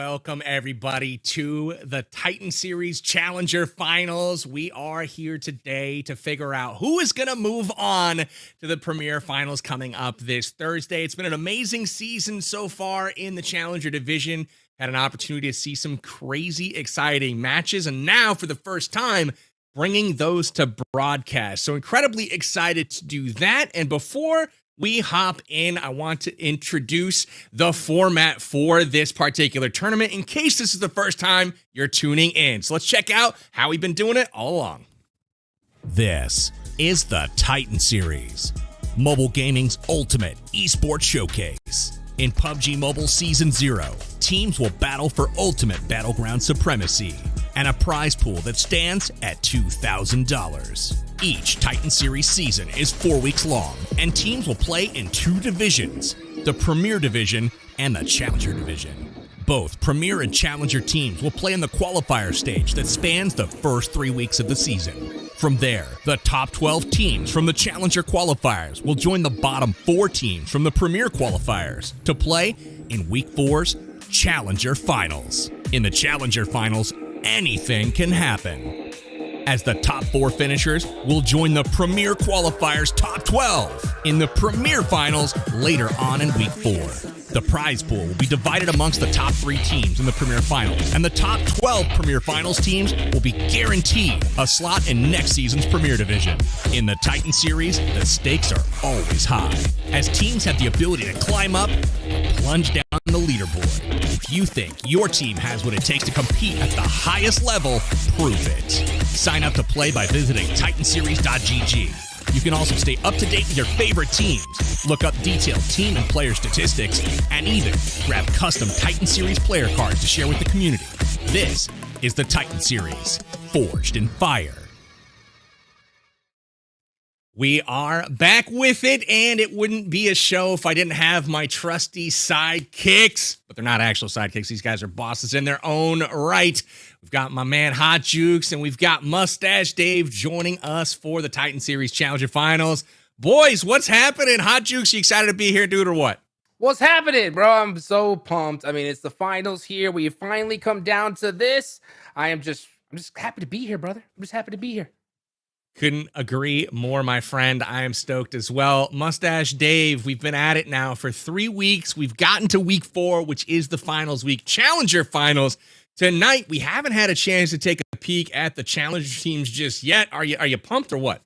welcome everybody to the Titan Series Challenger Finals. We are here today to figure out who is going to move on to the Premier Finals coming up this Thursday. It's been an amazing season so far in the Challenger Division. Had an opportunity to see some crazy exciting matches, and now for the first time, bringing those to broadcast. So incredibly excited to do that. And before we hop in, I want to introduce the format for this particular tournament in case this is the first time you're tuning in. So let's check out how we've been doing it all along. This is the Titan Series, mobile gaming's ultimate esports showcase. In PUBG Mobile Season 0, teams will battle for ultimate battleground supremacy and a prize pool that stands at $2,000. Each Titan Series season is 4 weeks long, and teams will play in two divisions, the Premier Division and the Challenger Division. Both Premier and Challenger teams will play in the qualifier stage that spans the first 3 weeks of the season. From there, the top 12 teams from the Challenger qualifiers will join the bottom 4 teams from the Premier qualifiers to play in Week 4's Challenger Finals. In the Challenger Finals, anything can happen, as the top 4 finishers will join the Premier qualifiers top 12 in the Premier Finals later on in Week 4. The prize pool will be divided amongst the top 3 teams in the Premier Finals, and the top 12 Premier Finals teams will be guaranteed a slot in next season's Premier Division. In the Titan Series, the stakes are always high, as teams have the ability to climb up and plunge down the leaderboard. If you think your team has what it takes to compete at the highest level, prove it. Sign up to play by visiting titanseries.gg. You can also stay up to date with your favorite teams, look up detailed team and player statistics, and even grab custom Titan Series player cards to share with the community. This is the Titan Series, forged in fire. We are back with it, and it wouldn't be a show if I didn't have my trusty sidekicks, but they're not actual sidekicks. These guys are bosses in their own right. We've got my man Hot Jukes, and we've got Mustache Dave joining us for the Titan Series Challenger Finals. Boys, what's happening? Hot Jukes, you excited to be here, dude, or what? What's happening, bro? I'm so pumped. I mean, it's the finals here. We finally come down to this. I'm just happy to be here, brother. I'm just happy to be here. Couldn't agree more, my friend. I am stoked as well. Mustache Dave, we've been at it now for 3 weeks. We've gotten to Week 4, which is the finals week, Challenger Finals. Tonight, we haven't had a chance to take a peek at the Challenger teams just yet. Are you pumped or what?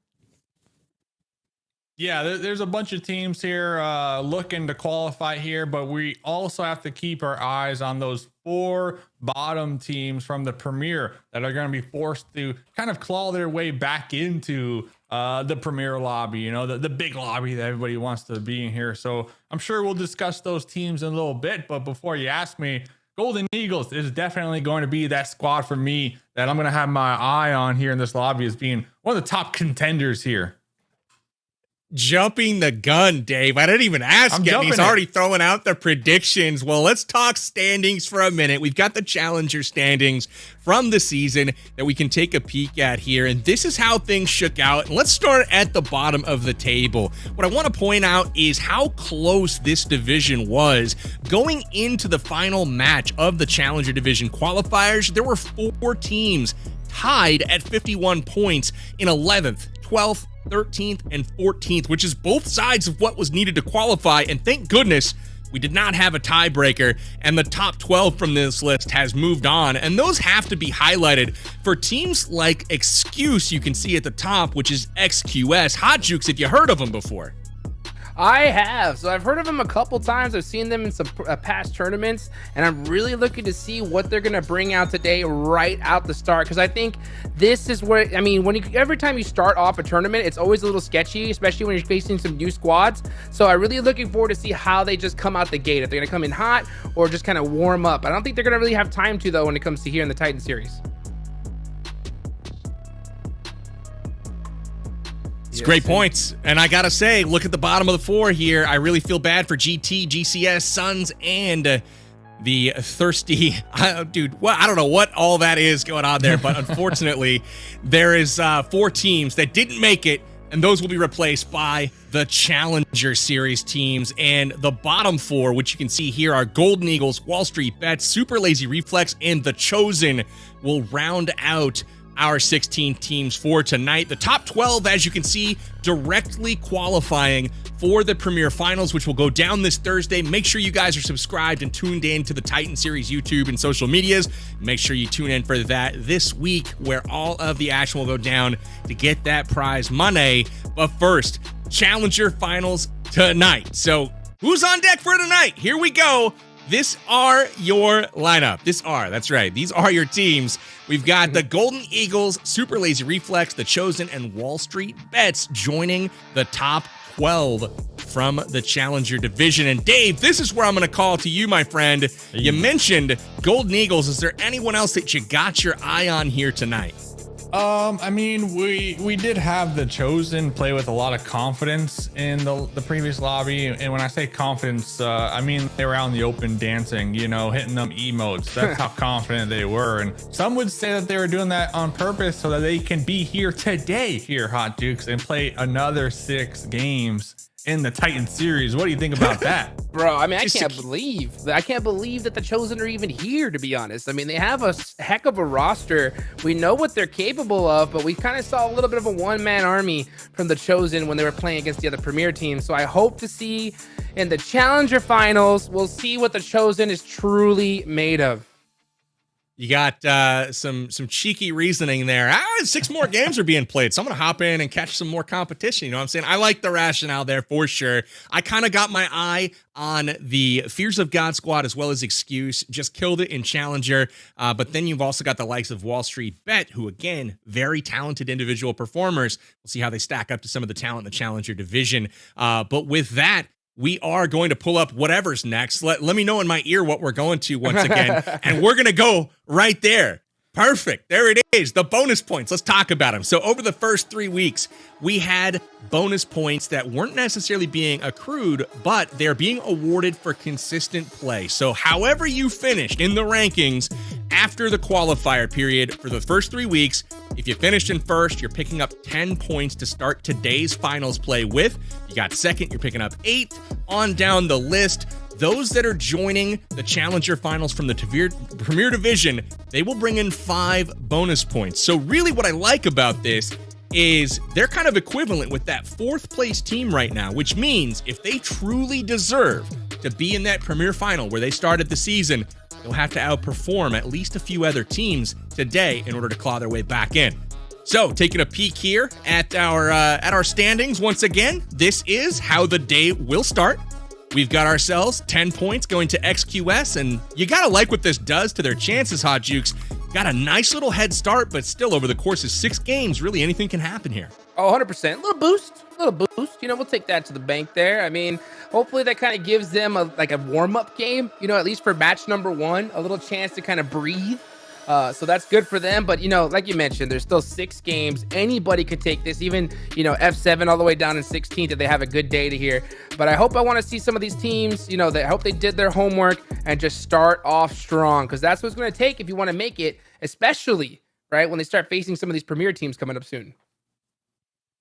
Yeah, there's a bunch of teams here looking to qualify here, but we also have to keep our eyes on those 4 bottom teams from the Premier that are going to be forced to kind of claw their way back into the Premier lobby, you know, the big lobby that everybody wants to be in here. So I'm sure we'll discuss those teams in a little bit, but before you ask me, Golden Eagles is definitely going to be that squad for me that I'm going to have my eye on here in this lobby as being one of the top contenders here. Jumping the gun, Dave. I didn't even ask him. He's already throwing out the predictions. Well, let's talk standings for a minute. We've got the Challenger standings from the season that we can take a peek at here. And this is how things shook out. And let's start at the bottom of the table. What I want to point out is how close this division was. Going into the final match of the Challenger Division qualifiers, there were 4 teams tied at 51 points in 11th, 12th, 13th, and 14th, which is both sides of what was needed to qualify. And thank goodness we did not have a tiebreaker, and the top 12 from this list has moved on. And those have to be highlighted for teams like Excuse, you can see at the top, which is XQS. Hot Jukes, have you heard of them before? I have. So I've heard of them a couple times. I've seen them in some past tournaments, and I'm really looking to see what they're going to bring out today right out the start, because I think this is where, I mean, every time you start off a tournament, it's always a little sketchy, especially when you're facing some new squads. So I'm really looking forward to see how they just come out the gate, if they're going to come in hot or just kind of warm up. I don't think they're going to really have time to, though, when it comes to here in the Titan Series. It's great points. And I got to say, look at the bottom of the 4 here. I really feel bad for GT, GCS, Suns, and the Thirsty. Dude, well, I don't know what all that is going on there, but unfortunately, there is 4 teams that didn't make it And those will be replaced by the Challenger Series teams. And the bottom four, which you can see here, are Golden Eagles, Wall Street Bets, Super Lazy Reflex, and The Chosen will round out our 16 teams for tonight. The top 12, as you can see, directly qualifying for the Premier Finals, which will go down this Thursday. Make sure you guys are subscribed and tuned in to the Titan Series YouTube and social medias. Make sure you tune in for that this week, where all of the action will go down to get that prize money. But first, Challenger Finals tonight. So who's on deck for tonight? Here we go. This are your lineup. That's right. These are your teams. We've got the Golden Eagles, Super Lazy Reflex, The Chosen, and Wall Street Bets joining the top 12 from the Challenger division. And Dave, this is where I'm going to call to you, my friend. You mentioned Golden Eagles. Is there anyone else that you got your eye on here tonight? I mean, we did have The Chosen play with a lot of confidence in the previous lobby. And when I say confidence, I mean, they were out in the open dancing, hitting them emotes. That's how confident they were. And some would say that they were doing that on purpose so that they can be here today here, Hot Dukes, and play another 6 games in the Titan series. What do you think about that? Bro, I mean, I can't believe that the Chosen are even here, to be honest. I mean, they have a heck of a roster. We know what they're capable of, but we kind of saw a little bit of a one-man army from the Chosen when they were playing against the other Premier teams. So I hope to see in the Challenger Finals, we'll see what the Chosen is truly made of. You got some cheeky reasoning there. 6 more games are being played, so I'm going to hop in and catch some more competition. You know what I'm saying? I like the rationale there for sure. I kind of got my eye on the Fears of God squad as well as Excuse. Just killed it in Challenger. But then you've also got the likes of Wall Street Bet, who, again, very talented individual performers. We'll see how they stack up to some of the talent in the Challenger division. But with that, we are going to pull up whatever's next. Let me know in my ear what we're going to once again. And we're going to go right there. Perfect. There it is. The bonus points. Let's talk about them. So over the first 3 weeks, we had bonus points that weren't necessarily being accrued, but they're being awarded for consistent play. So however you finished in the rankings after the qualifier period for the first 3 weeks, if you finished in first, you're picking up 10 points to start today's finals play with. You got second, you're picking up 8 on down the list. Those that are joining the Challenger Finals from the Premier Division, they will bring in 5 bonus points. So really what I like about this is they're kind of equivalent with that 4th place team right now, which means if they truly deserve to be in that Premier Final where they started the season, they'll have to outperform at least a few other teams today in order to claw their way back in. So, taking a peek here at our standings once again, this is how the day will start. We've got ourselves 10 points going to XQS, and you gotta like what this does to their chances, Hot Jukes. Got a nice little head start, but still over the course of 6 games, really anything can happen here. Oh, 100%. A little boost. We'll take that to the bank there. I mean, hopefully that kind of gives them a warm-up game, at least for match number 1, a little chance to kind of breathe. So that's good for them. But, like you mentioned, there's still 6 games. Anybody could take this, even, F7 all the way down in 16th if they have a good day to here. But I want to see some of these teams, I hope they did their homework and just start off strong, because that's what it's going to take if you want to make it, especially, right, when they start facing some of these Premier teams coming up soon.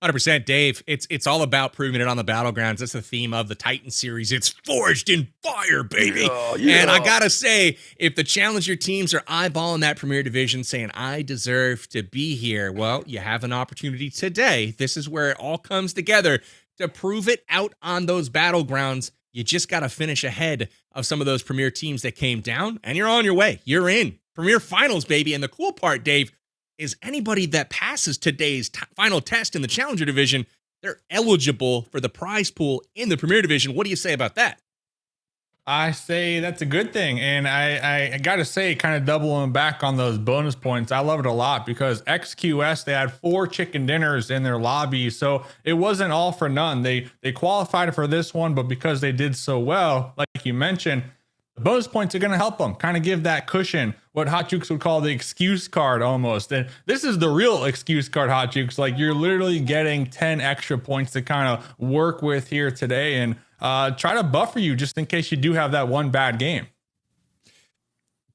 100%, Dave. It's all about proving it on the battlegrounds. That's the theme of the Titan series. It's forged in fire, baby. Yeah. And I gotta say, if the Challenger teams are eyeballing that Premier Division saying, I deserve to be here, well, you have an opportunity today. This is where it all comes together to prove it out on those battlegrounds. You just gotta finish ahead of some of those Premier teams that came down, and you're on your way. You're in Premier Finals, baby. And the cool part, Dave, is anybody that passes today's final test in the Challenger division, they're eligible for the prize pool in the Premier division. What do you say about that? I say that's a good thing. And I got to say, kind of doubling back on those bonus points, I love it a lot because XQS, they had 4 chicken dinners in their lobby. So it wasn't all for none. They qualified for this one, but because they did so well, like you mentioned, the bonus points are going to help them kind of give that cushion, what Hot Jukes would call the excuse card almost. And this is the real excuse card, Hot Jukes. Like, you're literally getting 10 extra points to kind of work with here today and try to buffer you just in case you do have that one bad game.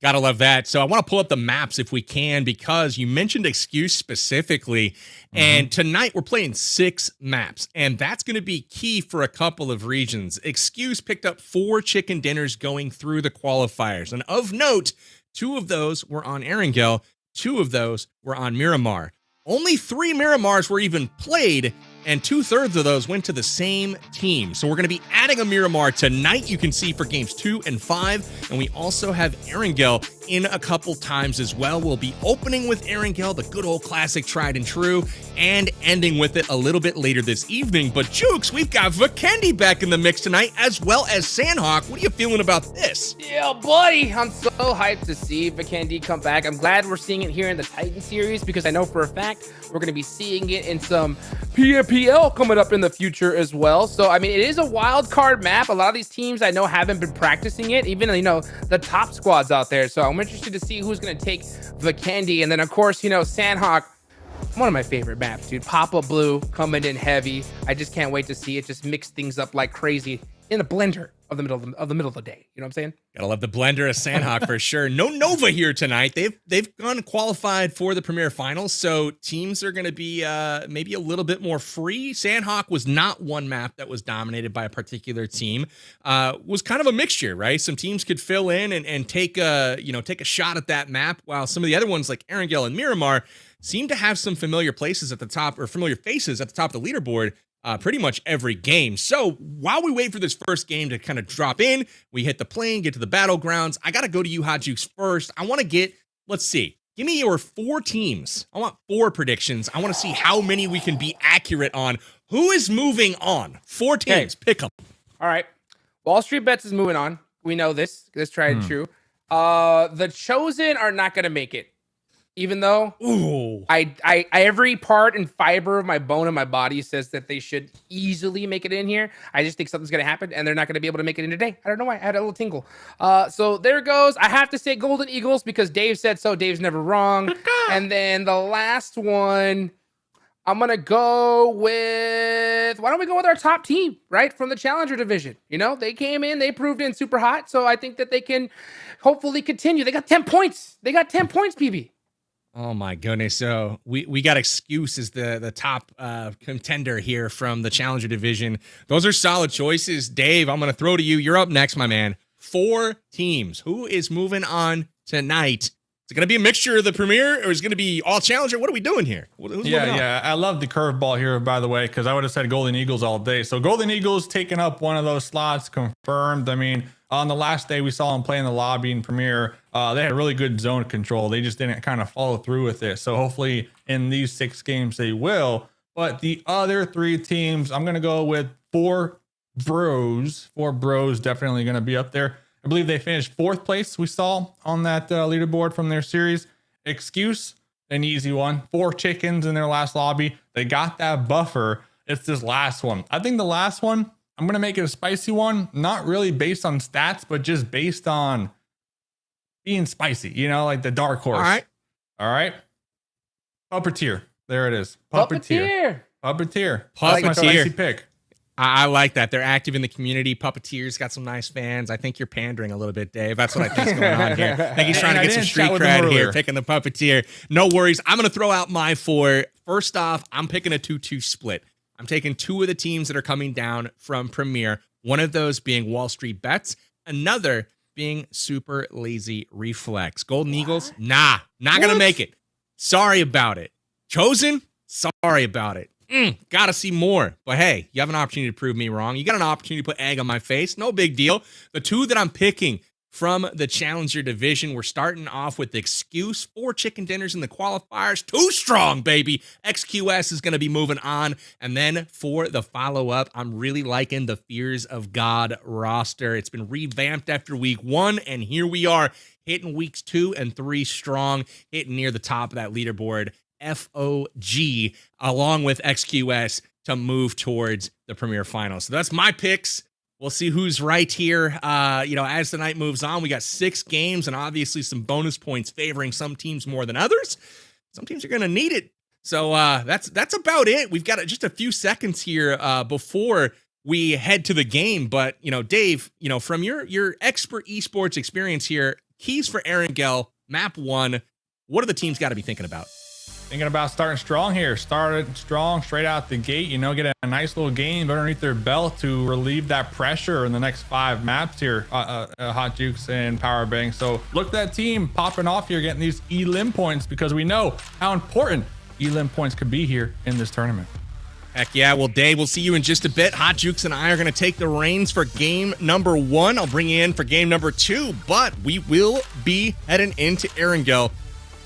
Gotta love that. So I want to pull up the maps if we can, because you mentioned Excuse specifically. And tonight we're playing 6 maps, and that's going to be key for a couple of regions. Excuse picked up 4 chicken dinners going through the qualifiers. And of note, 2 of those were on Erangel, 2 of those were on Miramar. Only 3 Miramars were even played, and 2/3 of those went to the same team. So we're going to be adding a Miramar tonight, you can see, for games 2 and 5. And we also have Erangel in a couple times as well. We'll be opening with Erangel, the good old classic tried and true, and ending with it a little bit later this evening. But Jukes, we've got Vikendi back in the mix tonight, as well as Sanhok. What are you feeling about this? Yeah, buddy. I'm so hyped to see Vikendi come back. I'm glad we're seeing it here in the Titan series, because I know for a fact we're going to be seeing it in some PL coming up in the future as well. So, I mean, it is a wild card map. A lot of these teams I know haven't been practicing it, even, the top squads out there. So I'm interested to see who's going to take Vikendi. And then, of course, Sanhok, one of my favorite maps, dude. Papa Blue coming in heavy. I just can't wait to see it just mix things up like crazy in a blender of the middle of the day. You know what I'm saying? Gotta love the blender of Sanhok for sure. No Nova here tonight. They've gone qualified for the Premier Finals, so teams are going to be maybe a little bit more free. Sanhok was not one map that was dominated by a particular team. Was kind of a mixture, right? Some teams could fill in and take a shot at that map, while some of the other ones like Erangel and Miramar seem to have some familiar places at the top, or familiar faces at the top of the leaderboard. Pretty much every game. So while we wait for this first game to kind of drop in, we hit the plane, get to the battlegrounds. I got to go to you, Hot Jukes, first. I want to let's see. Give me your 4 teams. I want 4 predictions. I want to see how many we can be accurate on. Who is moving on? 4 teams. Pick them. All right. Wall Street Bets is moving on. We know this. This tried and true. The Chosen are not going to make it. Even though I every part and fiber of my bone in my body says that they should easily make it in here. I just think something's going to happen and they're not going to be able to make it in today. I don't know why. I had a little tingle. So there it goes. I have to say Golden Eagles because Dave said so. Dave's never wrong. And then the last one, I'm going to go with, why don't we go with our top team, right? From the Challenger division. They came in, they proved in super hot. So I think that they can hopefully continue. They got 10 points. PB. Oh my goodness. So we got Excuse as the top contender here from the Challenger division. Those are solid choices. Dave, I'm going to throw to you. You're up next, my man. 4 teams. Who is moving on tonight? Is it going to be a mixture of the Premier, or is it going to be all Challenger? What are we doing here? Yeah. I love the curveball here, by the way, because I would have said Golden Eagles all day. So Golden Eagles taking up one of those slots, confirmed. I mean, on the last day we saw them play in the lobby in Premier. They had really good zone control. They just didn't kind of follow through with it. So hopefully in these 6 games they will. But the other 3 teams, I'm going to go with 4 Bros. 4 Bros definitely going to be up there. I believe they finished 4th place, we saw on that leaderboard from their series. Excuse, an easy one. 4 chickens in their last lobby. They got that buffer. It's this last one. I think the last one, I'm going to make it a spicy one. Not really based on stats, but just based on being spicy. Like the dark horse. All right. Puppeteer. There it is. Puppeteer. That's my spicy pick. I like that. They're active in the community. Puppeteer's got some nice fans. I think you're pandering a little bit, Dave. That's what I think's going on here. I think he's trying to get some street cred here, picking the Puppeteer. No worries. I'm going to throw out my 4. First off, I'm picking a 2-2 split. I'm taking 2 of the teams that are coming down from Premier. One of those being Wall Street Bets. Another being Super Lazy Reflex. Golden Eagles, not going to make it. Sorry about it. Chosen, sorry about it. Gotta see more. But hey, you have an opportunity to prove me wrong. You got an opportunity to put egg on my face. No big deal. The 2 that I'm picking from the Challenger division, we're starting off with Excuse. 4 chicken dinners in the qualifiers. 2 strong, baby. XQS is going to be moving on. And then for the follow-up, I'm really liking the Fears of God roster. It's been revamped after week 1, and here we are hitting weeks 2 and 3 strong, hitting near the top of that leaderboard. FOG, along with XQS, to move towards the Premier Finals. So that's my picks. We'll see who's right here. As the night moves on, we got 6 games and obviously some bonus points favoring some teams more than others. Some teams are going to need it. So that's about it. We've got just a few seconds here before we head to the game. But, Dave, from your expert esports experience here, keys for Erangel, map 1. What are the teams got to be thinking about? Thinking about starting strong here. Started strong straight out the gate, get a nice little game underneath their belt to relieve that pressure in the next 5 maps here, Hot Jukes and Power Bank. So look at that team popping off here, getting these elim points, because we know how important elim points could be here in this tournament. Heck yeah. Well, Dave, we'll see you in just a bit. Hot Jukes and I are going to take the reins for game number 1. I'll bring you in for game number 2, but we will be heading into Erangel.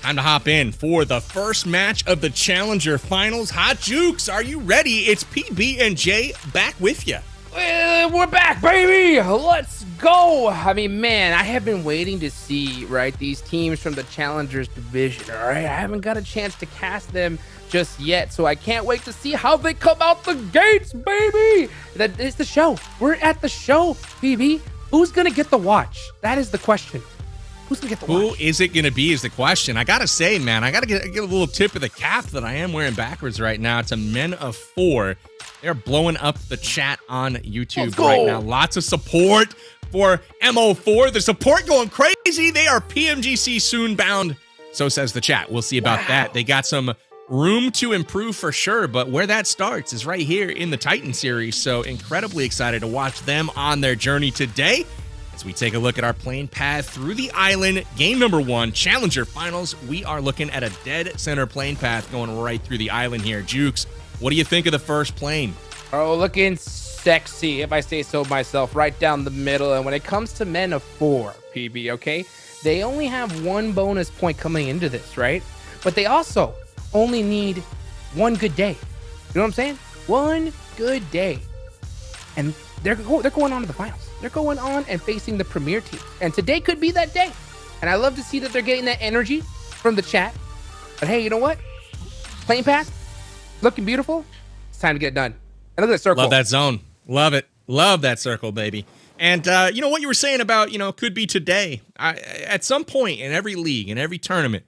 Time to hop in for the first match of the Challenger Finals. Hot Jukes, are you ready? It's PB and J back with you. We're back, baby. Let's go. I mean, man, I have been waiting to see, right, these teams from the Challengers division, all right? I haven't got a chance to cast them just yet, so I can't wait to see how they come out the gates, baby. That is the show. We're at the show, PB. Who's going to get the watch? That is the question. Who's gonna get the watch? Who is it gonna be is the question. I gotta say, man, I gotta get a little tip of the cap that I am wearing backwards right now. It's a men of 4. They're blowing up the chat on YouTube right now. Lots of support for MO4. The support going crazy. They are PMGC soon bound. So says the chat. We'll see about that. They got some room to improve for sure, but where that starts is right here in the Titan series. So incredibly excited to watch them on their journey today. As we take a look at our plane path through the island, game number 1, Challenger Finals, we are looking at a dead center plane path going right through the island here. Jukes, what do you think of the first plane? Oh, looking sexy, if I say so myself, right down the middle. And when it comes to men of 4, PB, okay, they only have 1 bonus point coming into this, right? But they also only need 1 good day. You know what I'm saying? 1 good day. And they're going on to the finals. They're going on and facing the premier team. And today could be that day. And I love to see that they're getting that energy from the chat. But hey, you know what? Plane pass, looking beautiful. It's time to get it done. And look at that circle. Love that zone. Love it. Love that circle, baby. And you know what you were saying about, could be today. At some point in every league, in every tournament,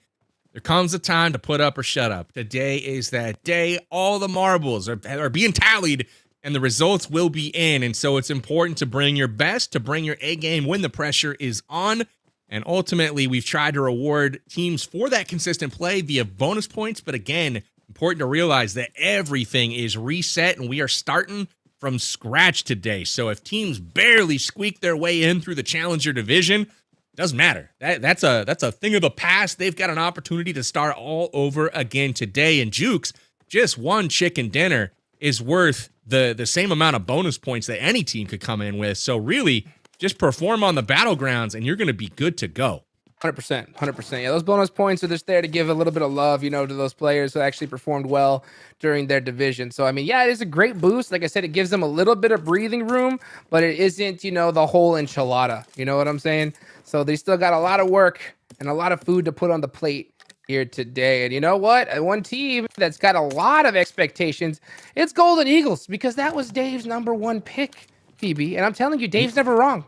there comes a time to put up or shut up. Today is that day. All the marbles are being tallied, and the results will be in. And so it's important to bring your best, to bring your A game when the pressure is on. And ultimately, we've tried to reward teams for that consistent play via bonus points. But again, important to realize that everything is reset and we are starting from scratch today. So if teams barely squeak their way in through the Challenger division, doesn't matter. That's a thing of the past. They've got an opportunity to start all over again today. And Jukes, just 1 chicken dinner is worth the same amount of bonus points that any team could come in with. So really, just perform on the battlegrounds and you're going to be good to go. 100%. Yeah, those bonus points are just there to give a little bit of love, to those players who actually performed well during their division. So, I mean, yeah, it is a great boost. Like I said, it gives them a little bit of breathing room, but it isn't, the whole enchilada. You know what I'm saying? So they still got a lot of work and a lot of food to put on the plate here today. And you know what? One team that's got a lot of expectations, it's Golden Eagles, because that was Dave's number 1 pick, PB. And I'm telling you, Dave's never wrong.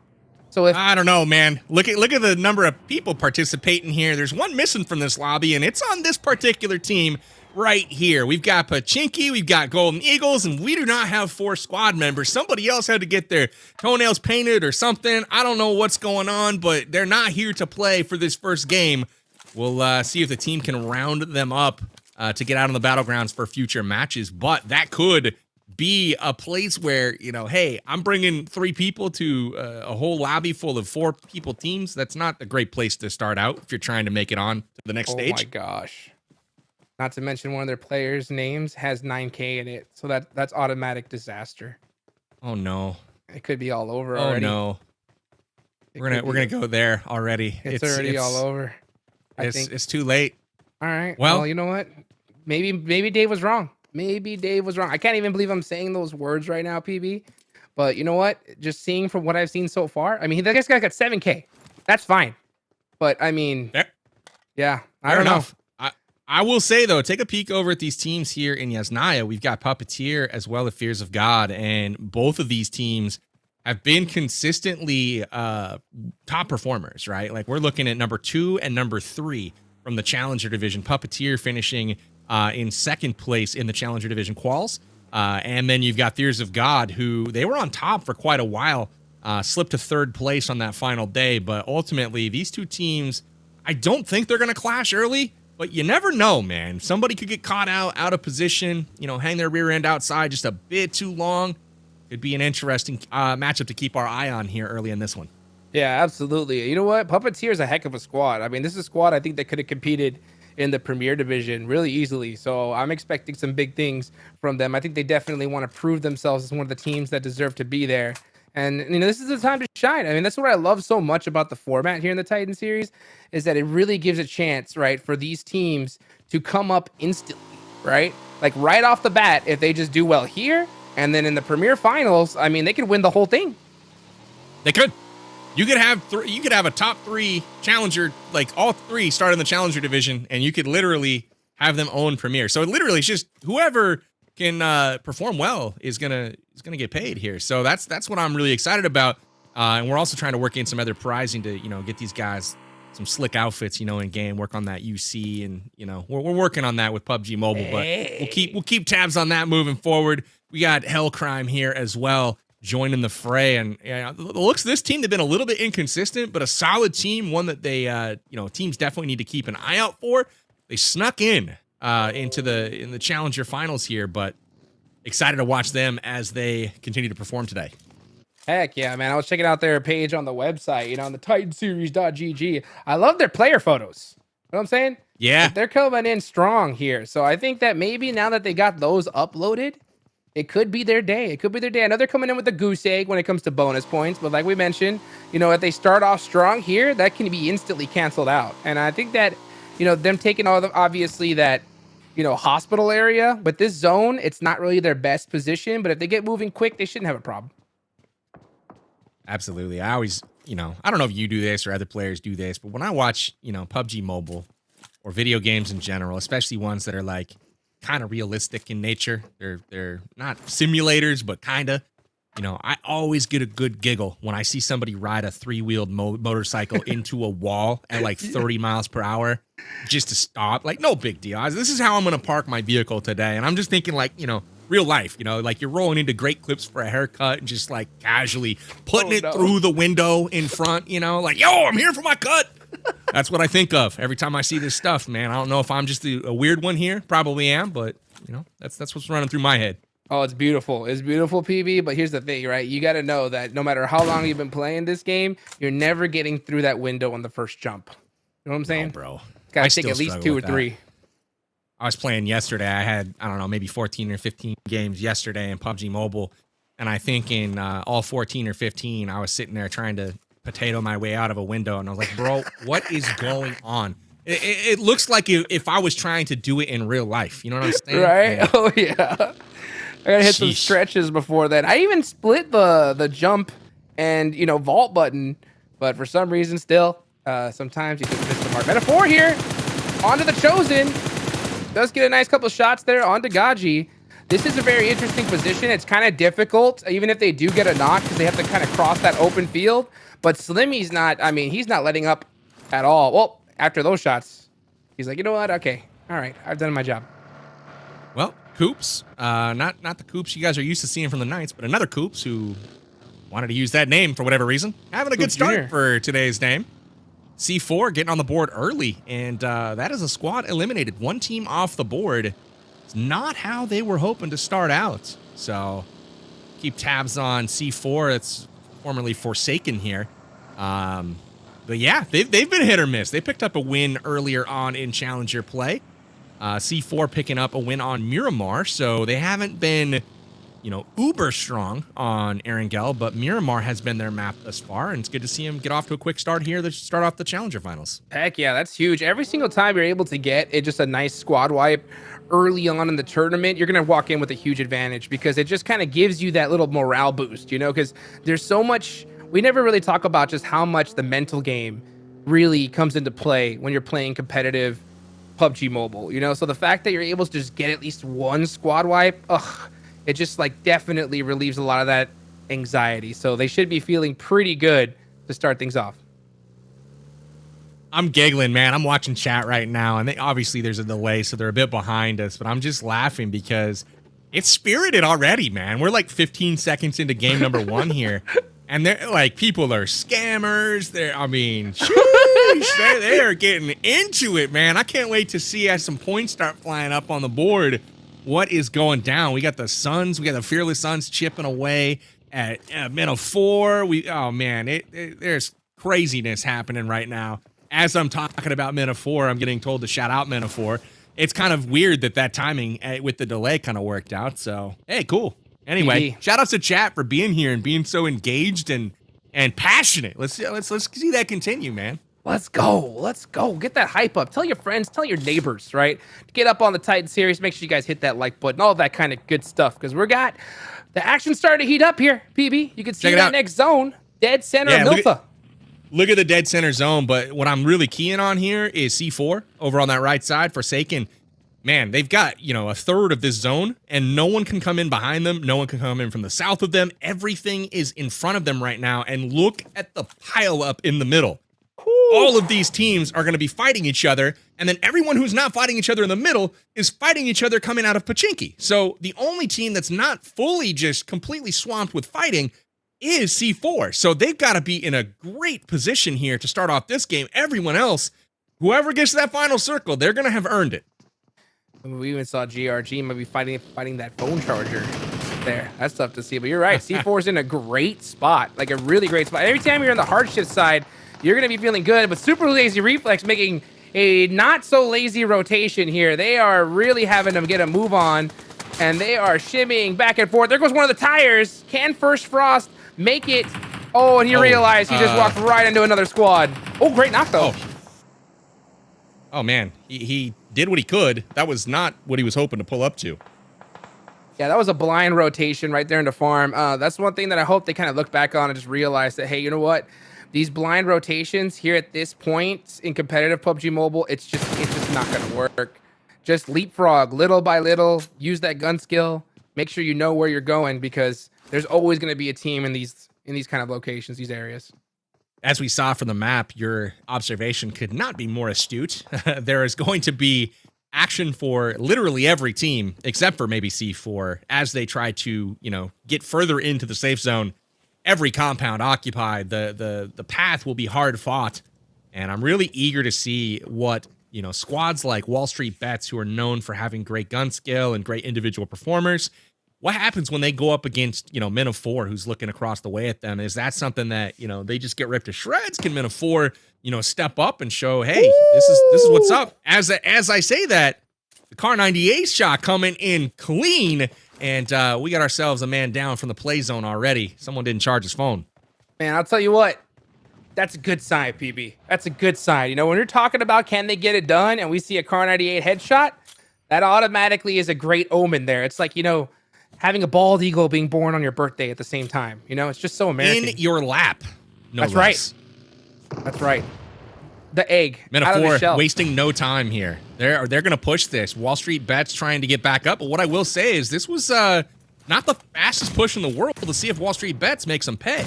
So if I don't know, man. Look at the number of people participating here. There's 1 missing from this lobby, and it's on this particular team right here. We've got Pachinki, we've got Golden Eagles, and we do not have 4 squad members. Somebody else had to get their toenails painted or something. I don't know what's going on, but they're not here to play for this first game. We'll see if the team can round them up to get out on the battlegrounds for future matches. But that could be a place where, hey, I'm bringing 3 people to a whole lobby full of 4 people teams. That's not a great place to start out if you're trying to make it on to the next stage. Oh my gosh. Not to mention one of their players' names has 9K in it. So that's automatic disaster. Oh no. It could be all over already. Oh no. We're gonna go there already. It's already all over. I think it's too late. All right. Well, you know what? Maybe Dave was wrong. I can't even believe I'm saying those words right now, PB. But you know what? Just seeing from what I've seen so far, I mean, that guy's got 7K. That's fine. But I mean, yeah, I don't know. I will say, though, take a peek over at these teams here in Yasnaya. We've got Puppeteer as well as Fears of God, and both of these teams have been consistently top performers, right? Like, we're looking at number 2 and number 3 from the Challenger Division. Puppeteer finishing in 2nd place in the Challenger Division quals. And then you've got Fears of God, who they were on top for quite a while slipped to third place on that final day. But ultimately, these two teams, I don't think they're going to clash early, but you never know, man. Somebody could get caught out of position, hang their rear end outside just a bit too long. Could be an interesting matchup to keep our eye on here early in this one. Yeah, absolutely. You know what? Puppeteer is a heck of a squad. I mean, this is a squad I think that could have competed in the Premier Division really easily. So I'm expecting some big things from them. I think they definitely want to prove themselves as one of the teams that deserve to be there. And, this is the time to shine. I mean, that's what I love so much about the format here in the Titan series is that it really gives a chance, right, for these teams to come up instantly, right? Like right off the bat, if they just do well here, and then in the Premier Finals, I mean, they could win the whole thing. They could. You could have a top 3 challenger, like all 3 start in the challenger division, and you could literally have them own Premier. So literally, it's just whoever can perform well is gonna get paid here. So that's what I'm really excited about. And we're also trying to work in some other prizing to get these guys some slick outfits, in game. Work on that UC, and we're working on that with PUBG Mobile. But we'll keep tabs on that moving forward. We got Hellcrime here as well, joining the fray. And the looks of this team, they've been a little bit inconsistent, but a solid team, one that they teams definitely need to keep an eye out for. They snuck in the challenger finals here, but excited to watch them as they continue to perform today. Heck yeah, man. I was checking out their page on the website, on the titanseries.gg. I love their player photos. You know what I'm saying? Yeah. They're coming in strong here. So I think that maybe now that they got those uploaded, it could be their day. It could be their day. I know they're coming in with a goose egg when it comes to bonus points, but like we mentioned, if they start off strong here, that can be instantly canceled out. And I think that, them taking obviously that, hospital area, but this zone, it's not really their best position, but if they get moving quick, they shouldn't have a problem. Absolutely. I always, I don't know if you do this or other players do this, but when I watch, PUBG Mobile or video games in general, especially ones that are like kind of realistic in nature, they're not simulators, but kind of, I always get a good giggle when I see somebody ride a 3-wheeled motorcycle into a wall at like 30 miles per hour just to stop. Like, no big deal. This is how I'm going to park my vehicle today. And I'm just thinking like, real life, like you're rolling into Great Clips for a haircut and just like casually putting it through the window in front, like, yo, I'm here for my cut. That's what I think of every time I see this stuff, man. I don't know if I'm just a weird one here. Probably am, but that's what's running through my head. Oh, it's beautiful. It's beautiful, PB. But here's the thing, right? You got to know that no matter how long you've been playing this game, you're never getting through that window on the first jump. You know what I'm saying? No, bro. Got to take at least 2 or 3. I was playing yesterday. I had, I don't know, maybe 14 or 15 games yesterday in PUBG Mobile. And I think in all 14 or 15, I was sitting there trying to potato my way out of a window. And I was like, bro, what is going on? It looks like if I was trying to do it in real life. You know what I'm saying? Right? Yeah. Oh, yeah. I got to hit some stretches before that. I even split the jump and, vault button. But for some reason, still, sometimes you just miss the mark. Metaphor here. Onto the Chosen. Does get a nice couple shots there onto Gaji. This is a very interesting position. It's kind of difficult, even if they do get a knock, because they have to kind of cross that open field. But Slimmy's not, he's not letting up at all. Well, after those shots, he's like, you know what? Okay. All right. I've done my job. Well, Coops, not the Coops you guys are used to seeing from the Knights, but another Coops who wanted to use that name for whatever reason. Having a good start for today's name. C4 getting on the board early, and that is a squad eliminated. One team off the board. It's not how they were hoping to start out. So keep tabs on C4. It's formerly Forsaken here. But yeah, they've been hit or miss. They picked up a win earlier on in Challenger play. C4 picking up a win on Miramar, so they haven't been, uber strong on Erangel, but Miramar has been their map thus far, and it's good to see him get off to a quick start here to start off the Challenger Finals. Heck yeah, that's huge. Every single time you're able to get it, just a nice squad wipe early on in the tournament, you're going to walk in with a huge advantage because it just kind of gives you that little morale boost, because there's so much, we never really talk about just how much the mental game really comes into play when you're playing competitive PUBG Mobile, so the fact that you're able to just get at least one squad wipe, it just definitely relieves a lot of that anxiety. So they should be feeling pretty good to start things off. I'm giggling, man. I'm watching chat right now, and obviously there's a delay, so they're a bit behind us, but I'm just laughing because it's spirited already, man. We're like 15 seconds into game number 1 here, And they're like, people are scammers. They're getting into it, man. I can't wait to see as some points start flying up on the board what is going down. We got the Suns, we got the Fearless Suns chipping away at Minnow 4. There's craziness happening right now. As I'm talking about Minnow 4, I'm getting told to shout out Minnow 4. It's kind of weird that timing with the delay kind of worked out. So, hey, cool. Anyway, shout outs to chat for being here and being so engaged and passionate. Let's see that continue, man. Let's go. Get that hype up. Tell your friends, tell your neighbors, right? Get up on the Titan series. Make sure you guys hit that like button, all that kind of good stuff. Because we got the action starting to heat up here, PB. You can see that next zone, dead center of Miltha. Look at the dead center zone. But what I'm really keying on here is C4 over on that right side. Forsaken, man, they've got, a third of this zone, and no one can come in behind them. No one can come in from the south of them. Everything is in front of them right now. And look at the pile up in the middle. All of these teams are going to be fighting each other, and then everyone who's not fighting each other in the middle is fighting each other coming out of Pachinki. So the only team that's not fully just completely swamped with fighting is C4. So they've got to be in a great position here to start off this game. Everyone else, whoever gets to that final circle, they're going to have earned it. We even saw GRG maybe fighting that phone charger there. That's tough to see, but you're right. C4 is in a great spot, like a really great spot. Every time you're on the hardship side, you're going to be feeling good, but Super Lazy Reflex making a not so lazy rotation here. They are really having them get a move on, and they are shimmying back and forth. There goes one of the tires. Can First Frost make it? Oh, and he realized he just walked right into another squad. Oh, great knock, though. Oh man, he did what he could. That was not what he was hoping to pull up to. Yeah, that was a blind rotation right there in the farm. That's one thing that I hope they kind of look back on and just realize that, hey, you know what? These blind rotations here at this point in competitive PUBG Mobile, it's just not going to work. Just leapfrog little by little, use that gun skill, make sure you know where you're going, because there's always going to be a team in these kind of locations, these areas. As we saw from the map, your observation could not be more astute. There is going to be action for literally every team, except for maybe C4, as they try to, get further into the safe zone. Every compound occupied, the path will be hard fought, and I'm really eager to see what squads like Wall Street Bets, who are known for having great gun skill and great individual performers, what happens when they go up against Minnow 4, who's looking across the way at them? Is that something that they just get ripped to shreds? Can Minnow 4 step up and show, hey, this is what's up? As I say that, the Car 98 shot coming in clean. And we got ourselves a man down from the play zone already. Someone didn't charge his phone. Man, I'll tell you what. That's a good sign, PB. That's a good sign. When you're talking about can they get it done and we see a Car 98 headshot, that automatically is a great omen there. It's like, having a bald eagle being born on your birthday at the same time. It's just so American. In your lap. No That's less. Right. That's right. The egg. Metaphor, wasting no time here. They're going to push this. Wall Street Bets trying to get back up. But what I will say is this was not the fastest push in the world to see if Wall Street Bets makes them pay.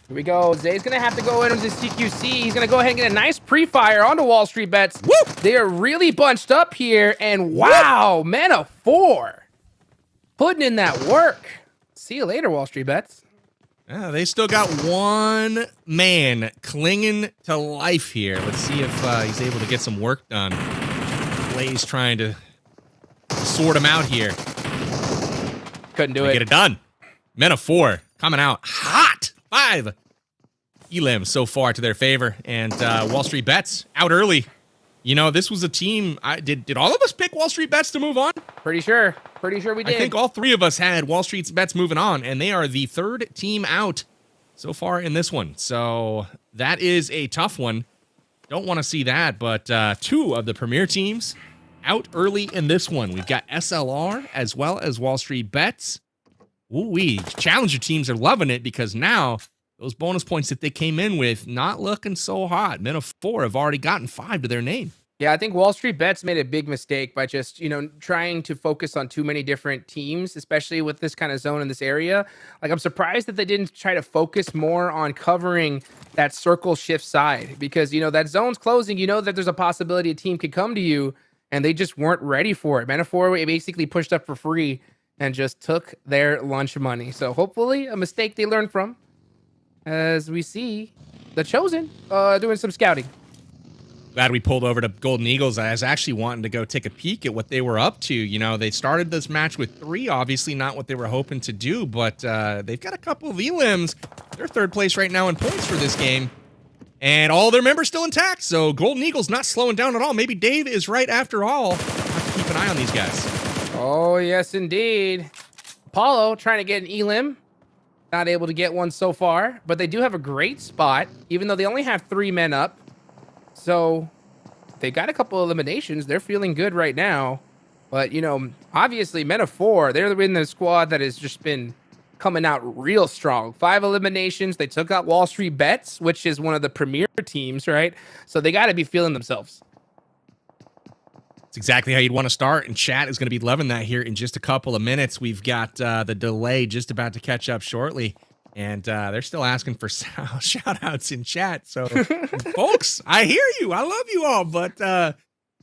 Here we go. Zay's going to have to go in with his CQC. He's going to go ahead and get a nice pre-fire onto Wall Street Bets. Woo! They are really bunched up here. And wow, Minnow 4 putting in that work. See you later, Wall Street Bets. Yeah, they still got one man clinging to life here. Let's see if he's able to get some work done. Blaze trying to sort him out here. Couldn't do it. Get it done. Minnow 4 coming out hot. 5 elims so far to their favor. And Wall Street Bets out early. This was a team. Did all of us pick Wall Street Bets to move on? Pretty sure we did. I think all 3 of us had Wall Street Bets moving on, and they are the 3rd team out so far in this one. So that is a tough one. Don't want to see that, but 2 of the premier teams out early in this one. We've got SLR as well as Wall Street Bets. Ooh-wee. Challenger teams are loving it because now those bonus points that they came in with, not looking so hot. Minnow 4 have already gotten 5 to their name. Yeah, I think Wall Street Bets made a big mistake by just, trying to focus on too many different teams, especially with this kind of zone in this area. Like, I'm surprised that they didn't try to focus more on covering that circle shift side because, that zone's closing. That there's a possibility a team could come to you, and they just weren't ready for it. Metaphor basically pushed up for free and just took their lunch money. So hopefully a mistake they learned from. as we see the Chosen doing some scouting. Glad we pulled over to Golden Eagles. I was actually wanting to go take a peek at what they were up to. You know, they started this match with 3, obviously not what they were hoping to do, but they've got a couple of elims. They're third place right now in points for this game, and all their members still intact, so Golden Eagles not slowing down at all. Maybe Dave is right after all. I'll have to keep an eye on these guys. Oh, yes, indeed. Apollo trying to get an elim. Not able to get one so far, but they do have a great spot, even though they only have 3 men up. So they got a couple eliminations. They're feeling good right now. But, you know, obviously, Men of 4, they're in the squad that has just been coming out real strong. 5 eliminations. They took out Wall Street Bets, which is one of the premier teams, right? So they got to be feeling themselves. It's exactly how you'd want to start, and chat is going to be loving that here in just a couple of minutes. We've got the delay just about to catch up shortly. And they're still asking for shout outs in chat. So, folks, I hear you. I love you all. But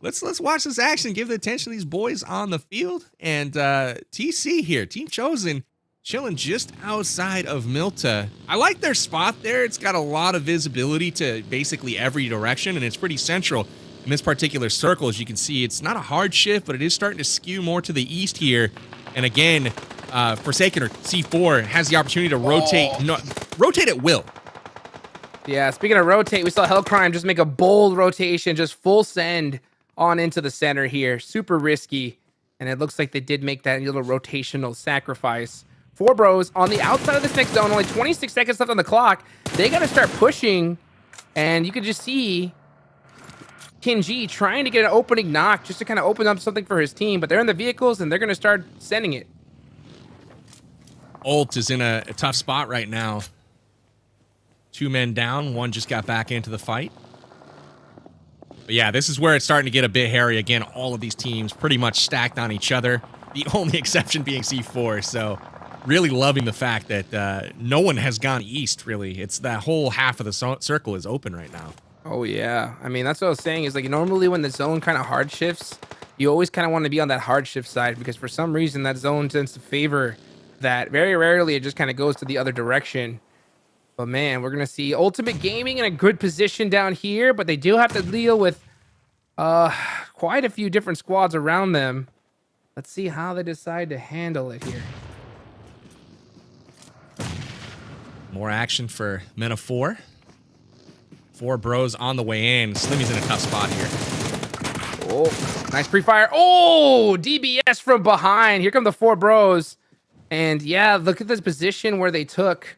let's watch this action. Give the attention to these boys on the field. And TC here, Team Chosen, chilling just outside of Milta. I like their spot there. It's got a lot of visibility to basically every direction, and it's pretty central in this particular circle. As you can see, it's not a hard shift, but it is starting to skew more to the east here. And again, Forsaken or C4 has the opportunity to rotate, rotate at will. Yeah, speaking of rotate, we saw Hellcrime just make a bold rotation, just full send on into the center here. Super risky. And it looks like they did make that little rotational sacrifice. 4 bros on the outside of this next zone. Only 26 seconds left on the clock. They got to start pushing. And you can just see Kinji trying to get an opening knock just to kind of open up something for his team. But they're in the vehicles, and they're going to start sending it. Ult is in a tough spot right now. 2 men down. 1 just got back into the fight. But yeah, this is where it's starting to get a bit hairy. Again, all of these teams pretty much stacked on each other. The only exception being C4. So really loving the fact that no one has gone east, really. It's that whole half of the circle is open right now. Oh, yeah. I mean, that's what I was saying is like normally when the zone kind of hard shifts, you always kind of want to be on that hard shift side because for some reason that zone tends to favor that. Very rarely it just kind of goes to the other direction. But man, we're gonna see Ultimate Gaming in a good position down here, but they do have to deal with quite a few different squads around them. Let's see how they decide to handle it here. More action for Men of 4. 4 bros on the way in. Slimmy's in a tough spot here. Oh, nice pre-fire. Oh, DBS from behind. Here come the 4 bros. And yeah, look at this position where they took.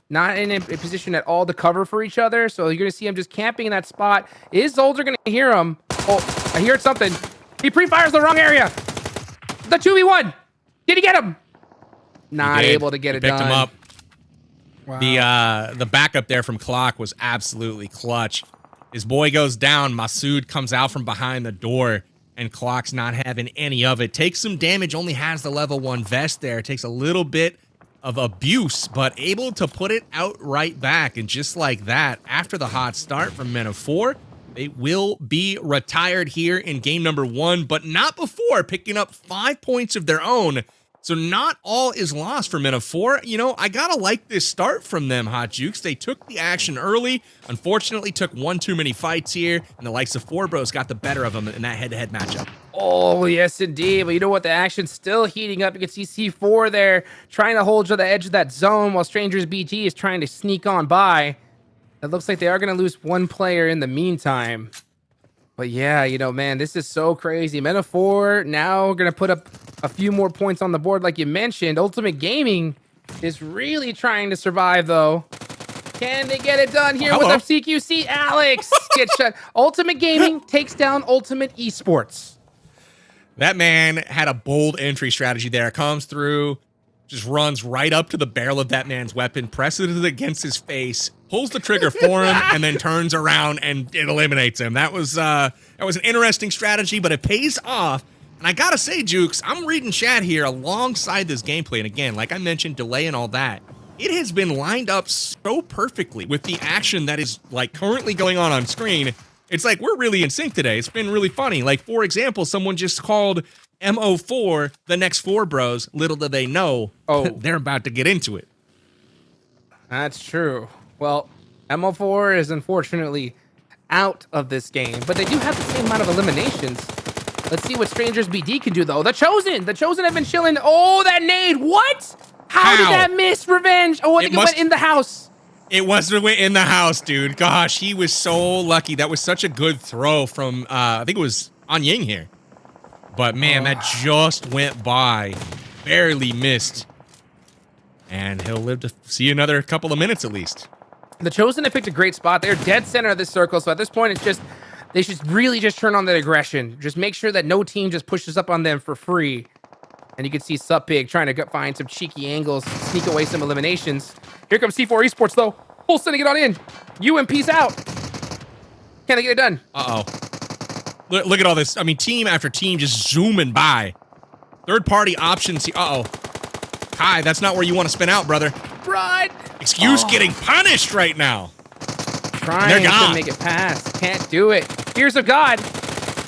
Not in a position at all to cover for each other. So you're going to see him just camping in that spot. Is Zolder going to hear him? Oh, I hear something. He pre-fires the wrong area. The 2v1. Did he get him? Not able to get it done. Picked him up. Wow. The backup there from Clock was absolutely clutch. His boy goes down. Masood comes out from behind the door. And Clock's not having any of it. Takes some damage. Only has the level 1 vest there. Takes a little bit of abuse, but able to put it out right back. And just like that, after the hot start from Men of 4, they will be retired here in game number 1, but not before picking up 5 points of their own. So not all is lost for Men of 4. You know, I gotta like this start from them, Hot Jukes. They took the action early. Unfortunately, took one too many fights here, and the likes of 4 bros got the better of them in that head-to-head matchup. Oh, yes, indeed. But you know what? The action's still heating up. You can see C4 there trying to hold to the edge of that zone while Strangers BG is trying to sneak on by. It looks like they are going to lose 1 player in the meantime. But yeah, you know, man, this is so crazy. Men of 4 now going to put up a few more points on the board like you mentioned. Ultimate Gaming is really trying to survive, though. Can they get it done here with a CQC? Alex gets shut. Ultimate Gaming takes down Ultimate Esports. That man had a bold entry strategy there. Comes through, just runs right up to the barrel of that man's weapon, presses it against his face, pulls the trigger for him, and then turns around and it eliminates him. That was an interesting strategy, but it pays off. And I gotta say, Jukes, I'm reading chat here alongside this gameplay. And again, like I mentioned, delay and all that. It has been lined up so perfectly with the action that is like currently going on screen. It's like we're really in sync today. It's been really funny. Like, for example, someone just called MO4 the next 4 bros. Little do they know, they're about to get into it. That's true. Well, MO4 is unfortunately out of this game, but they do have the same amount of eliminations. Let's see what Strangers BD can do, though. The Chosen have been chilling. Oh, that nade. What? How did that miss, Revenge? Oh, I think it went in the house. It was in the house, dude. Gosh, he was so lucky. That was such a good throw from, I think it was On Ying here. But, man, that just went by. Barely missed. And he'll live to see another couple of minutes at least. The Chosen have picked a great spot. They're dead center of this circle, so at this point, it's just they should really just turn on that aggression. Just make sure that no team just pushes up on them for free. And you can see Supig trying to find some cheeky angles, sneak away some eliminations. Here comes C4 Esports, though. Full sending it on in. UMP's out. Can they get it done? Uh-oh. Look at all this. I mean, team after team just zooming by. Third-party options. Uh-oh. Kai, that's not where you want to spin out, brother. Run! Excuse getting punished right now. Trying to make it pass. Can't do it. Here's a God.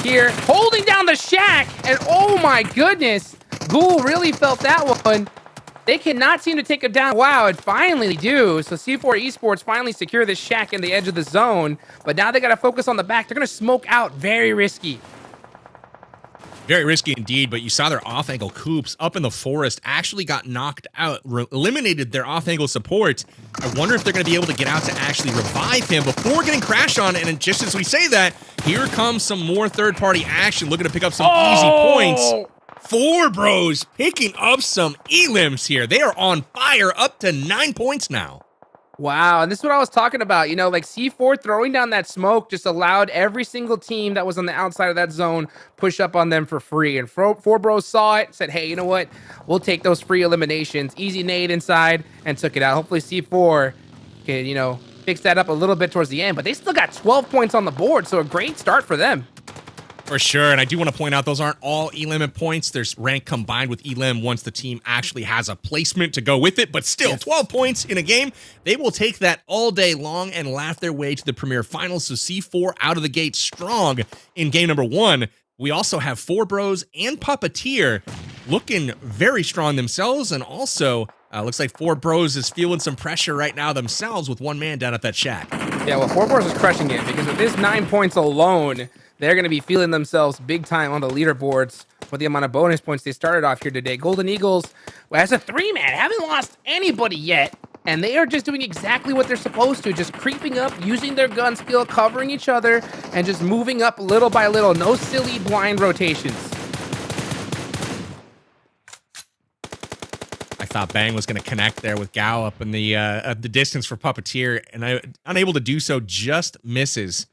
Here, holding down the shack. And oh my goodness. Ghoul really felt that one. They cannot seem to take it down. Wow, it finally do. So C4 Esports finally secure this shack in the edge of the zone. But now they got to focus on the back. They're going to smoke out. Very risky. Very risky indeed, but you saw their off-angle Coops up in the forest actually got knocked out, eliminated their off-angle support. I wonder if they're going to be able to get out to actually revive him before getting crashed on. And just as we say that, here comes some more third-party action, looking to pick up some easy points. 4 bros picking up some elims here. They are on fire, up to 9 points now. Wow, and this is what I was talking about. You know, like C4 throwing down that smoke just allowed every single team that was on the outside of that zone push up on them for free. And 4 bros saw it, said, hey, you know what? We'll take those free eliminations. Easy nade inside and took it out. Hopefully C4 can, you know, fix that up a little bit towards the end. But they still got 12 points on the board, so a great start for them. For sure, and I do want to point out those aren't all elim points. There's rank combined with elim once the team actually has a placement to go with it, but still, 12 points in a game. They will take that all day long and laugh their way to the Premier Finals, so C4 out of the gate strong in game number 1. We also have 4 bros and Puppeteer looking very strong themselves, and also looks like 4 bros is feeling some pressure right now themselves with 1 man down at that shack. Yeah, well, 4 bros is crushing it because with this 9 points alone, they're going to be feeling themselves big time on the leaderboards with the amount of bonus points they started off here today. Golden Eagles, as a 3-man, haven't lost anybody yet. And they are just doing exactly what they're supposed to, just creeping up, using their gun skill, covering each other, and just moving up little by little. No silly blind rotations. I thought Bang was going to connect there with Gao up in the distance for Puppeteer, and unable to do so, just misses.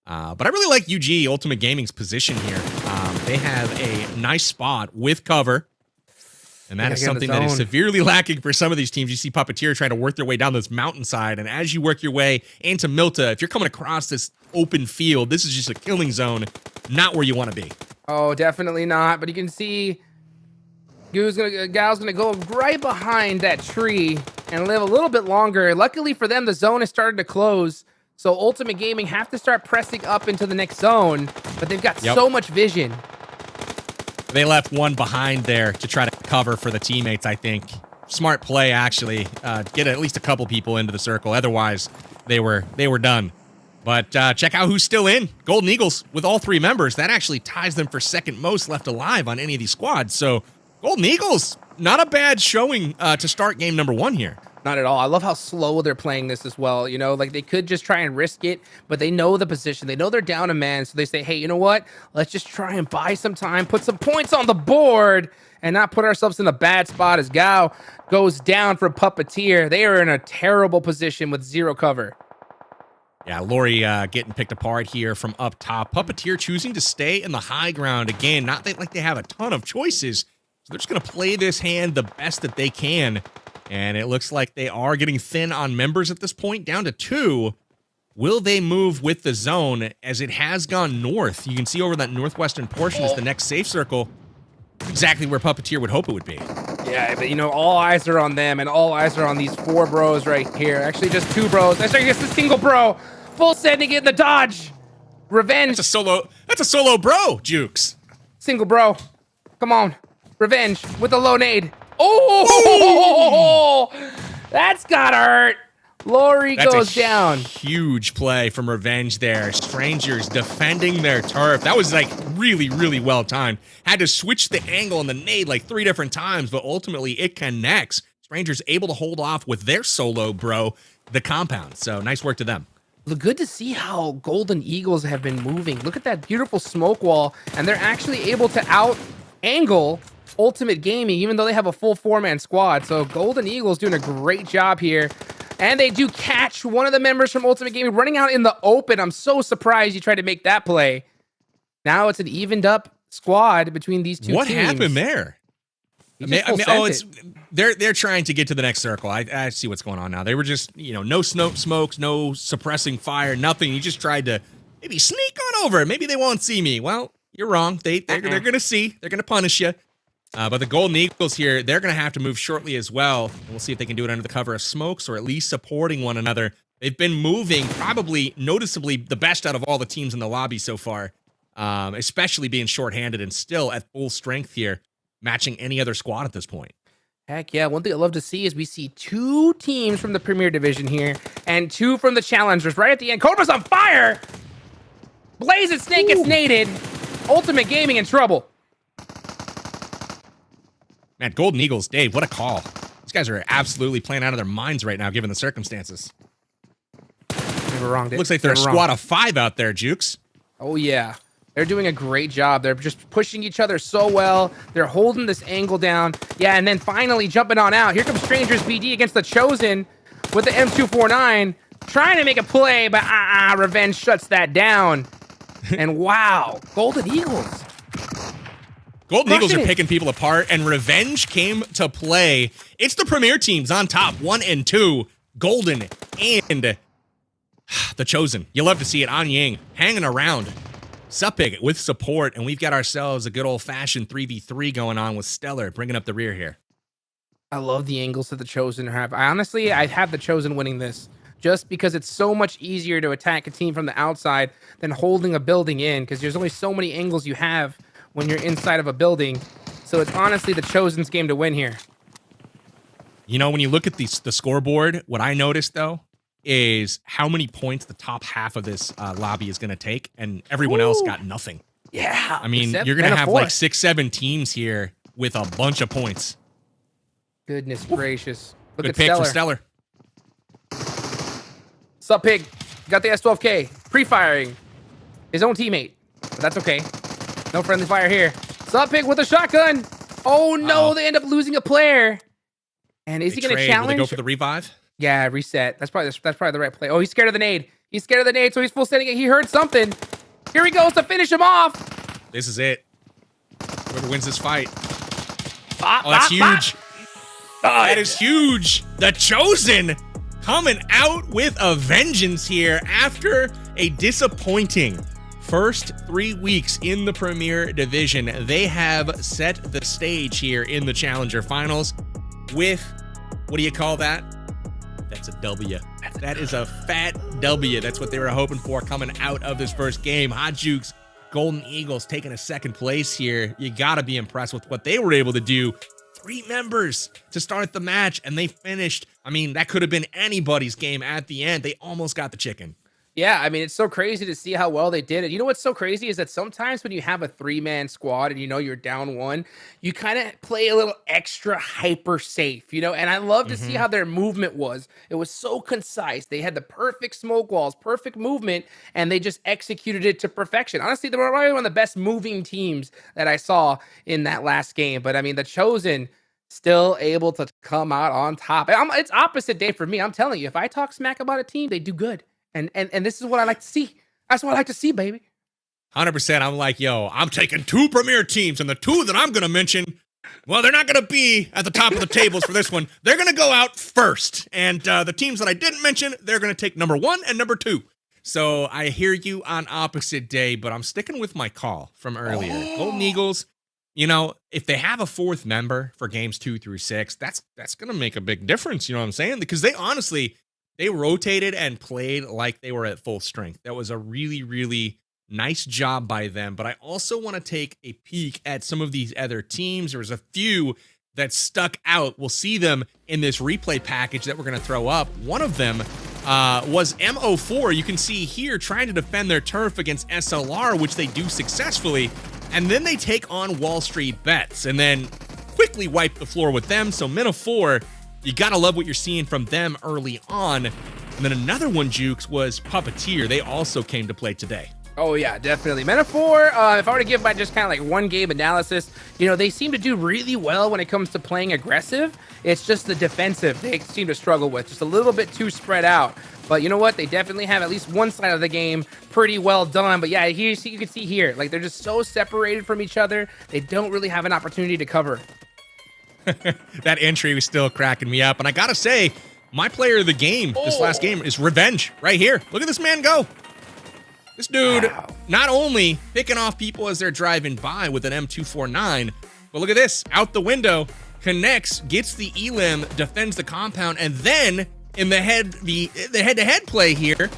But I really like UG Ultimate Gaming's position here. They have a nice spot with cover, and that is something that is severely lacking for some of these teams. You see Puppeteer trying to work their way down this mountainside, and as you work your way into Milta, if you're coming across this open field, this is just a killing zone, not where you want to be. Oh, definitely not. But you can see Gao's gonna go right behind that tree and live a little bit longer. Luckily for them, the zone is starting to close. So Ultimate Gaming have to start pressing up into the next zone, but they've got so much vision. They left 1 behind there to try to cover for the teammates, I think. Smart play, actually. Get at least a couple people into the circle. Otherwise, they were done. But check out who's still in. Golden Eagles with all 3 members. That actually ties them for second most left alive on any of these squads. So Golden Eagles, not a bad showing to start game number 1 here. Not at all. I love how slow they're playing this as well. You know, like they could just try and risk it, but they know the position. They know they're down a man. So they say, hey, you know what? Let's just try and buy some time, put some points on the board, and not put ourselves in a bad spot as Gao goes down for Puppeteer. They are in a terrible position with 0 cover. Yeah, Lori getting picked apart here from up top. Puppeteer choosing to stay in the high ground. Again, not like they have a ton of choices. So they're just going to play this hand the best that they can. And it looks like they are getting thin on members at this point, down to 2. Will they move with the zone as it has gone north? You can see over that northwestern portion is the next safe circle. Exactly where Puppeteer would hope it would be. Yeah, but you know, all eyes are on them, and all eyes are on these 4 bros right here. Actually, just 2 bros. Actually, it's a single bro. Full sending it in the dodge. Revenge. That's a solo bro, Jukes. Single bro. Come on. Revenge with a low nade. Oh, that's gotta hurt. Lori That's goes down. Huge play from Revenge there. Strangers defending their turf. That was like really, really well timed. Had to switch the angle on the nade like 3 different times, but ultimately it connects. Strangers able to hold off with their solo bro, the compound. So nice work to them. Look, good to see how Golden Eagles have been moving. Look at that beautiful smoke wall, and they're actually able to out-angle Ultimate Gaming, even though they have a full 4-man squad. So Golden Eagles doing a great job here. And they do catch one of the members from Ultimate Gaming running out in the open. I'm so surprised you tried to make that play. Now it's an evened up squad between these two teams. What happened there? They're trying to get to the next circle. I see what's going on now. They were just, no smokes, no suppressing fire, nothing. You just tried to maybe sneak on over. Maybe they won't see me. Well, you're wrong. They're going to see. They're going to punish you. But the Golden Eagles here, they're going to have to move shortly as well. And we'll see if they can do it under the cover of smokes or at least supporting one another. They've been moving probably noticeably the best out of all the teams in the lobby so far, especially being shorthanded and still at full strength here, matching any other squad at this point. Heck yeah. One thing I love to see is we see 2 teams from the Premier Division here and 2 from the Challengers right at the end. Cobra's on fire! Blazing Snake gets naded. Ultimate Gaming in trouble. Man, Golden Eagles, Dave, what a call. These guys are absolutely playing out of their minds right now, given the circumstances. They were wrong, Dave. Looks like they're a squad of 5 out there, Jukes. Oh, yeah. They're doing a great job. They're just pushing each other so well. They're holding this angle down. Yeah, and then finally jumping on out. Here comes Strangers BD against the Chosen with the M249. Trying to make a play, but Revenge shuts that down. And wow, Golden Eagles. Golden Eagles are picking people apart, and Revenge came to play. It's the Premier teams on top, 1 and 2. Golden and the Chosen. You love to see it. On Ying hanging around. Supig with support, and we've got ourselves a good old-fashioned 3v3 going on with Stellar bringing up the rear here. I love the angles that the Chosen have. I have the Chosen winning this just because it's so much easier to attack a team from the outside than holding a building in, because there's only so many angles you have when you're inside of a building. So it's honestly the Chosen's game to win here. When you look at the scoreboard, what I noticed, though, is how many points the top half of this lobby is going to take, and everyone else got nothing. Yeah. I mean, you're going to have like 6-7 teams here with a bunch of points. Goodness gracious. Look Good at pick Stellar. from Stellar. Sup, Pig? Got the S12K. Pre-firing his own teammate. But that's okay. No friendly fire here. Sup, Pig with a shotgun. Oh, no. They end up losing a player. And is he going to challenge? Will they go for the revive? Yeah, reset. That's probably the right play. Oh, he's scared of the nade. He's scared of the nade, so he's full sending it. He heard something. Here he goes to finish him off. This is it. Whoever wins this fight. That's huge. That is huge. The Chosen coming out with a vengeance here after a disappointing first 3 weeks in the Premier Division. They have set the stage here in the Challenger Finals with, what do you call that? That's a W. That is a fat W. That's what they were hoping for coming out of this first game. Hot Jukes, Golden Eagles taking a second place here. You got to be impressed with what they were able to do. 3 members to start the match, and they finished. I mean, that could have been anybody's game at the end. They almost got the chicken. Yeah, I mean, it's so crazy to see how well they did it. You know what's so crazy is that sometimes when you have a 3-man squad and you're down 1, you kind of play a little extra hyper safe, and I love to see how their movement was. It was so concise. They had the perfect smoke walls, perfect movement, and they just executed it to perfection. Honestly, they were probably one of the best moving teams that I saw in that last game. But I mean, the Chosen still able to come out on top. It's opposite day for me. I'm telling you, if I talk smack about a team, they do good. And this is what I like to see. That's what I like to see, baby. 100%. I'm like, yo, I'm taking 2 Premier teams, and the 2 that I'm going to mention, well, they're not going to be at the top of the tables for this one. They're going to go out first. And the teams that I didn't mention, they're going to take number 1 and number 2. So I hear you on opposite day, but I'm sticking with my call from earlier. Golden Eagles, if they have a 4th member for games 2 through 6, that's going to make a big difference. You know what I'm saying? Because they rotated and played like they were at full strength. That was a really, really nice job by them. But I also want to take a peek at some of these other teams. There was a few that stuck out. We'll see them in this replay package that we're going to throw up. One of them was MO4. You can see here trying to defend their turf against SLR, which they do successfully. And then they take on Wall Street Bets and then quickly wipe the floor with them. So Mina4, you got to love what you're seeing from them early on. And then another one, Jukes, was Puppeteer. They also came to play today. Oh, yeah, definitely. Metaphor, if I were to give my just kind of like one game analysis, you know, they seem to do really well when it comes to playing aggressive. It's just the defensive they seem to struggle with, just a little bit too spread out. But you know what? They definitely have at least one side of the game pretty well done. But yeah, here you can see here, like they're just so separated from each other. They don't really have an opportunity to cover. That entry was still cracking me up. And I got to say, my player of the game this last game is Revenge right here. Look at this man go. This dude not only picking off people as they're driving by with an M249, but look at this. Out the window, connects, gets the elim, defends the compound, and then in the head-to-head play here,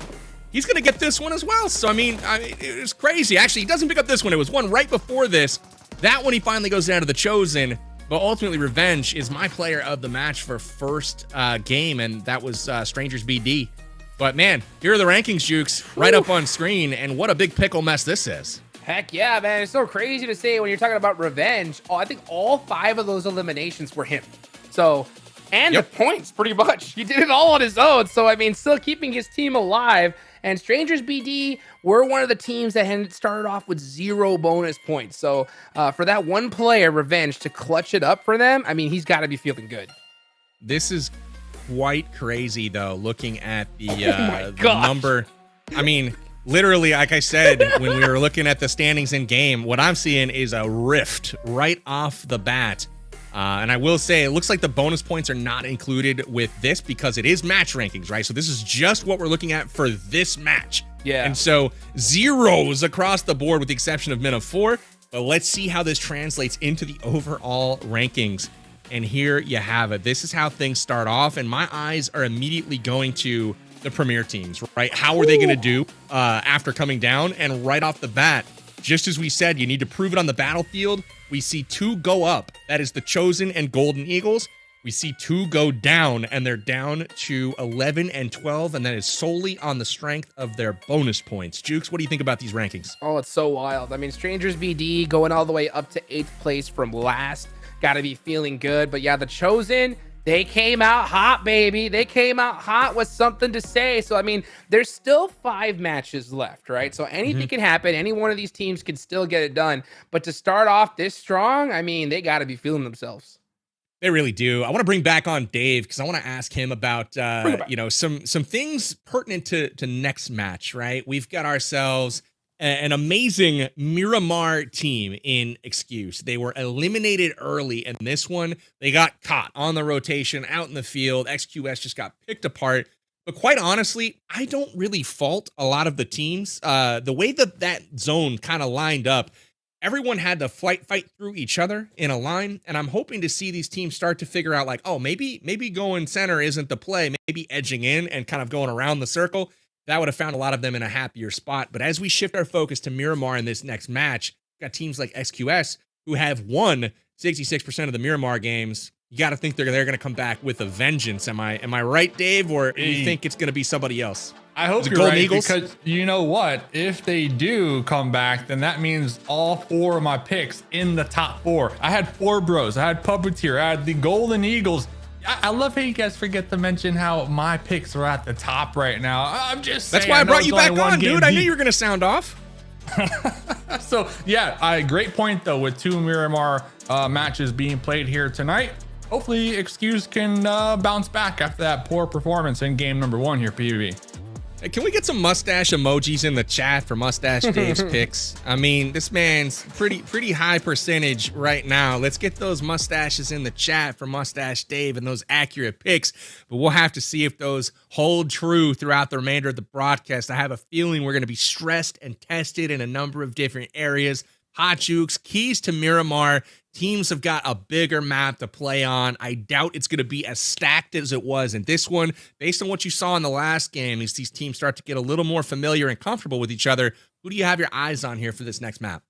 he's going to get this one as well. So, I mean, it was crazy. Actually, he doesn't pick up this one. It was one right before this. That one he finally goes down to the Chosen. But ultimately, Revenge is my player of the match for first game, and that was Strangers BD. But man, here are the rankings, Jukes, right up on screen, and what a big pickle mess this is. Heck yeah, man. It's so crazy to say when you're talking about Revenge. Oh, I think all 5 of those eliminations were him. So, and the points, pretty much. He did it all on his own. So, I mean, still keeping his team alive. And Strangers BD were one of the teams that had started off with 0 bonus points. So, for that one player, Revenge, to clutch it up for them, I mean, he's got to be feeling good. This is quite crazy, though, looking at the number. I mean, literally, like I said, when we were looking at the standings in game, what I'm seeing is a rift right off the bat. And I will say, it looks like the bonus points are not included with this because it is match rankings, right? So this is just what we're looking at for this match. Yeah. And so 0s across the board with the exception of Mina4. But let's see how this translates into the overall rankings. And here you have it. This is how things start off. And my eyes are immediately going to the Premier teams, right? How are they going to do after coming down? And right off the bat, just as we said, you need to prove it on the battlefield. We see 2 go up. That is the Chosen and Golden Eagles. We see 2 go down, and they're down to 11 and 12, and that is solely on the strength of their bonus points. Jukes, what do you think about these rankings? Oh, it's so wild. I mean, Strangers BD going all the way up to 8th place from last. Got to be feeling good. But yeah, the Chosen, they came out hot, baby. They came out hot with something to say. So, I mean, there's still 5 matches left, right? So anything can happen. Any one of these teams can still get it done. But to start off this strong, I mean, they got to be feeling themselves. They really do. I want to bring back on Dave because I want to ask him about, you know, some things pertinent to next match, right? We've got ourselves an amazing Miramar team in Excuse. They were eliminated early, and this one, they got caught on the rotation out in the field. XQS just got picked apart. But quite honestly, I don't really fault a lot of the teams. The way that zone kind of lined up, everyone had to fight through each other in a line, and I'm hoping to see these teams start to figure out like, oh, maybe going center isn't the play. Maybe edging in and kind of going around the circle. That would have found a lot of them in a happier spot. But as we shift our focus to Miramar in this next match, we've got teams like XQS who have won 66% of the Miramar games. You got to think they're going to come back with a vengeance. Am I right, Dave, or do you think it's going to be somebody else? I hope you're right, because you know what? If they do come back, then that means all 4 of my picks in the top 4. I had 4 bros. I had Puppeteer. I had the Golden Eagles. I love how you guys forget to mention how my picks are at the top right now. I'm just saying. That's why I brought you back on, dude. I knew you were going to sound off. So, yeah, great point, though, with 2 Miramar matches being played here tonight. Hopefully, Excuse can bounce back after that poor performance in game number 1 here, PvP. Hey, can we get some mustache emojis in the chat for Mustache Dave's picks? I mean, this man's pretty high percentage right now. Let's get those mustaches in the chat for Mustache Dave and those accurate picks. But we'll have to see if those hold true throughout the remainder of the broadcast. I have a feeling we're going to be stressed and tested in a number of different areas. Hot Jukes, keys to Miramar. Teams have got a bigger map to play on. I doubt it's going to be as stacked as it was in this one. Based on what you saw in the last game, as these teams start to get a little more familiar and comfortable with each other, who do you have your eyes on here for this next map?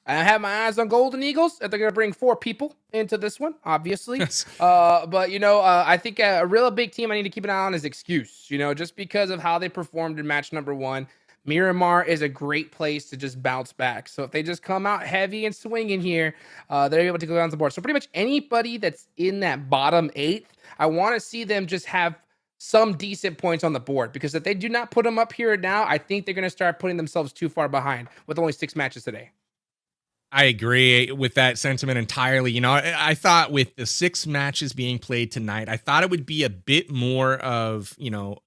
I have my eyes on Golden Eagles. They're going to bring 4 people into this one, obviously. Yes. But, I think a real big team I need to keep an eye on is Excuse, just because of how they performed in match number 1. Miramar is a great place to just bounce back. So if they just come out heavy and swinging here, they're able to go down the board. So pretty much anybody that's in that bottom 8th, I want to see them just have some decent points on the board, because if they do not put them up here now, I think they're going to start putting themselves too far behind with only 6 matches today. I agree with that sentiment entirely. I thought with the 6 matches being played tonight, I thought it would be a bit more of,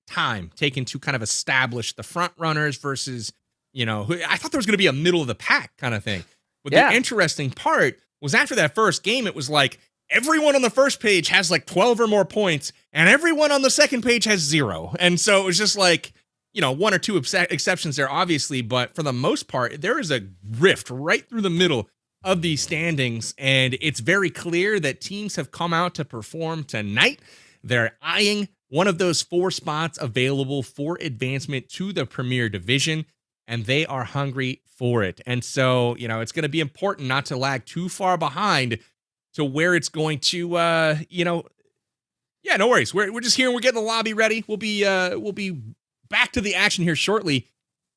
time taken to kind of establish the front runners versus, I thought there was going to be a middle of the pack kind of thing. But the interesting part was after that first game, it was like everyone on the first page has like 12 or more points and everyone on the second page has 0. And so it was just like, 1 or 2 exceptions there, obviously, but for the most part, there is a rift right through the middle of these standings, and it's very clear that teams have come out to perform tonight. They're eyeing one of those 4 spots available for advancement to the Premier Division, and they are hungry for it. And so, it's going to be important not to lag too far behind to where it's going to, no worries. We're just here and we're getting the lobby ready. We'll be back to the action here shortly.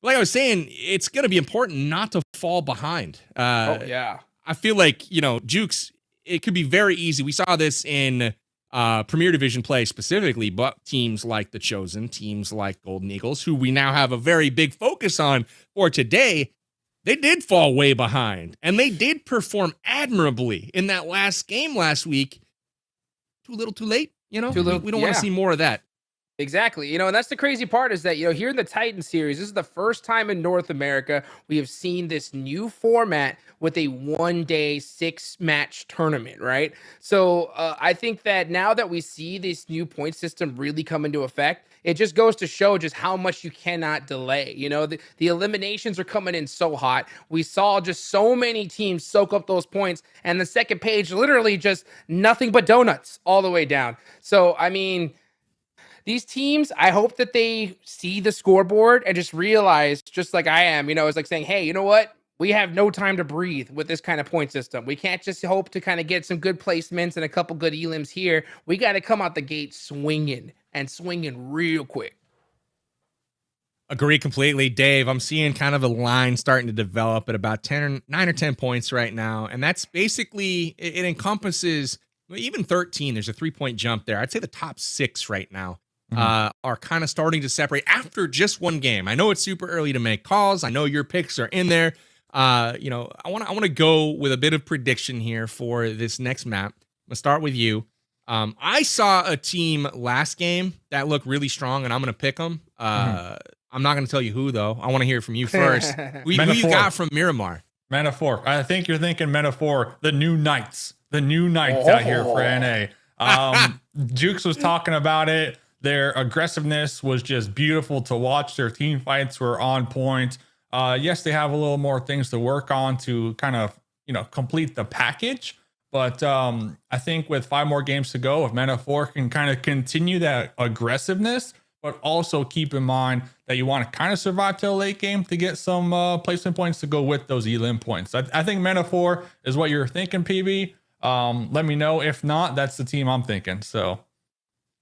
Like I was saying, it's going to be important not to fall behind. I feel like, Jukes, it could be very easy. We saw this in Premier Division play specifically, but teams like the Chosen, teams like Golden Eagles, who we now have a very big focus on for today, they did fall way behind. And they did perform admirably in that last game last week. Too little, too late, Too little, we don't want to see more of that. Exactly. And that's the crazy part is that, here in the Titan series, this is the first time in North America we have seen this new format with a 1-day 6-match tournament, right? So I think that now that we see this new point system really come into effect, it just goes to show just how much you cannot delay. The eliminations are coming in so hot. We saw just so many teams soak up those points, and the second page literally just nothing but donuts all the way down. So, these teams, I hope that they see the scoreboard and just realize, just like I am, it's like saying, hey, you know what? We have no time to breathe with this kind of point system. We can't just hope to kind of get some good placements and a couple good elims here. We got to come out the gate swinging real quick. Agree completely, Dave. I'm seeing kind of a line starting to develop at about 9 or 10 points right now. And that's basically, it encompasses even 13. There's a 3-point jump there. I'd say the top 6 right now are kind of starting to separate after just one game. I know it's super early to make calls. I know your picks are in there. I want to go with a bit of prediction here for this next map. I'm gonna start with you. I saw a team last game that looked really strong, and I'm gonna pick them. I'm not gonna tell you who though. I want to hear from you first. Who you got from Miramar? Metaphor. I think you're thinking Metaphor. The new Knights out here for NA. Jukes was talking about it. Their aggressiveness was just beautiful to watch. Their team fights were on point. Yes, they have a little more things to work on to kind of, complete the package. But I think with 5 more games to go, if Metaphor can kind of continue that aggressiveness, but also keep in mind that you want to kind of survive till late game to get some placement points to go with those elim points. I think Metaphor is what you're thinking, PB. Let me know. If not, that's the team I'm thinking. So.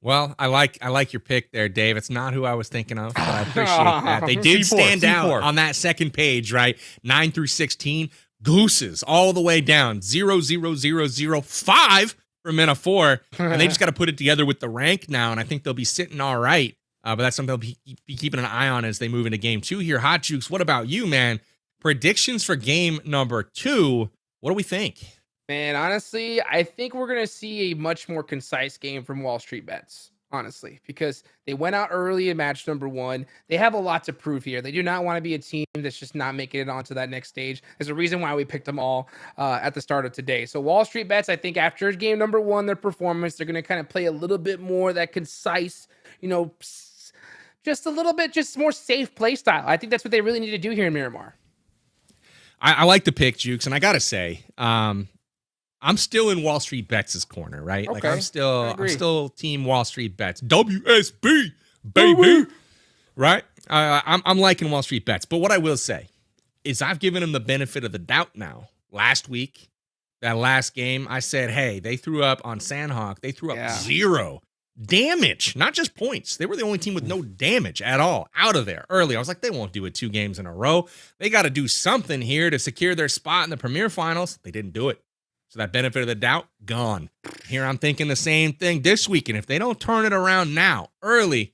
Well, I like your pick there, Dave. It's not who I was thinking of, but I appreciate that. They did stand out on that second page, right? 9 through 16, gooses all the way down. 0, 0, 0, 0, 5 for Metaphor, and they just got to put it together with the rank now, and I think they'll be sitting all right. But that's something they'll be keeping an eye on as they move into game 2 here. Hot Jukes, what about you, man? Predictions for game number 2. What do we think? Man, honestly, I think we're going to see a much more concise game from Wall Street Bets, honestly, because they went out early in match number 1. They have a lot to prove here. They do not want to be a team that's just not making it onto that next stage. There's a reason why we picked them all at the start of today. So Wall Street Bets, I think after game number 1, their performance, they're going to kind of play a little bit more that concise, just a little bit, just more safe play style. I think that's what they really need to do here in Miramar. I like the pick, Jukes, and I got to say, I'm still in Wall Street Bets' corner, right? Okay. Like I'm still team Wall Street Bets. WSB, baby. Right? I'm liking Wall Street Bets. But what I will say, is I've given them the benefit of the doubt now. Last week, that last game, I said, hey, they threw up on Sanhok. They threw up 0 damage, not just points. They were the only team with no damage at all out of there early. I was like, they won't do it 2 games in a row. They got to do something here to secure their spot in the Premier Finals. They didn't do it. So that benefit of the doubt, gone. Here I'm thinking the same thing this week. And if they don't turn it around now, early,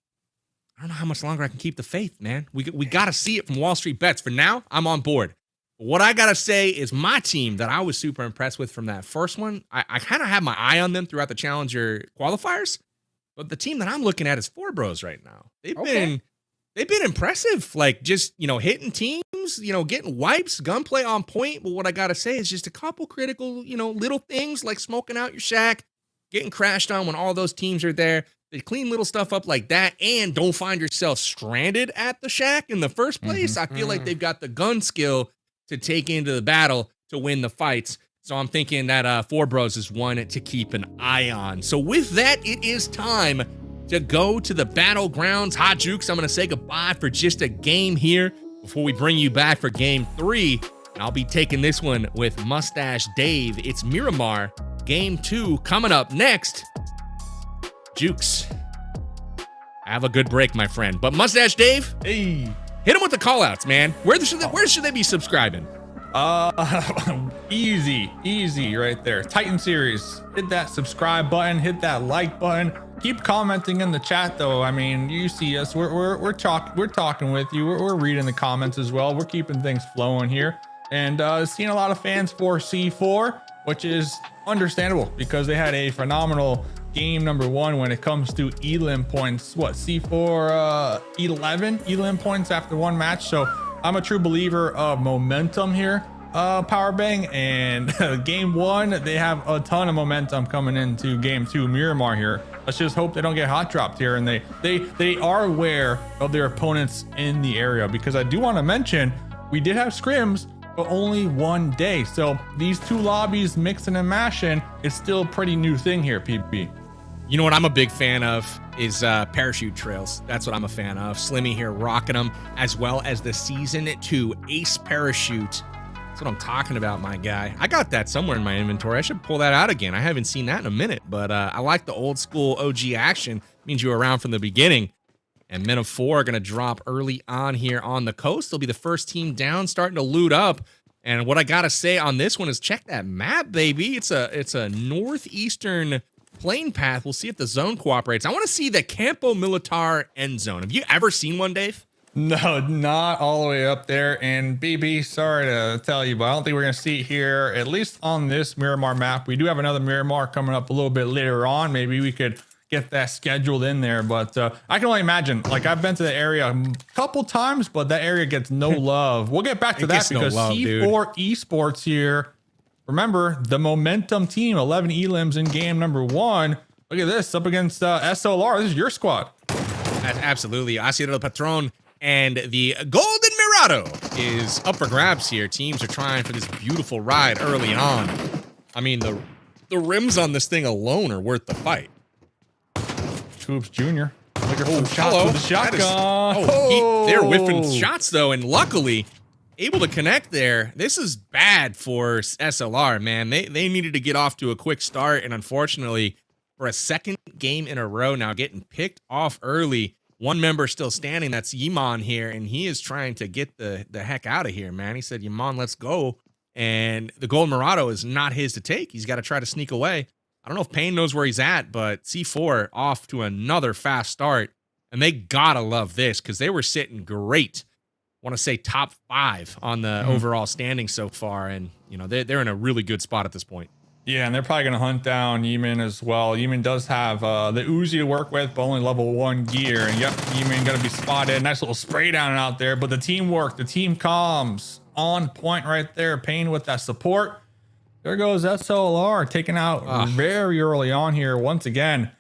I don't know how much longer I can keep the faith, man. We got to see it from Wall Street Bets. For now, I'm on board. But what I got to say is my team that I was super impressed with from that first one, I kind of had my eye on them throughout the Challenger qualifiers. But the team that I'm looking at is Four Bros right now. They've been impressive, like just, hitting teams, getting wipes, gunplay on point. But what I got to say is just a couple critical, little things like smoking out your shack, getting crashed on when all those teams are there. They clean little stuff up like that and don't find yourself stranded at the shack in the first place. I feel like they've got the gun skill to take into the battle to win the fights. So I'm thinking that Four Bros is one to keep an eye on. So with that, it is time to go to the battlegrounds. Hot Jukes, I'm going to say goodbye for just a game here before we bring you back for game 3. And I'll be taking this one with Mustache Dave. It's Miramar, game 2 coming up next. Jukes, have a good break, my friend. But Mustache Dave, hey, hit him with the call-outs, man. Where should they be subscribing? Easy right there. Titan Series. Hit that subscribe button. Hit that like button. Keep commenting in the chat, though. I mean, you see us. We're talking with you. We're reading the comments as well. We're keeping things flowing here, and seeing a lot of fans for C4, which is understandable because they had a phenomenal game number 1 when it comes to elim points. C4 11 elim points after 1 match. So I'm a true believer of momentum here, Power Bang, and game 1 they have a ton of momentum coming into game 2 Miramar here. Let's just hope they don't get hot dropped here, and they are aware of their opponents in the area, because I do want to mention we did have scrims, but only 1 day. So these 2 lobbies mixing and mashing is still a pretty new thing here, PB. You know what I'm a big fan of is parachute trails. That's what I'm a fan of. Slimmy here rocking them, as well as the Season 2 Ace Parachute. That's what I'm talking about, my guy. I got that somewhere in my inventory. I should pull that out again. I haven't seen that in a minute, but I like the old school OG action. Means you were around from the beginning. And Men of 4 are going to drop early on here on the coast. They'll be the first team down, starting to loot up. And what I got to say on this one is check that map, baby. It's a northeastern plane path. We'll see if the zone cooperates. I want to see the Campo Militar end zone. Have you ever seen one, Dave? No, not all the way up there. And BB, sorry to tell you, but I don't think we're going to see it here, at least on this Miramar map. We do have another Miramar coming up a little bit later on. Maybe we could get that scheduled in there. But I can only imagine, like, I've been to the area a couple times, but that area gets no love. We'll get back to that because C4 Esports here. Remember, the momentum team, 11 elims in game number 1. Look at this, up against SLR. This is your squad. Absolutely. Ácido del Patron and the Golden Mirado is up for grabs here. Teams are trying for this beautiful ride early on. I mean, the rims on this thing alone are worth the fight. Coops Jr. Looking for some shots with the shotgun. They're whiffing shots, though, and luckily able to connect there. This is bad for SLR, man. They needed to get off to a quick start, and unfortunately, for a second game in a row now, getting picked off early. One member still standing, that's Yimon here, and he is trying to get the heck out of here, man. He said, Yimon, let's go. And the Gold Murado is not his to take. He's got to try to sneak away. I don't know if Payne knows where he's at, but C4 off to another fast start. And they gotta love this because they were sitting great. Want to say top 5 on the overall standing so far. And, they're in a really good spot at this point. Yeah, and they're probably going to hunt down Yeeman as well. Yeeman does have the Uzi to work with, but only level 1 gear. And yep, Yeeman going to be spotted. Nice little spray down out there. But the teamwork, the team comms on point right there. Payne with that support. There goes SLR taken out very early on here once again.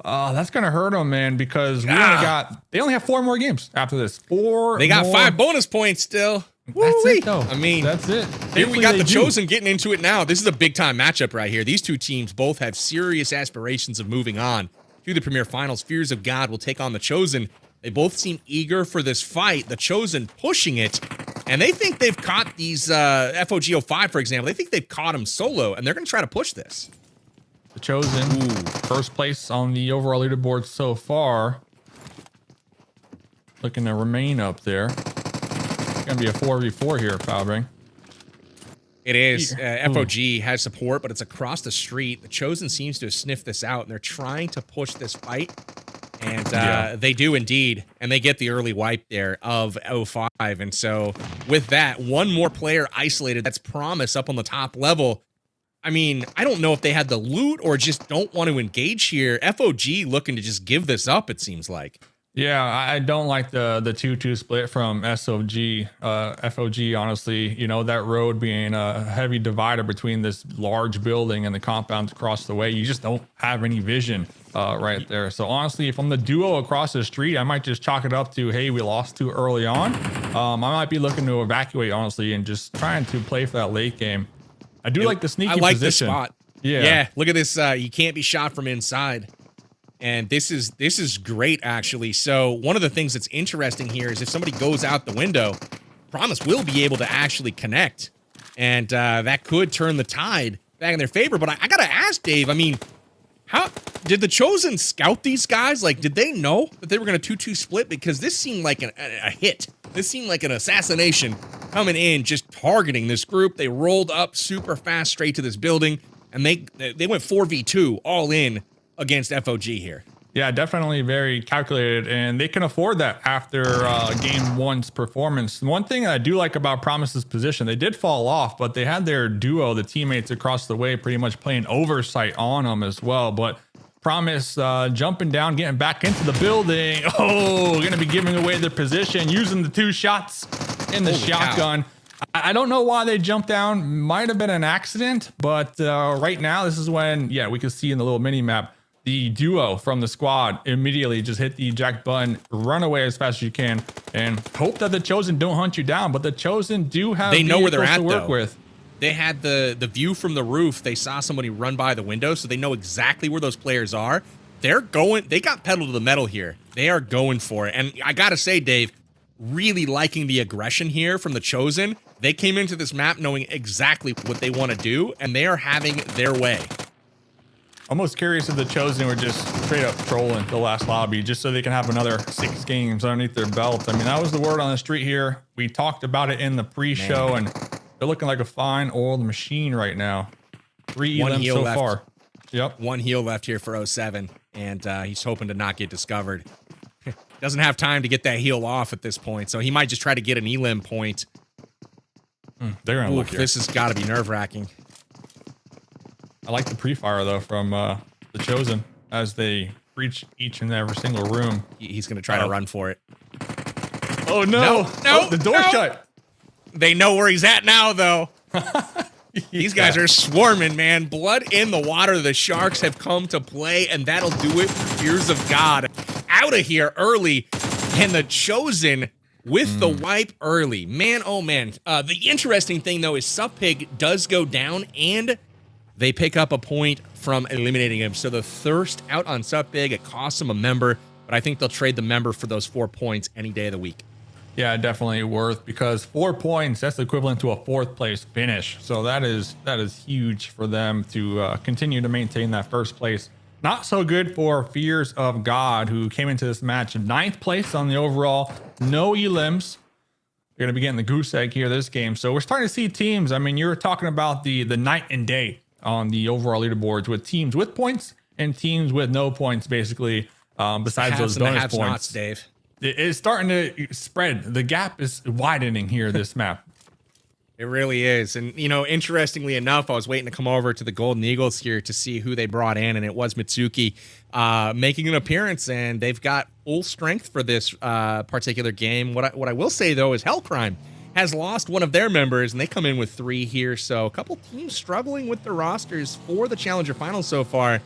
That's going to hurt them, man, because they only have 4 more games after this. They got 5 bonus points still. That's it, though. I mean, that's it. Here we got the Chosen getting into it now. This is a big-time matchup right here. These 2 teams both have serious aspirations of moving on to the Premier Finals. Fears of God will take on the Chosen. They both seem eager for this fight. The Chosen pushing it. And they think they've caught these FOG05, for example. They think they've caught him solo, and they're going to try to push this. The Chosen, first place on the overall leaderboard so far. Looking to remain up there. It's going to be a 4v4 here, Foulbring. It is. FOG has support, but it's across the street. The Chosen seems to have sniffed this out, and they're trying to push this fight. And they do indeed. And they get the early wipe there of 05. And so with that, one more player isolated. That's Promise up on the top level. I mean, I don't know if they had the loot or just don't want to engage here. FOG looking to just give this up, it seems like. Yeah, I don't like the 2-2 split from SOG, FOG, honestly. You know, that road being a heavy divider between this large building and the compounds across the way. You just don't have any vision right there. So honestly, if I'm the duo across the street, I might just chalk it up to, hey, we lost too early on. I might be looking to evacuate, honestly, and just trying to play for that late game. I do like the sneaky position. I like this spot. Yeah, look at this. You can't be shot from inside. And this is great, actually. So one of the things that's interesting here is if somebody goes out the window, Promise will be able to actually connect. And that could turn the tide back in their favor. But I got to ask, Dave, I mean, how did the Chosen scout these guys? Like, did they know that they were going to 2-2 split? Because this seemed like a hit. This seemed like an assassination coming in, just targeting this group. They rolled up super fast straight to this building. And they went 4v2 all in against FOG here. Yeah, definitely very calculated, and they can afford that after game one's performance. One thing I do like about Promise's position, they did fall off, but they had their duo, the teammates across the way, pretty much playing oversight on them as well. But Promise jumping down, getting back into the building. Oh, going to be giving away their position, using the 2 shots in the shotgun. Cow. I don't know why they jumped down. Might have been an accident, but right now, this is when, we can see in the little mini map, the duo from the squad immediately just hit the eject button, run away as fast as you can, and hope that the Chosen don't hunt you down. But the Chosen do have they know where they're at to work with. They had the view from the roof. They saw somebody run by the window, so they know exactly where those players are. They're going. They got pedal to the metal here. They are going for it. And I gotta say, Dave, really liking the aggression here from the Chosen. They came into this map knowing exactly what they want to do, and they are having their way. Almost curious if the Chosen were just straight up trolling the last lobby just so they can have another 6 games underneath their belt. I mean, that was the word on the street here. We talked about it in the pre-show, and they're looking like a fine oiled machine right now. 3 elims so far. Yep. 1 heal left here for 07, and he's hoping to not get discovered. Doesn't have time to get that heal off at this point, so he might just try to get an elim point. They're gonna look here. This has got to be nerve-wracking. I like the pre-fire, though, from the Chosen as they reach each and every single room. He's going to try to run for it. Oh, no. No, the door's shut. They know where he's at now, though. These guys are swarming, man. Blood in the water. The Sharks have come to play, and that'll do it for Fears of God. Out of here early, and the Chosen with the wipe early. Man, oh, man. The interesting thing, though, is Suppig does go down, and they pick up a point from eliminating him. So the thirst out on Suppig, it costs them a member, but I think they'll trade the member for those 4 points any day of the week. Yeah, definitely worth, because 4 points, that's equivalent to a 4th place finish. So that is huge for them to continue to maintain that first place. Not so good for Fears of God, who came into this match in 9th place on the overall. No elims. They're going to be getting the goose egg here this game. So we're starting to see teams. I mean, you're talking about the night and day on the overall leaderboards with teams with points and teams with no points, basically, besides those bonus points. Dave. It's starting to spread. The gap is widening here, this map. It really is. And, you know, interestingly enough, I was waiting to come over to the Golden Eagles here to see who they brought in, and it was Mitsuki making an appearance, and they've got full strength for this particular game. What I will say, though, is Hellcrime has lost one of their members, and they come in with 3 here. So a couple teams struggling with their rosters for the Challenger Finals so far.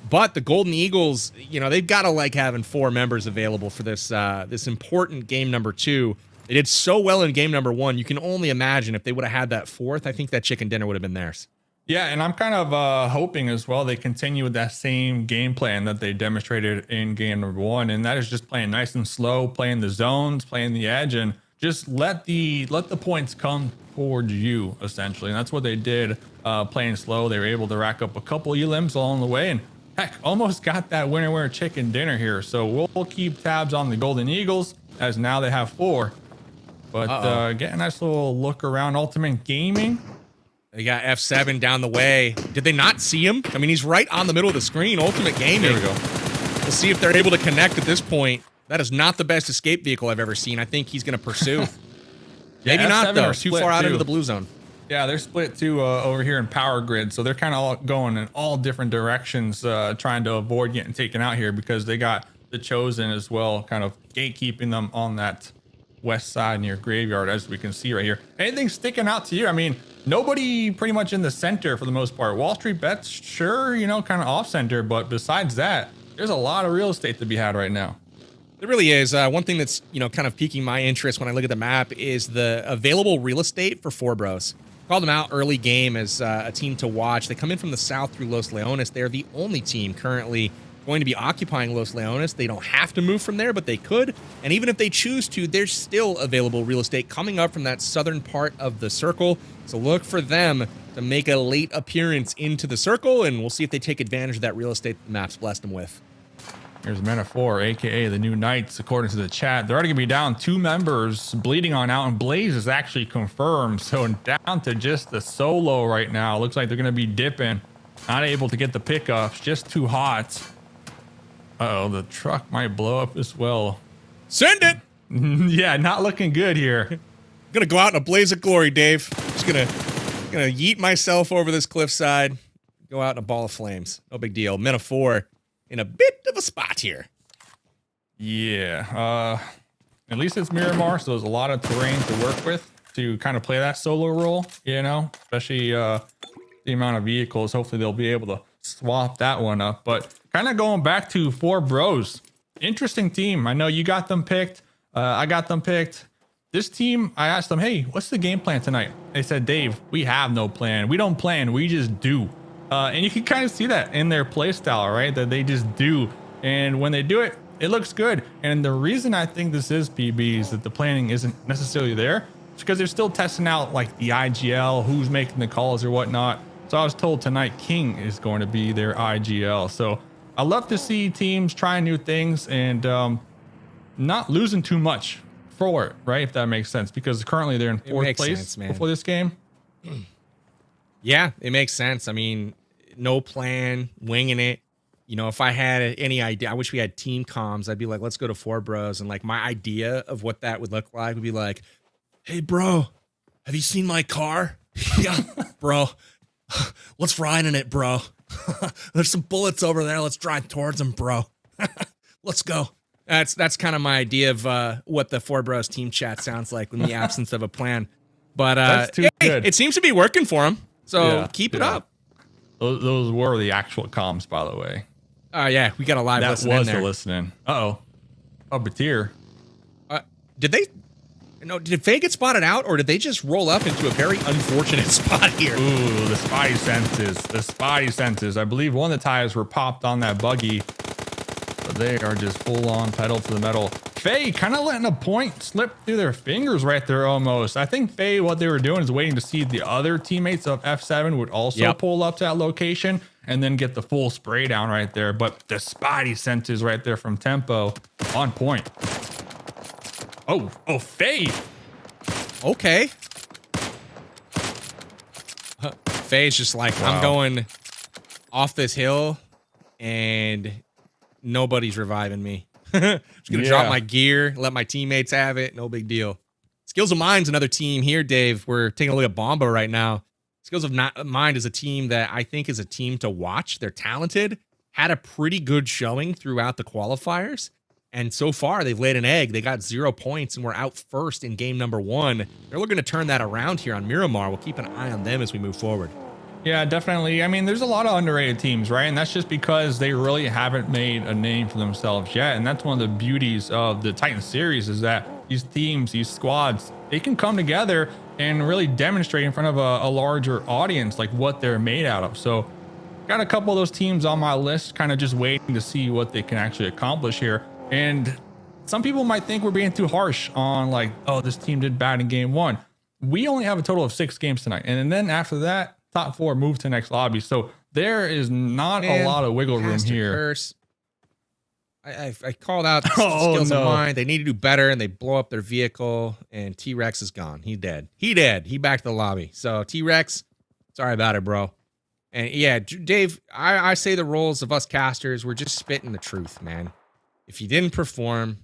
But the Golden Eagles, you know, they've got to like having 4 members available for this this important game number 2. They did so well in game number 1. You can only imagine if they would have had that 4th, I think that chicken dinner would have been theirs. Yeah, and I'm kind of hoping as well they continue with that same game plan that they demonstrated in game number 1, and that is just playing nice and slow, playing the zones, playing the edge, and just let the points come towards you, essentially. And that's what they did, playing slow. They were able to rack up a couple elims along the way, and heck, almost got that winner chicken dinner here. So we'll keep tabs on the Golden Eagles, as now they have 4. But get a nice little look around Ultimate Gaming. They got F7 down the way. Did they not see him? I mean, he's right on the middle of the screen. Ultimate Gaming. There we go. We'll see if they're able to connect at this point. That is not the best escape vehicle I've ever seen. I think he's going to pursue. Maybe Yeah, not, F7 though. are Too split, far out too. into the blue zone. Yeah, they're split too over here in Power Grid. So they're kind of all going in all different directions, trying to avoid getting taken out here because they got the Chosen as well, kind of gatekeeping them on that west side near Graveyard, as we can see right here. Anything sticking out to you? I mean, nobody pretty much in the center for the most part. Wall Street Bets, sure, you know, kind of off center, but besides that, there's a lot of real estate to be had right now. There really is. One thing that's, you know, kind of piquing my interest when I look at the map is the available real estate for Four Bros. Called them out early game as a team to watch. They come in from the south through Los Leones. They're the only team currently going to be occupying Los Leones. They don't have to move from there, but they could. And even if they choose to, there's still available real estate coming up from that southern part of the circle. So look for them to make a late appearance into the circle, and we'll see if they take advantage of that real estate the map's blessed them with. Here's Metaphor, aka the new Knights, according to the chat. They're already gonna be down 2 members, bleeding on out, and Blaze is actually confirmed. So down to just the solo right now. Looks like they're gonna be dipping. Not able to get the pickups, just too hot. Uh-oh, the truck might blow up as well. Send it! Yeah, not looking good here. I'm gonna go out in a blaze of glory, Dave. Just gonna yeet myself over this cliffside, go out in a ball of flames. No big deal. Metaphor in a bit of a spot here. Yeah, at least it's Miramar, so there's a lot of terrain to work with to kind of play that solo role, you know, especially the amount of vehicles. Hopefully they'll be able to swap that one up. But kind of going back to Four Bros, interesting team. I know you got them picked. I got them picked. This team, I asked them, hey, what's the game plan tonight? They said, Dave, we have no plan. We don't plan, we just do. And you can kind of see that in their play style, right? That they just do. And when they do it, it looks good. And the reason I think this is PB is that the planning isn't necessarily there. It's because they're still testing out like the IGL, who's making the calls or whatnot. So I was told tonight King is going to be their IGL. So I love to see teams trying new things and not losing too much for it, right? If that makes sense, because currently they're in 4th place before this game. Yeah, it makes sense. I mean, no plan, winging it. You know, if I had any idea, I wish we had team comms. I'd be like, let's go to Four Bros. And like my idea of what that would look like would be like, hey, bro, have you seen my car? Yeah, bro. Let's ride in it, bro. There's some bullets over there. Let's drive towards them, bro. Let's go. That's kind of my idea of what the Four Bros team chat sounds like in the absence of a plan. But That's too hey, good. It seems to be working for them. So Yeah, keep it yeah. up. Those were the actual comms, by the way. Yeah, we got a live That listen in was there. the listening. Uh-oh. Oh, Batir. Did they? No, did Faye get spotted out, or did they just roll up into a very unfortunate spot here? Ooh, the spidey senses. The spidey senses. I believe one of the tires were popped on that buggy. But they are just full on pedal to the metal. Faye kind of letting a point slip through their fingers right there almost. I think Faye, what they were doing is waiting to see if the other teammates of F7 would also pull up to that location and then get the full spray down right there. But the spidey senses right there from Tempo on point. Oh, Faye. Okay. Faye's just like, Wow. I'm going off this hill, and nobody's reviving me. Just gonna drop my gear, let my teammates have it. No big deal. Skills of Mind's another team here, Dave. We're taking a look at Bomba right now. Skills of Mind is a team that I think is a team to watch. They're talented, had a pretty good showing throughout the qualifiers. And so far, they've laid an egg. They got 0 points and were out first in game number 1. They're looking to turn that around here on Miramar. We'll keep an eye on them as we move forward. Yeah, definitely. I mean, there's a lot of underrated teams, right? And that's just because they really haven't made a name for themselves yet. And that's one of the beauties of the Titan series is that these teams, these squads, they can come together and really demonstrate in front of a larger audience, like what they're made out of. So got a couple of those teams on my list, kind of just waiting to see what they can actually accomplish here. And some people might think we're being too harsh on like, oh, this team did bad in game 1. We only have a total of 6 games tonight. And then after that, top 4 move to next lobby. So there is not a lot of wiggle room here. Curse. I called out the skills of mine. They need to do better, and they blow up their vehicle, and T-Rex is gone. He's dead. He back to the lobby. So T-Rex, sorry about it, bro. And yeah, Dave, I say the roles of us casters, we're just spitting the truth, man. If you didn't perform,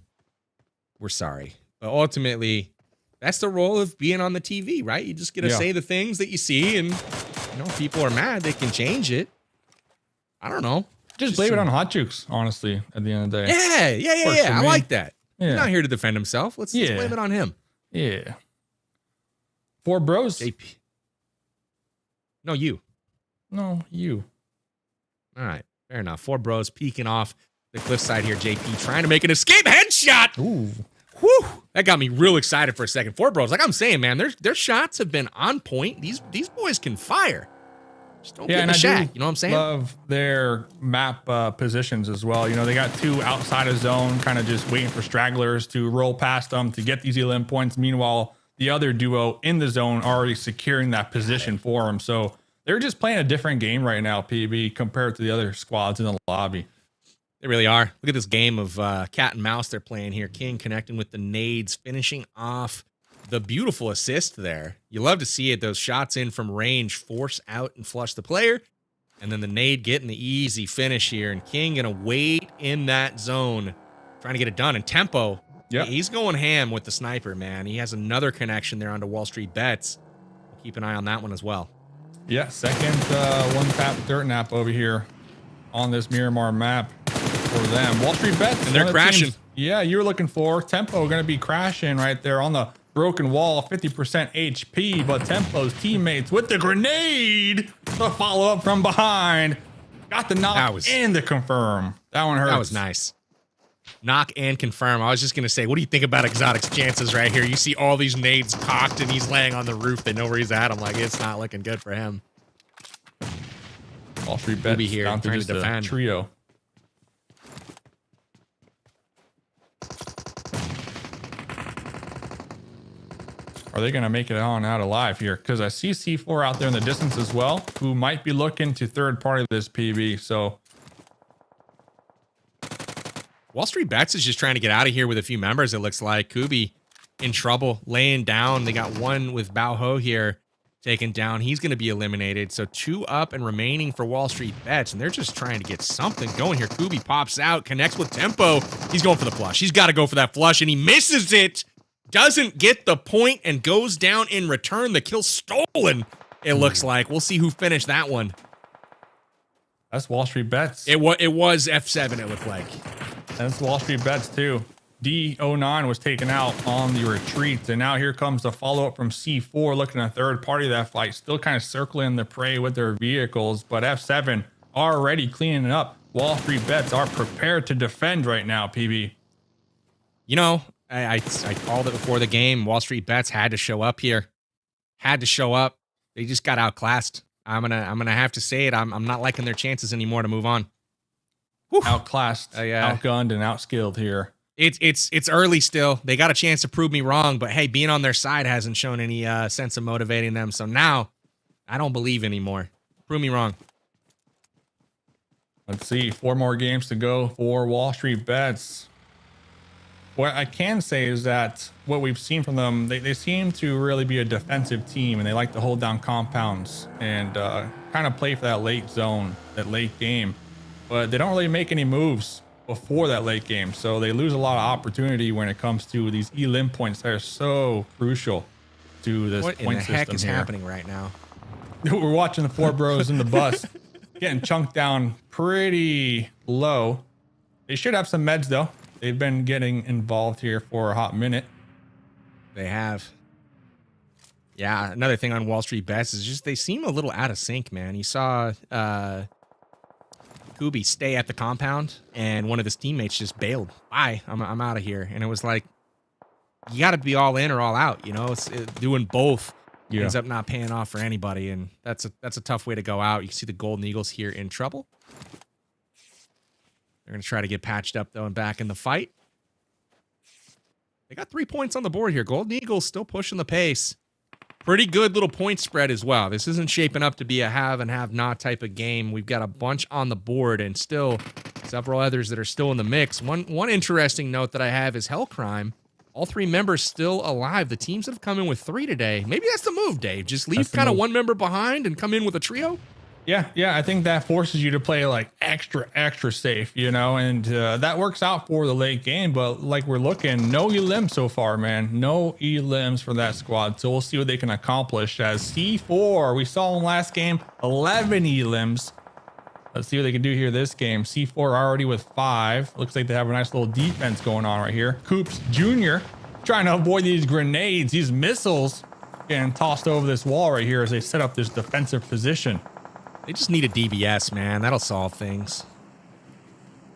we're sorry. But ultimately, that's the role of being on the TV, right? You just get to say the things that you see, and people are mad. They can change it. I don't know. Just blame it on Hot Jukes, honestly, at the end of the day. Yeah. I like that. Yeah. He's not here to defend himself. Let's blame it on him. Yeah. 4 bros. JP. No, you. No, you. All right. Fair enough. 4 bros peeking off the cliffside here. JP trying to make an escape headshot. Ooh. Whew. That got me real excited for a second. 4 bros. Like I'm saying, man, their shots have been on point. These boys can fire. Just don't get in the shack. You know what I'm saying? Love their map positions as well. You know, they got 2 outside of zone, kind of just waiting for stragglers to roll past them to get these elim points. Meanwhile, the other duo in the zone already securing that position for them. So they're just playing a different game right now, PB, compared to the other squads in the lobby. They really are. Look at this game of cat and mouse they're playing here. King connecting with the nades, finishing off the beautiful assist there. You love to see it. Those shots in from range force out and flush the player. And then the nade getting the easy finish here. And King going to wait in that zone, trying to get it done. And Tempo, he's going ham with the sniper, man. He has another connection there onto Wall Street Bets. Keep an eye on that one as well. Yeah, second one-tap dirt nap over here on this Miramar map for them. Wall Street Bets. And they're crashing. You were looking for Tempo going to be crashing right there on the broken wall, 50% HP, but Tempo's teammates with the grenade to follow up from behind. Got the knock and the confirm. That one hurts. That was nice. Knock and confirm. I was just going to say, what do you think about Exotic's chances right here? You see all these nades cocked, and he's laying on the roof. They know where he's at. I'm like, it's not looking good for him. Wall Street Bets here down to trying just to defend. A trio. Are they going to make it on out alive here? Because I see C4 out there in the distance as well, who might be looking to third party this PB. So Wall Street Bets is just trying to get out of here with a few members, it looks like. Kubi in trouble, laying down. They got one with Bao Ho here taken down. He's going to be eliminated. So 2 up and remaining for Wall Street Bets, and they're just trying to get something going here. Kubi pops out, connects with Tempo. He's going for the flush. He's got to go for that flush, and he misses it. Doesn't get the point and goes down in return. The kill stolen, it looks like. We'll see who finished that one. That's Wall Street Bets. It was F7, it looked like. That's Wall Street Bets, too. D09 was taken out on the retreat, and now here comes the follow-up from C4, looking at third party of that fight, still kind of circling the prey with their vehicles, but F7 already cleaning it up. Wall Street Bets are prepared to defend right now, PB. You know, I called it before the game. Wall Street Bets had to show up here. Had to show up. They just got outclassed. I'm gonna have to say it. I'm not liking their chances anymore to move on. Whew. Outclassed, outgunned, and outskilled here. It's early still. They got a chance to prove me wrong, but hey, being on their side hasn't shown any sense of motivating them. So now I don't believe anymore. Prove me wrong. Let's see, 4 more games to go for Wall Street Bets. What I can say is that what we've seen from them, they seem to really be a defensive team, and they like to hold down compounds and kind of play for that late zone, that late game. But they don't really make any moves before that late game, so they lose a lot of opportunity when it comes to these elim points that are so crucial to this point system. What in the heck is happening right now? We're watching the 4 bros in the bus getting chunked down pretty low. They should have some meds though. They've been getting involved here for a hot minute. They have. Yeah, another thing on Wall Street Bets is just they seem a little out of sync, man. You saw Kubi stay at the compound, and one of his teammates just bailed. Bye, I'm out of here. And it was like, you got to be all in or all out. You know, doing both ends up not paying off for anybody, and that's a tough way to go out. You can see the Golden Eagles here in trouble. They're going to try to get patched up, though, and back in the fight. They got 3 points on the board here. Golden Eagles still pushing the pace. Pretty good little point spread as well. This isn't shaping up to be a have and have not type of game. We've got a bunch on the board and still several others that are still in the mix. One interesting note that I have is Hellcrime. All 3 members still alive. The teams that have come in with 3 today. Maybe that's the move, Dave. Just leave kind of one member behind and come in with a trio. Yeah, I think that forces you to play like extra safe, and that works out for the late game. But like we're looking, no elims so far, man. No elims for that squad. So we'll see what they can accomplish. As C4, we saw in last game, 11 elims. Let's see what they can do here this game. C4 already with 5. Looks like they have a nice little defense going on right here. Coops Jr. trying to avoid these grenades, these missiles getting tossed over this wall right here as they set up this defensive position. They just need a DBS, man. That'll solve things.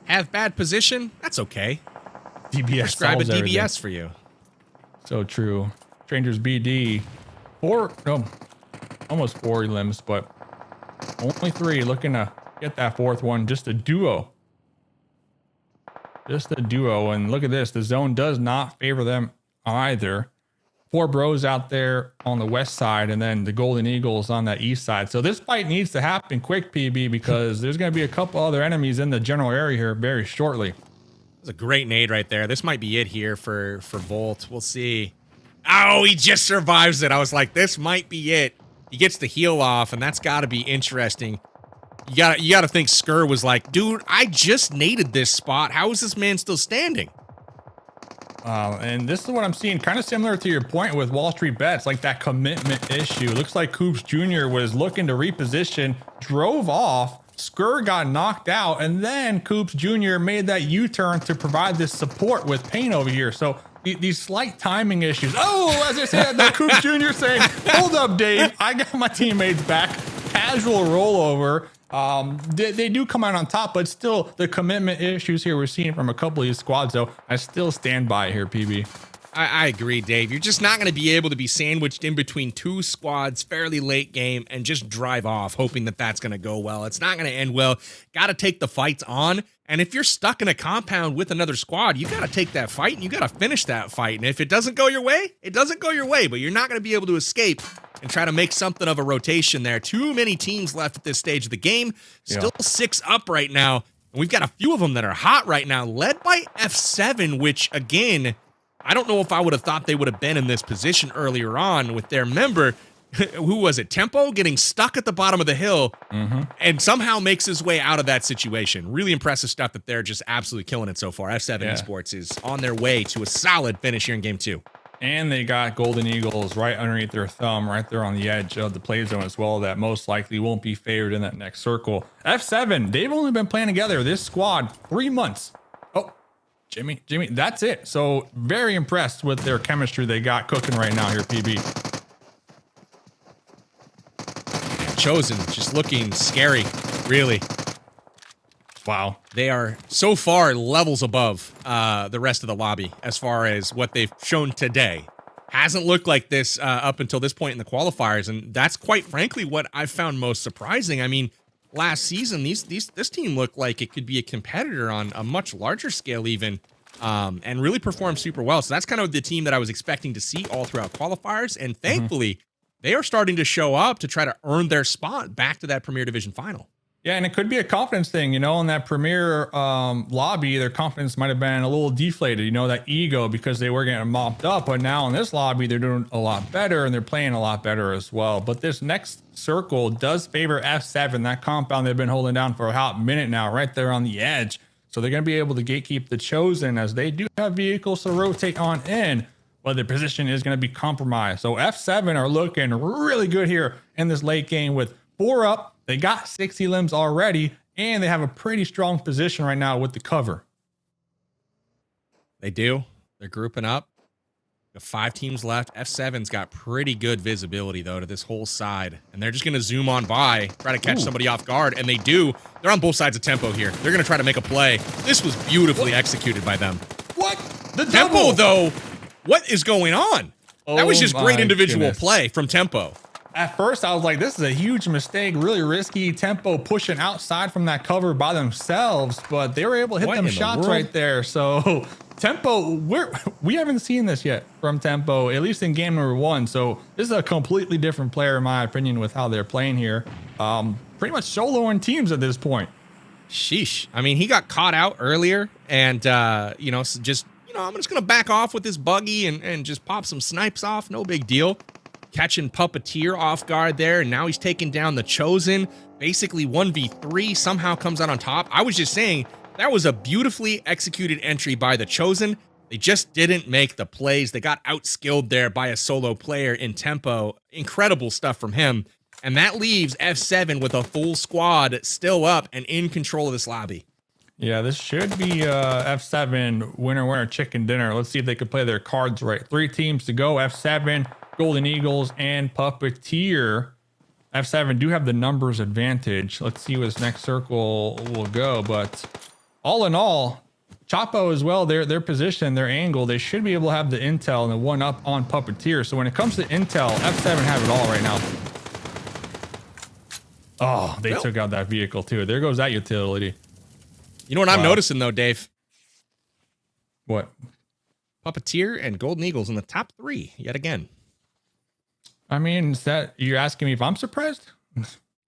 Have bad position? That's okay. DBS Prescribe a DBS everything. for you. So true. Strangers BD. Almost 4 elims, but only 3. Looking to get that 4th one. Just a duo. And look at this. The zone does not favor them either. 4 bros out there on the west side, and then the Golden Eagles on that east side. So this fight needs to happen quick, PB, because there's going to be a couple other enemies in the general area here very shortly. That's a great nade right there. This might be it here for Volt. We'll see. Oh, he just survives it. I was like, this might be it. He gets the heal off, and that's got to be interesting. You gotta think Skur was like, dude, I just naded this spot. How is this man still standing? And this is what I'm seeing, kind of similar to your point with Wall Street Bets, like that commitment issue. Looks like Coops Jr. was looking to reposition, drove off, Skur got knocked out, and then Coops Jr. made that U-turn to provide this support with Pain over here. So these slight timing issues. Oh, as I said, that Coops Jr. saying, hold up, Dave, I got my teammates back. Casual rollover. They do come out on top, but still the commitment issues here we're seeing from a couple of these squads, though. I still stand by it here, PB. I agree, Dave. You're just not going to be able to be sandwiched in between 2 squads fairly late game and just drive off, hoping that that's going to go well. It's not going to end well. Got to take the fights on. And if you're stuck in a compound with another squad, you got to take that fight and you got to finish that fight. And if it doesn't go your way, it doesn't go your way, but you're not going to be able to escape and try to make something of a rotation there. Too many teams left at this stage of the game. Still 6 up right now. And we've got a few of them that are hot right now, led by F7, which, again, I don't know if I would have thought they would have been in this position earlier on with their member. Who was it? Tempo getting stuck at the bottom of the hill and somehow makes his way out of that situation. Really impressive stuff that they're just absolutely killing it so far. F7 Esports is on their way to a solid finish here in game 2. And they got Golden Eagles right underneath their thumb, right there on the edge of the play zone as well. That most likely won't be favored in that next circle. F7, they've only been playing together, this squad, 3 months. Oh, Jimmy, that's it. So very impressed with their chemistry they got cooking right now here, PB. Chosen just looking scary, really. Wow. They are so far levels above the rest of the lobby as far as what they've shown today. Hasn't looked like this up until this point in the qualifiers, and that's quite frankly what I found most surprising. I mean, last season, this team looked like it could be a competitor on a much larger scale even, and really performed super well. So that's kind of the team that I was expecting to see all throughout qualifiers, and thankfully, they are starting to show up to try to earn their spot back to that Premier Division final. Yeah, and it could be a confidence thing, in that Premier lobby, their confidence might have been a little deflated, that ego, because they were getting mopped up. But now in this lobby, they're doing a lot better and they're playing a lot better as well. But this next circle does favor F7, that compound they've been holding down for a hot minute now, right there on the edge. So they're going to be able to gatekeep the Chosen, as they do have vehicles to rotate on in, but their position is going to be compromised. So F7 are looking really good here in this late game with 4 up. They got 60 limbs already, and they have a pretty strong position right now with the cover. They do. They're grouping up. Got 5 teams left. F7's got pretty good visibility, though, to this whole side. And they're just going to zoom on by, try to catch somebody off guard. And they do. They're on both sides of Tempo here. They're going to try to make a play. This was beautifully executed by them. What? The Tempo, though, what is going on? That was just great individual play from Tempo. At first, I was like, this is a huge mistake, really risky. Tempo pushing outside from that cover by themselves, but they were able to hit them shots right there. So Tempo, we haven't seen this yet from Tempo, at least in game number 1. So this is a completely different player, in my opinion, with how they're playing here. Pretty much soloing teams at this point. Sheesh. I mean, he got caught out earlier, and I'm just gonna back off with this buggy and just pop some snipes off. No big deal. Catching Puppeteer off guard there, and now he's taking down the Chosen. Basically 1v3, somehow comes out on top. I was just saying, that was a beautifully executed entry by the Chosen. They just didn't make the plays. They got outskilled there by a solo player in Tempo. Incredible stuff from him. And that leaves F7 with a full squad still up and in control of this lobby. Yeah, this should be F7 winner chicken dinner. Let's see if they could play their cards right. 3 teams to go. F7, Golden Eagles, and Puppeteer. F7 do have the numbers advantage. Let's see where this next circle will go. But all in all, Chapo as well, their position, their angle, they should be able to have the intel and the one up on Puppeteer. So when it comes to intel, F7 have it all right now. Oh, they took out that vehicle too. There goes that utility. You know what I'm noticing though, Dave? What? Puppeteer and Golden Eagles in the top 3 yet again. I mean, is that you're asking me if I'm surprised?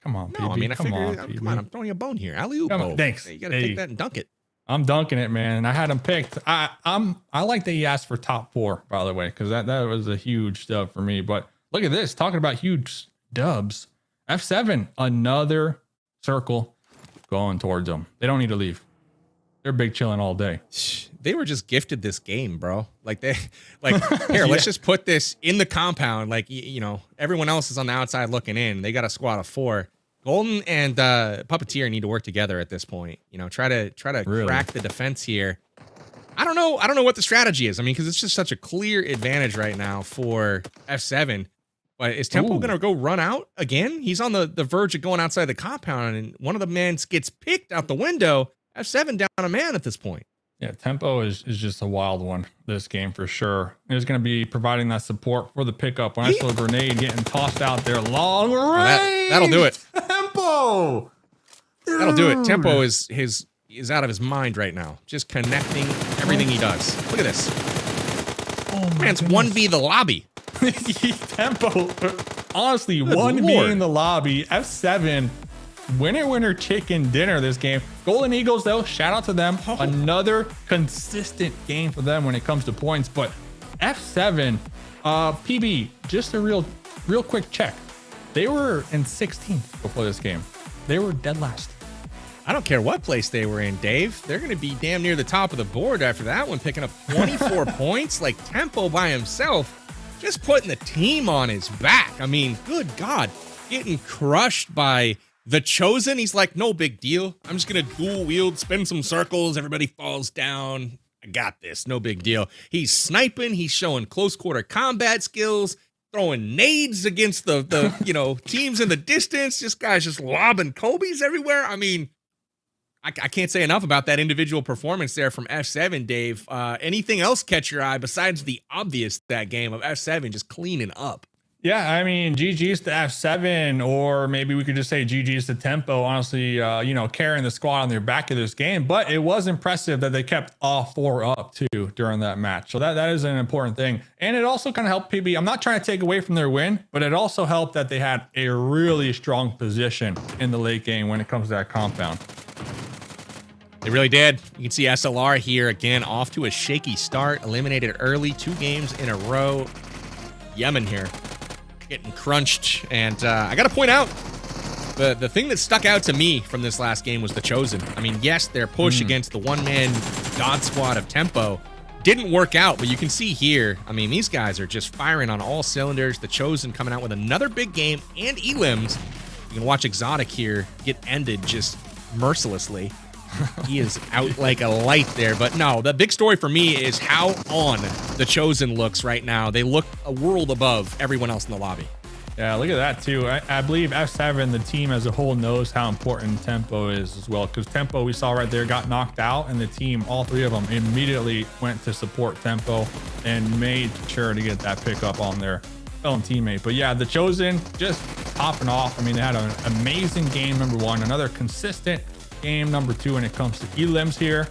Come on, no, PB. I mean, come on, I'm throwing you a bone here. Alley-oop. Thanks. You gotta take that and dunk it. I'm dunking it, man. I had him picked. I like that he asked for top 4, by the way, because that was a huge dub for me. But look at this, talking about huge dubs. F7, another circle going towards them. They don't need to leave. They're big chilling all day. They were just gifted this game, bro. Here, let's just put this in the compound. Everyone else is on the outside looking in. They got a squad of 4. Golden and Puppeteer need to work together at this point. Try to crack the defense here. I don't know what the strategy is. I mean, because it's just such a clear advantage right now for F7. But is Tempo going to go run out again? He's on the verge of going outside the compound, and one of the men gets picked out the window. F7 down a man at this point. Yeah, Tempo is just a wild one this game for sure. He's going to be providing that support for the pickup. When I saw a grenade getting tossed out there, long range. That'll do it. Tempo. That'll do it. Tempo is out of his mind right now. Just connecting everything he does. Look at this. Oh, man's 1v the lobby. Tempo, honestly, good 1v Lord. In the lobby. F7, winner chicken dinner this game. Golden Eagles, though, shout out to them. Another consistent game for them when it comes to points. But F7, PB, just a real quick check. They were in 16th before this game. They were dead last. I don't care what place they were in, Dave. They're going to be damn near the top of the board after that one, picking up 24 points. Like Tempo by himself, just putting the team on his back. I mean, good God, getting crushed by the Chosen. He's like, no big deal. I'm just going to dual wield, spin some circles. Everybody falls down. I got this. No big deal. He's sniping. He's showing close quarter combat skills, throwing nades against the teams in the distance. This guy's just lobbing Kobe's everywhere. I mean, I can't say enough about that individual performance there from F7, Dave. Anything else catch your eye besides the obvious that game of F7 just cleaning up? Yeah, I mean, GG's to F7, or maybe we could just say GG's to Tempo, honestly, carrying the squad on their back of this game. But it was impressive that they kept all 4 up, too, during that match. So that is an important thing. And it also kind of helped PB. I'm not trying to take away from their win, but it also helped that they had a really strong position in the late game when it comes to that compound. They really did. You can see SLR here again off to a shaky start, eliminated early, 2 games in a row. Yemen here getting crunched. And I got to point out, the thing that stuck out to me from this last game was the Chosen. I mean, yes, their push against the one-man God squad of Tempo didn't work out, but you can see here, I mean, these guys are just firing on all cylinders. The Chosen coming out with another big game, and Elims. You can watch Exotic here get ended just mercilessly. He is out like a light there. But no, the big story for me is how on the Chosen looks right now. They look a world above everyone else in the lobby. Yeah, look at that too. I believe F7, the team as a whole, knows how important Tempo is as well. Because Tempo, we saw right there, got knocked out, and the team, all 3 of them, immediately went to support Tempo and made sure to get that pickup on their fellow teammate. But yeah, the Chosen just popping off. I mean, they had an amazing game number 1, another consistent game number 2 when it comes to Elims here.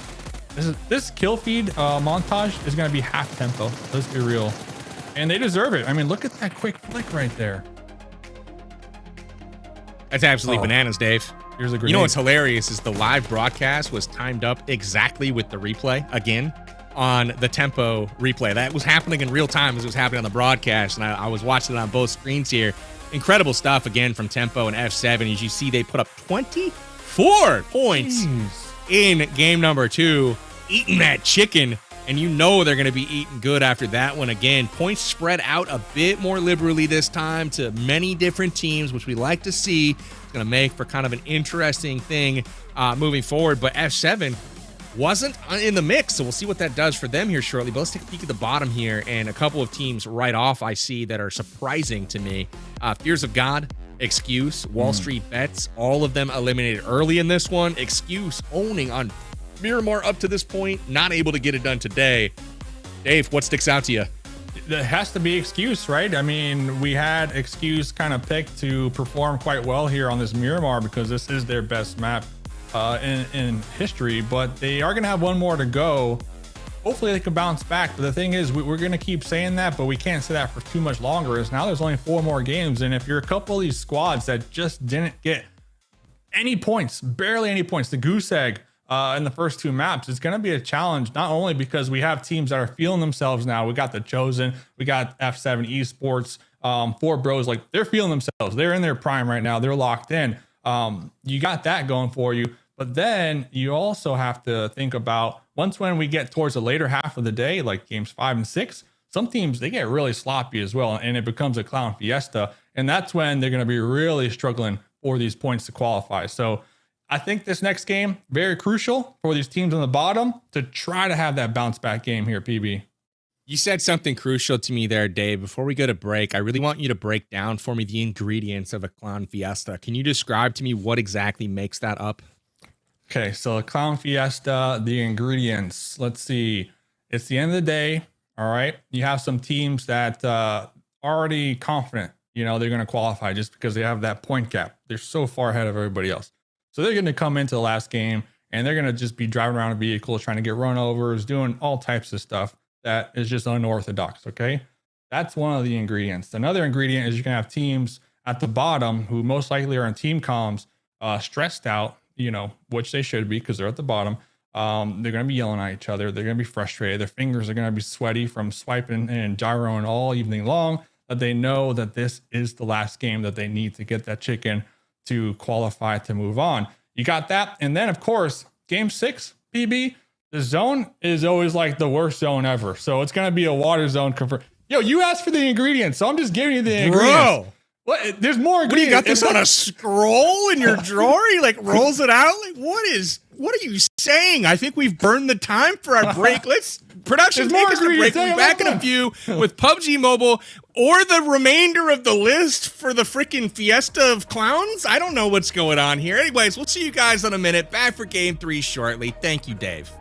This kill feed montage is going to be half tempo. Let's be real. And they deserve it. I mean, look at that quick flick right there. That's absolutely bananas, Dave. Here's a grenade. You know what's hilarious is the live broadcast was timed up exactly with the replay again on the tempo replay. That was happening in real time as it was happening on the broadcast, and I was watching it on both screens here. Incredible stuff again from Tempo and F7. As you see, they put up 24 points in game number 2, eating that chicken, and you know they're going to be eating good after that one again. Points spread out a bit more liberally this time to many different teams, which we like to see. It's going to make for kind of an interesting thing moving forward, but F7 wasn't in the mix, so we'll see what that does for them here shortly. But let's take a peek at the bottom here, and a couple of teams right off I see that are surprising to me. Fears of God, Excuse, Wall Street Bets, all of them eliminated early in this one. Excuse owning on Miramar up to this point, not able to get it done today. Dave, what sticks out to you? It has to be Excuse, right? I mean, we had Excuse kind of picked to perform quite well here on this Miramar because this is their best map in history, but they are going to have one more to go. Hopefully they can bounce back. But the thing is, we're going to keep saying that, but we can't say that for too much longer. Is now there's only 4 more games. And if you're a couple of these squads that just didn't get any points, barely any points, the goose egg in the first 2 maps, it's going to be a challenge, not only because we have teams that are feeling themselves now. We got the Chosen, we got F7 Esports, 4 Bros, like they're feeling themselves. They're in their prime right now. They're locked in. You got that going for you. But then you also have to think about when we get towards the later half of the day, like games 5 and 6, some teams, they get really sloppy as well. And it becomes a clown fiesta. And that's when they're going to be really struggling for these points to qualify. So I think this next game, very crucial for these teams on the bottom to try to have that bounce back game here, PB. You said something crucial to me there, Dave. Before we go to break, I really want you to break down for me the ingredients of a clown fiesta. Can you describe to me what exactly makes that up? Okay, so a clown fiesta, the ingredients. Let's see. It's the end of the day. All right. You have some teams that already confident, you know, they're going to qualify just because they have that point gap. They're so far ahead of everybody else. So they're going to come into the last game and they're going to just be driving around a vehicle, trying to get run overs, doing all types of stuff that is just unorthodox. Okay. That's one of the ingredients. Another ingredient is you're going to have teams at the bottom who most likely are in team comms, stressed out, you know, which they should be because they're at the bottom. They're going to be yelling at each other. They're going to be frustrated. Their fingers are going to be sweaty from swiping and gyroing all evening long. But they know that this is the last game that they need to get that chicken to qualify to move on. You got that. And then, of course, game 6, PB, the zone is always like the worst zone ever. So it's going to be a water zone. Yo, you asked for the ingredients, so I'm just giving you the ingredients. Bro. What? There's more ingredients. What do you got this on a scroll in your drawer? He like rolls it out. Like what are you saying? I think we've burned the time for our break. Let's production take us to break. We'll be back in a few with PUBG Mobile or the remainder of the list for the freaking fiesta of clowns. I don't know what's going on here. Anyways, we'll see you guys in a minute. Back for game 3 shortly. Thank you, Dave.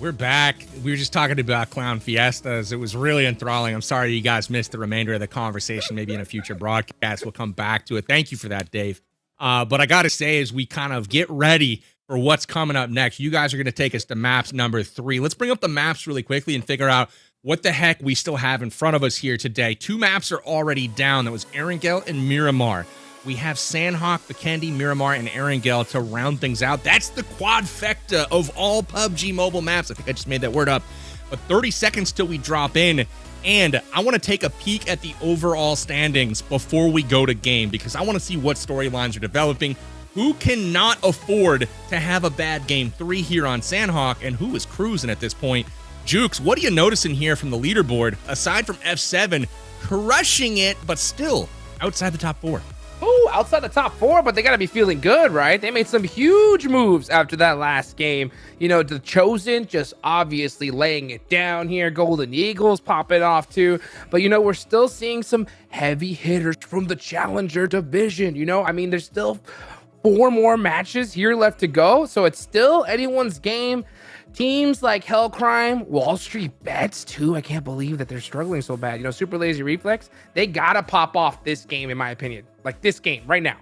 We're back. We were just talking about Clown Fiestas. It was really enthralling. I'm sorry you guys missed the remainder of the conversation. Maybe in a future broadcast, we'll come back to it. Thank you for that, Dave. But I got to say, as we kind of get ready for what's coming up next, you guys are going to take us to maps number 3. Let's bring up the maps really quickly and figure out what the heck we still have in front of us here today. 2 maps are already down. That was Erangel and Miramar. We have Sanhok, Vikendi, Miramar, and Erangel to round things out. That's the quadfecta of all PUBG Mobile maps. I think I just made that word up. But 30 seconds till we drop in. And I want to take a peek at the overall standings before we go to game, because I want to see what storylines are developing. Who cannot afford to have a bad game 3 here on Sanhok, and who is cruising at this point? Jukes, what are you noticing here from the leaderboard, aside from F7 crushing it, but still outside the top 4? Oh, outside the top 4, but they got to be feeling good, right? They made some huge moves after that last game. You know, the Chosen just obviously laying it down here. Golden Eagles popping off too. But, you know, we're still seeing some heavy hitters from the Challenger division. You know, I mean, there's still 4 more matches here left to go. So it's still anyone's game. Teams like Hellcrime, Wall Street Bets too. I can't believe that they're struggling so bad. You know, Super Lazy Reflex, they gotta pop off this game, in my opinion. Like this game right now.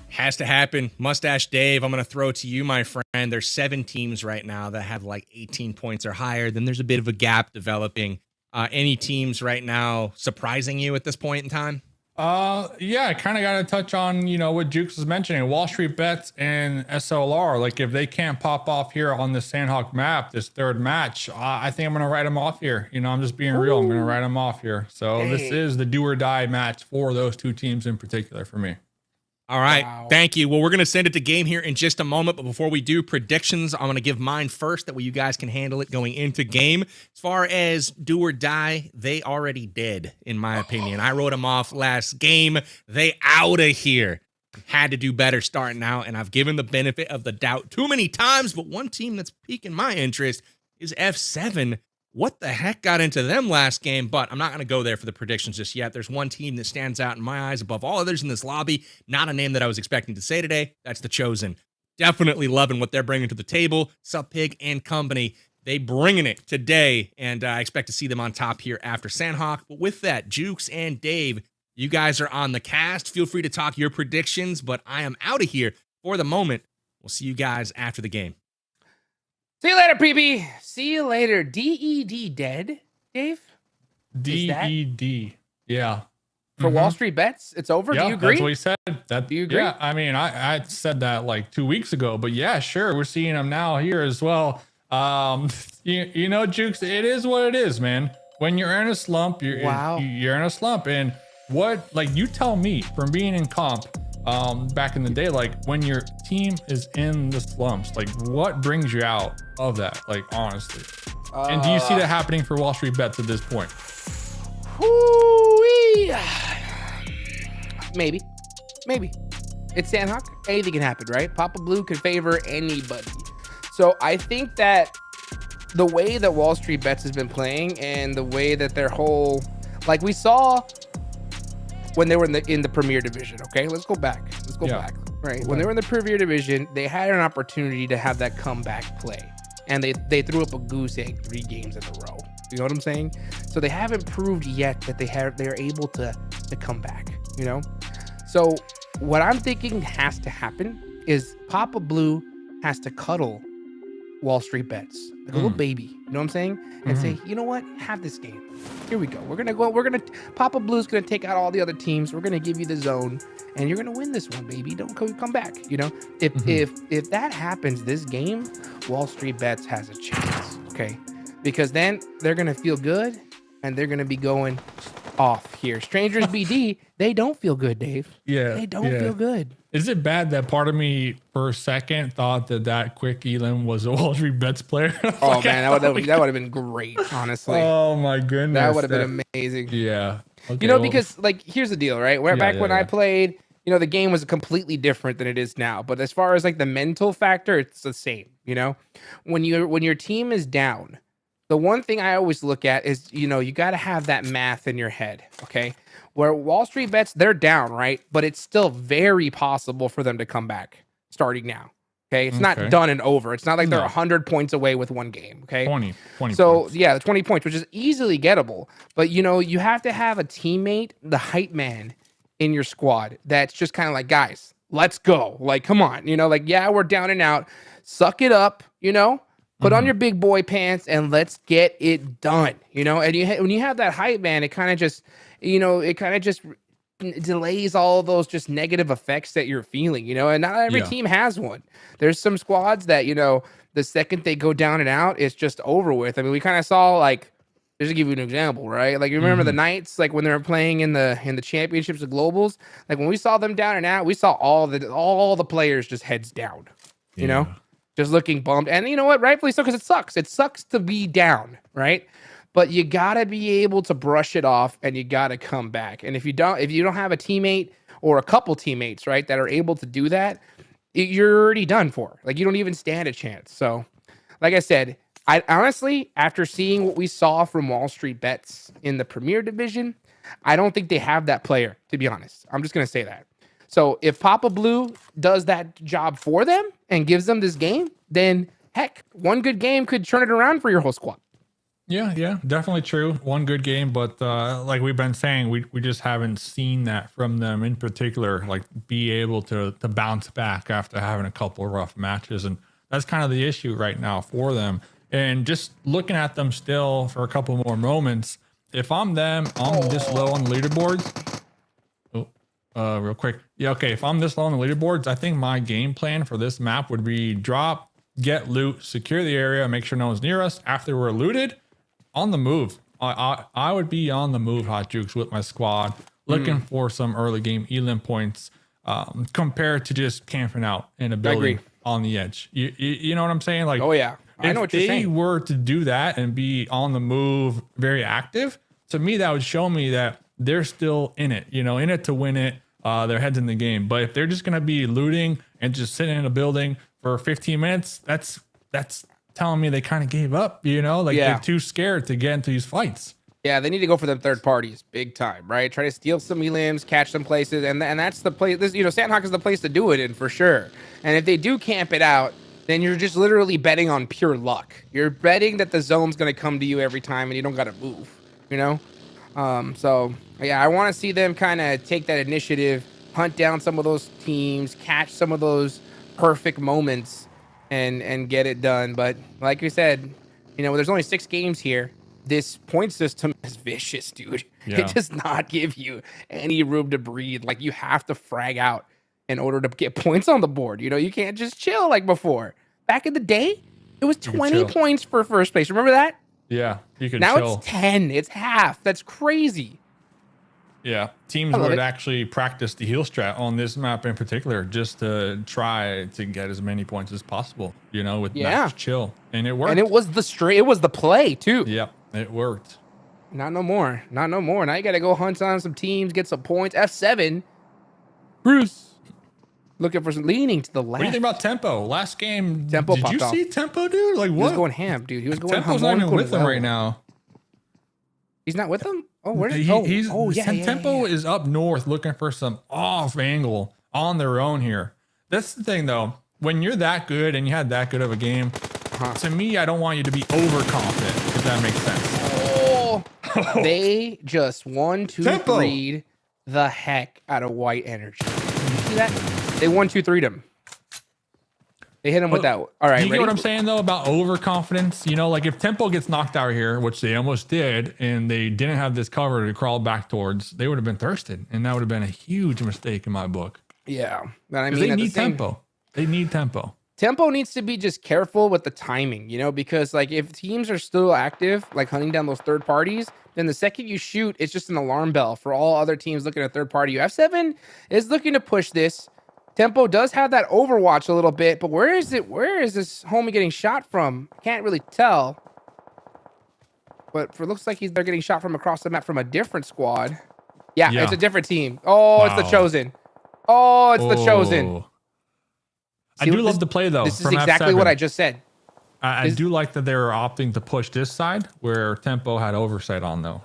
Has to happen. Mustache Dave, I'm going to throw it to you, my friend. There's 7 teams right now that have like 18 points or higher. Then there's a bit of a gap developing. Any teams right now surprising you at this point in time? Yeah, I kind of got to touch on, you know, what Jukes was mentioning, Wall Street Bets and SLR. Like, if they can't pop off here on the Sanhok map, this 3rd match, I think I'm going to write them off here. You know, I'm just being real. I'm going to write them off here. So this is the do or die match for those 2 teams in particular for me. All right. Wow. Thank you. Well, we're going to send it to game here in just a moment. But before we do predictions, I'm going to give mine first. That way you guys can handle it going into game. As far as do or die, they already did, in my opinion. I wrote them off last game. They out of here. Had to do better starting out. And I've given the benefit of the doubt too many times. But one team that's piquing my interest is F7. What the heck got into them last game? But I'm not going to go there for the predictions just yet. There's one team that stands out in my eyes above all others in this lobby. Not a name that I was expecting to say today. That's the Chosen. Definitely loving what they're bringing to the table. Sup Pig and company. They bringing it today. And I expect to see them on top here after Sanhok. But with that, Jukes and Dave, you guys are on the cast. Feel free to talk your predictions. But I am out of here for the moment. We'll see you guys after the game. See you later, PB. See you later. DED dead, Dave? DED. Yeah. For Wall Street Bets, it's over. Do you agree? That's what he said. Do you agree? Yeah, I mean, I said that like 2 weeks ago, but yeah, sure. We're seeing him now here as well. You know, Jukes, it is what it is, man. When you're in a slump, you're in a slump. And what, like, you tell me from being in comp, back in the day, like when your team is in the slumps, like what brings you out of that, like honestly? And do you see that happening for Wall Street Bets at this point? Maybe it's Sanhok. Anything can happen, right? Papa Blue can favor anybody. So I think that the way that Wall Street Bets has been playing and the way that their whole, like we saw when they were in the Premier Division. Okay, let's go back. Back. Right. When they were in the Premier Division, they had an opportunity to have that comeback play. And they threw up a goose egg 3 games in a row. You know what I'm saying? So they haven't proved yet that they're able to come back, you know? So what I'm thinking has to happen is Papa Blue has to cuddle Wall Street Bets like a little baby, you know what I'm saying? And say, you know what? Have this game. Here we go. Papa Blue's gonna take out all the other teams. We're gonna give you the zone, and you're gonna win this one, baby. Don't come back. You know, if that happens, this game, Wall Street Bets has a chance. Okay, because then they're gonna feel good, and they're gonna be going off here. Strangers BD, they don't feel good, Dave. Yeah, they don't feel good. Is it bad that part of me for a second thought that Quick Elam was a Wall Street Bets player? Oh man, that would have been great, honestly. Oh my goodness, that would have been amazing. Yeah, okay, you know, because like here's the deal, right? When I played, you know, the game was completely different than it is now. But as far as like the mental factor, it's the same. You know, when your team is down, the one thing I always look at is, you know, you got to have that math in your head, okay? Where Wall Street Bets, they're down, right? But it's still very possible for them to come back starting now. Okay, it's not done and over. It's not like they're 100 points away with one game. Okay, 20 so points. yeah, the 20 points, which is easily gettable. But you have to have a teammate, the hype man in your squad that's just kind of like, guys, let's go. Like, come on, like, yeah, we're down and out. Suck it up, put on your big boy pants and let's get it done. And when you have that hype man, it kind of just, delays all of those just negative effects that you're feeling, and not every team has one. There's some squads that, the second they go down and out, it's just over with. I mean, we kind of saw, like, just to give you an example, right? Like, you remember the Knights, like when they were playing in the championships, the globals, like when we saw them down and out, we saw all the players just heads down, just looking bummed. And you know what? Rightfully so, because it sucks. It sucks to be down, right? But you gotta be able to brush it off, and you gotta come back. And if you don't have a teammate or a couple teammates, right, that are able to do that, you're already done for. Like, you don't even stand a chance. So, like I said, I honestly, after seeing what we saw from Wall Street Bets in the Premier Division, I don't think they have that player, to be honest. I'm just gonna say that. So if Papa Blue does that job for them and gives them this game, then heck, one good game could turn it around for your whole squad. Yeah, definitely true. One good game, but like we've been saying, we just haven't seen that from them in particular, like be able to bounce back after having a couple of rough matches. And that's kind of the issue right now for them. And just looking at them still for a couple more moments, if I'm them, I'm this low on the leaderboards. Real quick. Yeah, okay, if I'm this low on the leaderboards, I think my game plan for this map would be drop, get loot, secure the area, make sure no one's near us. After we're looted, on the move. I would be on the move, Hot Jukes, with my squad, looking for some early game elim points, compared to just camping out in a building on the edge. You know what I'm saying? Like, oh yeah, I know what you're saying. If they were to do that and be on the move, very active, to me that would show me that they're still in it. In it to win it. Their heads in the game. But if they're just gonna be looting and just sitting in a building for 15 minutes, that's telling me they kind of gave up, they're too scared to get into these fights. Yeah, they need to go for them third parties big time, right? Try to steal some elims, catch some places, and that's the place. Sanhok is the place to do it in for sure. And if they do camp it out, then you're just literally betting on pure luck. You're betting that the zone's gonna come to you every time, and you don't gotta move. So yeah, I want to see them kind of take that initiative, hunt down some of those teams, catch some of those perfect moments, and get it done. But like you said, there's only 6 games here. This point system is vicious, dude. Yeah. It does not give you any room to breathe. Like, you have to frag out in order to get points on the board. You can't just chill like before. Back in the day, it was 20 points for first place. Remember that? Yeah, you could now chill. It's 10. It's half. That's crazy. Yeah, teams would actually practice the heal strat on this map in particular, just to try to get as many points as possible, with max chill. And it worked. And it was the play too. Yep, it worked. Not no more. Now you got to go hunt on some teams, get some points. F7. Bruce. Looking for some leaning to the left. What do you think about Tempo? Last game, Tempo did you off. see Tempo, dude? Like, what? He was going ham, dude. He was going ham. Tempo's not even with them right now. He's not with them? Oh, where's Tempo is up north looking for some off angle on their own here. That's the thing, though. When you're that good and you had that good of a game, to me, I don't want you to be overconfident, if that makes sense. Oh, they just 1-2-3'd the heck out of White Energy. You see that? They 1-2-3'd him. They hit him with that. All right. You get what I'm saying, though, about overconfidence? Like if Tempo gets knocked out here, which they almost did, and they didn't have this cover to crawl back towards, they would have been thirsted. And that would have been a huge mistake in my book. Yeah. But I mean, they need tempo. They need tempo. Tempo needs to be just careful with the timing, because like if teams are still active, like hunting down those third parties, then the second you shoot, it's just an alarm bell for all other teams looking at third party. F7 is looking to push this. Tempo does have that overwatch a little bit, but where is it? Where is this homie getting shot from? Can't really tell. But looks like they're getting shot from across the map from a different squad. Yeah. It's a different team. Oh, wow. It's the Chosen. Oh, it's the Chosen. I do love the play, though. This is exactly what I just said. I do like that they're opting to push this side where Tempo had oversight on, though.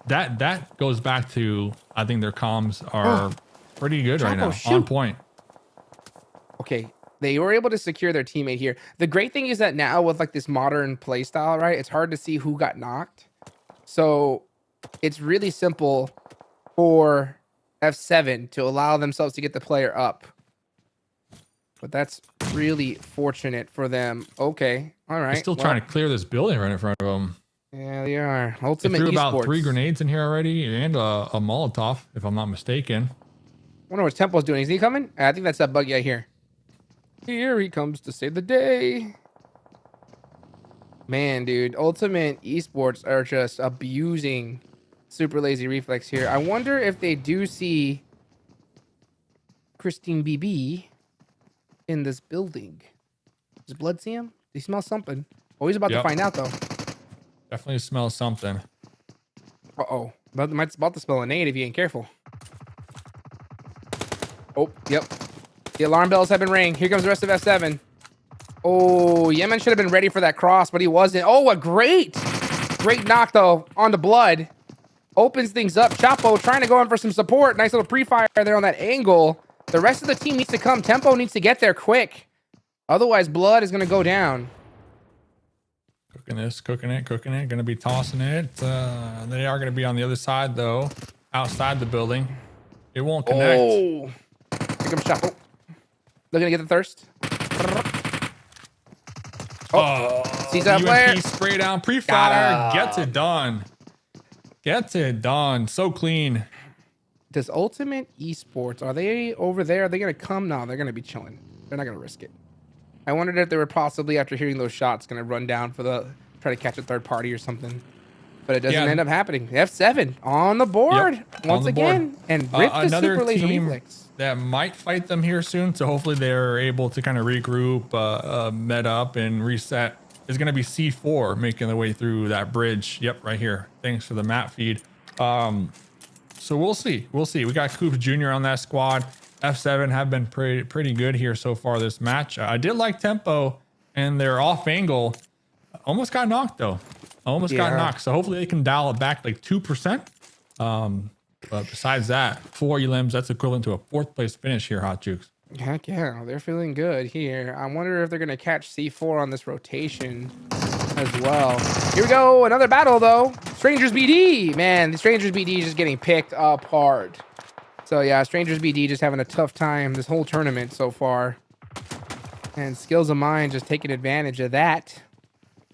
That goes back to, I think their comms are pretty good right now. On point. Okay, They were able to secure their teammate here. The great thing is that now with like this modern play style, right? It's hard to see who got knocked. So it's really simple for F7 to allow themselves to get the player up. But that's really fortunate for them. Okay. All right. They're still trying to clear this building right in front of them. Yeah, they are. They Ultimate threw Esports. about 3 grenades in here already and a Molotov, if I'm not mistaken. I wonder what Tempo's doing. Is he coming? I think that's that buggy right here. Here he comes to save the day. Man, dude. Ultimate Esports are just abusing Super Lazy Reflex here. I wonder if they do see Christine BB in this building. Does Blood see him? Does he smell something? Oh, he's about to find out, though. Definitely smells something. Uh-oh. About to smell a nade if you ain't careful. Oh, yep. The alarm bells have been ringing. Here comes the rest of F7. Oh, Yemen should have been ready for that cross, but he wasn't. Oh, a great knock, though, on the Blood. Opens things up. Chapo trying to go in for some support. Nice little pre-fire there on that angle. The rest of the team needs to come. Tempo needs to get there quick. Otherwise, Blood is going to go down. Cooking it. Going to be tossing it. They are going to be on the other side, though. Outside the building. It won't connect. Oh. Here comes Chapo. Looking to get the thirst. Oh, sees that player. Spray down pre-fire. Gets it done. So clean. Does Ultimate Esports, are they over there? Are they going to come? No, they're going to be chilling. They're not going to risk it. I wondered if they were possibly, after hearing those shots, going to run down for try to catch a third party or something. But it doesn't end up happening. F7 on the board once again. And rip the Super Laser Reflex. That might fight them here soon, so hopefully they're able to kind of regroup, med up, and reset. Is going to be C4 making their way through that bridge. Yep, right here. Thanks for the map feed. So we'll see. We got Coops Jr. on that squad. F7 have been pretty good here so far this match. I did like Tempo, and their off angle almost got knocked though. Got knocked. So hopefully they can dial it back like 2%. But besides that, 4 elims, that's equivalent to a 4th place finish here, Hot Jukes. Heck yeah, they're feeling good here. I wonder if they're going to catch C4 on this rotation as well. Here we go, another battle though. Strangers BD. Man, the Strangers BD is just getting picked apart. So yeah, Strangers BD just having a tough time this whole tournament so far. And Skills of Mine just taking advantage of that.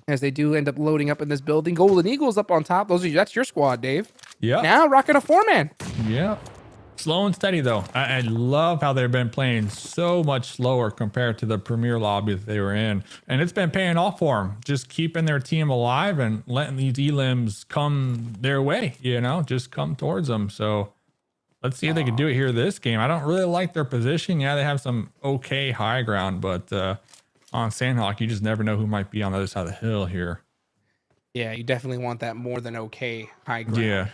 As they do end up loading up in this building. Golden Eagles up on top. That's your squad, Dave. Yeah. Now rocking a 4-man. Yeah. Slow and steady though. I love how they've been playing so much slower compared to the premier lobby that they were in, and it's been paying off for them. Just keeping their team alive and letting these elims come their way. Just come towards them. So let's see if they can do it here this game. I don't really like their position. Yeah, they have some okay high ground, but on Sanhok, you just never know who might be on the other side of the hill here. Yeah, you definitely want that more than okay high ground. Yeah.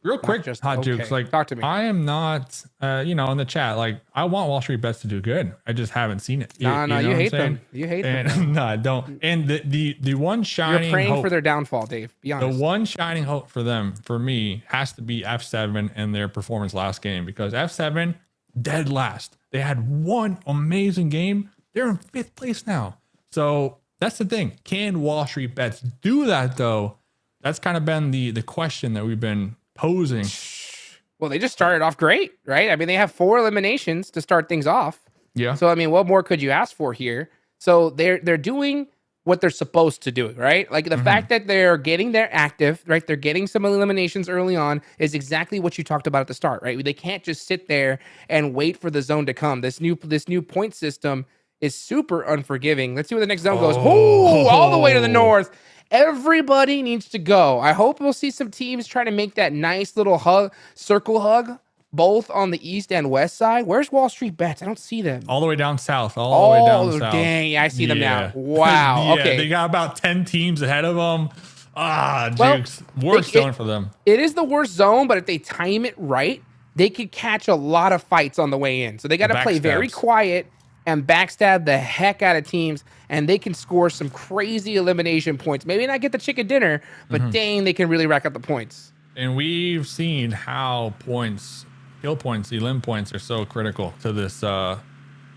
Real quick, just Hot Jukes. Like, talk to me. I am not, in the chat. Like, I want Wall Street Bets to do good. I just haven't seen it. You hate them. You hate them. No, I don't. And the one shining You're praying hope for their downfall, Dave. Be honest. The one shining hope for them, for me, has to be F7 and their performance last game, because F7 dead last. They had one amazing game. They're in 5th place now. So that's the thing. Can Wall Street Bets do that though? That's kind of been the question that we've been posing. Well, they just started off great, right? I mean, they have 4 eliminations to start things off. Yeah. So I mean, what more could you ask for here? So they're doing what they're supposed to do, right? Like the fact that they're getting their active, right? They're getting some eliminations early on is exactly what you talked about at the start, right? They can't just sit there and wait for the zone to come. This new point system is super unforgiving. Let's see where the next zone goes. Ooh, all the way to the north. Everybody needs to go. I hope we'll see some teams try to make that nice little circle hug, both on the east and west side. Where's Wall Street Bets? I don't see them. All the way down south. All the way down south. Dang. Yeah, I see them now. Wow. Okay. They got about 10 teams ahead of them. Jukes. Worst zone for them. It is the worst zone, but if they time it right, they could catch a lot of fights on the way in. So they got to play very quiet and backstab the heck out of teams, and they can score some crazy elimination points. Maybe not get the chicken dinner, but dang, they can really rack up the points. And we've seen how kill points, elim points are so critical to this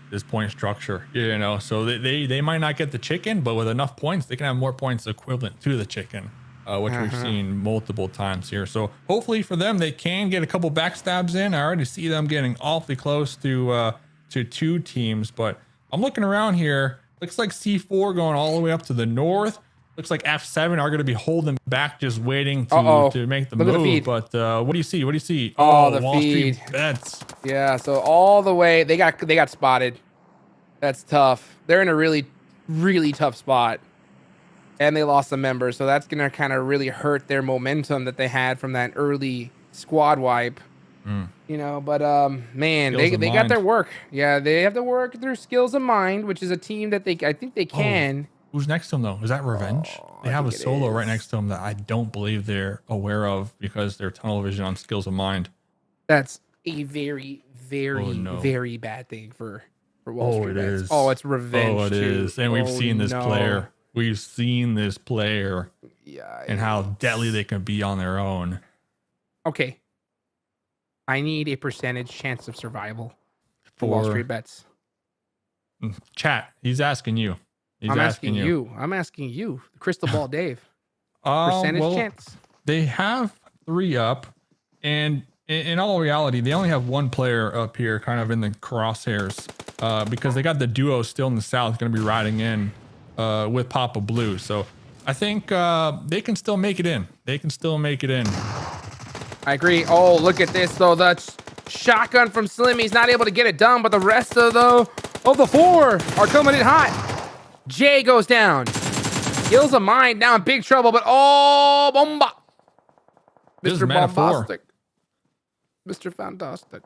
this point structure, you know, so they might not get the chicken, but with enough points, they can have more points equivalent to the chicken, which we've seen multiple times here. So hopefully for them, they can get a couple backstabs in. I already see them getting awfully close to 2 teams, but I'm looking around here. Looks like C4 going all the way up to the north. Looks like F7 are going to be holding back, just waiting to make the move. But what do you see? What do you see? Oh, the Wall feed. Street Bets. Yeah, so all the way they got spotted. That's tough. They're in a really, really tough spot, and they lost a member, so that's gonna kind of really hurt their momentum that they had from that early squad wipe. You know, but man, they got their work. Yeah, they have to work through Skills of Mind, which is a team that I think they can. Who's next to him though? Is that Revenge? They have a solo right next to him that I don't believe they're aware of because they're tunnel vision on Skills of Mind. That's a very, very, very bad thing for Wall Street Bets. Oh, it's Revenge. Oh, it is. And we've seen this player. We've seen this player. Yeah. And how deadly they can be on their own. Okay. I need a percentage chance of survival for Wall Street Bets. Chat. He's asking you. I'm asking you. I'm asking you. Crystal Ball Dave. Percentage chance. They have 3 up. And in all reality, they only have 1 player up here kind of in the crosshairs because they got the duo still in the south going to be riding in with Papa Blue. So I think they can still make it in. I agree. Oh, look at this, though. The shotgun from Slimmy's not able to get it done, but the rest of the 4 are coming in hot. Jay goes down. Skills of Mind now in big trouble, but bomba. Mr. Bombastic. Mr. Fantastic.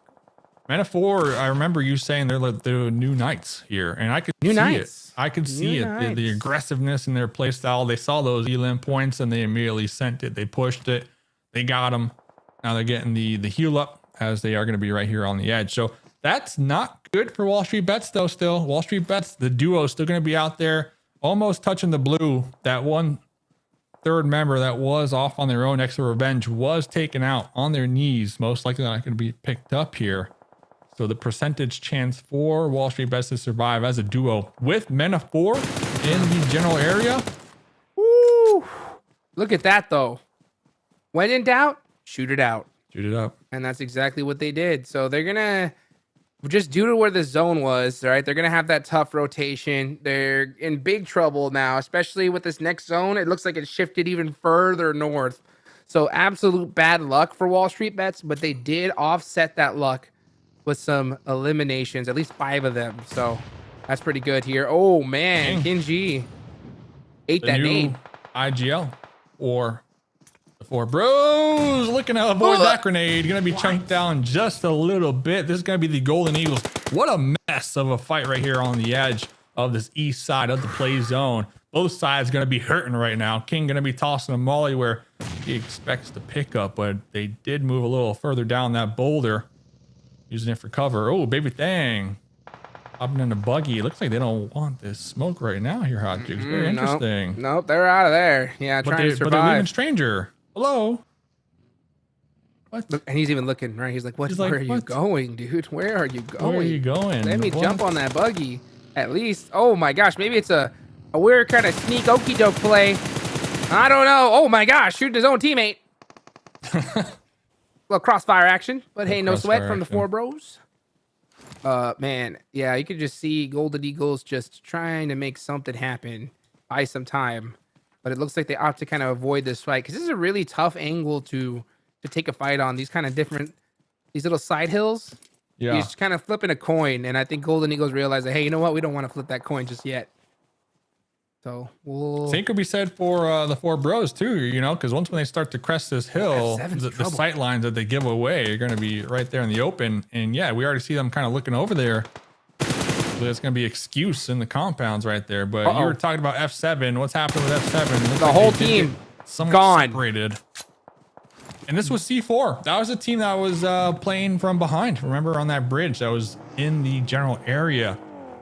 Metaphor, I remember you saying they're the new Knights here, and I could see it. I could see it. The aggressiveness in their play style. They saw those elim points and they immediately sent it. They pushed it. They got them. Now they're getting the heal up as they are going to be right here on the edge. So that's not good for Wall Street Bets, though. Still, Wall Street Bets, the duo is still going to be out there, almost touching the blue. That 1/3 member that was off on their own next to Revenge was taken out on their knees. Most likely not going to be picked up here. So the percentage chance for Wall Street Bets to survive as a duo with Men of 4 in the general area. Woo! Look at that, though. When in doubt, shoot it out. Shoot it up. And that's exactly what they did. So they're going to, just due to where the zone was, right, they're going to have that tough rotation. They're in big trouble now, especially with this next zone. It looks like it shifted even further north. So absolute bad luck for Wall Street Bets, but they did offset that luck with some eliminations, at least 5 of them. So that's pretty good here. Oh, man. Kinji ate that name. IGL or the 4 bros looking to avoid that grenade. Going to be chunked down just a little bit. This is going to be the Golden Eagles. What a mess of a fight right here on the edge of this east side of the play zone. Both sides going to be hurting right now. King going to be tossing a molly where he expects to pick up, but they did move a little further down that boulder. Using it for cover. Oh, baby thing. Hopping in a buggy. It looks like they don't want this smoke right now here, Hot Jigs. Very interesting. Nope, they're out of there. Yeah, trying to survive. But they're leaving Stranger. Hello? What? Look, and he's even looking, right? He's like, where are you going, dude? Where are you going? Where are you going? Let me jump on that buggy, at least. Oh, my gosh. Maybe it's a weird kind of sneak okie doke play. I don't know. Oh, my gosh. Shooting his own teammate. Well, crossfire action, but hey, no sweat from the 4 bros. Man, yeah, you could just see Golden Eagles just trying to make something happen, buy some time, but it looks like they opt to kind of avoid this fight because this is a really tough angle to take a fight on. These kind of these little side hills. Yeah, you're just kind of flipping a coin, and I think Golden Eagles realize that, hey, you know what? We don't want to flip that coin just yet. So same could be said for the 4 bros too, you know, because when they start to crest this hill, the sight lines that they give away are going to be right there in the open. And yeah, we already see them kind of looking over there. So there's going to be excuse in the compounds right there. But you were talking about F7. What's happening with F7? The whole team gone. Separated. And this was C4. That was a team that was playing from behind. Remember on that bridge that was in the general area.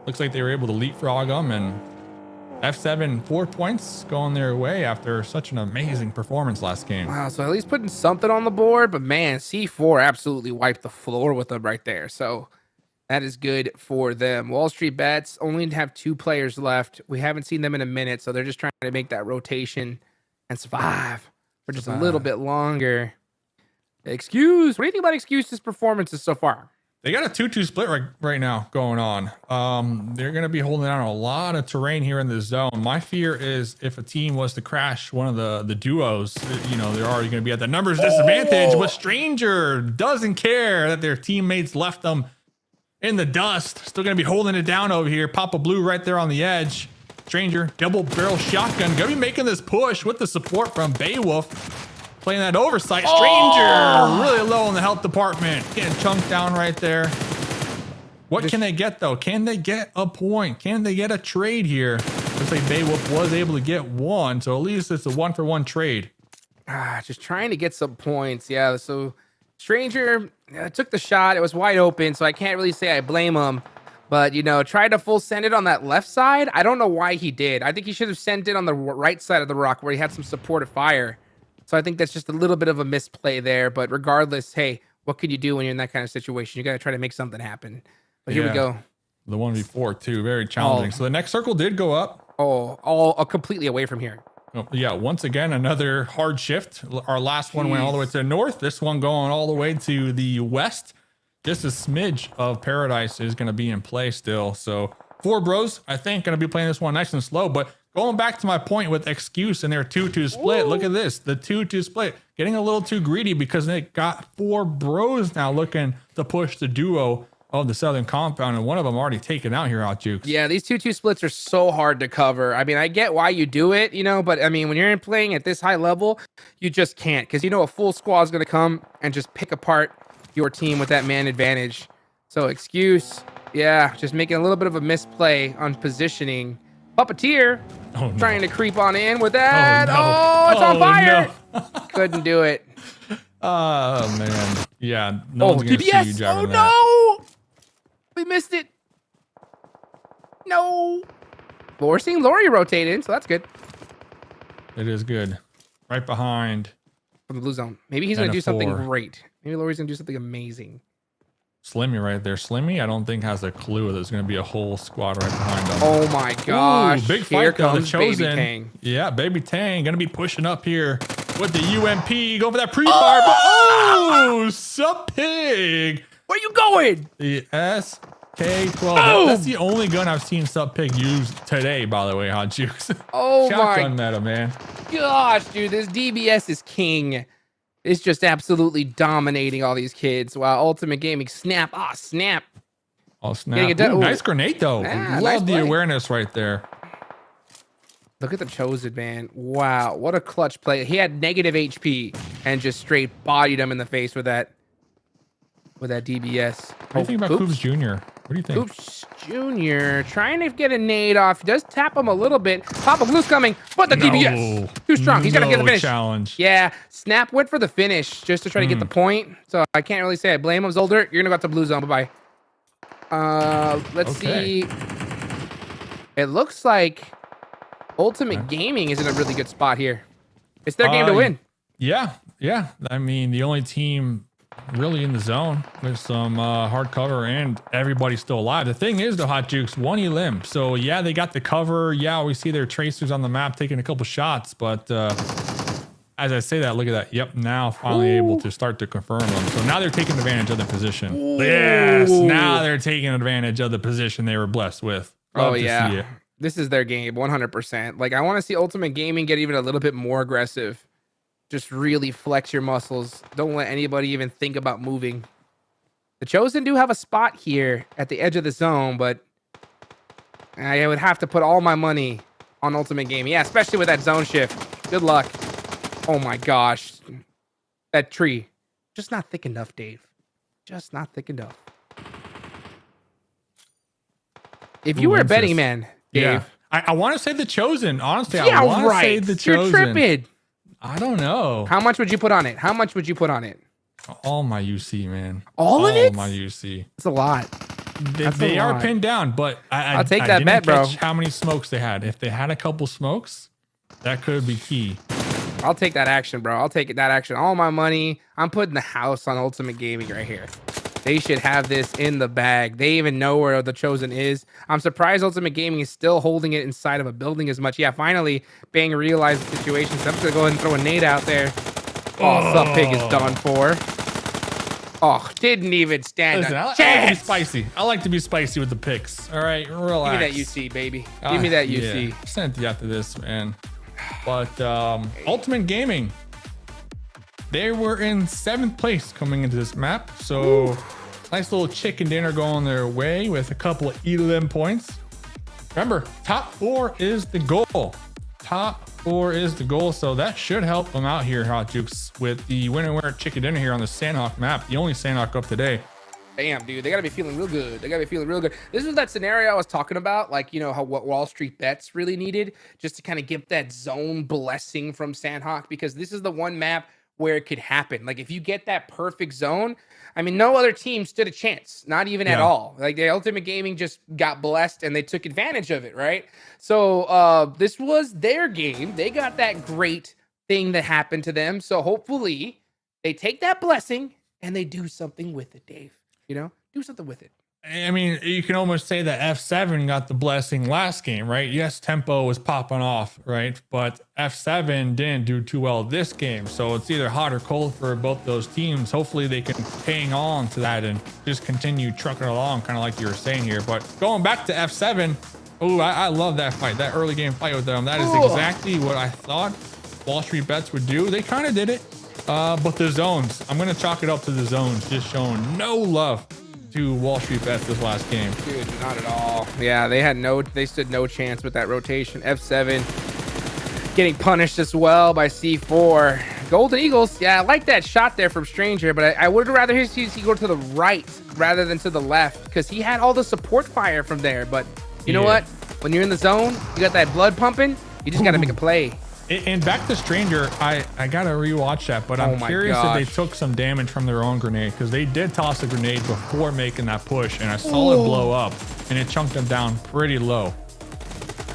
Looks like they were able to leapfrog them, and F7 4 points going their way after such an amazing performance last game. Wow, so at least putting something on the board, but man, C4 absolutely wiped the floor with them right there. So That is good for them. Wall Street Bets only have 2 players left. We haven't seen them in a minute, so they're just trying to make that rotation and survive for just a little bit longer. Excuse. What do you think about Excuse's performances so far? They got a 2-2 split right now going on. They're going to be holding on a lot of terrain here in the zone. My fear is if a team was to crash one of the duos, you know, they're already going to be at the numbers disadvantage. But Stranger doesn't care that their teammates left them in the dust. Still going to be holding it down over here. Papa Blue right there on the edge. Stranger, double barrel shotgun. Going to be making this push with the support from Beowulf. Playing that oversight. Stranger really low in the health department. Getting chunked down right there. What can they get though? Can they get a point? Can they get a trade here? Looks like Beowulf was able to get one. So at least it's a 1-for-1 trade. Just trying to get some points. Yeah. So Stranger took the shot. It was wide open. So I can't really say I blame him. But, you know, tried to full send it on that left side. I don't know why he did. I think he should have sent it on the right side of the rock where he had some supportive fire. So I think that's just a little bit of a misplay there. But regardless, hey, what can you do when you're in that kind of situation? You got to try to make something happen. But here we go. The one before, too. Very challenging. So the next circle did go up. All completely away from here. Oh, yeah, once again, another hard shift. Our last one went all the way to the north. This one going all the way to the west. Just a smidge of paradise is going to be in play still. So 4 bros, I think, going to be playing this one nice and slow. But going back to my point with Excuse and their 2-2 split, look at this. The 2-2 split getting a little too greedy because they got 4 bros now looking to push the duo of the Southern Compound. And one of them already taken out here, Jukes. Yeah, these 2-2 splits are so hard to cover. I mean, I get why you do it, you know, but I mean, when you're playing at this high level, you just can't because, you know, a full squad is going to come and just pick apart your team with that man advantage. So Excuse, yeah, just making a little bit of a misplay on positioning. Puppeteer trying to creep on in with that. It's on fire. No. Couldn't do it. Oh, man. Yeah. No one's going to see you driving that. No. We missed it. No. But we're seeing Lori rotate in, so that's good. It is good. Right behind. From the blue zone. Maybe he's going to do something great. Maybe Lori's going to do something amazing. Slimmy right there. Slimmy, I don't think has a clue that there's going to be a whole squad right behind him. Oh my gosh. Ooh, big fight. Here comes the Chosen. Baby Tang. Yeah, Baby Tang going to be pushing up here with the UMP. Going for that pre-fire. Sup pig. Where you going? The SK12. That's the only gun I've seen Sup Pig use today, by the way, Hot Jukes. Shotgun meta, man. Gosh, dude, this DBS is king. It's just absolutely dominating all these kids. Wow, Ultimate Gaming. Snap. Snap. Oh, snap. Ooh, nice grenade, though. Love the awareness right there. Look at the Chosen, man. Wow, what a clutch play. He had negative HP and just straight bodied him in the face with that DBS. What do you think about Coops Jr.? What do you think? Coops Jr. trying to get a nade off. He does tap him a little bit. Papa Blue's coming, but the DBS. Too strong. He's going to get the finish. Challenge. Yeah, Snap went for the finish just to try to get the point. So I can't really say I blame him. Zolder, you're going to go out to blue zone. Bye-bye. Let's see. It looks like Ultimate Gaming is in a really good spot here. It's their game to win. Yeah. I mean, the only team really in the zone with some hard cover and everybody's still alive. The thing is, though, Hot Jukes, 1 elim. So, yeah, they got the cover. Yeah, we see their tracers on the map taking a couple shots. But as I say that, look at that. Yep, now finally able to start to confirm them. So now they're taking advantage of the position. Yes, now they're taking advantage of the position they were blessed with. Love to see it. This is their game, 100%. Like, I want to see Ultimate Gaming get even a little bit more aggressive. Just really flex your muscles. Don't let anybody even think about moving. The Chosen do have a spot here at the edge of the zone, but I would have to put all my money on Ultimate Gaming. Yeah, especially with that zone shift. Good luck. Oh my gosh. That tree. Just not thick enough, Dave. Just not thick enough. If you were a betting man, Dave. Yeah. I want to say the Chosen. Honestly, I want to say the Chosen. You're tripping. I don't know. How much would you put on it? All my UC, man. All of it? All my UC. It's a lot. They are pinned down, but I'll take that bet, bro. How many smokes they had? If they had a couple smokes, that could be key. I'll take that action, bro. I'll take that action. All my money. I'm putting the house on Ultimate Gaming right here. They should have this in the bag. They even know where the Chosen is. I'm surprised Ultimate Gaming is still holding it inside of a building as much. Yeah, finally, Bang realized the situation. So I'm just going to go ahead and throw a nade out there. Oh, Sup Pig is done for. Oh, didn't even stand Listen, a I like chance. to be spicy. I like to be spicy with the picks. All right, relax. Give me that UC, baby. Give me that UC. Yeah. Sent you after this, man. But Ultimate Gaming, they were in 7th place coming into this map. So nice little chicken dinner going their way with a couple of elim points. Remember, top 4 is the goal. Top 4 is the goal. So that should help them out here, Hot Jukes, with the winner chicken dinner here on the Sanhok map. The only Sanhok up today. Damn, dude, they gotta be feeling real good. They gotta be feeling real good. This is that scenario I was talking about, like, you know, what Wall Street Bets really needed, just to kind of give that zone blessing from Sanhok, because this is the one map where it could happen. Like, if you get that perfect zone, I mean, no other team stood a chance, not even at all. Like, the Ultimate Gaming just got blessed and they took advantage of it, right? So this was their game. They got that great thing that happened to them. So hopefully they take that blessing and they do something with it, Dave. You know, do something with it. I mean, you can almost say that F7 got the blessing last game, right? Yes, tempo was popping off, right? But F7 didn't do too well this game. So it's either hot or cold for both those teams. Hopefully they can hang on to that and just continue trucking along, kind of like you were saying here. But going back to F7, I love that fight, that early game fight with them. That is exactly what I thought Wall Street Bets would do. They kind of did it. But the zones, I'm going to chalk it up to the zones, just showing no love to Wall Street Bets this last game. Dude, not at all. Yeah, they stood no chance with that rotation. F7 getting punished as well by C4. Golden Eagles, yeah, I like that shot there from Stranger, but I would rather he go to the right rather than to the left, because he had all the support fire from there. But you know what? When you're in the zone, you got that blood pumping, you just got to make a play. And back to Stranger, I gotta rewatch that, but I'm curious if they took some damage from their own grenade, because they did toss a grenade before making that push, and I saw it blow up, and it chunked him down pretty low.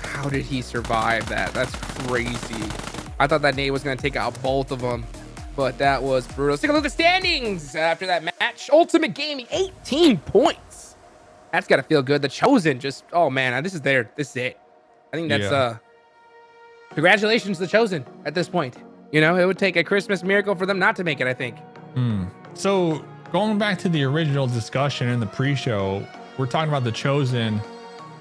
How did he survive that? That's crazy. I thought that nade was gonna take out both of them, but that was brutal. Let's take a look at the standings after that match. Ultimate Gaming, 18 points. That's gotta feel good. The Chosen just, oh man, this is it. I think that's congratulations to the Chosen at this point. You know, it would take a Christmas miracle for them not to make it, I think. So going back to the original discussion in the pre-show, we're talking about the Chosen.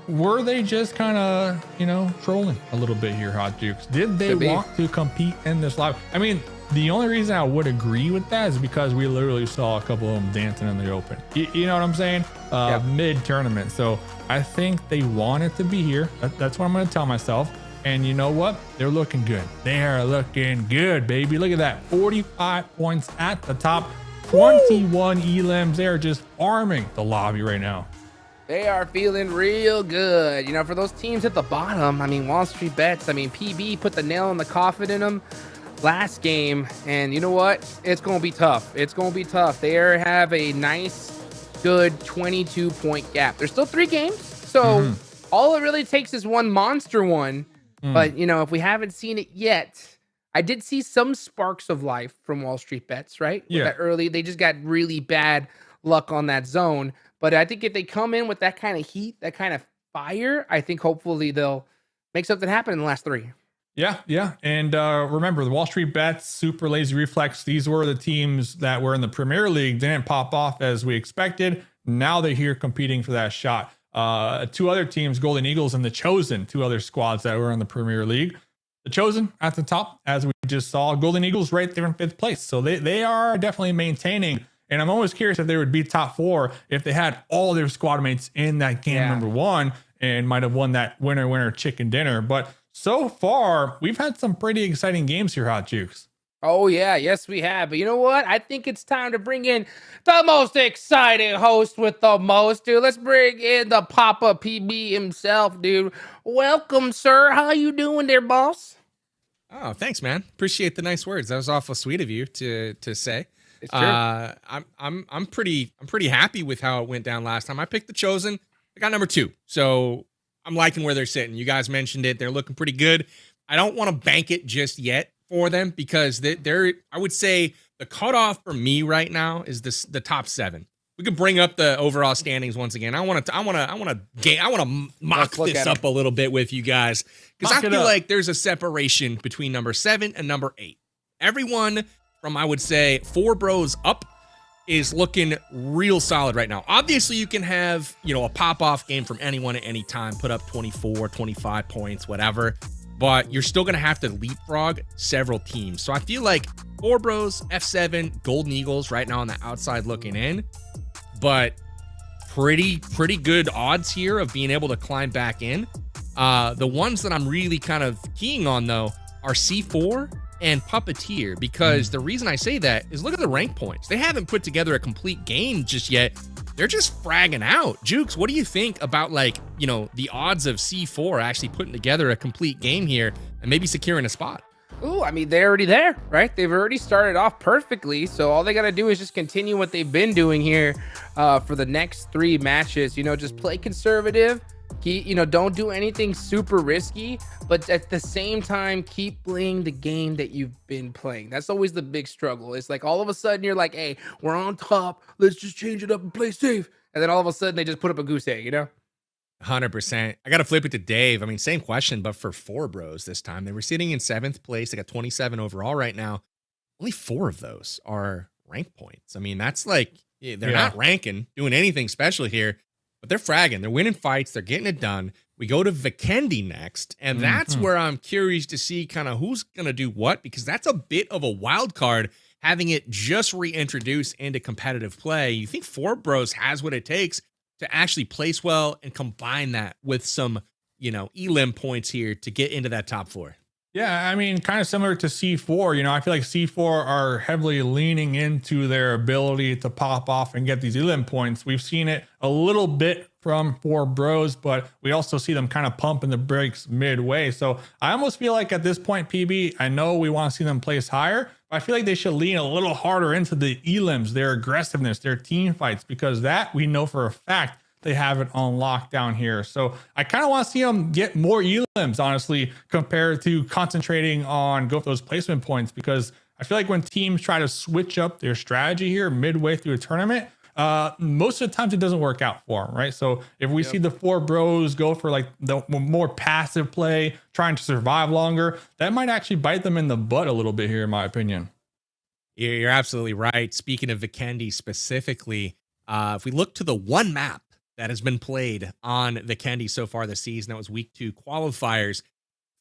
Were they just kind of, you know, trolling a little bit here, Hot Jukes? Did they want to compete in this live? I mean, the only reason I would agree with that is because we literally saw a couple of them dancing in the open. You know what I'm saying? Mid-tournament. So I think they wanted to be here. That's what I'm going to tell myself. And you know what? They're looking good. They are looking good, baby. Look at that. 45 points at the top. 21 elims. They're just farming the lobby right now. They are feeling real good. You know, for those teams at the bottom, I mean, Wall Street Bets, I mean, PB put the nail in the coffin in them last game. And you know what? It's going to be tough. It's going to be tough. They have a nice, good 22-point gap. There's still 3 games. So all it really takes is one monster one. But, you know, if we haven't seen it yet, I did see some sparks of life from Wall Street Bets, right? With that early, they just got really bad luck on that zone. But I think if they come in with that kind of heat, that kind of fire, I think hopefully they'll make something happen in the last 3. Yeah. And remember, the Wall Street Bets, Super Lazy Reflex, these were the teams that were in the Premier League, didn't pop off as we expected. Now they're here competing for that shot. 2 other teams, Golden Eagles and the Chosen, 2 other squads that were in the Premier League. The Chosen at the top, as we just saw. Golden Eagles right there in 5th place. So they are definitely maintaining. And I'm always curious if they would be top 4 if they had all their squad mates in that game number 1 and might have won that winner chicken dinner. But so far, we've had some pretty exciting games here, Hot Jukes. Oh, yeah. Yes, we have. But you know what? I think it's time to bring in the most exciting host with the most, dude. Let's bring in the Papa PB himself, dude. Welcome, sir. How you doing there, boss? Oh, thanks, man. Appreciate the nice words. That was awful sweet of you to say. It's true. I'm pretty happy with how it went down last time. I picked the Chosen. I got number 2. So I'm liking where they're sitting. You guys mentioned it. They're looking pretty good. I don't want to bank it just yet for them, because they're I would say the cutoff for me right now is the top 7. we could bring up the overall standings once again. I want to mock this up a little bit with you guys, because I feel like there's a separation between number 7 and number 8. Everyone from, I would say, 4 bros up is looking real solid right now. Obviously, you can have, a pop-off game from anyone at any time, put up 24, 25 points, whatever, but you're still going to have to leapfrog several teams. So I feel like 4 bros, F7, Golden Eagles right now on the outside looking in, but pretty good odds here of being able to climb back in. The ones that I'm really kind of keying on, though, are C4 and Puppeteer, because the reason I say that is look at the rank points. They haven't put together a complete game just yet. They're just fragging out. Jukes, what do you think about, the odds of C4 actually putting together a complete game here and maybe securing a spot? Ooh, I mean, they're already there, right? They've already started off perfectly. So all they got to do is just continue what they've been doing here for the next 3 matches. Just play conservative. Don't do anything super risky, but at the same time, keep playing the game that you've been playing. That's always the big struggle. It's like all of a sudden you're like, hey, we're on top. Let's just change it up and play safe. And then all of a sudden they just put up a goose egg, 100%. I got to flip it to Dave. I mean, same question, but for 4 bros this time. They were sitting in 7th place. They got 27 overall right now. Only 4 of those are rank points. I mean, that's like, they're not ranking, doing anything special here, but they're fragging. They're winning fights. They're getting it done. We go to Vikendi next, and that's where I'm curious to see kind of who's going to do what, because that's a bit of a wild card, having it just reintroduced into competitive play. You think 4 bros has what it takes to actually place well and combine that with some, elim points here to get into that top 4. Yeah, I mean, kind of similar to C4. I feel like C4 are heavily leaning into their ability to pop off and get these elim points. We've seen it a little bit from 4 bros, but we also see them kind of pumping the brakes midway. So I almost feel like at this point, PB, I know we want to see them place higher, but I feel like they should lean a little harder into the elims, their aggressiveness, their team fights, because that we know for a fact they have it on lockdown here. So I kind of want to see them get more elims, honestly, compared to concentrating on go for those placement points, because I feel like when teams try to switch up their strategy here midway through a tournament, most of the times it doesn't work out for them, right? So if we see the 4 bros go for like the more passive play, trying to survive longer, that might actually bite them in the butt a little bit here, in my opinion. You're absolutely right. Speaking of Vikendi specifically, if we look to the one map that has been played on Vikendi so far this season, that was week 2 qualifiers,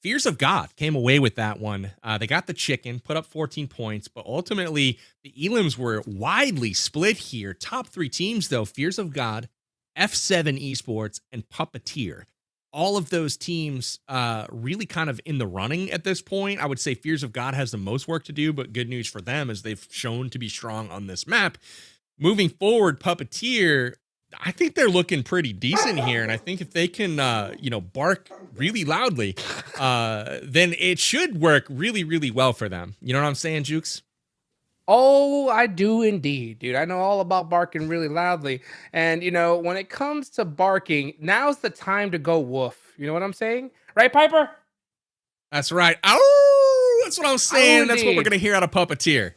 Fears of God came away with that one. They got the chicken, put up 14 points, but ultimately the elims were widely split here. Top 3 teams, though, Fears of God, F7 Esports, and Puppeteer. All of those teams really kind of in the running at this point. I would say Fears of God has the most work to do, but good news for them as they've shown to be strong on this map. Moving forward, Puppeteer, I think they're looking pretty decent here, and I think if they can, bark really loudly, then it should work really, really well for them. You know what I'm saying, Jukes? Oh, I do indeed, dude. I know all about barking really loudly, and when it comes to barking, now's the time to go woof. You know what I'm saying, right, Piper? That's right. Oh, that's what I'm saying. That's what we're gonna hear out of Puppeteer.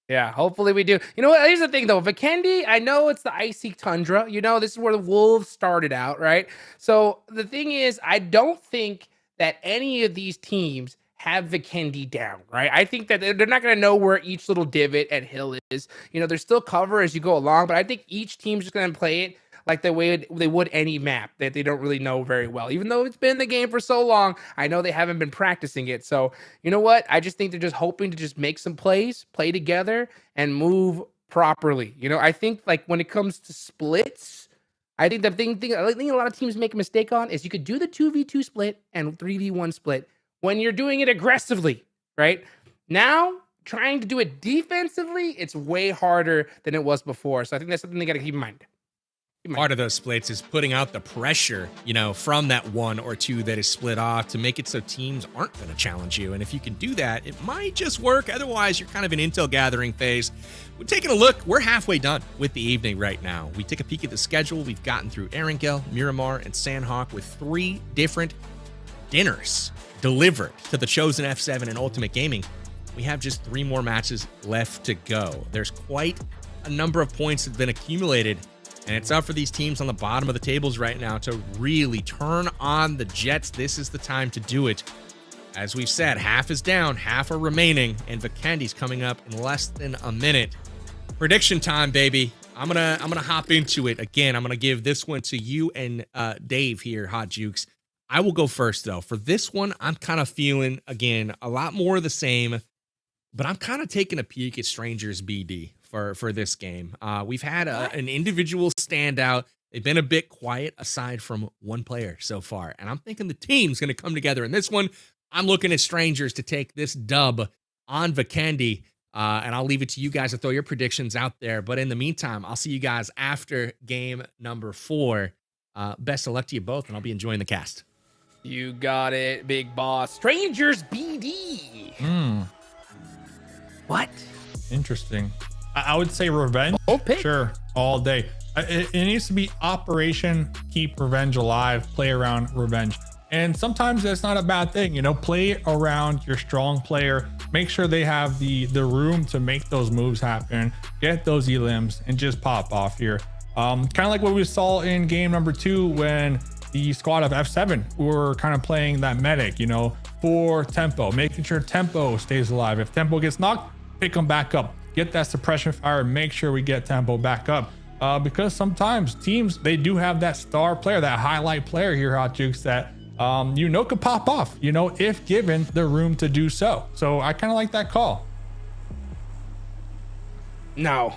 Yeah, hopefully we do. You know what? Here's the thing, though. Vikendi, I know it's the icy tundra. This is where the wolves started out, right? So the thing is, I don't think that any of these teams have Vikendi down, right? I think that they're not going to know where each little divot and hill is. There's still cover as you go along, but I think each team's just going to play it like the way they would any map that they don't really know very well. Even though it's been in the game for so long, I know they haven't been practicing it. So, you know what? I just think they're just hoping to just make some plays, play together, and move properly. I think like when it comes to splits, I think the thing a lot of teams make a mistake on is you could do the 2v2 split and 3v1 split when you're doing it aggressively, right? Now, trying to do it defensively, it's way harder than it was before. So I think that's something they got to keep in mind. Part of those splits is putting out the pressure, from that 1 or 2 that is split off to make it so teams aren't going to challenge you. And if you can do that, it might just work. Otherwise, you're kind of in intel gathering phase. We're taking a look. We're halfway done with the evening right now. We take a peek at the schedule. We've gotten through Erangel, Miramar, and Sanhok with 3 different dinners delivered to the chosen F7 and Ultimate Gaming. We have just 3 more matches left to go. There's quite a number of points have been accumulated, and it's up for these teams on the bottom of the tables right now to really turn on the Jets. This is the time to do it. As we've said, half is down, half are remaining, and Vikendi's coming up in less than a minute. Prediction time, baby. I'm gonna hop into it again. I'm gonna give this one to you and Dave here, Hot Jukes. I will go first though. For this one, I'm kind of feeling again a lot more of the same, but I'm kind of taking a peek at Strangers BD for this game. We've had an individual standout. They've been a bit quiet aside from one player so far, and I'm thinking the team's gonna come together in this one. I'm looking at Strangers to take this dub on Vikendi, and I'll leave it to you guys to throw your predictions out there. But in the meantime, I'll see you guys after game number 4. Best of luck to you both, and I'll be enjoying the cast. You got it, big boss. Strangers BD. What? Interesting. I would say revenge. Sure, all day. It needs to be Operation Keep Revenge Alive. Play around revenge. And sometimes that's not a bad thing, you know, play around your strong player, make sure they have the room to make those moves happen, get those elims and just pop off here. Kind of like what we saw in game number 2 when the squad of F7 were kind of playing that medic, you know, for tempo, making sure tempo stays alive. If tempo gets knocked, pick them back up, get that suppression fire, make sure we get tempo back up. Because sometimes teams, they do have that star player, that highlight player here, Hot Jukes, that you know, could pop off, you know, if given the room to do so. So I kind of like that call. No.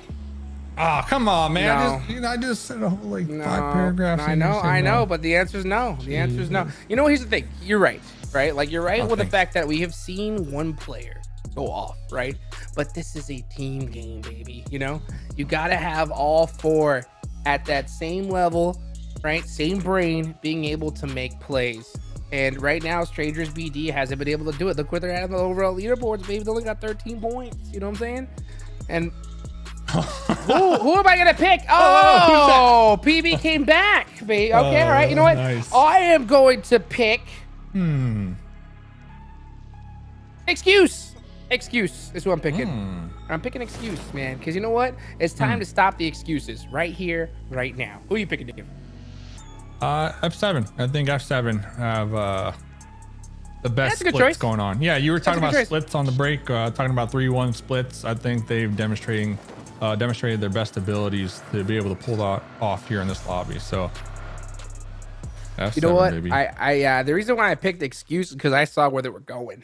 Oh, come on, man. No. I just said a whole like 5 paragraphs. I know, but the answer is no. The answer is no. You know, here's the thing. You're right? Like, you're right with the fact that we have seen one player go off, right? But this is a team game, baby. You know, you got to have all 4 at that same level, right? Same brain, being able to make plays. And right now, Strangers BD hasn't been able to do it. Look where they're at on the overall leaderboards, baby. They only got 13 points. You know what I'm saying? And who am I gonna pick? Oh, PB came back, baby. Okay, all right. You know what? Nice. I am going to pick. Excuse is who I'm picking. I'm picking excuse, man. Because you know what? It's time to stop the excuses right here, right now. Who are you picking to give? F7. I think F7 have the best splits choice going on. Yeah, you were talking about splits on the break, talking about 3-1 splits. I think they've demonstrated their best abilities to be able to pull that off here in this lobby. So F7, you know what? baby. I the reason why I picked excuse is because I saw where they were going.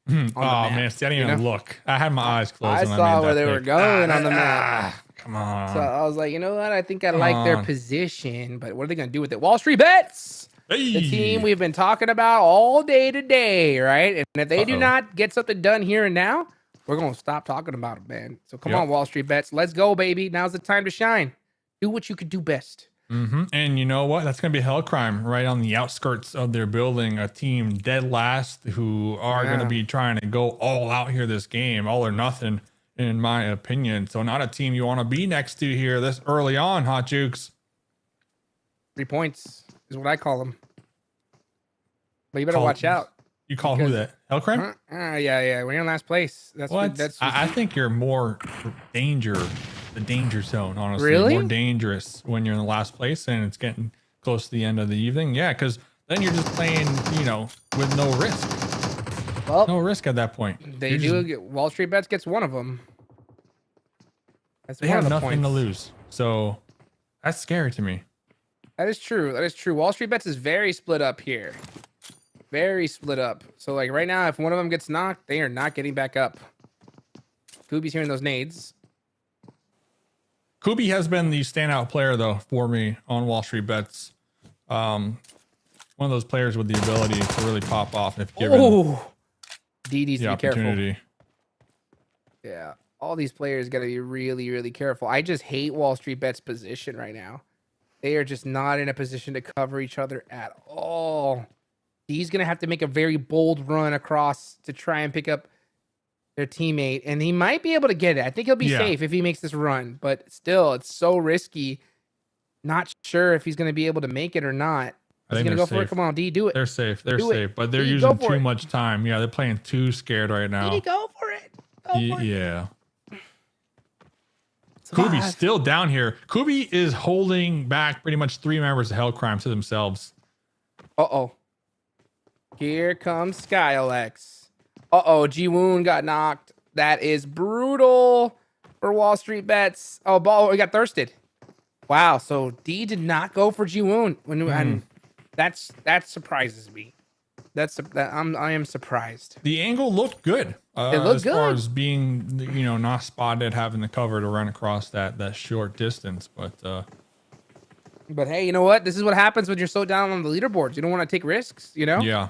Oh man, see, I didn't even look. I had my eyes closed. I saw where they were going on the map. Come on. So I was like, you know what? I think I like their position, but what are they going to do with it? Wall Street Bets, the team we've been talking about all day today, right? And if they do not get something done here and now, we're going to stop talking about it, man. So come on, Wall Street Bets. Let's go, baby. Now's the time to shine. Do what you can do best. And you know what? That's going to be a hell crime right on the outskirts of their building. A team dead last who are going to be trying to go all out here this game, all or nothing, in my opinion. So not a team you want to be next to here this early on, Hot Jukes. 3 points is what I call them. But you better watch out. You call who that? Hell crime? Yeah. When you're in last place. I think you're more the danger zone, honestly. Really? More dangerous when you're in the last place and it's getting close to the end of the evening. Yeah, because then you're just playing, you know, with no risk. Well, no risk at that point. They Wall Street Bets gets one of them. They have nothing to lose. So that's scary to me. That is true. Wall Street Bets is very split up here. Very split up. So like right now, if one of them gets knocked, they are not getting back up. Kubi's hearing those nades. Kubi has been the standout player though for me on Wall Street Bets. One of those players with the ability to really pop off if given DD's the opportunity. Yeah, all these players got to be really, really careful. I just hate Wall Street Bets position right now. They are just not in a position to cover each other at all. He's gonna have to make a very bold run across to try and pick up their teammate, and he might be able to get it. I think he'll be safe if he makes this run, but still, it's so risky. Not sure if he's going to be able to make it or not. He's going to go for it. Come on, D, do it. They're safe. They're safe, but they're using too much time. Yeah, they're playing too scared right now. D, go for it. Go for it. Yeah. Kubi's still down here. Kubi is holding back pretty much 3 members of Hell Crime to themselves. Uh-oh. Here comes Skylex. Uh-oh, Ji-Woon got knocked. That is brutal for Wall Street Bets. Oh, ball, we got thirsted. Wow, so D did not go for Ji-Woon. And that surprises me. I am surprised. The angle looked good. It looked as good. far as being, not spotted, having the cover to run across that short distance. But hey, you know what? This is what happens when you're so down on the leaderboards. You don't want to take risks, Yeah.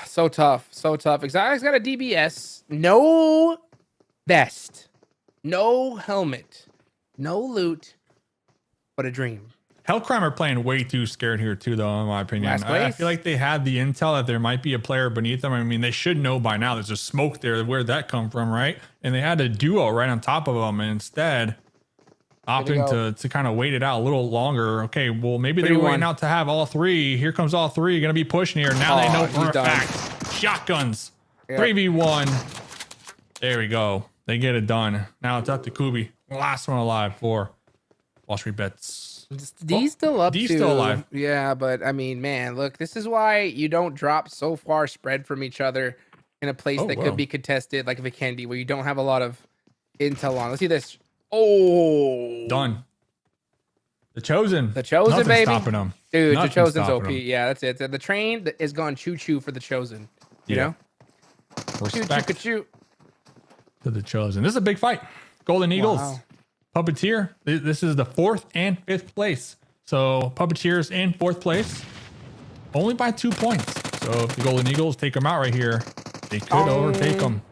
So tough. Exotic's got a DBS. No vest. No helmet. No loot. But a dream. Hellcrime are playing way too scared here too, though, in my opinion. I feel like they had the intel that there might be a player beneath them. I mean, they should know by now. There's a smoke there. Where'd that come from, right? And they had a duo right on top of them, and instead opting to kind of wait it out a little longer. Okay, well, maybe they were waiting out to have all 3. Here comes all 3. Going to be pushing here. Now they know for a fact. Shotguns. Yep. 3v1. There we go. They get it done. Now it's up to Kubi. Last one alive for Wall Street Bets. D's still up. D's still alive. Yeah, but I mean, man, look, this is why you don't drop so far spread from each other in a place that could be contested, like Vikendi, where you don't have a lot of intel on. Let's see this. Oh, done. The Chosen, Nothing's baby. Stopping them. Dude, the Chosen's OP. Yeah, that's it. The train is gone choo-choo for the Chosen. You know? Respect choo-choo. To the Chosen. This is a big fight. Golden Eagles. Puppeteer. This is the 4th and 5th place. So Puppeteer's in 4th place. Only by 2 points. So if the Golden Eagles take them out right here, they could overtake them.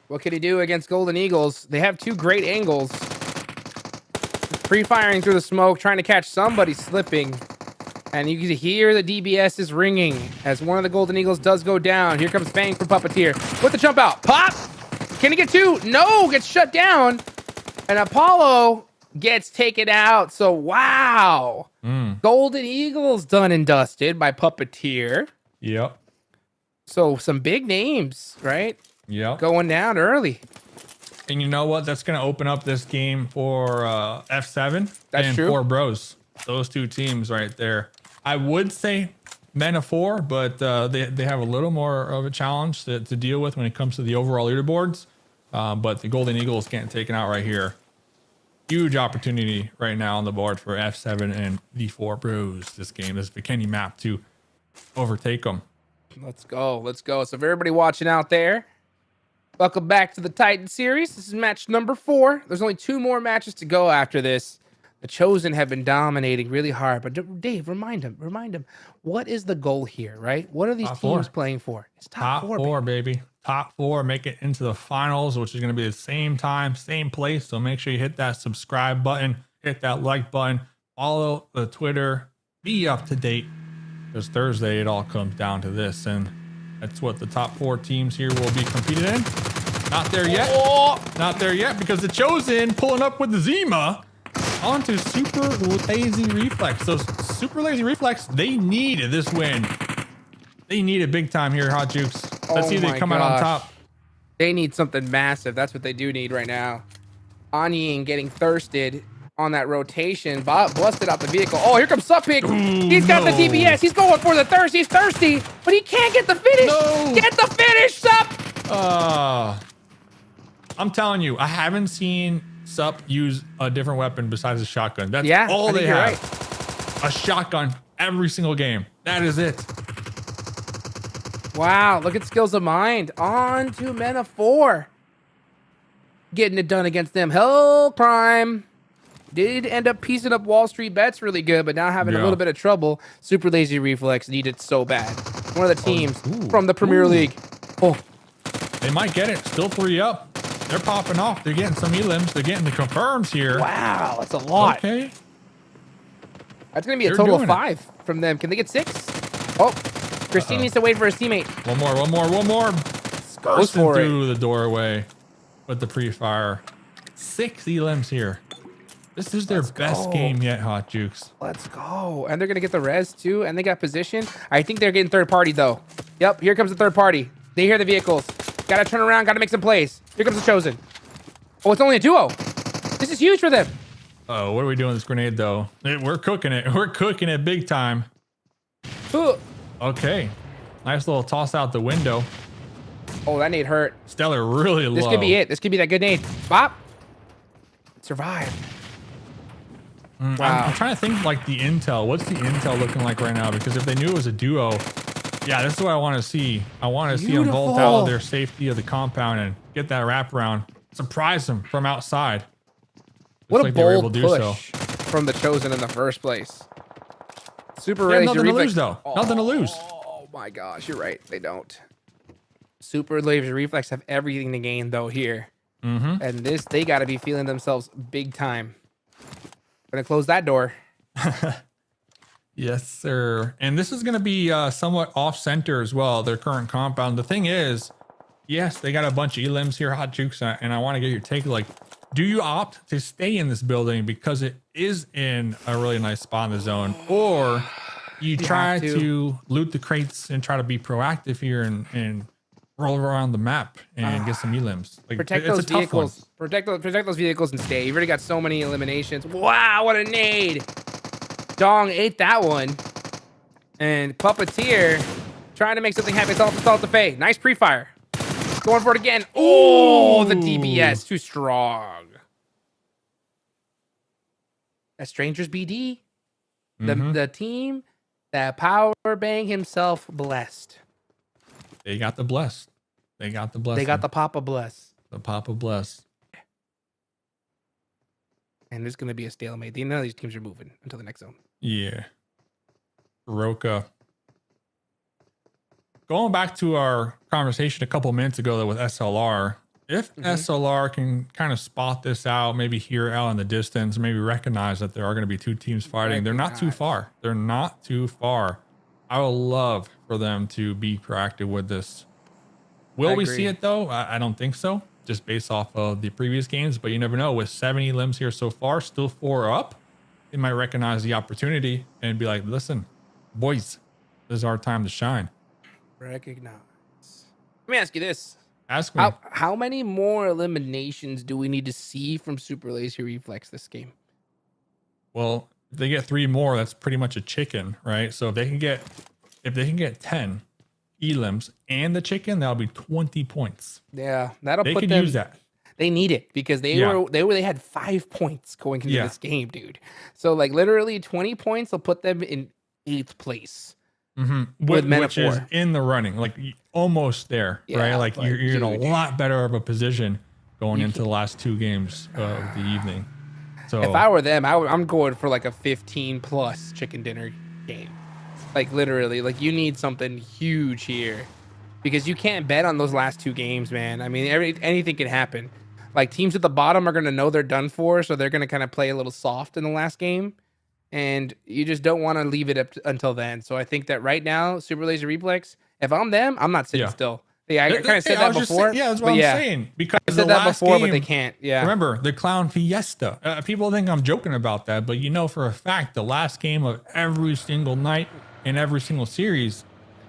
What can he do against Golden Eagles? They have 2 great angles. Pre-firing through the smoke, trying to catch somebody slipping. And you can hear the DBS is ringing as one of the Golden Eagles does go down. Here comes Fang from Puppeteer with the jump out. Pop! Can he get 2? No! Gets shut down. And Apollo gets taken out. So, wow. Golden Eagles done and dusted by Puppeteer. Yep. So, some big names, right? Yep. Going down early. And you know what? That's going to open up this game for F7 and true. 4 Bros. Those 2 teams right there. I would say Men of 4, but they have a little more of a challenge to deal with when it comes to the overall leaderboards. But the Golden Eagles getting taken out right here. Huge opportunity right now on the board for F7 and the 4 Bros. This Vikendi map to overtake them. Let's go. So for everybody watching out there, welcome back to the Titan series. This is match number 4. There's only 2 more matches to go after this. The Chosen have been dominating really hard, but Dave, remind him, what is the goal here, right? What are these teams playing for? It's top 4, baby. Top 4, make it into the finals, which is going to be the same time, same place. So make sure you hit that subscribe button, hit that like button, follow the Twitter, be up to date. Because Thursday, it all comes down to this. And that's what the top 4 teams here will be competing in. Not there yet. Not there yet, because the Chosen pulling up with the Zima onto Super Lazy Reflex. So Super Lazy Reflex, they need this win. They need it big time here, Hot Jukes. Let's see if they come out on top. They need something massive. That's what they do need right now. Anying getting thirsted on that rotation. Bob busted out the vehicle. Oh, here comes Suppick. He's got the DBS. He's going for the thirst. He's thirsty, but he can't get the finish. No. Get the finish, Sup. I'm telling you, I haven't seen Sup use a different weapon besides a shotgun. That's all they have. Right. A shotgun every single game. That is it. Wow, look at skills of mind. On to Men of 4. Getting it done against them. Hell Crime. Did end up piecing up Wall Street Bets really good, but now having a little bit of trouble. Super Lazy Reflex needed so bad. One of the teams from the Premier League. Oh, they might get it. Still 3 up. They're popping off. They're getting some elims. They're getting the confirms here. Wow, that's a lot. Okay. That's going to be a total of 5 from them. Can they get 6? Oh, Christine needs to wait for his teammate. One more. Goes for through the doorway with the pre-fire. 6 elims here. This is their best game yet, Hot Jukes. Let's go. And they're going to get the res too. And they got position. I think they're getting third party though. Yep. Here comes the third party. They hear the vehicles. Got to turn around. Got to make some plays. Here comes the Chosen. Oh, it's only a duo. This is huge for them. Oh, what are we doing with this grenade, though? We're cooking it. We're cooking it big time. Ooh. Okay. Nice little toss out the window. Oh, that nade hurt. Stellar really low. This could be it. This could be that good nade. Bop. Survive. Wow. I'm trying to think like the intel. What's the intel looking like right now? Because if they knew it was a duo, yeah, this is what I want to see. I want to see them vault out of their safety of the compound and get that wraparound. Surprise them from outside. What a bold push from the Chosen in the first place. Super laser nothing to reflex. lose though. Nothing to lose. Oh my gosh, you're right. They don't. Super laser reflex have everything to gain though here. And this, they got to be feeling themselves big time. Gonna close that door. Yes, sir. And this is going to be somewhat off center as well, their current compound. The thing is, yes, they got a bunch of elims here, hot jukes, and I want to get your take. Like, do you opt to stay in this building because it is in a really nice spot in the zone, or you try to loot the crates and try to be proactive here and roll around the map and get some elims? Like, Protect those vehicles. Protect those vehicles and stay. You've already got so many eliminations. Wow, what a nade! Dong ate that one. And Puppeteer trying to make something happen. It's all the Faye. Nice pre-fire. Going for it again. Oh, the DPS. Too strong. That Strangers BD. The team that Power Bang himself blessed. They got the bless. They got the bless. They got the Papa bless. The Papa bless. And there's going to be a stalemate. None of these teams are moving until the next zone. Yeah. Roka. Going back to our conversation a couple minutes ago though with SLR, if SLR can kind of spot this out, maybe hear it out in the distance, maybe recognize that there are going to be two teams fighting, they're not too far. They're not too far. I would love for them to be proactive with this. Will we see it though? I don't think so, just based off of the previous games, but you never know. With 70 limbs here so far, still 4 up, they might recognize the opportunity and be like, listen, boys, this is our time to shine. Recognize. Let me ask you this. Ask me. How many more eliminations do we need to see from Super Laser Reflex this game? Well, if they get 3 more, that's pretty much a chicken, right? So if they can get 10 elims and the chicken, that'll be 20 points. Yeah, that'll they put could them. Use that. They need it because they had 5 points going into this game, dude. So like literally 20 points will put them in 8th place. With which is in the running, like almost there, right? Like you're in a lot better of a position going into the last 2 games of the evening. So if I were them, I'm going for like a 15+ chicken dinner game. Like literally, like you need something huge here because you can't bet on those last 2 games, man. I mean, anything can happen. Like teams at the bottom are going to know they're done for, so they're going to kind of play a little soft in the last game. And you just don't want to leave it up until then. So I think that right now, Super Laser Reflex, if I'm them, I'm not sitting still. Yeah, I kind of said that before. That's what I'm saying. Because I said that before, but they can't. Yeah. Remember, the Clown Fiesta. People think I'm joking about that, but you know for a fact, the last game of every single night in every single series,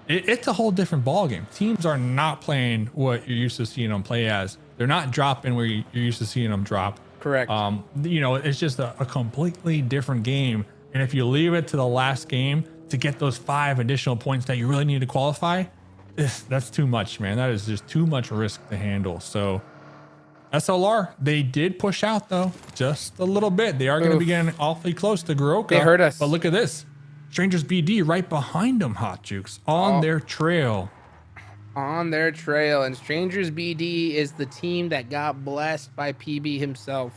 it's a whole different ballgame. Teams are not playing what you're used to seeing them play as. They're not dropping where you're used to seeing them drop. Correct. You know, it's just a completely different game. And if you leave it to the last game to get those 5 additional points that you really need to qualify, that's too much, man. That is just too much risk to handle. So SLR, they did push out though, just a little bit. They are going to be getting awfully close to Garoka. They hurt us. But look at this. Strangers BD right behind them, Hot Jukes, on their trail. On their trail. And Strangers BD is the team that got blessed by PB himself.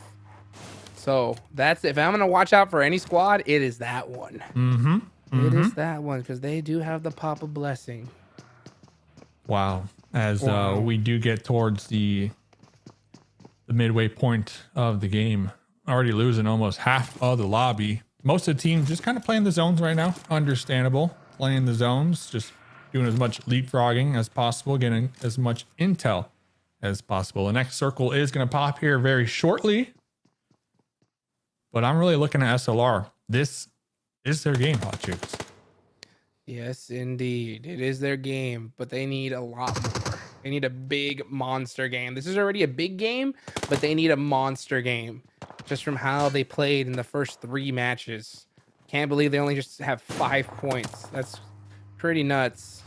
So that's, if I'm going to watch out for any squad, it is that one. It is that one because they do have the Papa blessing. Wow. As we do get towards the midway point of the game, already losing almost half of the lobby. Most of the teams just kind of playing the zones right now. Understandable. Playing the zones, just doing as much leapfrogging as possible, getting as much intel as possible. The next circle is going to pop here very shortly. But I'm really looking at SLR. This is their game, Hot Chicks. Yes, indeed. It is their game, but they need a lot more. They need a big monster game. This is already a big game, but they need a monster game just from how they played in the first 3 matches. Can't believe they only just have 5 points. That's pretty nuts.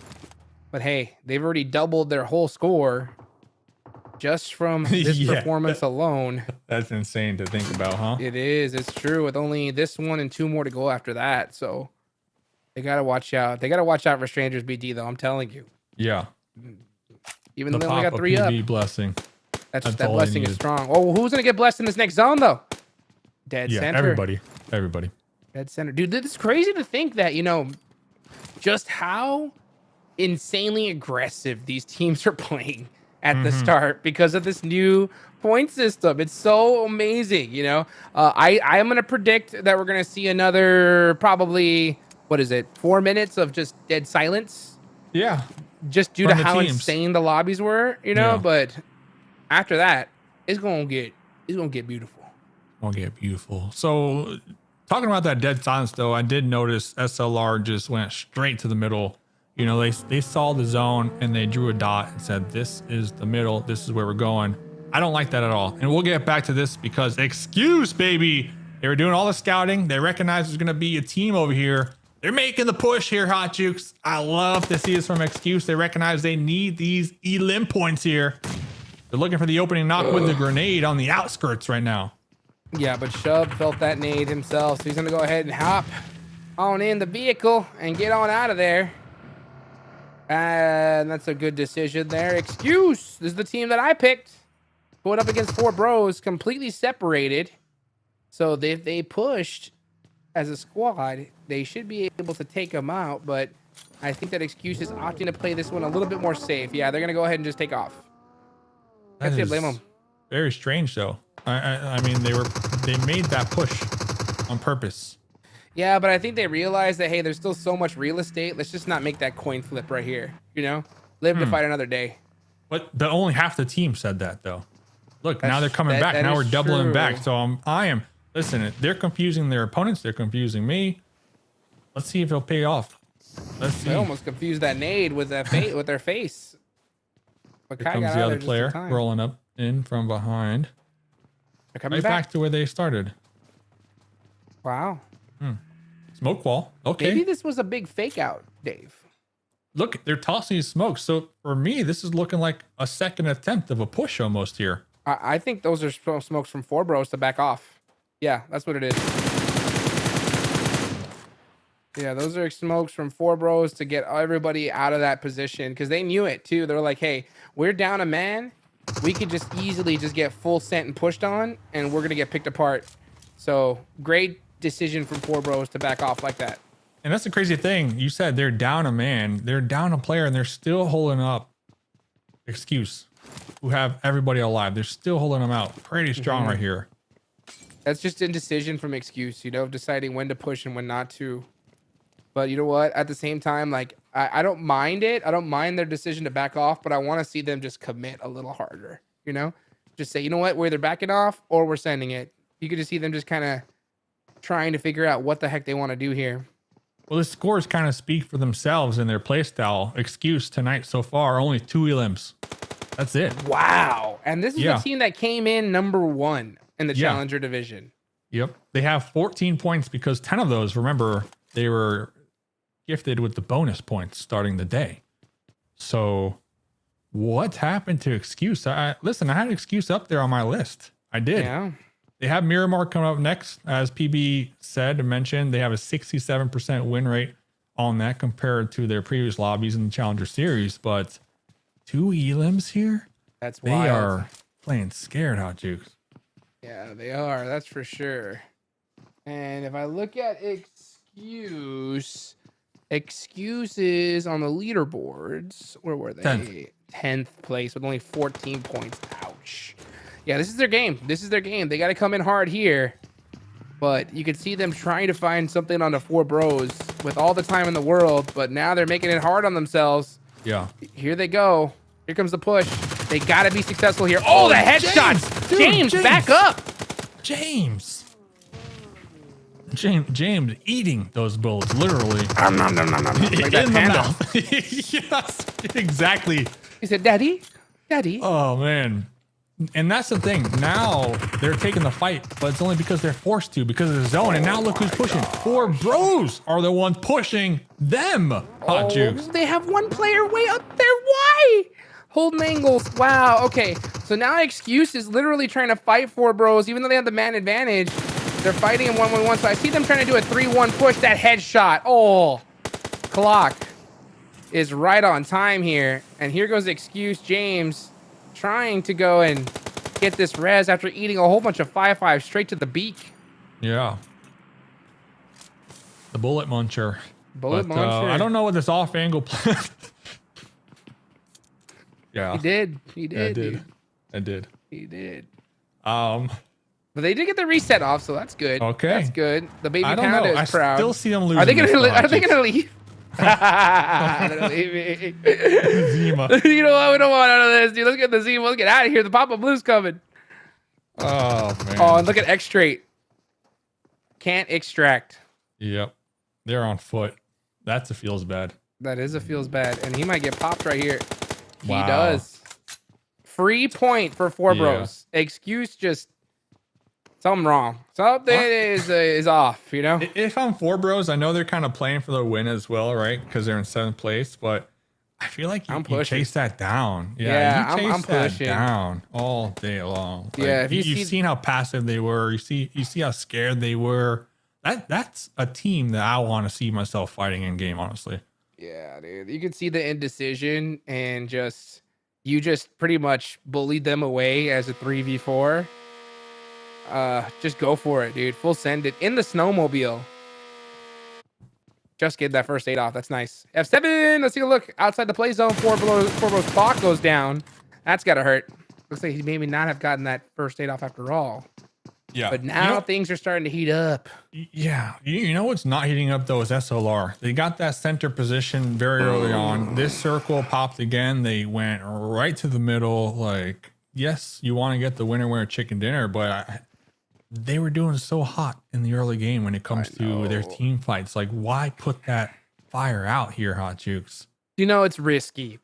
But hey, they've already doubled their whole score just from this performance alone. That's insane to think about, huh? It is. It's true. With only this one and 2 more to go after that. So they got to watch out. They got to watch out for Strangers BD, though. I'm telling you. Yeah. Even though they only got 3 up. Blessing. That blessing is strong. Oh, who's going to get blessed in this next zone, though? Dead center. Everybody. Dead center. Dude, it's crazy to think that, just how insanely aggressive these teams are playing at the start because of this new point system. It's so amazing, I'm going to predict that we're going to see another probably, 4 minutes of just dead silence? Yeah. Just due to how insane the lobbies were, but after that, it's going to get beautiful. So talking about that dead silence, though, I did notice SLR just went straight to the middle. They saw the zone and they drew a dot and said, this is the middle. This is where we're going. I don't like that at all. And we'll get back to this because excuse, baby. They were doing all the scouting. They recognized there's going to be a team over here. They're making the push here, Hot Jukes. I love to see this from Excuse. They recognize they need these elim points here. They're looking for the opening knock with the grenade on the outskirts right now. Yeah, but Shub felt that nade himself, so he's going to go ahead and hop on in the vehicle and get on out of there. And that's a good decision there. Excuse. This is the team that I picked. Going up against 4 bros, completely separated. So they pushed as a squad, they should be able to take them out, but I think that Excuse is opting to play this one a little bit more safe. Yeah, they're going to go ahead and just take off. I can't blame them. Very strange, though. I mean, they made that push on purpose. Yeah, but I think they realized that, hey, there's still so much real estate. Let's just not make that coin flip right here, Live to fight another day. But only half the team said that, though. Look, now they're coming back. Now we're doubling back. So listen, they're confusing their opponents. They're confusing me. Let's see if it'll pay off. Let's see. They almost confused that nade with their face. But Here comes the other player rolling up in from behind. They're coming back to where they started. Wow. Smoke wall. Okay. Maybe this was a big fake out, Dave. Look, they're tossing smoke. So for me, this is looking like a second attempt of a push almost here. I think those are smokes from 4 bros to back off. Yeah, that's what it is. Yeah, those are smokes from 4 bros to get everybody out of that position because they knew it too. They're like, hey, we're down a man. We could just easily just get full sent and pushed on, and we're going to get picked apart. So great decision from 4 bros to back off like that. And that's the crazy thing. You said they're down a man. They're down a player, and they're still holding up Excuse, who have everybody alive. They're still holding them out pretty strong right here. That's just indecision from Excuse, deciding when to push and when not to. But you know what? At the same time, like, I don't mind it. I don't mind their decision to back off, but I want to see them just commit a little harder, Just say, you know what? We're either backing off or we're sending it. You could just see them just kind of trying to figure out what the heck they want to do here. Well, the scores kind of speak for themselves in their play style. Excuse tonight so far, only 2 elims. That's it. Wow. And this is the team that came in number 1 in the Challenger division. Yep. They have 14 points because 10 of those, remember, they were gifted with the bonus points starting the day. So what happened to Excuse? Listen, I had an Excuse up there on my list. I did. Yeah. They have Miramar coming up next. As PB said and mentioned, they have a 67% win rate on that compared to their previous lobbies in the Challenger Series. But 2 elims here? That's wild. They are playing scared, Hot Jukes. Yeah, they are. That's for sure. And if I look at Excuses on the leaderboards, where were they? 10th place with only 14 points. Ouch. Yeah, this is their game. They got to come in hard here. But you can see them trying to find something on the 4 bros with all the time in the world. But now they're making it hard on themselves. Yeah. Here they go. Here comes the push. They got to be successful here. Oh, the headshots. James, back up. James eating those bullets, literally. Like that in panda. the mouth. Yes, exactly. He said, "Daddy, Daddy." Oh man. And that's the thing. Now they're taking the fight, but it's only because they're forced to because of the zone. And now look who's pushing. 4 bros are the ones pushing them. Hot Jukes. They have one player way up there. Why? Holding angles. Wow. Okay. So now Excuse is literally trying to fight 4 bros, even though they have the man advantage. They're fighting in 1-1-1. So I see them trying to do a 3-1 push. That headshot. Oh, clock is right on time here. And here goes Excuse James trying to go and get this res after eating a whole bunch of 5-5 straight to the beak. Yeah. The bullet muncher. Muncher. I don't know what this off angle play. Yeah. He did. He did. Yeah, I did. Dude. I did. He did. But they did get the reset off, so that's good. Okay. That's good. The baby I don't panda know. is proud. I still see them losing. Are they gonna leave? They're leaving. Zima. You know what? We don't want out of this, dude. Let's get the Zima. Let's get out of here. The Papa Blue's coming. Oh man. Oh, and look at extract. Can't extract. Yep. They're on foot. That's a feels bad. That is a feels bad, and he might get popped right here. Wow. He does. Free point for 4 bros. Excuse just something wrong. Something is off, you know? If I'm 4 bros, I know they're kind of playing for the win as well, right? Because they're in 7th place, but I feel like you chase that down. Yeah, you chase I'm that pushing down all day long. Like, yeah, you've seen how passive they were. You see how scared they were. That's a team that I want to see myself fighting in game, honestly. Yeah, dude. You can see the indecision and you just pretty much bullied them away as a 3v4. Just go for it, dude. Full send it in the snowmobile. Just get that first 8 off. That's nice. F7. Let's take a look outside the play zone. 4 bros clock goes down. That's gotta hurt. Looks like he maybe not have gotten that first 8 off after all. Yeah. But now things are starting to heat up. Yeah. You know what's not heating up though is SLR. They got that center position very early on. This circle popped again. They went right to the middle. Like, yes, you want to get the winner winner chicken dinner, but they were doing so hot in the early game when it comes to their team fights. Like, why put that fire out here, Hot Jukes? You know, it's risky.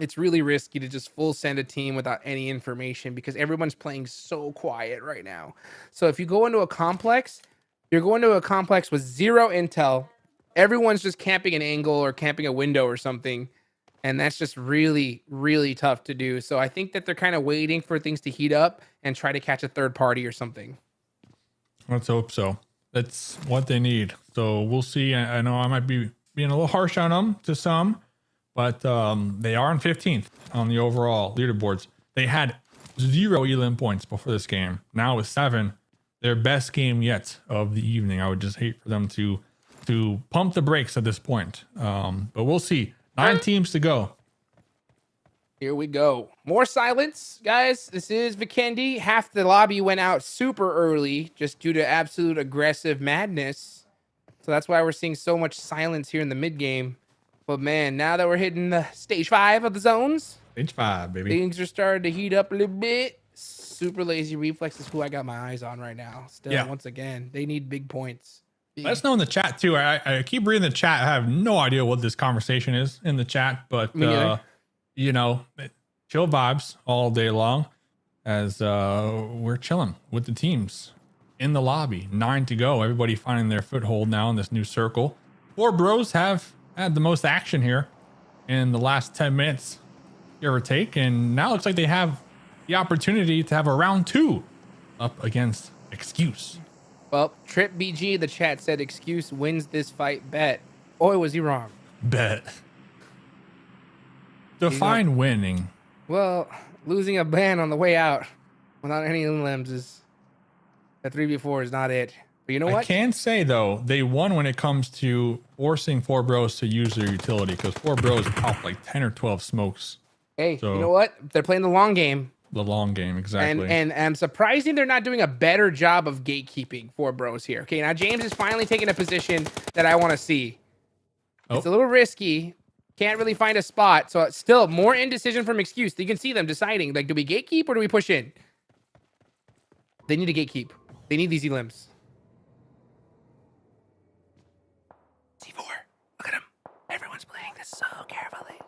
It's really risky to just full send a team without any information because everyone's playing so quiet right now. So if you go into a complex, you're going to a complex with 0 intel. Everyone's just camping an angle or camping a window or something. And that's just really, really tough to do. So I think that they're kind of waiting for things to heat up and try to catch a third party or something. Let's hope so. That's what they need. So we'll see. I know I might be being a little harsh on them to some, but they are in 15th on the overall leaderboards. They had 0 elim points before this game. Now with 7, their best game yet of the evening. I would just hate for them to pump the brakes at this point. But we'll see. 9 teams to go. Here we go. More silence, guys. This is Vikendi. Half the lobby went out super early just due to absolute aggressive madness. So that's why we're seeing so much silence here in the mid game. But man, now that we're hitting the stage 5 of the zones, Stage 5, baby. things are starting to heat up a little bit. Super lazy reflex is who I got my eyes on right now. Still, once again, they need big points. Let us know in the chat too. I keep reading the chat. I have no idea what this conversation is in the chat, but you know, chill vibes all day long as we're chilling with the teams in the lobby. 9 to go. Everybody finding their foothold now in this new circle. 4 bros have had the most action here in the last 10 minutes, give or take, and now it looks like they have the opportunity to have a round 2 up against Excuse. Well, Trip BG, the chat said Excuse wins this fight. Bet. Boy, was he wrong. Bet. Define winning. Well, losing a ban on the way out without any limbs is a 3v4 is not it. But you know what? I can say though, they won when it comes to forcing 4 bros to use their utility because 4 bros popped like 10 or 12 smokes. Hey, so, you know what? They're playing the long game. The long game, exactly. And I'm surprising they're not doing a better job of gatekeeping 4 bros here. Okay, now James is finally taking a position that I want to see. It's a little risky. Can't really find a spot. So it's still more indecision from Excuse. You can see them deciding, like, do we gatekeep or do we push in? They need to gatekeep. They need these limbs. C4. Look at him. Everyone's playing this so carefully.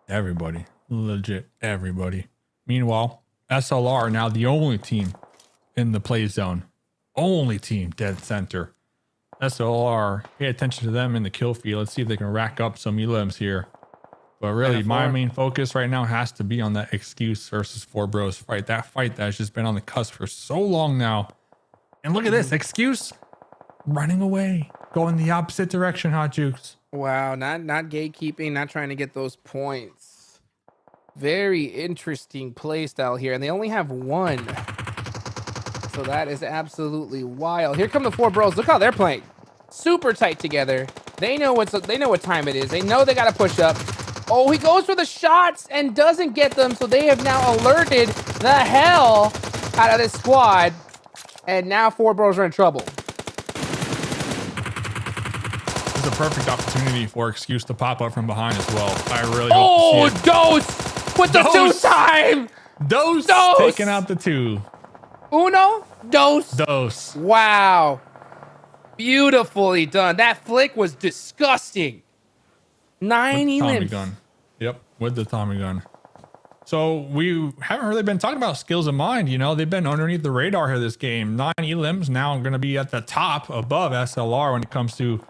Everybody. Legit everybody. Meanwhile, SLR now the only team in the play zone. Only team dead center. SLR, pay attention to them in the kill field. Let's see if they can rack up some elims here. But really, my main focus right now has to be on that Excuse versus Four Bros fight. That fight that has just been on the cusp for so long now. And look at this. Excuse running away. Going the opposite direction, Hot Jukes. Wow, not gatekeeping, not trying to get those points. Very interesting play style here. And they only have one. So that is absolutely wild. Here come the Four Bros. Look how they're playing. Super tight together. They know what time it is. They know they got to push up. Oh, he goes for the shots and doesn't get them. So they have now alerted the hell out of this squad. And now Four Bros are in trouble. This is a perfect opportunity for Excuse to pop up from behind as well. I really hope to see it. Dose with the two-time. Dose taking out the two. Uno, dos. Dose. Wow. Beautifully done. That flick was disgusting. 9 Tommy elims. gun. Yep, with the Tommy gun. So we haven't really been talking about skills of mind. You know, they've been underneath the radar here this game. 9 elims now going to be at the top above SLR when it comes to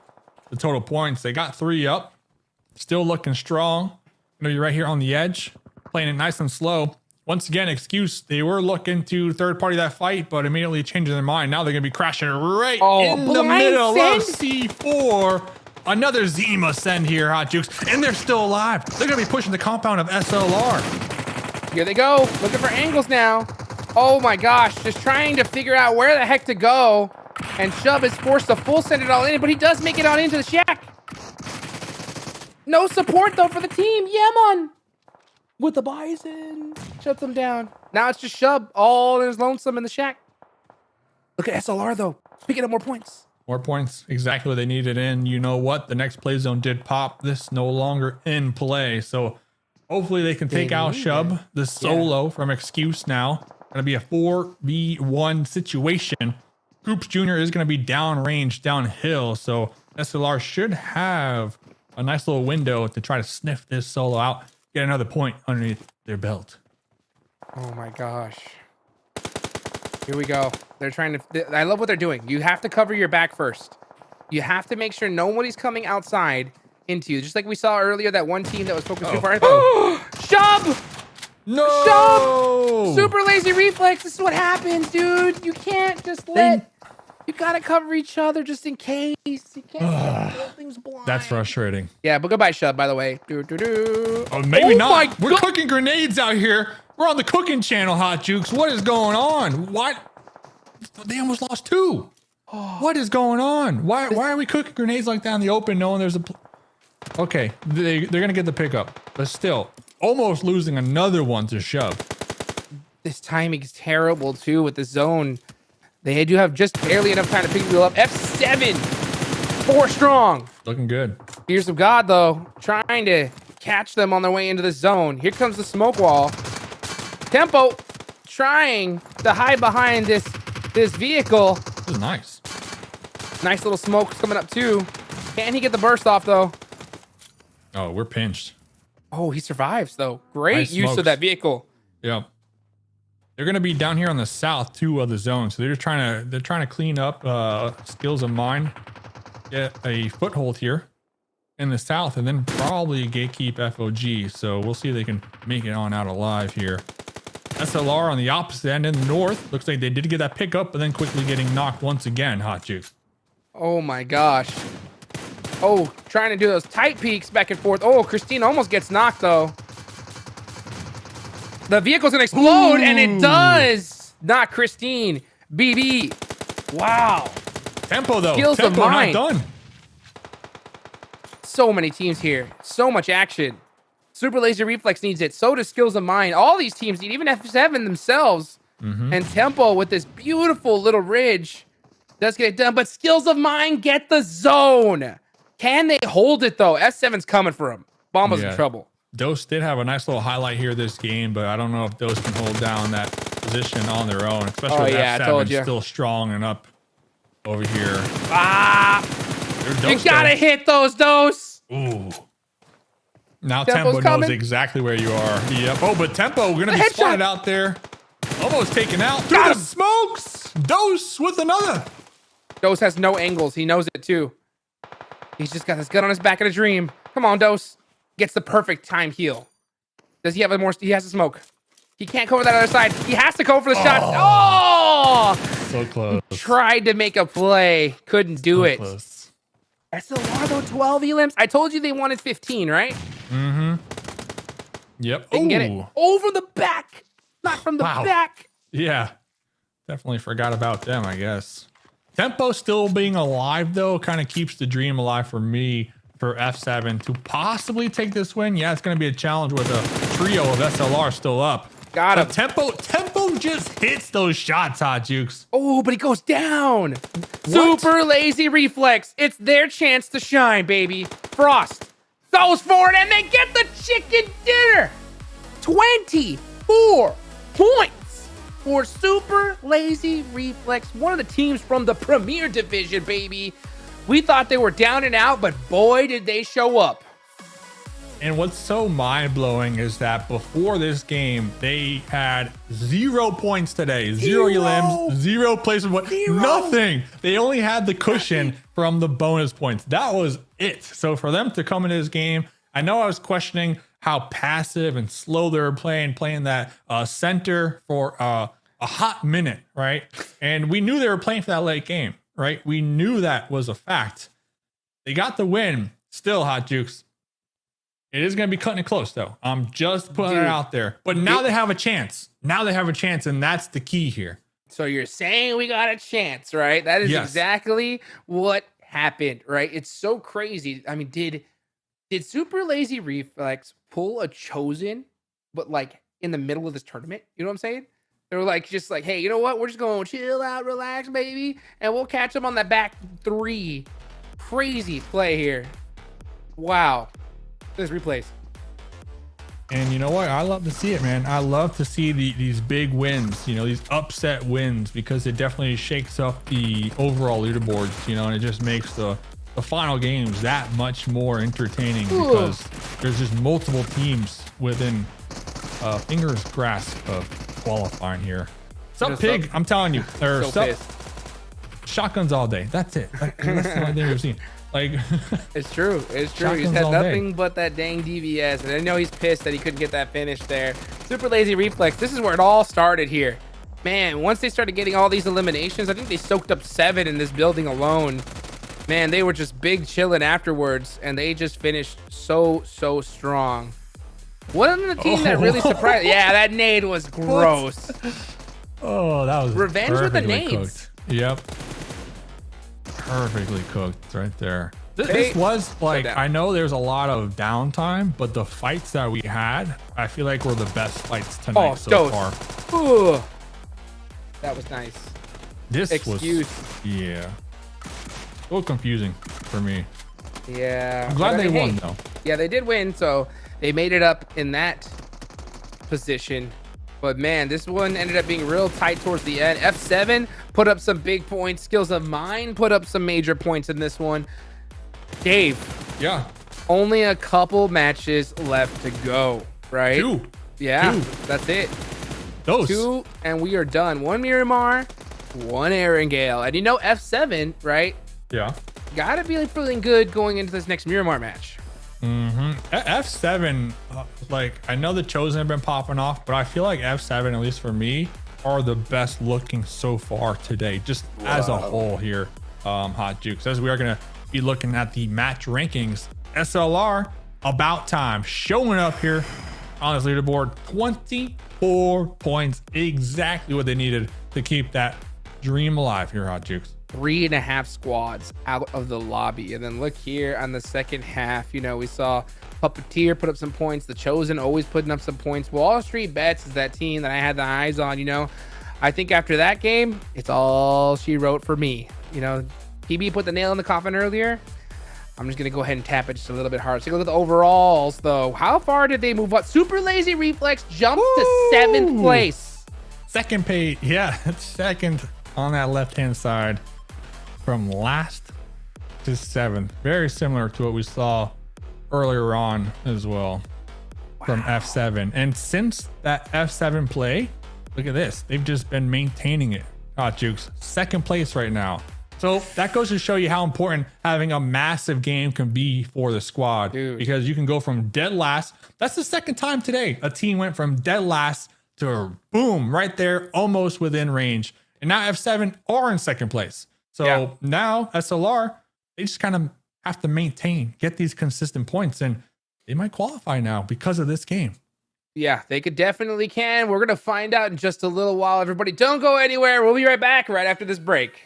the total points. They got 3 up. Still looking strong. You know, you're right here on the edge, playing it nice and slow. Once again, Excuse, they were looking to third party that fight, but immediately changing their mind. Now they're going to be crashing right in the middle of C4. Another Zima send here, Hot Jukes, and they're still alive. They're going to be pushing the compound of SLR. Here they go, looking for angles now. Oh my gosh, just trying to figure out where the heck to go. And Shub is forced to full send it all in, but he does make it on into the shack. No support though for the team. Yemen with the Bison. Shuts them down. Now it's just Shub all in his lonesome in the shack. Look at SLR though, picking up more points. More points, exactly what they needed. And you know what? The next play zone did pop. This no longer in play. So hopefully they can take out Shub, the solo from Excuse now. Going to be a 4v1 situation. Groups Jr. is going to be downrange, downhill. So SLR should have a nice little window to try to sniff this solo out. Get another point underneath their belt. Oh my gosh. Here we go. They're trying to... I love what they're doing. You have to cover your back first. You have to make sure nobody's coming outside into you. Just like we saw earlier, that one team that was focused too far. Shub! No! Shub! Super lazy reflex. This is what happens, dude. You can't just let... You gotta cover each other just in case. You can't let things blind. That's frustrating. Yeah, but goodbye, Shub, by the way. Oh, maybe not. We're cooking grenades out here. We're on the cooking channel, Hot Jukes. What is going on? What? They almost lost 2. What is going on? Why are we cooking grenades like that in the open knowing there's a... Okay, they're going to get the pickup. But still, almost losing another one to Shub. This timing is terrible, too, with the zone. They do have just barely enough time to pick the wheel up. F7! 4 strong. Looking good. Tears of God, though, trying to catch them on their way into the zone. Here comes the smoke wall. Tempo trying to hide behind this vehicle. This is nice. Nice little smoke coming up, too. Can he get the burst off, though? Oh, we're pinched. Oh, he survives, though. Great Nice use smokes. of that vehicle. Yep. They're going to be down here on the south, 2 of the zone. So they're trying to clean up skills of mine, get a foothold here in the south, and then probably gatekeep FOG. So we'll see if they can make it on out alive here. SLR on the opposite end in the north. Looks like they did get that pickup, but then quickly getting knocked once again, Hot Juice. Oh my gosh. Oh, trying to do those tight peeks back and forth. Oh, Christine almost gets knocked, though. The vehicle's gonna explode, and it does. Not Christine. BB. Wow. Tempo, though. Skills of Tempo not mine. done. So many teams here. So much action. Super Laser Reflex needs it. So does Skills of Mine. All these teams need, even F7 themselves. And Tempo with this beautiful little ridge does get it done. But Skills of Mine get the zone. Can they hold it, though? F7's coming for him. Bomba's in trouble. Dose did have a nice little highlight here this game, but I don't know if Dose can hold down that position on their own, especially with F7 still strong and up over here. You gotta hit those, Dose. Ooh. Now Tempo's Tempo coming. knows exactly where you are. Yep. Oh, but Tempo going to be spotted out there. Almost taken out. Through the smokes. Dose with another. Dose has no angles. He knows it too. He's just got his gun on his back in a dream. Come on, Dose. Gets the perfect time heal. Does he have more? He has to smoke. He can't cover that other side. He has to go for the shot. Oh! So close. Tried to make a play. Couldn't do it. Close. SLR though, 12 elims. I told you they wanted 15, right? Mm-hmm. Yep. They can get it. Over the back. Not from the back. Yeah. Definitely forgot about them, I guess. Tempo still being alive, though, kind of keeps the dream alive for me for F7 to possibly take this win. Yeah, it's going to be a challenge with a trio of SLR still up. Got him. Tempo just hits those shots, Hot Jukes. Oh, but he goes down. Super lazy reflex. It's their chance to shine, baby. Frost goes for it, and they get the chicken dinner. 24 points for Super Lazy Reflex, one of the teams from the Premier Division, baby. We thought they were down and out, but boy, did they show up. And what's so mind-blowing is that before this game, they had 0 points today. Zero elims, 0 placement, nothing. They only had the cushion from the bonus points. That was it. So for them to come into this game, I know I was questioning how passive and slow they were playing that center for a hot minute, right? And we knew they were playing for that late game, right? We knew that was a fact. They got the win. Still, Hot Jukes. It is going to be cutting it close, though. I'm just putting it out there. But now they have a chance. Now they have a chance, and that's the key here. So you're saying we got a chance, right? That is exactly what happened, right? It's so crazy. I mean, did Super Lazy Reflex pull a Chosen, but like in the middle of this tournament? You know what I'm saying? They were like, just like, hey, you know what? We're just going to chill out, relax, baby, and we'll catch them on that back three. Crazy play here. Wow. This replays. And you know what? I love to see it, man. I love to see these big wins, you know, these upset wins, because it definitely shakes up the overall leaderboards, you know, and it just makes the final games that much more entertaining because there's just multiple teams within fingers grasp of qualifying here. Sup, Pig? I'm telling you. Or sup, shotguns all day. That's it. That's the only thing we've seen. Like, it's true. It's true. He's had nothing but that dang DVS, and I know he's pissed that he couldn't get that finish there. Super Lazy Reflex. This is where it all started here, man. Once they started getting all these eliminations, I think they soaked up 7 in this building alone. Man, they were just big chilling afterwards, and they just finished so strong. One of the team that really surprised. Yeah, that nade was gross. Oh, that was revenge with the nades. Cooked. Yep. Perfectly cooked right there. This was like, I know there's a lot of downtime, but the fights that we had, I feel like were the best fights tonight so far. Ooh, that was nice. This was, yeah, a little confusing for me. Yeah, I'm glad they won though. Yeah, they did win, so they made it up in that position. But man, this one ended up being real tight towards the end. F7 put up some big points. Skills of Mine put up some major points in this one. Dave. Yeah. Only a couple matches left to go, right? 2. Yeah, 2. That's it. Those 2, and we are done. 1 Miramar, 1 Erangel. And you know F7, right? Yeah. Gotta be feeling good going into this next Miramar match. F7, like, I know the Chosen have been popping off, but I feel like F7, at least for me, are the best looking so far today, just as a whole here. Hot Jukes, as we are going to be looking at the match rankings. SLR, about time, showing up here on this leaderboard. 24 points, exactly what they needed to keep that dream alive here, Hot Jukes. 3.5 squads out of the lobby. And then look here on the second half, you know, we saw Puppeteer put up some points. The Chosen always putting up some points. Wall Street Bets is that team that I had the eyes on, you know. I think after that game, it's all she wrote for me. You know, PB put the nail in the coffin earlier. I'm just going to go ahead and tap it just a little bit harder. Take a look at the overalls, though. How far did they move up? Super Lazy Reflex jumped to 7th place. Second page. Yeah, second on that left-hand side. From last to 7th, very similar to what we saw earlier on as well from F7. And since that F7 play, look at this. They've just been maintaining it. Jukes, second place right now. So that goes to show you how important having a massive game can be for the squad. Dude. Because you can go from dead last. That's the second time today a team went from dead last to boom, right there, almost within range. And now F7 are in second place. So now SLR, they just kind of have to maintain, get these consistent points, and they might qualify now because of this game. Yeah, they could definitely can. We're going to find out in just a little while. Everybody, don't go anywhere. We'll be right back right after this break.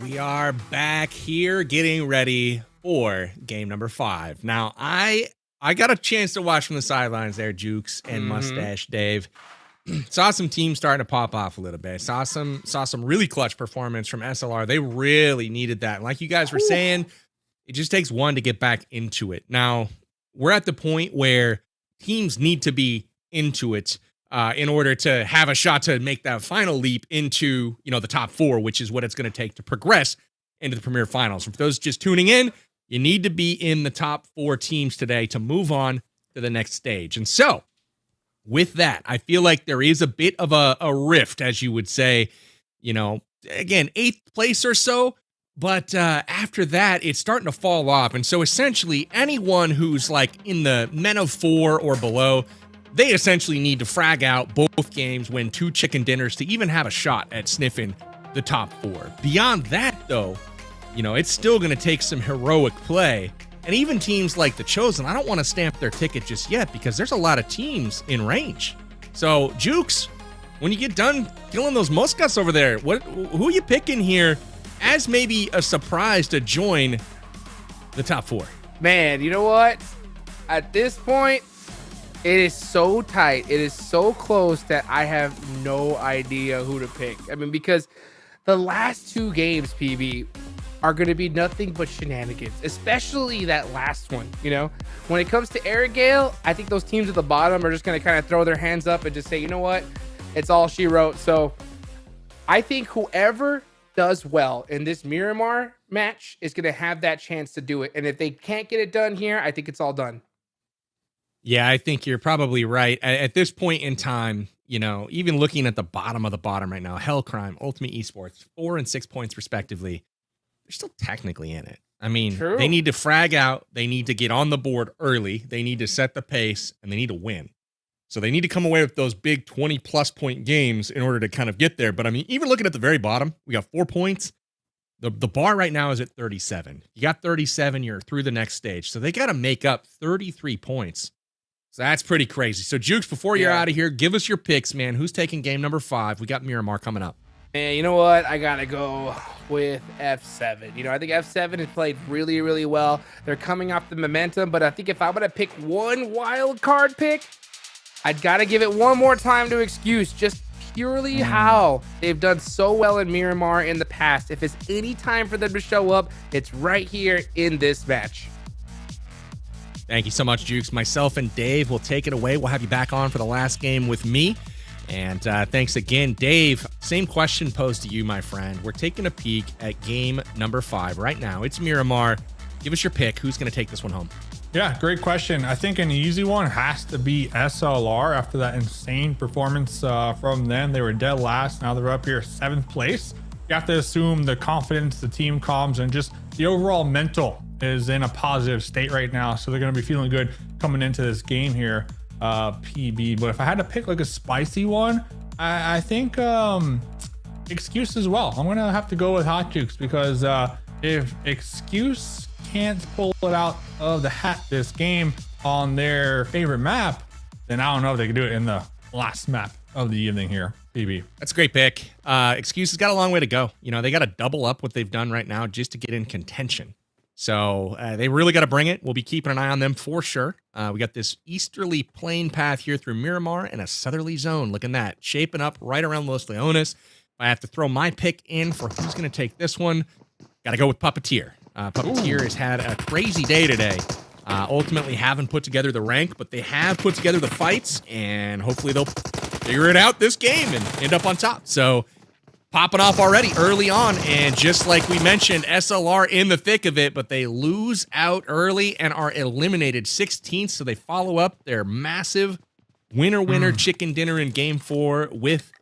We are back here getting ready for game number 5. Now, I got a chance to watch from the sidelines there, Jukes and Mustache Dave. Saw some teams starting to pop off a little bit. Saw some really clutch performance from SLR. They really needed that. Like you guys were saying, it just takes one to get back into it. Now, we're at the point where teams need to be into it in order to have a shot to make that final leap into, the top 4, which is what it's going to take to progress into the Premier Finals. For those just tuning in, you need to be in the top 4 teams today to move on to the next stage. And so, with that, I feel like there is a bit of a rift, as you would say, again, 8th place or so. But after that, it's starting to fall off. And so essentially, anyone who's like in the men of 4 or below, they essentially need to frag out both games, win 2 chicken dinners to even have a shot at sniffing the top 4. Beyond that, though, it's still going to take some heroic play. And even teams like the Chosen, I don't want to stamp their ticket just yet because there's a lot of teams in range. So, Jukes, when you get done killing those Muskas over there, who are you picking here as maybe a surprise to join the top 4? Man, you know what? At this point, it is so tight. It is so close that I have no idea who to pick. I mean, because the last 2 games, PB, are going to be nothing but shenanigans, especially that last one. When it comes to Erangel, I think those teams at the bottom are just going to kind of throw their hands up and just say, you know what? It's all she wrote. So I think whoever does well in this Miramar match is going to have that chance to do it. And if they can't get it done here, I think it's all done. Yeah, I think you're probably right. At this point in time, even looking at the bottom of the bottom right now, Hellcrime, Ultimate Esports, 4 and 6 points respectively, they're still technically in it. I mean, True. They need to frag out. They need to get on the board early. They need to set the pace, and they need to win. So they need to come away with those big 20-plus point games in order to kind of get there. But, I mean, even looking at the very bottom, we got 4 points. The bar right now is at 37. You got 37, you're through the next stage. So they got to make up 33 points. So that's pretty crazy. So, Jukes, before you're out of here, give us your picks, man. Who's taking game number 5? We got Miramar coming up. Man, you know what? I got to go with F7. I think F7 has played really, really well. They're coming off the momentum, but I think if I'm going to pick one wild card pick, I'd got to give it one more time to Excuse, just purely how they've done so well in Miramar in the past. If it's any time for them to show up, it's right here in this match. Thank you so much, Jukes. Myself and Dave will take it away. We'll have you back on for the last game with me. And thanks again, Dave. Same question posed to you, my friend. We're taking a peek at game number 5 right now. It's Miramar. Give us your pick. Who's going to take this one home? Yeah, great question. I think an easy one has to be SLR after that insane performance from them. They were dead last. Now they're up here 7th place. You have to assume the confidence, the team comms, and just the overall mental is in a positive state right now. So they're going to be feeling good coming into this game here. PB, but if I had to pick like a spicy one, I think Excuse as well. I'm gonna have to go with Hot Jukes because if Excuse can't pull it out of the hat this game on their favorite map, then I don't know if they can do it in the last map of the evening here. PB. That's a great pick. Excuse has got a long way to go. They got to double up what they've done right now just to get in contention. So they really got to bring it. We'll be keeping an eye on them for sure. We got this easterly plain path here through Miramar and a southerly zone. Look at that. Shaping up right around Los Leones. If I have to throw my pick in for who's going to take this one, got to go with Puppeteer. Puppeteer has had a crazy day today. Ultimately haven't put together the rank, but they have put together the fights, and hopefully they'll figure it out this game and end up on top. So popping off already early on, and just like we mentioned, SLR in the thick of it, but they lose out early and are eliminated 16th, so they follow up their massive winner chicken dinner in game 4 with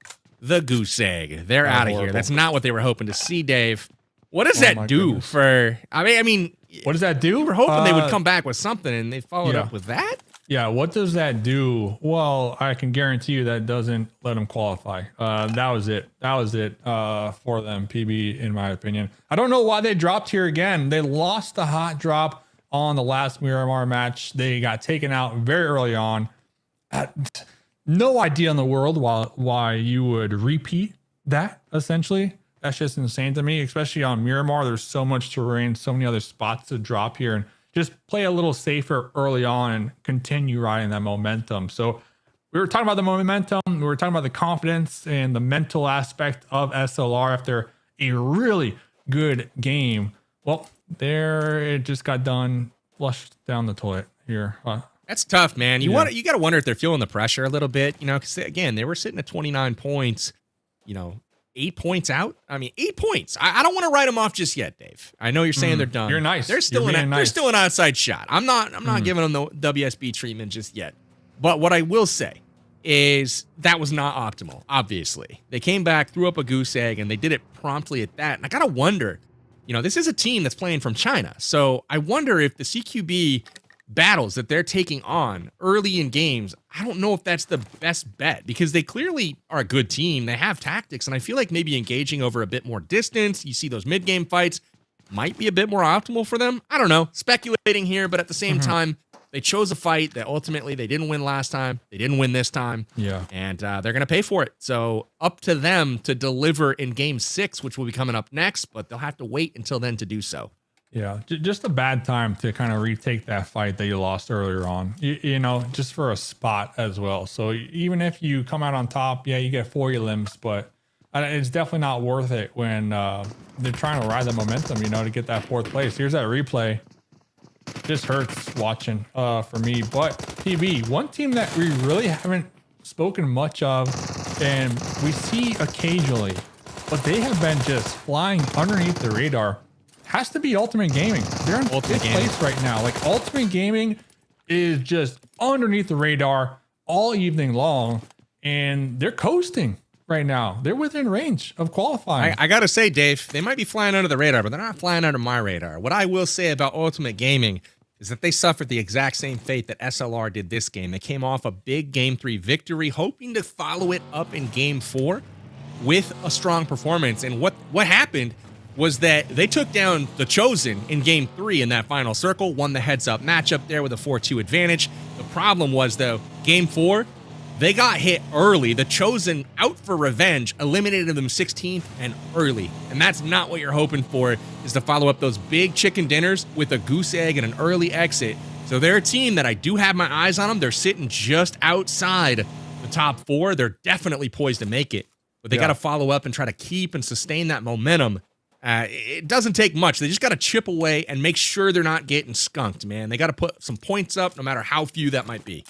the goose egg. They're out of here. That's not what they were hoping to see, Dave. What does that do for, I mean, what does that do? We were hoping they would come back with something, and they followed up with that? Yeah, what does that do? Well, I can guarantee you that doesn't let them qualify. That was it. That was it for them, PB, in my opinion. I don't know why they dropped here again. They lost the hot drop on the last Miramar match. They got taken out very early on. No idea in the world why you would repeat that, essentially. That's just insane to me, especially on Miramar. There's so much terrain, so many other spots to drop here, and just play a little safer early on and continue riding that momentum. So we were talking about the momentum. We were talking about the confidence and the mental aspect of SLR after a really good game. Well, it just got done, flushed down the toilet here. That's tough, man. You got to wonder if they're feeling the pressure a little bit, because again, they were sitting at 29 points, 8 points out. I mean, 8 points. I don't want to write them off just yet, Dave. I know you're saying they're done. You're nice. They're still an outside shot. I'm not giving them the WSB treatment just yet. But what I will say is that was not optimal. Obviously, they came back, threw up a goose egg, and they did it promptly at that. And I gotta wonder, this is a team that's playing from China, so I wonder if the CQB battles that they're taking on early in games, I don't know if that's the best bet, because they clearly are a good team. They have tactics, and I feel like maybe engaging over a bit more distance, you see those mid-game fights, might be a bit more optimal for them. I don't know, speculating here, but at the same time, they chose a fight that ultimately they didn't win last time. They didn't win this time. Yeah. And they're going to pay for it. So up to them to deliver in game 6, which will be coming up next, but they'll have to wait until then to do so. Yeah, just a bad time to kind of retake that fight that you lost earlier on, just for a spot as well. So even if you come out on top, you get 4 limbs, but it's definitely not worth it when they're trying to ride the momentum, to get that 4th place. Here's that replay. Just hurts watching for me. But PB, one team that we really haven't spoken much of, and we see occasionally, but they have been just flying underneath the radar, has to be Ultimate Gaming. They're in 5th place right now. Like, Ultimate Gaming is just underneath the radar all evening long, and they're coasting right now. They're within range of qualifying. I gotta say, Dave, they might be flying under the radar, but they're not flying under my radar. What I will say about Ultimate Gaming is that they suffered the exact same fate that SLR did this game. They came off a big Game 3 victory, hoping to follow it up in Game 4 with a strong performance. And what happened was that they took down the Chosen in Game 3 in that final circle, won the heads-up matchup there with a 4-2 advantage. The problem was, though, Game 4, they got hit early. The Chosen, out for revenge, eliminated them 16th and early. And that's not what you're hoping for, is to follow up those big chicken dinners with a goose egg and an early exit. So they're a team that I do have my eyes on them. They're sitting just outside the top 4. They're definitely poised to make it. But they got to follow up and try to keep and sustain that momentum. It doesn't take much. They just got to chip away and make sure they're not getting skunked, man. They got to put some points up, no matter how few that might be.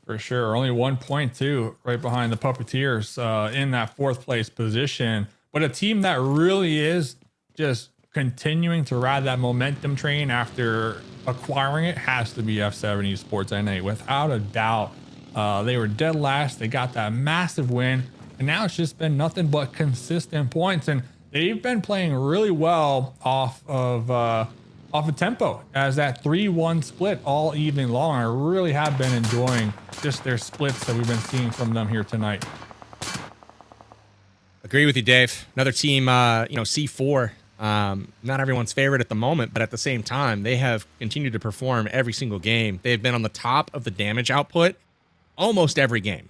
For sure. Only 1 point, too, right behind the Puppeteers in that 4th place position. But a team that really is just continuing to ride that momentum train after acquiring it has to be F7 Esports NA. Without a doubt, they were dead last. They got that massive win. And now it's just been nothing but consistent points. And they've been playing really well off of tempo as that 3-1 split all evening long. I really have been enjoying just their splits that we've been seeing from them here tonight. Agree with you, Dave. Another team, C4, not everyone's favorite at the moment, but at the same time, they have continued to perform every single game. They've been on the top of the damage output almost every game,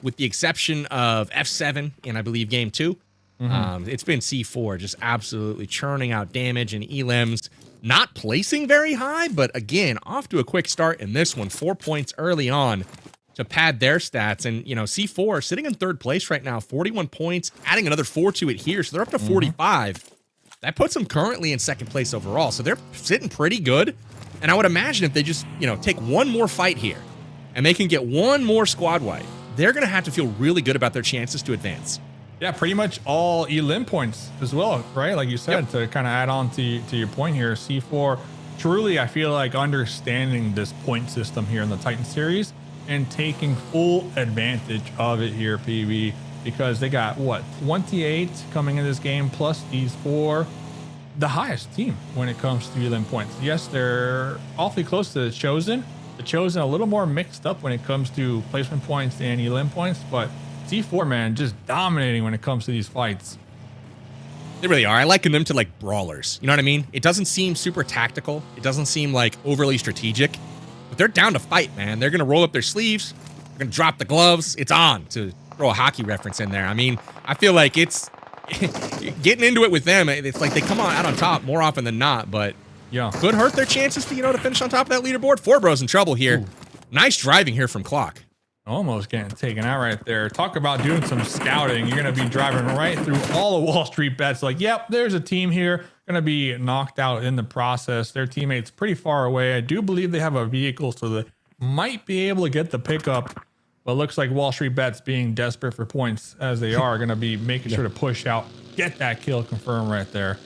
with the exception of F7 in, I believe, game 2. It's been C4 just absolutely churning out damage and elims, not placing very high, but again, off to a quick start in this one. 4 points early on to pad their stats. And, C4 sitting in 3rd place right now, 41 points, adding another 4 to it here. So they're up to 45. That puts them currently in 2nd place overall. So they're sitting pretty good. And I would imagine if they just, take one more fight here and they can get one more squad wipe, they're going to have to feel really good about their chances to advance. Yeah, pretty much all elim points as well, right? Like you said, to kind of add on to your point here, C4 truly, I feel like, understanding this point system here in the Titan series and taking full advantage of it here, PB, because they got 28 coming in this game plus these 4, the highest team when it comes to elim points. Yes, they're awfully close to the Chosen. The Chosen a little more mixed up when it comes to placement points and elim points, but C4, man, just dominating when it comes to these fights. They really are. I liken them to like brawlers. You know what I mean? It doesn't seem super tactical. It doesn't seem like overly strategic, but they're down to fight, man. They're going to roll up their sleeves. They're going to drop the gloves. It's on, to throw a hockey reference in there. I mean, I feel like it's getting into it with them. It's like they come out on top more often than not, but could hurt their chances to, to finish on top of that leaderboard. 4Bros in trouble here. Ooh. Nice driving here from Clock. Almost getting taken out right there. Talk about doing some scouting. You're going to be driving right through all the Wall Street bets. Like, yep, there's a team here. Going to be knocked out in the process. Their teammates pretty far away. I do believe they have a vehicle, so they might be able to get the pickup. But looks like Wall Street bets, being desperate for points as they are, going to be making sure to push out, get that kill confirmed right there.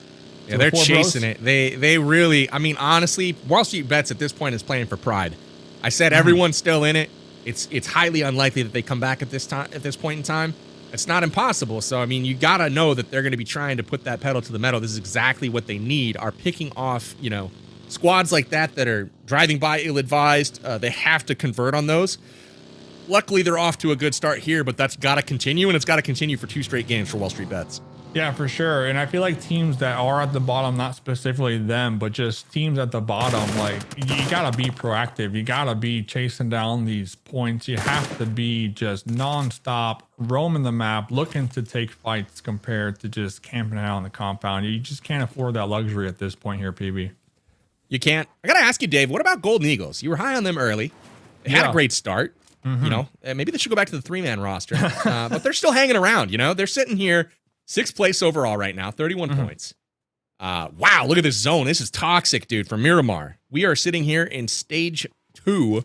Yeah, so they're chasing it. They really, I mean, honestly, Wall Street bets at this point is playing for pride. I said everyone's still in it. It's highly unlikely that they come back at this point in time. It's not impossible. So, I mean, you got to know that they're going to be trying to put that pedal to the metal. This is exactly what they need, are picking off, squads like that are driving by ill-advised. They have to convert on those. Luckily, they're off to a good start here, but that's got to continue, and it's got to continue for 2 straight games for Wall Street bets. Yeah, for sure. And I feel like teams that are at the bottom, not specifically them, but just teams at the bottom, like, you got to be proactive. You got to be chasing down these points. You have to be just nonstop roaming the map, looking to take fights compared to just camping out on the compound. You just can't afford that luxury at this point here, PB. You can't. I got to ask you, Dave, what about Golden Eagles? You were high on them early. They had a great start. Maybe they should go back to the 3-man roster, but they're still hanging around. They're sitting here 6th place overall right now, 31 points. Wow, look at this zone. This is toxic, dude, from Miramar. We are sitting here in stage 2,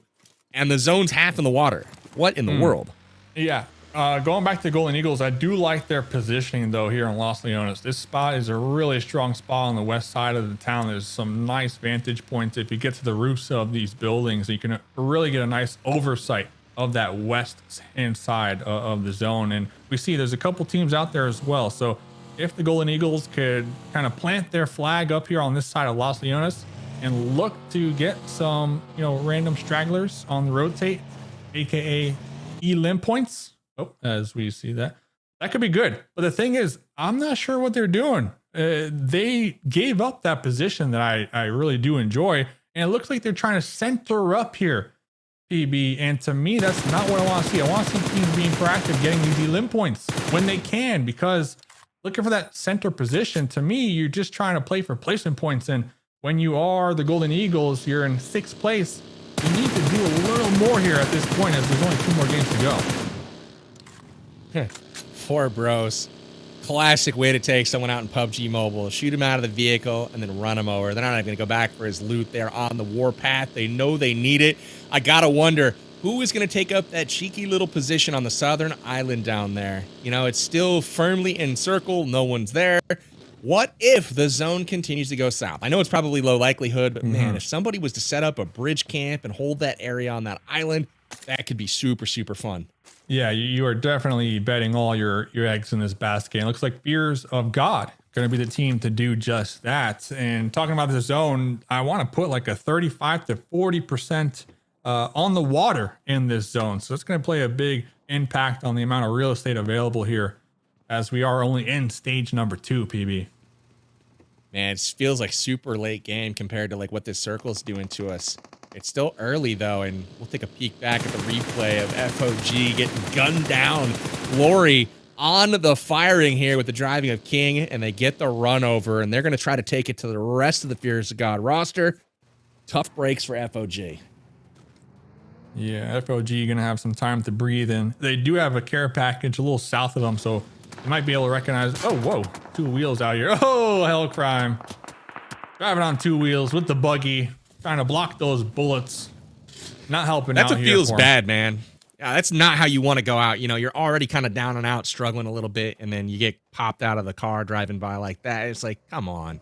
and the zone's half in the water. What in the world? Yeah. Going back to Golden Eagles, I do like their positioning, though, here in Los Leones. This spot is a really strong spot on the west side of the town. There's some nice vantage points. If you get to the roofs of these buildings, you can really get a nice oversight of that west hand side of the zone. And we see there's a couple teams out there as well. So if the Golden Eagles could kind of plant their flag up here on this side of Los Leones and look to get some, random stragglers on the rotate, aka elim points. Oh, as we see that could be good. But the thing is, I'm not sure what they're doing. They gave up that position that I really do enjoy. And it looks like they're trying to center up here, PB. And to me, that's not what I want to see. I want to see teams being proactive, getting these elim points when they can, because looking for that center position, to me, you're just trying to play for placement points. And when you are the Golden Eagles, you're in 6th place. You need to do a little more here at this point, as there's only 2 more games to go. 4 bros. Classic way to take someone out in PUBG Mobile. Shoot him out of the vehicle and then run him over. They're not even going to go back for his loot. They're on the warpath. They know they need it. I got to wonder, who is going to take up that cheeky little position on the southern island down there? It's still firmly encircled. No one's there. What if the zone continues to go south? I know it's probably low likelihood, but man, if somebody was to set up a bridge camp and hold that area on that island, that could be super, super fun. Yeah, you are definitely betting all your eggs in this basket. It looks like Fears of God going to be the team to do just that. And talking about the zone, I want to put like a 35 to 40% on the water in this zone. So it's going to play a big impact on the amount of real estate available here, as we are only in stage number 2, PB. Man, it feels like super late game compared to like what this circle is doing to us. It's still early, though, and we'll take a peek back at the replay of FOG getting gunned down. Glory on the firing here with the driving of King, and they get the run over, and they're going to try to take it to the rest of the Fears of God roster. Tough breaks for FOG. Yeah, FOG going to have some time to breathe, and they do have a care package a little south of them, so you might be able to recognize, oh, whoa, 2 wheels out here. Oh, hell crime. Driving on 2 wheels with the buggy. Trying to block those bullets. Not helping out here. That's what feels bad, man. Yeah, that's not how you want to go out. You're already kind of down and out, struggling a little bit, and then you get popped out of the car driving by like that. It's like, come on.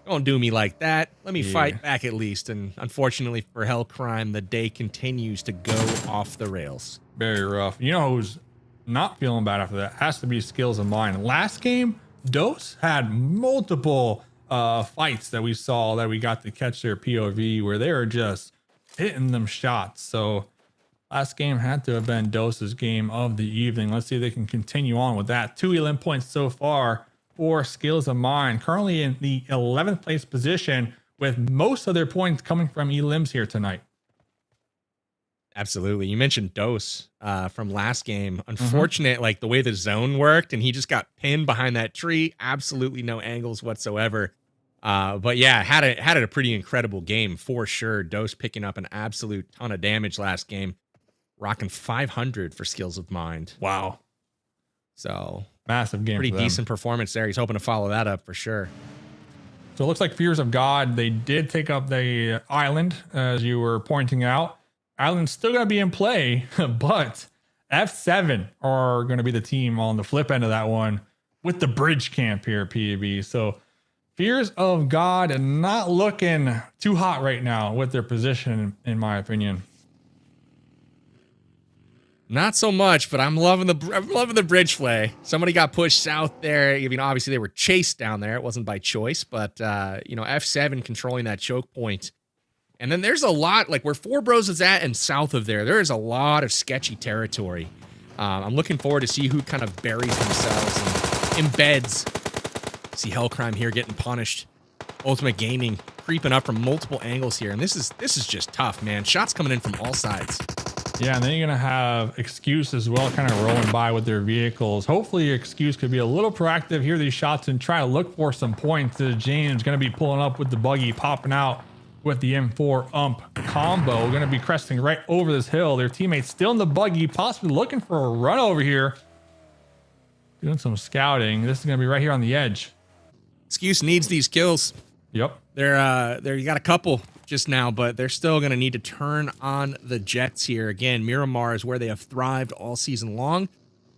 Don't do me like that. Let me fight back at least. And unfortunately for Hellcrime, the day continues to go off the rails. Very rough. You know who's not feeling bad after that? Has to be Skills of Mine. Last game, Dose had multiple fights that we saw that we got to catch their POV where they were just hitting them shots. So last game had to have been Dose's game of the evening. Let's see if they can continue on with that. 2 elim points so far for Skills of Mine, currently in the 11th place position, with most of their points coming from elims here tonight. Absolutely. You mentioned Dose from last game. Unfortunate, like the way the zone worked, and he just got pinned behind that tree. Absolutely no angles whatsoever. But yeah, had a pretty incredible game for sure. Dose picking up an absolute ton of damage last game. rocking 500 for skills of mind. Wow. So massive game. Pretty decent performance there. He's hoping to follow that up for sure. So it looks like Fears of God, they did take up the island, as you were pointing out. Island's still going to be in play, but F7 are going to be the team on the flip end of that one with the bridge camp here, PB. So Fears of God not looking too hot right now with their position, in my opinion. Not so much, but I'm loving the bridge play. Somebody got pushed south there. I mean, obviously they were chased down there. It wasn't by choice, but F7 controlling that choke point. And then there's a lot, like where Four Bros is at and south of there is a lot of sketchy territory. I'm looking forward to see who kind of buries themselves and embeds. See Hellcrime here getting punished. Ultimate Gaming creeping up from multiple angles here. And this is just tough, man. Shots coming in from all sides. Yeah, and then you're going to have Excuse as well, kind of rolling by with their vehicles. Hopefully Excuse could be a little proactive, hear these shots, and try to look for some points. James going to be pulling up with the buggy, popping out with the M4 ump combo. Going to be cresting right over this hill. Their teammates still in the buggy, possibly looking for a run over here. Doing some scouting. This is going to be right here on the edge. Excuse needs these kills. Yep. They're you got a couple just now, but they're still going to need to turn on the Jets here. Again, Miramar is where they have thrived all season long,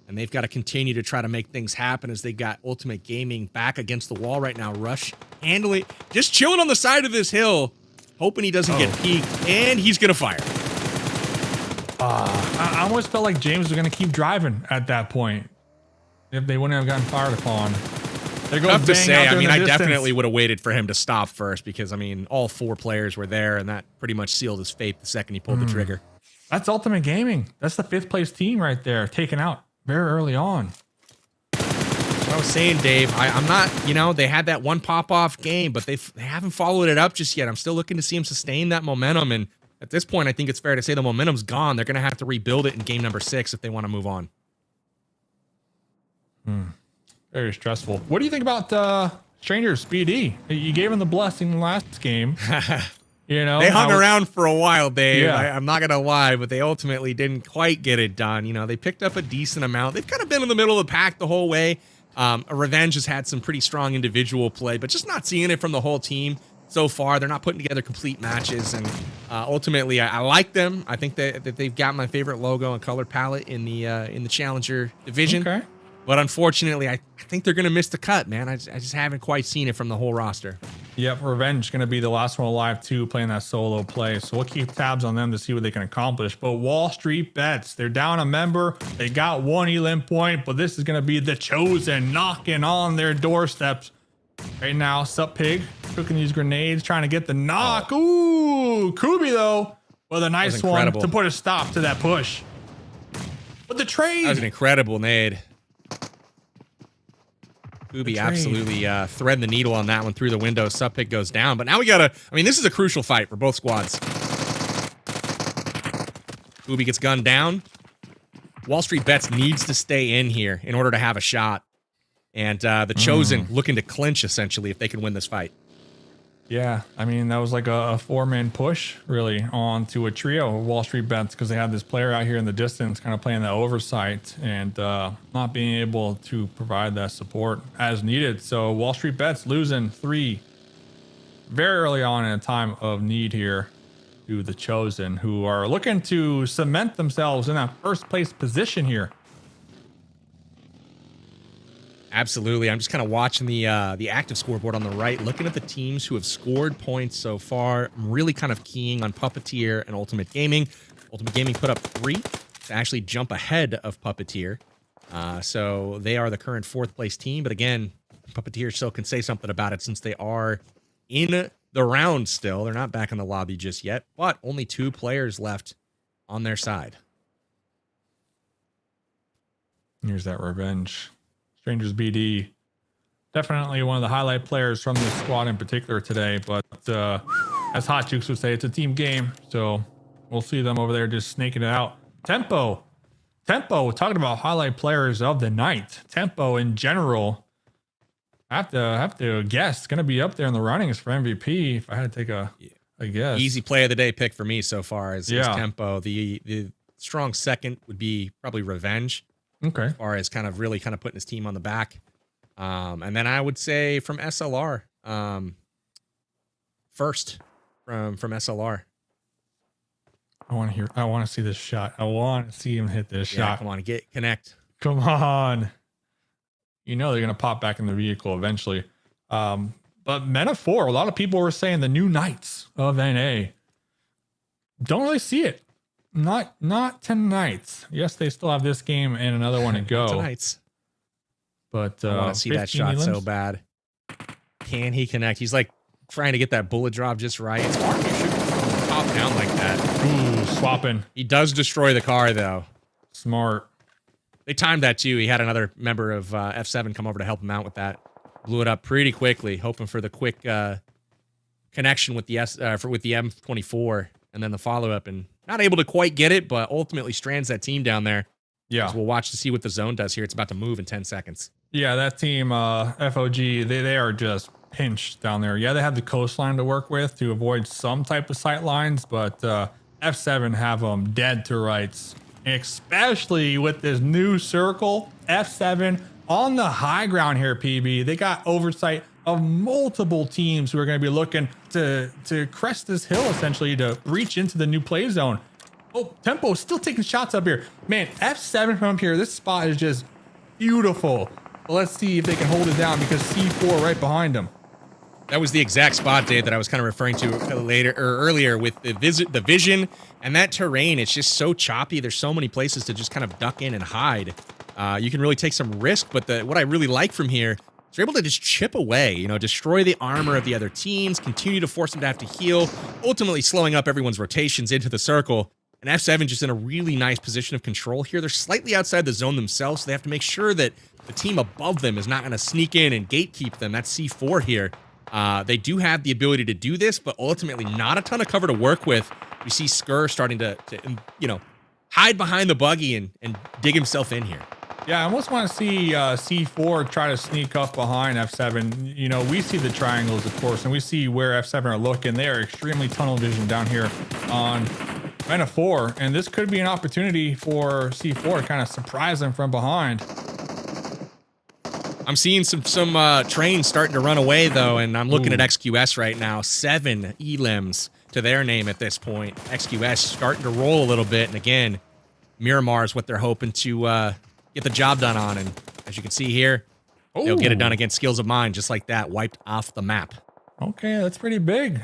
and they've got to continue to try to make things happen as they got Ultimate Gaming back against the wall right now. Rush handling, just chilling on the side of this hill, hoping he doesn't get peeked, and he's going to fire. I almost felt like James was going to keep driving at that point if they wouldn't have gotten fired upon. Tough to say. I mean, I definitely would have waited for him to stop first because, I mean, all four players were there, and that pretty much sealed his fate the second he pulled the trigger. That's Ultimate Gaming. That's the 5th place team right there, taken out very early on. What I was saying, Dave, I'm not, they had that one pop-off game, but they haven't followed it up just yet. I'm still looking to see them sustain that momentum, and at this point, I think it's fair to say the momentum's gone. They're going to have to rebuild it in game number 6 if they want to move on. Very stressful. What do you think about Strangers BD? You gave him the blessing last game. They hung around for a while, Dave. Yeah. I'm not gonna lie, but they ultimately didn't quite get it done. They picked up a decent amount. They've kind of been in the middle of the pack the whole way. Revenge has had some pretty strong individual play, but just not seeing it from the whole team so far. They're not putting together complete matches, and ultimately, I like them. I think that they've got my favorite logo and color palette in the Challenger division. Okay. But unfortunately, I think they're going to miss the cut, man. I just haven't quite seen it from the whole roster. Yep, Revenge going to be the last one alive too, playing that solo play. So we'll keep tabs on them to see what they can accomplish. But Wall Street Bets, they're down a member. They got one elim point, but this is going to be the Chosen knocking on their doorsteps. Right now, Sup Pig cooking these grenades, trying to get the knock. Ooh, Kubi though, with a nice one to put a stop to that push. But the trade. That was an incredible nade. Kubi absolutely threading the needle on that one through the window. Sup Pig goes down, but now we gotta, this is a crucial fight for both squads. Kubi gets gunned down. Wall Street Bets needs to stay in here in order to have a shot. And the Chosen looking to clinch, essentially, if they can win this fight. Yeah, that was like a 4-man push, really, onto a trio of Wall Street Bets because they had this player out here in the distance kind of playing the oversight and not being able to provide that support as needed. So Wall Street Bets losing 3 very early on in a time of need here to the Chosen, who are looking to cement themselves in that first place position here. Absolutely. I'm just kind of watching the active scoreboard on the right, looking at the teams who have scored points so far. I'm really kind of keying on Puppeteer and Ultimate Gaming. Ultimate Gaming put up 3 to actually jump ahead of Puppeteer. So they are the current 4th place team. But again, Puppeteer still can say something about it since they are in the round still. They're not back in the lobby just yet, but only 2 players left on their side. Here's that Revenge. Strangers BD, definitely one of the highlight players from this squad in particular today. But as Hot Jukes would say, it's a team game. So we'll see them over there just snaking it out. Tempo, talking about highlight players of the night. Tempo in general, I have to guess, it's going to be up there in the runnings for MVP if I had to take a guess. Easy play of the day pick for me so far is Tempo. The strong second would be probably Revenge. Okay. As far as kind of really kind of putting his team on the back. And then I would say from SLR, first from SLR. I want to see this shot. I want to see him hit this shot. Come on, connect. Come on. You know they're going to pop back in the vehicle eventually. But Meta 4, a lot of people were saying the new Knights of NA. Don't really see it. Not tonight. Yes, they still have this game and another one to go. Tonight's. But I want to see that shot so bad. Can he connect? He's like trying to get that bullet drop just right. It's hard. You should pop down like that. Ooh, swapping. He does destroy the car though. Smart. They timed that too. He had another member of F7 come over to help him out with that. Blew it up pretty quickly, hoping for the quick connection with the M24 and then the follow up, and not able to quite get it, but ultimately strands that team down there. Yeah, so we'll watch to see what the zone does here. It's about to move in 10 seconds. Yeah, that team FOG, they are just pinched down there. Yeah, they have the coastline to work with to avoid some type of sight lines, but F7 have them dead to rights, especially with this new circle. F7 on the high ground here, PB. They got oversight of multiple teams who are going to be looking to crest this hill, essentially, to reach into the new play zone. Oh, Tempo still taking shots up here. Man, F7 from up here, this spot is just beautiful. But let's see if they can hold it down, because C4 right behind them. That was the exact spot, Dave, that I was kind of referring to earlier with the vision and that terrain. It's just so choppy. There's so many places to just kind of duck in and hide. You can really take some risk, but what I really like from here is they're able to just chip away, destroy the armor of the other teams, continue to force them to have to heal, ultimately slowing up everyone's rotations into the circle. And F7 just in a really nice position of control here. They're slightly outside the zone themselves, so they have to make sure that the team above them is not going to sneak in and gatekeep them. That's C4 here. They do have the ability to do this, but ultimately not a ton of cover to work with. We see Skur starting to hide behind the buggy and dig himself in here. Yeah, I almost want to see C4 try to sneak up behind F7. We see the triangles, of course, and we see where F7 are looking. They are extremely tunnel vision down here on Meta 4, and this could be an opportunity for C4 to kind of surprise them from behind. I'm seeing some trains starting to run away, though, and I'm looking at XQS right now. 7 elims to their name at this point. XQS starting to roll a little bit, and again, Miramar is what they're hoping to get the job done on, and as you can see here, they'll get it done against Skills of Mine, just like that, wiped off the map. Okay, that's pretty big.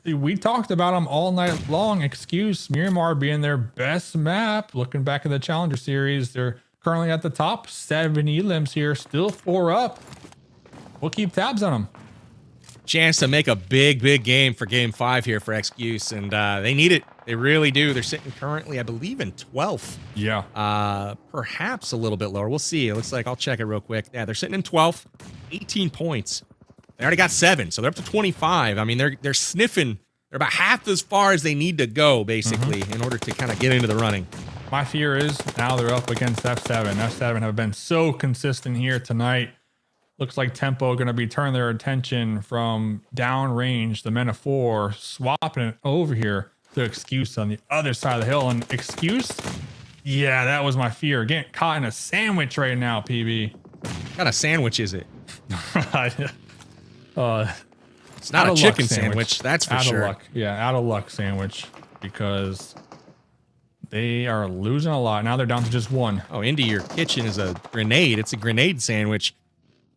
We talked about them all night long. Excuse Miramar being their best map. Looking back at the Challenger Series, they're currently at the top. 7 elims here, still 4 up. We'll keep tabs on them. Chance to make a big game for Game 5 here for Excuse, and they need it. They really do. They're sitting currently, I believe, in 12th. Yeah. Perhaps a little bit lower. We'll see. It looks like, I'll check it real quick. Yeah, they're sitting in 12th, 18 points. They already got 7, so they're up to 25. I mean, they're sniffing. They're about half as far as they need to go, basically, in order to kind of get into the running. My fear is now they're up against F7. F7 have been so consistent here tonight. Looks like Tempo going to be turning their attention from downrange, the Meta 4, swapping it over here to Excuse on the other side of the hill. And Excuse, yeah, that was my fear. Getting caught in a sandwich right now, PB. What kind of sandwich is it? It's not a chicken sandwich, that's for sure. Out of luck. Yeah, out of luck sandwich, because they are losing a lot. Now they're down to just 1. Oh, into your kitchen is a grenade. It's a grenade sandwich.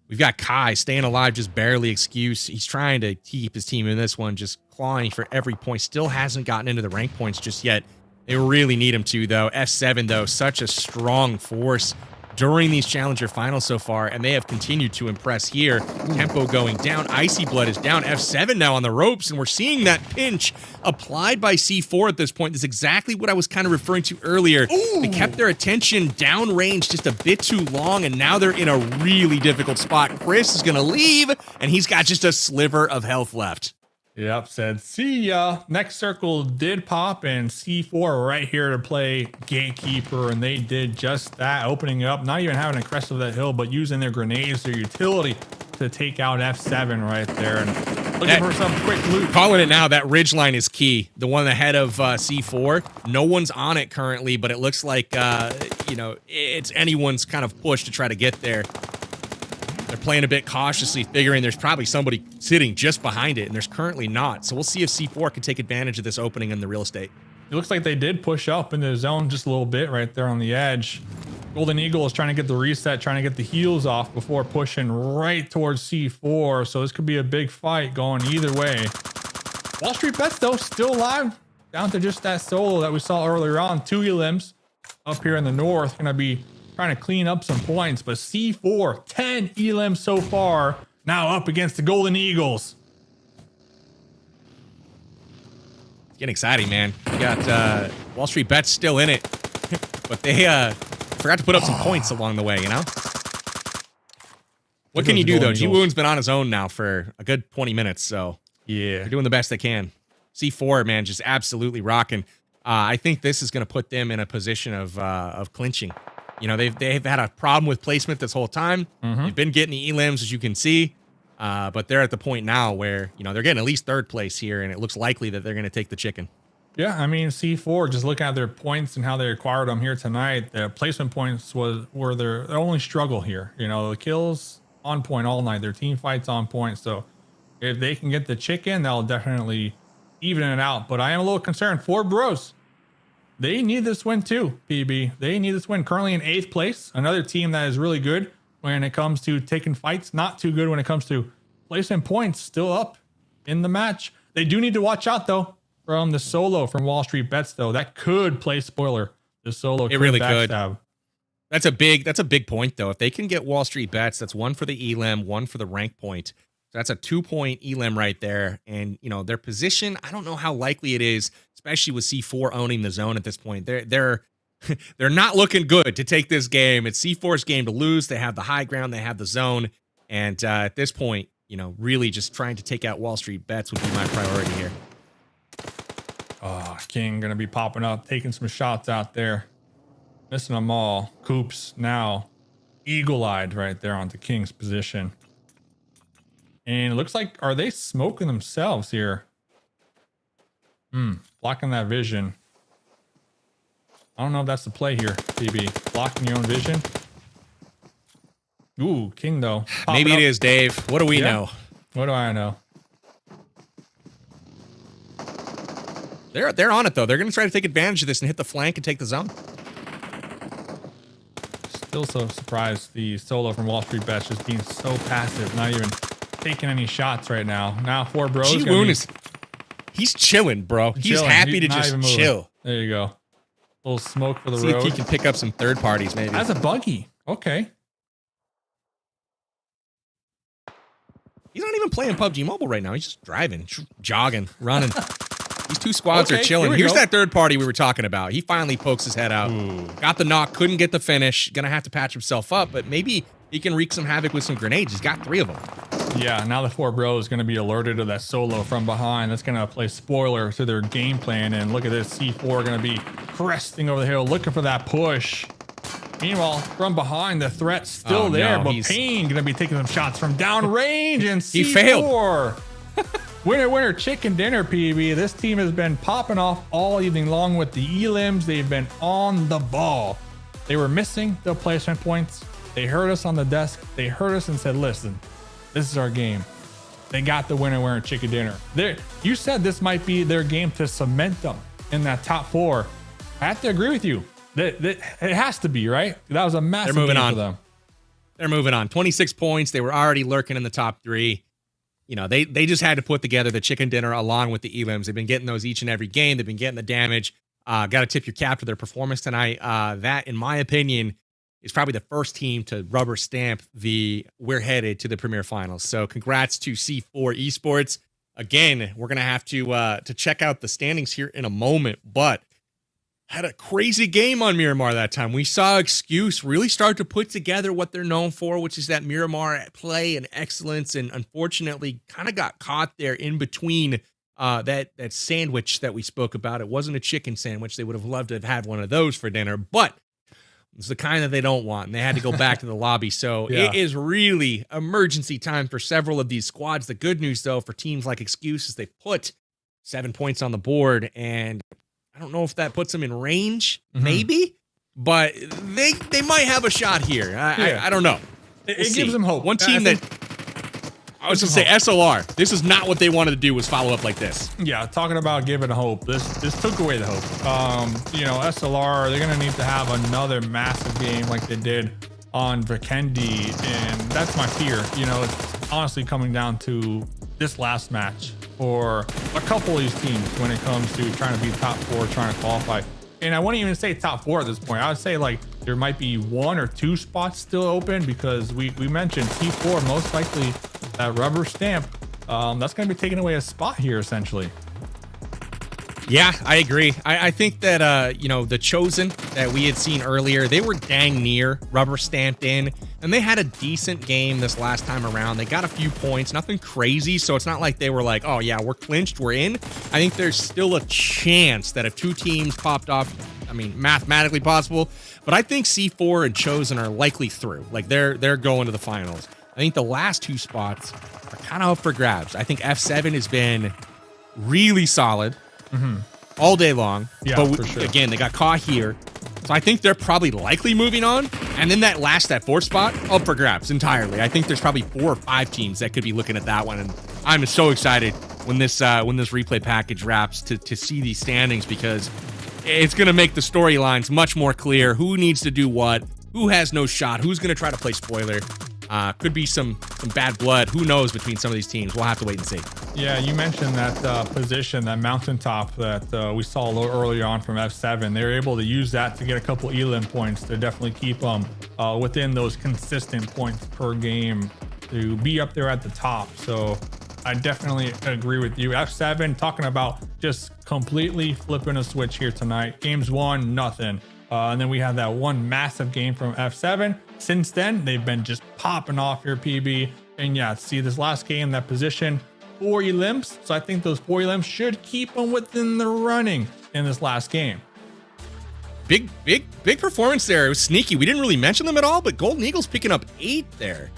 We've got Kai staying alive, just barely. Excuse. He's trying to keep his team in this one, just clawing for every point. Still hasn't gotten into the rank points just yet. They really need him to, though. F7, though, such a strong force during these Challenger finals so far, and they have continued to impress here. Tempo going down. Icy Blood is down. F7 now on the ropes, and we're seeing that pinch applied by C4 at this point. This is exactly what I was kind of referring to earlier. Ooh. They kept their attention downrange just a bit too long, and now they're in a really difficult spot. Chris is going to leave, and he's got just a sliver of health left. Yep, said see ya. Next circle did pop, and C4 right here to play gatekeeper, and they did just that, opening up, not even having a crest of that hill, but using their grenades, their utility to take out F7 right there. And Looking for some quick loot. Calling it now, that ridge line is key. The one ahead of C4. No one's on it currently, but it looks like, it's anyone's kind of push to try to get there. They're playing a bit cautiously, figuring there's probably somebody sitting just behind it, and there's currently not. So we'll see if C4 can take advantage of this opening in the real estate. It looks like they did push up into the zone just a little bit right there on the edge. Golden Eagle is trying to get the reset, trying to get the heals off before pushing right towards C4. So this could be a big fight going either way. Wall Street Bets, though, still alive. Down to just that solo that we saw earlier on. 2 elims up here in the north. Going to be trying to clean up some points. But C4, 10 elims so far. Now up against the Golden Eagles. It's getting exciting, man. We got Wall Street Bets still in it. But they forgot to put up some points along the way, you know? What can you do, though? Ji-Woon's been on his own now for a good 20 minutes, so yeah, they're doing the best they can. C4, man, just absolutely rocking. I think this is going to put them in a position of clinching. You know, they've had a problem with placement this whole time. They've been getting the elims, as you can see, but they're at the point now where, you know, they're getting at least third place here, and it looks likely that they're going to take the chicken. Yeah, I mean, C4, just looking at their points and how they acquired them here tonight, their placement points were their only struggle here. You know, the kills on point all night, their team fights on point. So if they can get the chicken, they'll definitely even it out. But I am a little concerned. 4 Bros, they need this win too, PB. They need this win. Currently in 8th place. Another team that is really good when it comes to taking fights. Not too good when it comes to placement points. Still up in the match. They do need to watch out, though, from the solo from Wall Street Bets, though. That could play spoiler. The solo it really could. Backstab. That's a big point, though. If they can get Wall Street Bets, that's 1 for the elim, 1 for the rank point. So that's a 2-point elim right there. And, you know, their position, I don't know how likely it is, especially with C4 owning the zone at this point. They're not looking good to take this game. It's C4's game to lose. They have the high ground. They have the zone. And at this point, you know, really just trying to take out Wall Street Bets would be my priority here. Oh, King going to be popping up, taking some shots out there. Missing them all. Coops now eagle-eyed right there onto King's position. And it looks like, are they smoking themselves here? Blocking that vision. I don't know if that's the play here, PB. Blocking your own vision. Ooh, King though. Maybe it is, Dave. What do we know? What do I know? They're on it, though. They're going to try to take advantage of this and hit the flank and take the zone. Still so surprised the solo from Wall Street Bets just being so passive, not even taking any shots right now. Now 4 Bros. Ji-Woon he's chilling, bro. He's happy to just chill. There you go. A little smoke for the road. See if he can pick up some third parties, maybe. As a buggy. Okay. He's not even playing PUBG Mobile right now. He's just driving, jogging, running. These 2 squads are chilling. Here's that third party we were talking about. He finally pokes his head out. Got the knock, couldn't get the finish. Gonna have to patch himself up, but maybe he can wreak some havoc with some grenades. He's got 3 of them. Yeah, now the 4 Bros is going to be alerted to that solo from behind. That's going to play spoiler to their game plan. And look at this, C4 going to be cresting over the hill, looking for that push. Meanwhile, from behind, the threat's still there, but Payne going to be taking some shots from downrange, and C4. He failed. Winner, chicken dinner, PB. This team has been popping off all evening long with the elims. They've been on the ball. They were missing the placement points. They heard us on the desk. They heard us and said, listen, this is our game. They got the winner, chicken dinner. You said this might be their game to cement them in that top 4. I have to agree with you. It has to be, right? That was a massive game for them. They're moving on. 26 points. They were already lurking in the top 3. You know, they just had to put together the chicken dinner along with the elims. They've been getting those each and every game. They've been getting the damage. Got to tip your cap to their performance tonight. That, in my opinion, is probably the first team to rubber stamp we're headed to the Premier Finals. So congrats to C4 Esports. Again, we're going to have to check out the standings here in a moment, but had a crazy game on Miramar that time. We saw Excuse really start to put together what they're known for, which is that Miramar play and excellence, and unfortunately kind of got caught there in between that sandwich that we spoke about. It wasn't a chicken sandwich. They would have loved to have had one of those for dinner, but It's the kind that they don't want, and they had to go back to the lobby. So Yeah. it is really emergency time for several of these squads. The good news, though, for teams like Excuse is they put 7 points on the board, and I don't know if that puts them in range, maybe, but they might have a shot here. I don't know. It gives them hope. One team I was going to say SLR. This is not what they wanted to do, was follow up like this. Yeah, talking about giving hope. This took away the hope. SLR, they're gonna need to have another massive game like they did on Vikendi, and that's my fear. It's honestly coming down to this last match for a couple of these teams when it comes to trying to be top 4, trying to qualify. And I wouldn't even say top 4 at this point. I would say like there might be 1 or 2 spots still open, because we mentioned T4 most likely that rubber stamp. That's going to be taking away a spot here essentially. Yeah, I agree. I think that, the Chosen that we had seen earlier, they were dang near rubber stamped in, and they had a decent game this last time around. They got a few points, nothing crazy. So it's not like they were like, oh yeah, we're clinched, we're in. I think there's still a chance that if 2 teams popped off, mathematically possible, but I think C4 and Chosen are likely through. Like they're going to the finals. I think the last 2 spots are kind of up for grabs. I think F7 has been really solid. All day long. Yeah, but for sure. Again, they got caught here. So I think they're probably likely moving on. And then that 4th spot, up for grabs entirely. I think there's probably 4 or 5 teams that could be looking at that one. And I'm so excited when this replay package wraps to see these standings, because it's going to make the storylines much more clear. Who needs to do what? Who has no shot? Who's going to try to play spoiler? Could be some bad blood. Who knows between some of these teams? We'll have to wait and see. Yeah, you mentioned that position, that mountaintop that we saw a little earlier on from F7. They were able to use that to get a couple elim points to definitely keep them within those consistent points per game to be up there at the top. So I definitely agree with you. F7 talking about just completely flipping a switch here tonight. Games 1, nothing. And then we have that one massive game from F7. Since then, they've been just popping off your PB. And yeah, see this last game, that position, 4 elims. So I think those 4 elims should keep them within the running in this last game. Big performance there. It was sneaky. We didn't really mention them at all, but Golden Eagles picking up 8 there.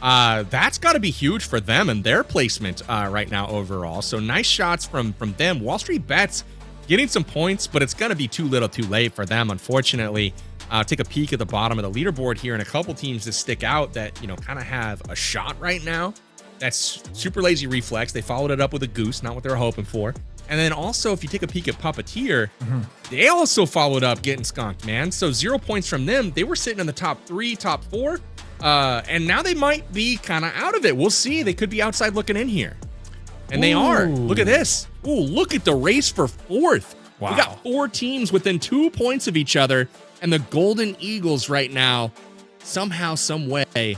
That's got to be huge for them and their placement right now overall. So nice shots from them. Wall Street Bets getting some points, but it's going to be too little too late for them, unfortunately. Take a peek at the bottom of the leaderboard here, and a couple teams that stick out that, kind of have a shot right now. That's Super Lazy Reflex. They followed it up with a Goose, not what they were hoping for. And then also, if you take a peek at Puppeteer, they also followed up getting skunked, man. So 0 points from them. They were sitting in the top 3, top 4. And now they might be kind of out of it. We'll see. They could be outside looking in here. And they are. Look at this. Ooh, look at the race for 4th. Wow. We got 4 teams within 2 points of each other. And the Golden Eagles right now, somehow, some way, they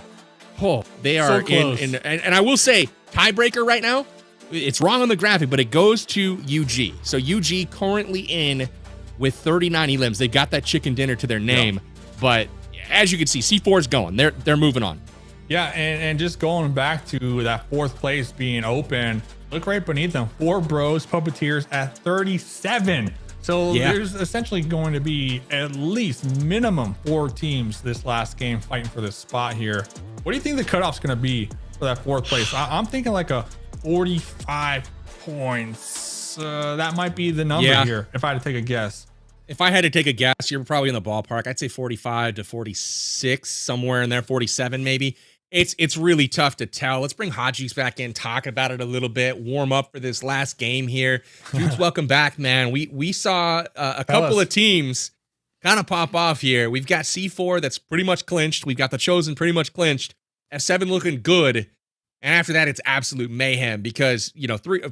are so close. And I will say, tiebreaker right now, it's wrong on the graphic, but it goes to UG. So UG currently in with 39 elims. They've got that chicken dinner to their name. Yep. But as you can see, C4 is going. They're moving on. Yeah, and just going back to that 4th place being open, look right beneath them. 4 Bros Puppeteers at 37. So there's essentially going to be at least minimum 4 teams this last game fighting for this spot here. What do you think the cutoff's going to be for that 4th place? I'm thinking like a 45 points. That might be the number here if I had to take a guess. If I had to take a guess, you're probably in the ballpark. I'd say 45 to 46, somewhere in there, 47 maybe. It's really tough to tell. Let's bring Hajis back in, talk about it a little bit, warm up for this last game here. Dudes, welcome back, man. We saw a couple of teams kind of pop off here. We've got C4 that's pretty much clinched. We've got the Chosen pretty much clinched. F7 looking good. And after that, it's absolute mayhem because,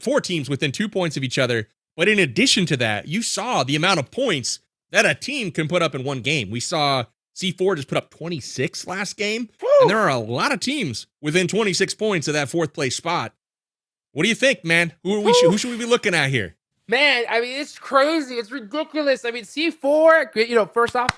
4 teams within 2 points of each other. But in addition to that, you saw the amount of points that a team can put up in one game. We saw C4 just put up 26 last game. Woo! And there are a lot of teams within 26 points of that 4th place spot. What do you think, man? Who should we be looking at here? Man, it's crazy. It's ridiculous. C4, first off,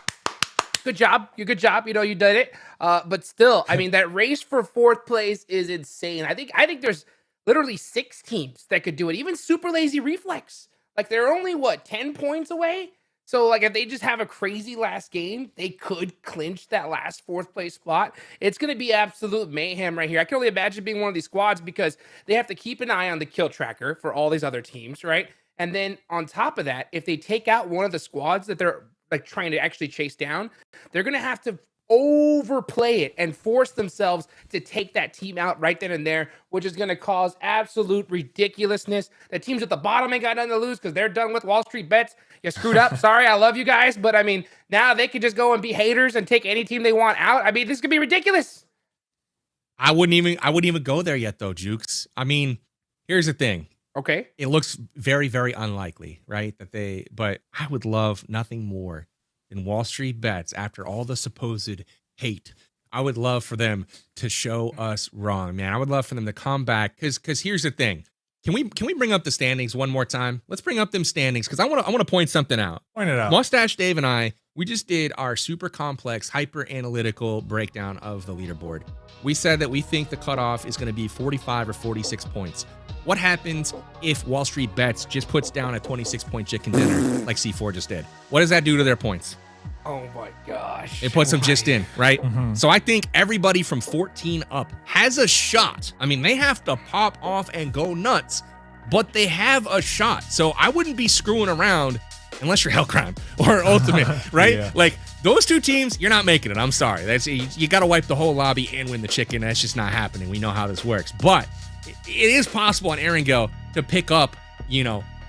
good job. You did it. But still, that race for 4th place is insane. I think there's literally 6 teams that could do it. Even Super Lazy Reflex. Like they're only 10 points away. So, like, if they just have a crazy last game, they could clinch that last 4th place spot. It's going to be absolute mayhem right here. I can only imagine being one of these squads because they have to keep an eye on the kill tracker for all these other teams, right? And then on top of that, if they take out one of the squads that they're like trying to actually chase down, they're going to have to overplay it and force themselves to take that team out right then and there, which is going to cause absolute ridiculousness. The teams at the bottom ain't got nothing to lose because they're done with Wall Street bets. You screwed up. Sorry, I love you guys, but I mean, now they could just go and be haters and take any team they want out. I mean, this could be ridiculous. I wouldn't even go there yet, though, Jukes. I mean, here's the thing. Okay, it looks very, very unlikely, right? But I would love nothing more than Wall Street Bets after all the supposed hate. I would love for them to show us wrong, man. I would love for them to come back because here's the thing. Can we bring up the standings one more time? Let's bring up them standings because I want to point something out. Point it out. Mustache Dave and I, we just did our super complex, hyper analytical breakdown of the leaderboard. We said that we think the cutoff is going to be 45 or 46 points. What happens if Wall Street Bets just puts down a 26-point chicken dinner like C4 just did? What does that do to their points? Oh my gosh. It puts them just in, right? Mm-hmm. So I think everybody from 14 up has a shot. I mean, they have to pop off and go nuts, but they have a shot. So I wouldn't be screwing around unless you're Hellcrime or Ultimate, right? Yeah. Like those two teams, you're not making it. I'm sorry. You got to wipe the whole lobby and win the chicken. That's just not happening. We know how this works. But it is possible on Erangel to pick up,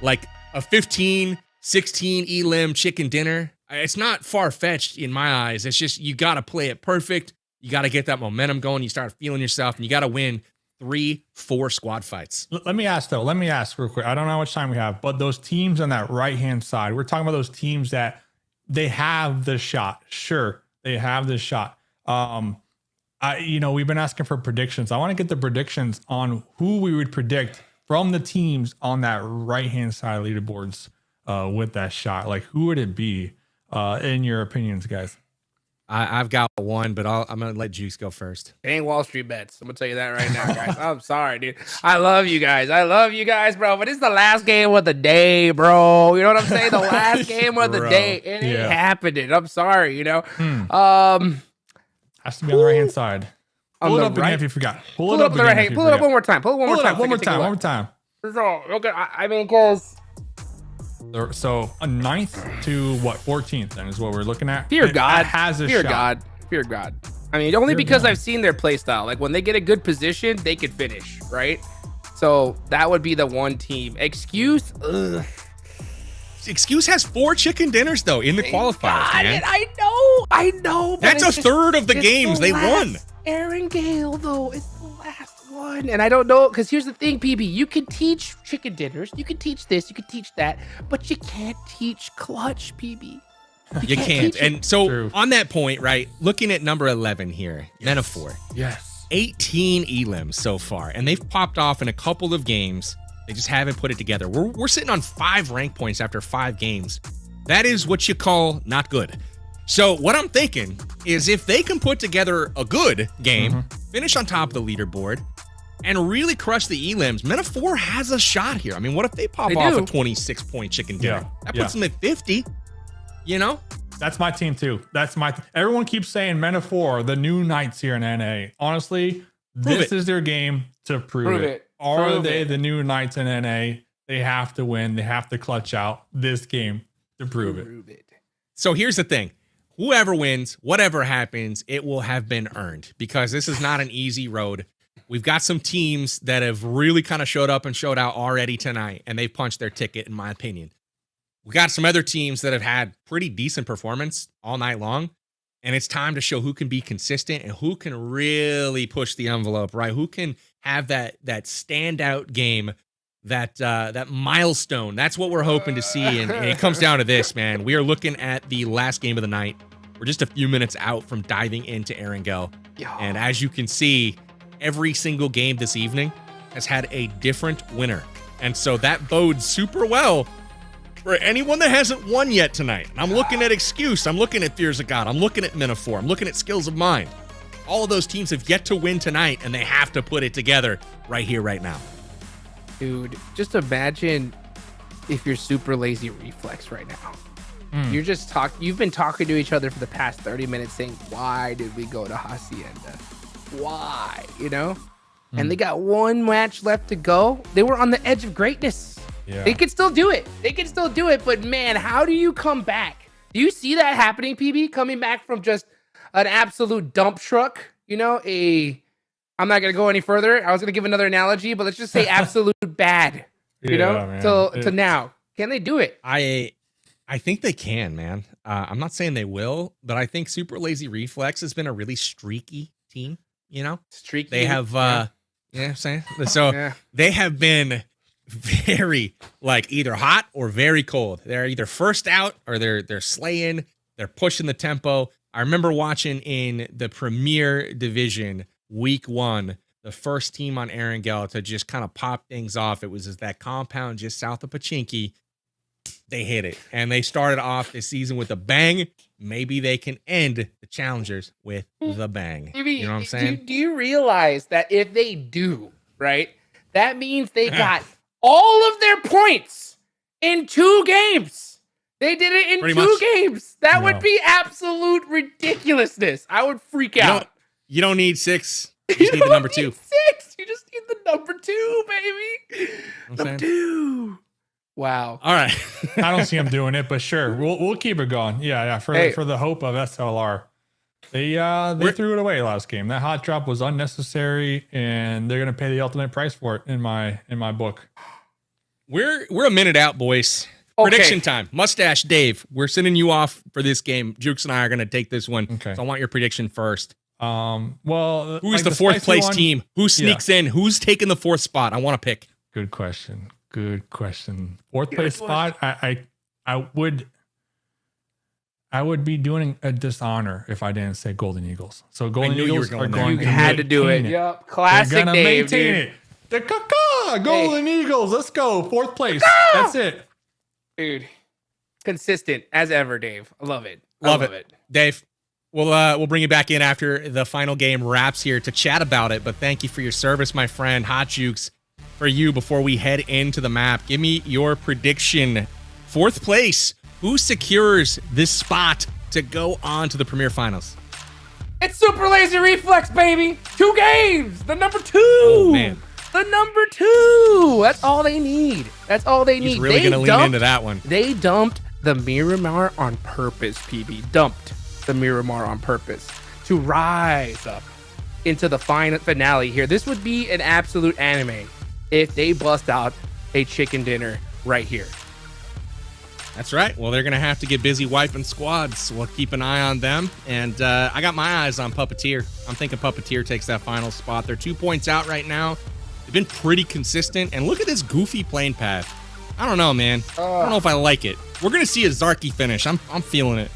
like a 15, 16 elim chicken dinner. It's not far-fetched in my eyes. It's just you got to play it perfect. You got to get that momentum going. You start feeling yourself, and you got to win 3-4 squad fights. Let me ask real quick. I don't know how much time we have, but those teams on that right-hand side, we're talking about those teams that they have the shot. Sure, they have the shot. We've been asking for predictions. I want to get the predictions on who we would predict from the teams on that right-hand side of leaderboards with that shot. Like, who would it be in your opinions, guys? I've got one, but I'm going to let Juice go first. It ain't Wall Street Bets. I'm going to tell you that right now, guys. I'm sorry, dude. I love you guys, bro. But it's the last game of the day, bro. You know what I'm saying? The last game of the day. It ain't happening. I'm sorry, Has to be on the right-hand side. Pull it up again if you forgot. Pull it up on the right hand. Pull it up one more time. One more time. Okay, I mean, because... So a 9th to 14th then is what we're looking at. Fear God. Has a shot. Fear God. I mean, only because I've seen their play style. Like when they get a good position, they could finish, right? So that would be the one team. Excuse. Ugh. Excuse has 4 chicken dinners though in the qualifiers. Man. I know. That's a third of the games they won. Erangel though, it's the last one, and I don't know because here's the thing, PB. You can teach chicken dinners, you can teach this, you can teach that, but you can't teach clutch, PB. You can't. And so on that point, right? Looking at number 11 here, Metaphor. Yes. 18 elims so far, and they've popped off in a couple of games. They just haven't put it together. We're sitting on 5 rank points after 5 games. That is what you call not good. So what I'm thinking is if they can put together a good game, finish on top of the leaderboard, and really crush the elims, Metaphor has a shot here. I mean, what if they pop off a 26-point chicken dinner? That puts them at 50, That's my team too. Everyone keeps saying Metaphor, the new Knights here in NA. Honestly, this is their game to prove it. Are they the new Knights in NA? They have to win. They have to clutch out this game to prove it. So here's the thing. Whoever wins, whatever happens, it will have been earned because this is not an easy road. We've got some teams that have really kind of showed up and showed out already tonight, and they've punched their ticket, in my opinion. We got some other teams that have had pretty decent performance all night long, and it's time to show who can be consistent and who can really push the envelope, right? Who can have that standout game, that milestone. That's what we're hoping to see, and it comes down to this, man. We are looking at the last game of the night. We're just a few minutes out from diving into Erangel, and as you can see, every single game this evening has had a different winner, and so that bodes super well for anyone that hasn't won yet tonight. And I'm looking at Excuse, I'm looking at Fears of God, I'm looking at Metaphor, I'm looking at Skills of Mind. All of those teams have yet to win tonight, and they have to put it together right here, right now. Dude, just imagine if you're super lazy reflex right now. You've been talking to each other for the past 30 minutes saying, why did we go to Hacienda? Why? And they got one match left to go. They were on the edge of greatness. Yeah. They could still do it. But man, how do you come back? Do you see that happening, PB? Coming back from just an absolute dump truck? I'm not going to go any further. I was going to give another analogy, but let's just say absolute bad, to now. Can they do it? I think they can, man. I'm not saying they will, but I think Super Lazy Reflex has been a really streaky team, Streaky. They have, I'm saying? So they have been very either hot or very cold. They're either first out or they're slaying, they're pushing the tempo. I remember watching in the Premier Division week 1, the first team on Erangel to just kind of pop things off. It was just that compound just south of Pachinki. They hit it, and they started off this season with a bang. Maybe they can end the challengers with the bang. You know what I'm saying? Do you realize that if they do, right, that means they got all of their points in 2 games. They did it in Pretty 2 much. games. That would be absolute ridiculous. I would freak out. You don't need 6. You just need the number 2. 6. You just need the number 2, baby. Number 2. Wow. All right. I don't see them doing it, but sure, we'll keep it going. Yeah. For the hope of SLR, they threw it away last game. That hot drop was unnecessary, and they're gonna pay the ultimate price for it in my book. We're a minute out, boys. Okay. Prediction time. Mustache Dave, we're sending you off for this game. Jukes and I are gonna take this one. Okay. So I want your prediction first. Well, who's the 4th place team? Who sneaks in? Who's taking the 4th spot? I want to pick. Good question. 4th place spot. I would be doing a dishonor if I didn't say Golden Eagles. So Golden Eagles are going to had to do it. Yep. Classic They're gonna Dave, maintain dude. it. The caca Golden Eagles. Let's go. 4th place. That's it. Dude. Consistent as ever, Dave. I love it. Love it. Dave, we'll bring you back in after the final game wraps here to chat about it. But thank you for your service, my friend. Hot Jukes. For you, before we head into the map, give me your prediction. 4th place. Who secures this spot to go on to the Premier Finals? It's Super Lazy Reflex, baby. 2 games. The number 2. Oh, man. The number 2. That's all they need. He's really going to lean into that one. They dumped the Miramar on purpose, PB. Dumped the Miramar on purpose to rise up into the finale here. This would be an absolute anime if they bust out a chicken dinner right here. That's right. Well, they're going to have to get busy wiping squads. We'll keep an eye on them. And I got my eyes on Puppeteer. I'm thinking Puppeteer takes that final spot. They're 2 points out right now. They've been pretty consistent. And look at this goofy playing path. I don't know, man. I don't know if I like it. We're going to see a Zarky finish. I'm feeling it.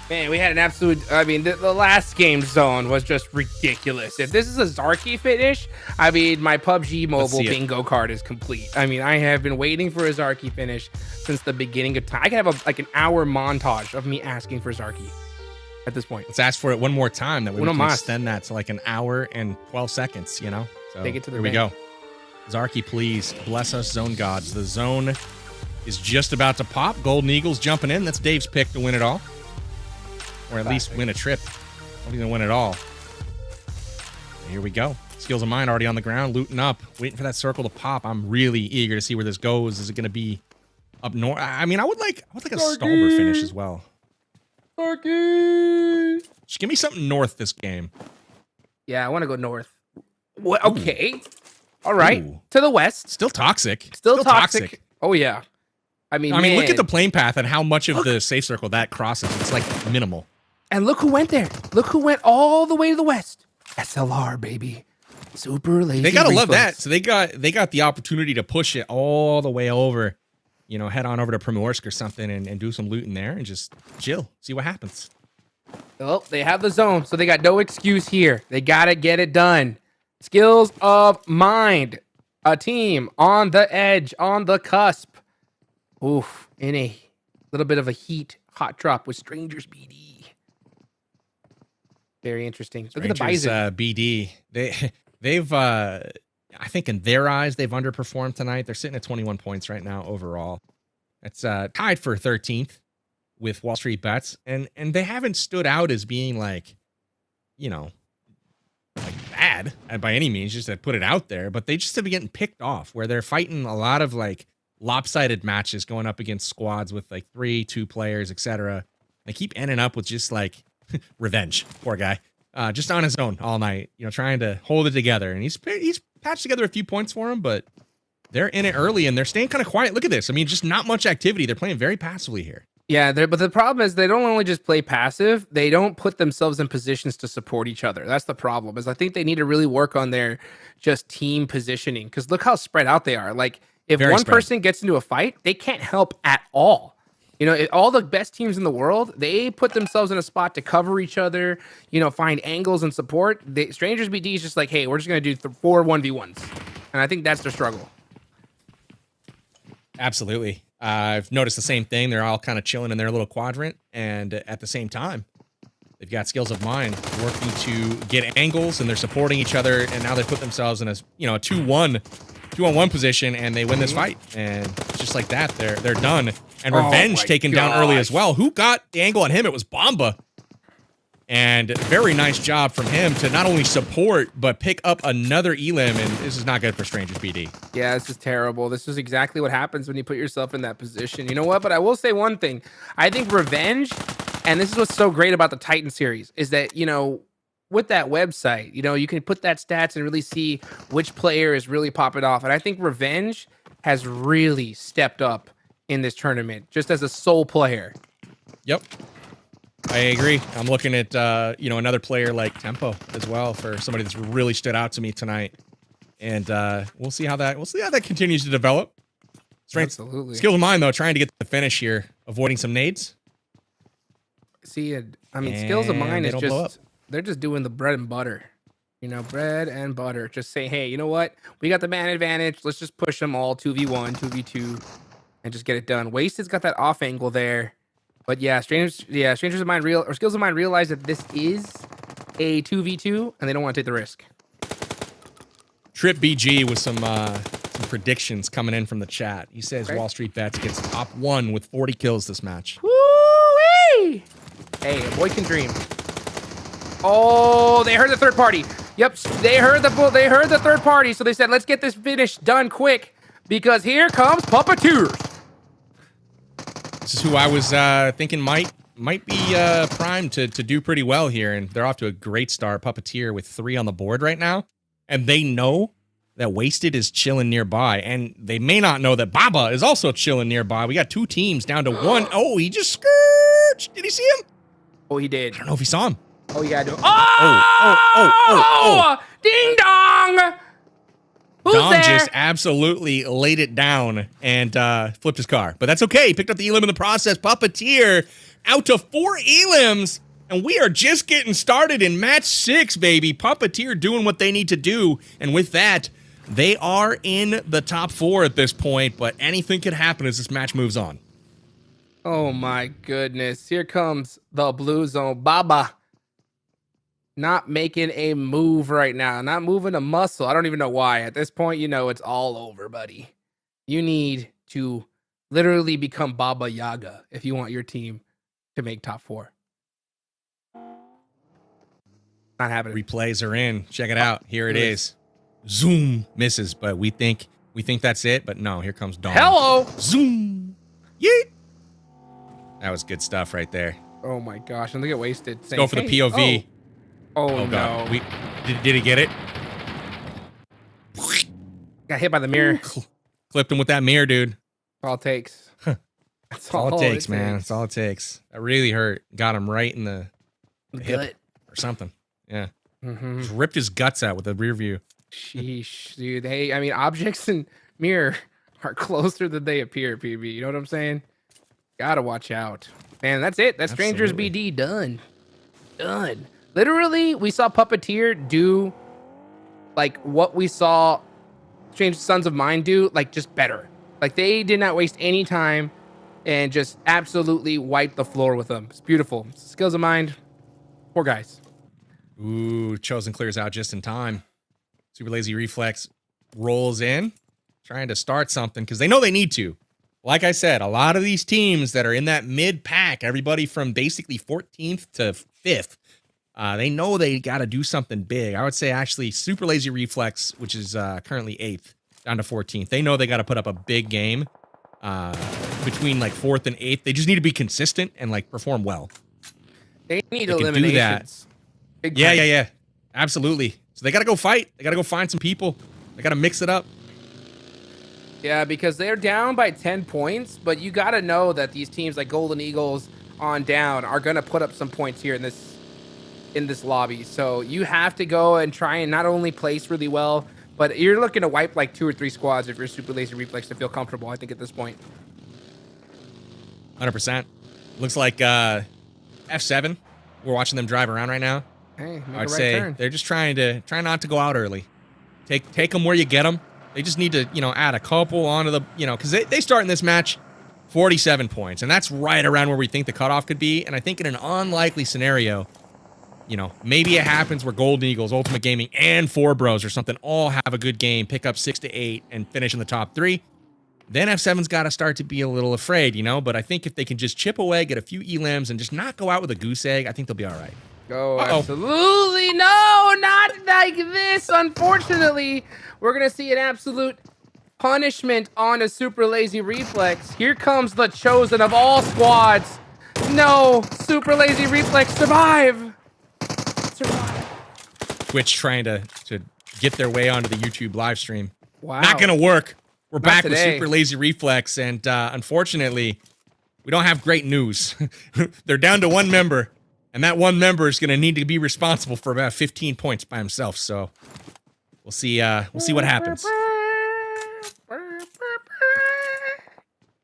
Man, we had an absolute, the last game zone was just ridiculous. If this is a Zarky finish, my PUBG mobile bingo card is complete. I have been waiting for a Zarky finish since the beginning of time. I can have an hour montage of me asking for Zarky at this point. Let's ask for it one more time. That way we can extend that to an hour and 12 seconds, So take it to the here we go. Zarky, please bless us, zone gods. The zone is just about to pop. Golden Eagles jumping in. That's Dave's pick to win it all. Or at least win a trip. Don't even win it all. And here we go. Skills of mine already on the ground, looting up, waiting for that circle to pop. I'm really eager to see where this goes. Is it going to be up north? I would like a Stalber finish as well. Zarky! Just give me something north this game. Yeah, I want to go north. What? Okay. All right. Ooh. To the west. Still toxic. Still toxic. Oh, yeah. Look at the plane path and how much of the safe circle that crosses. It's minimal. And look who went there. Look who went all the way to the west. SLR, baby. Super Lazy. They gotta love that. So they got the opportunity to push it all the way over. Head on over to Primorsk or something and do some looting there and just chill. See what happens. Well, they have the zone, so they got no excuse here. They gotta get it done. Skills of mind. A team on the edge, on the cusp. Oof, in a little bit of a hot drop with Strangers BD. Very interesting. Look at the Bison. BD. They've I think in their eyes they've underperformed tonight. They're sitting at 21 points right now overall. It's tied for 13th. with Wall Street Bets, and they haven't stood out as being like, you know, like bad by any means, just to put it out there, but they just have been getting picked off where they're fighting a lot of like lopsided matches going up against squads with like 3-2 players, etc. They keep ending up with just like revenge. Poor guy. Just on his own all night, you know, trying to hold it together. And he's patched together a few points for him, but they're in it early and they're staying kind of quiet. Look at this. I mean, just not much activity. They're playing very passively here. Yeah, but the problem is they don't only just play passive, they don't put themselves in positions to support each other. That's the problem. Is I think they need to really work on their just team positioning, because look how spread out they are. Like if Very one spread. person gets into a fight, they can't help at all. You know, all the best teams in the world, they put themselves in a spot to cover each other, you know, find angles and support. Strangers BD is just like, hey, we're just going to do 4 1v1s. And I think that's their struggle. Absolutely. I've noticed the same thing. They're all kind of chilling in their little quadrant. And at the same time, they've got skills of mind working to get angles, and they're supporting each other. And now they put themselves in a, you know, a 2-on-1 position, and they win this fight. And just like that, they're done. And Revenge taken down early as well. Who got the angle on him? It was Bomba. And very nice job from him to not only support, but pick up another elim. And this is not good for Strangers BD. Yeah, this is terrible. This is exactly what happens when you put yourself in that position. You know what? But I will say one thing. I think Revenge, and this is what's so great about the Titan series, is that, you know, with that website, you know, you can put that stats and really see which player is really popping off. And I think Revenge has really stepped up in this tournament, just as a sole player. Yep. I agree. I'm looking at, you know, another player like Tempo as well for somebody that's really stood out to me tonight. And we'll see how that continues to develop. Strength, absolutely. Skills of mine, though, trying to get the finish here, avoiding some nades. See, I mean, skills of mine is just, they're just doing the bread and butter. You know, bread and butter. Just say, hey, you know what? We got the man advantage. Let's just push them all 2v1, 2v2, and just get it done. Wasted's got that off angle there. But yeah, Strangers of Mind Skills of Mind realize that this is a 2v2, and they don't want to take the risk. Trip BG with some predictions coming in from the chat. He says Wall Street Bets gets top 1 with 40 kills this match. Woo-wee! Hey, a boy can dream. Oh, they heard the third party. Yep, they heard the third party, so they said, let's get this finish done quick, because here comes Puppeteers. This is who I was thinking might be primed to do pretty well here, and they're off to a great start. Puppeteer with 3 on the board right now, and they know that Wasted is chilling nearby, and they may not know that Baba is also chilling nearby. We got 2 teams down to 1. Oh, he just scourged. Did he see him? Oh, he did. I don't know if he saw him. Oh, you gotta do it. Oh! Ding dong! Who's Dom there? just absolutely laid it down and flipped his car. But that's okay. He picked up the elim in the process. Puppeteer out to 4 elims. And we are just getting started in match 6, baby. Puppeteer doing what they need to do. And with that, they are in the top 4 at this point. But anything could happen as this match moves on. Oh my goodness. Here comes the Blue Zone. Baba. Not making a move right now. Not moving a muscle. I don't even know why. At this point, you know it's all over, buddy. You need to literally become Baba Yaga if you want your team to make top 4. Not happening. Replays are in. Check it out. Here it is. Zoom misses, but we think that's it. But no, here comes Dawn. Hello. Zoom. Yeet. That was good stuff right there. Oh my gosh. And look at Wasted. Let's go for the POV. Oh God. no. Did he get it? Got hit by the mirror. Clipped him with that mirror, dude. All it takes. That's all it takes, man. That's all it takes. That really hurt. Got him right in the hip or something. Yeah. Mm-hmm. Just ripped his guts out with a rear view. Sheesh, dude. Hey, I mean, objects in mirror are closer than they appear, PB. You know what I'm saying? Gotta watch out. Man, that's it. That's Strangers BD done. Done. Literally, we saw Puppeteer do like what we saw Strange Sons of Mine do, like just better. Like they did not waste any time and just absolutely wiped the floor with them. It's beautiful. Skills of Mind. Poor guys. Ooh, Chosen clears out just in time. Super Lazy Reflex rolls in, trying to start something because they know they need to. Like I said, a lot of these teams that are in that mid pack pack. Everybody from basically 14th to 5th. They know they got to do something big. I would say actually Super Lazy Reflex, which is currently 8th, down to 14th. They know they got to put up a big game between like 4th and 8th. They just need to be consistent and like perform well. They need eliminations. Yeah. Absolutely. So they got to go fight. They got to go find some people. They got to mix it up. Yeah, because they're down by 10 points, but you got to know that these teams like Golden Eagles on down are going to put up some points here in this lobby. So you have to go and try and not only place really well, but you're looking to wipe like 2 or 3 squads if you're Super Lazy Reflex to feel comfortable, I think, at this point. 100%. Looks like F7. We're watching them drive around right now. Hey, I'd say they're just try not to go out early. Take them where you get them. They just need to, add a couple onto the, because they start in this match 47 points, and that's right around where we think the cutoff could be. And I think in an unlikely scenario, maybe it happens where Golden Eagles, Ultimate Gaming, and 4Bros or something all have a good game, pick up 6 to 8, and finish in the top 3. Then F7's got to start to be a little afraid, But I think if they can just chip away, get a few elims, and just not go out with a goose egg, I think they'll be all right. Oh, absolutely. No, not like this. Unfortunately, we're going to see an absolute punishment on a Super Lazy Reflex. Here comes the chosen of all squads. No, Super Lazy Reflex, survive. Twitch trying to get their way onto the YouTube live stream. Wow. Not going to work. We're back today. with Super Lazy Reflex, and unfortunately, we don't have great news. They're down to 1 member. And that 1 member is going to need to be responsible for about 15 points by himself. So we'll see what happens.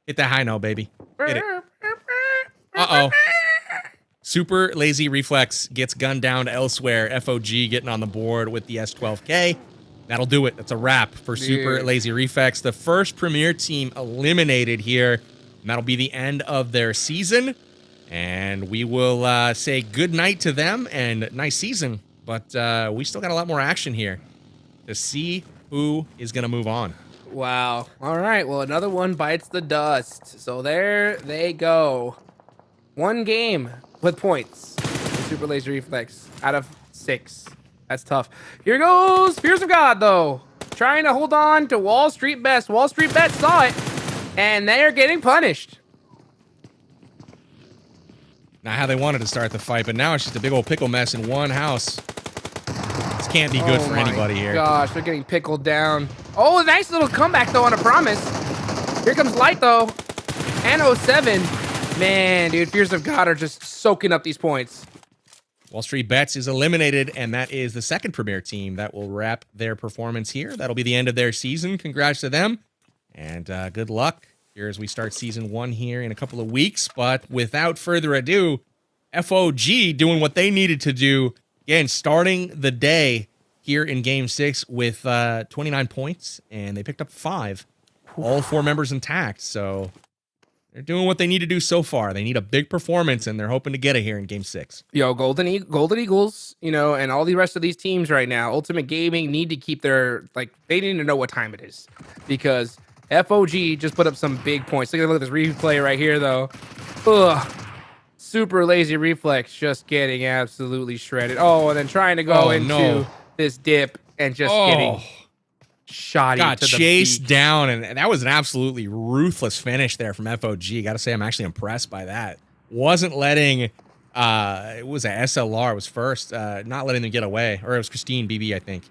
Hit that high note, baby. Hit it. Uh-oh. Super Lazy Reflex gets gunned down elsewhere. FOG getting on the board with the S12K. That'll do it. That's a wrap for Super Lazy Reflex. The first Premier team eliminated here. And that'll be the end of their season. And we will say good night to them and nice season. But we still got a lot more action here to see who is going to move on. Wow. All right. Well, another one bites the dust. So there they go. 1 game with points. Super Lazy Reflex out of 6. That's tough. Here goes Fears of God, though. Trying to hold on to Wall Street Bets. Wall Street Bets saw it. And they are getting punished. Not how they wanted to start the fight, but now it's just a big old pickle mess in one house. This can't be good for anybody here. Gosh, they're getting pickled down. Oh, nice little comeback, though, on a promise. Here comes Light, though. And 07. Man, dude, Fears of God are just soaking up these points. Wall Street Bets is eliminated, and that is the second Premier team that will wrap their performance here. That'll be the end of their season. Congrats to them, and good luck here as we start season 1 here in a couple of weeks. But without further ado, FOG doing what they needed to do. Again, starting the day here in Game 6 with 29 points, and they picked up 5. All 4 members intact, so they're doing what they need to do so far. They need a big performance, and they're hoping to get it here in Game 6. Yo, Golden Eagles, and all the rest of these teams right now, Ultimate Gaming need to keep their, they need to know what time it is. Because FOG just put up some big points. Look at this replay right here, though. Ugh. Super Lazy Reflex just getting absolutely shredded. Oh, and then trying to go into this dip and just getting shot. Got chased down, and that was an absolutely ruthless finish there from FOG. Got to say, I'm actually impressed by that. Wasn't letting, it was a SLR was first, not letting them get away. Or it was Christine BB, I think.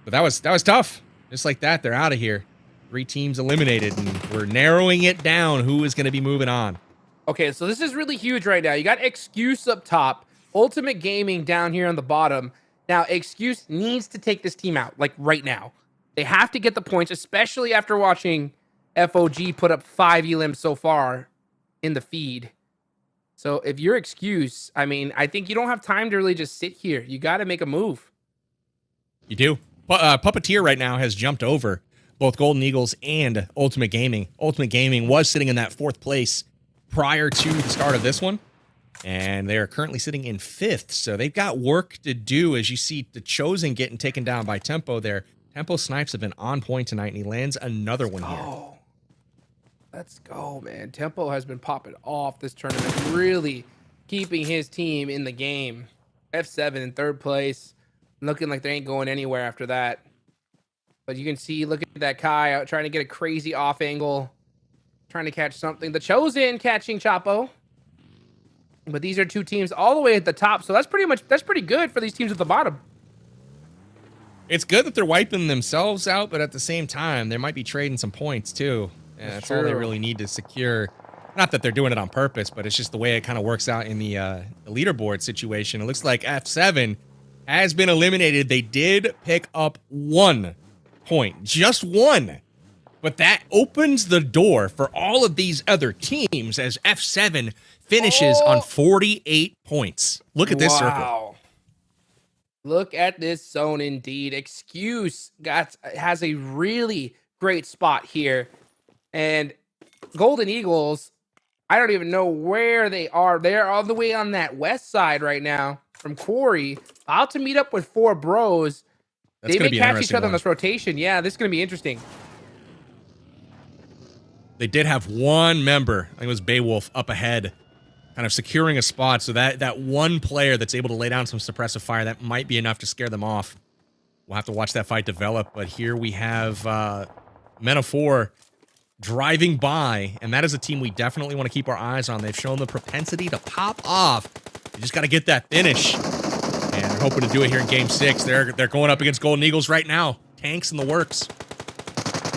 But that was tough. Just like that, they're out of here. 3 teams eliminated, and we're narrowing it down who is going to be moving on. Okay, so this is really huge right now. You got Excuse up top, Ultimate Gaming down here on the bottom. Now, Excuse needs to take this team out, right now. They have to get the points, especially after watching FOG put up 5 elims so far in the feed. So if you're Excuse, I think you don't have time to really just sit here. You got to make a move. You do. Puppeteer right now has jumped over both Golden Eagles and Ultimate Gaming. Ultimate Gaming was sitting in that 4th place prior to the start of this one, and they are currently sitting in 5th. So they've got work to do. As you see the Chosen getting taken down by Tempo there. Tempo snipes have been on point tonight, and he lands another one here. Let's go, man. Tempo has been popping off this tournament, really keeping his team in the game. F7 in third place, looking like they ain't going anywhere after that. But you can see, look at that Kai out trying to get a crazy off angle, trying to catch something. The Chosen catching Chapo. But these are two teams all the way at the top, so that's pretty good for these teams at the bottom. It's good that they're wiping themselves out, but at the same time, they might be trading some points too. And that's all they really need to secure. Not that they're doing it on purpose, but it's just the way it kind of works out in the leaderboard situation. It looks like F7 has been eliminated. They did pick up 1 point, just 1. But that opens the door for all of these other teams as F7 finishes on 48 points. Look at this circle. Look at this zone indeed. Excuse has a really great spot here. And Golden Eagles, I don't even know where they are. They're all the way on that west side right now from Quarry. About to meet up with 4 bros. They may catch each other on this rotation. Yeah, this is going to be interesting. They did have 1 member, I think it was Beowulf, up ahead, kind of securing a spot. So that one player that's able to lay down some suppressive fire, that might be enough to scare them off. We'll have to watch that fight develop. But here we have Men of 4 driving by, and that is a team we definitely want to keep our eyes on. They've shown the propensity to pop off. You just got to get that finish. And they're hoping to do it here in Game 6. They're going up against Golden Eagles right now. Tanks in the works.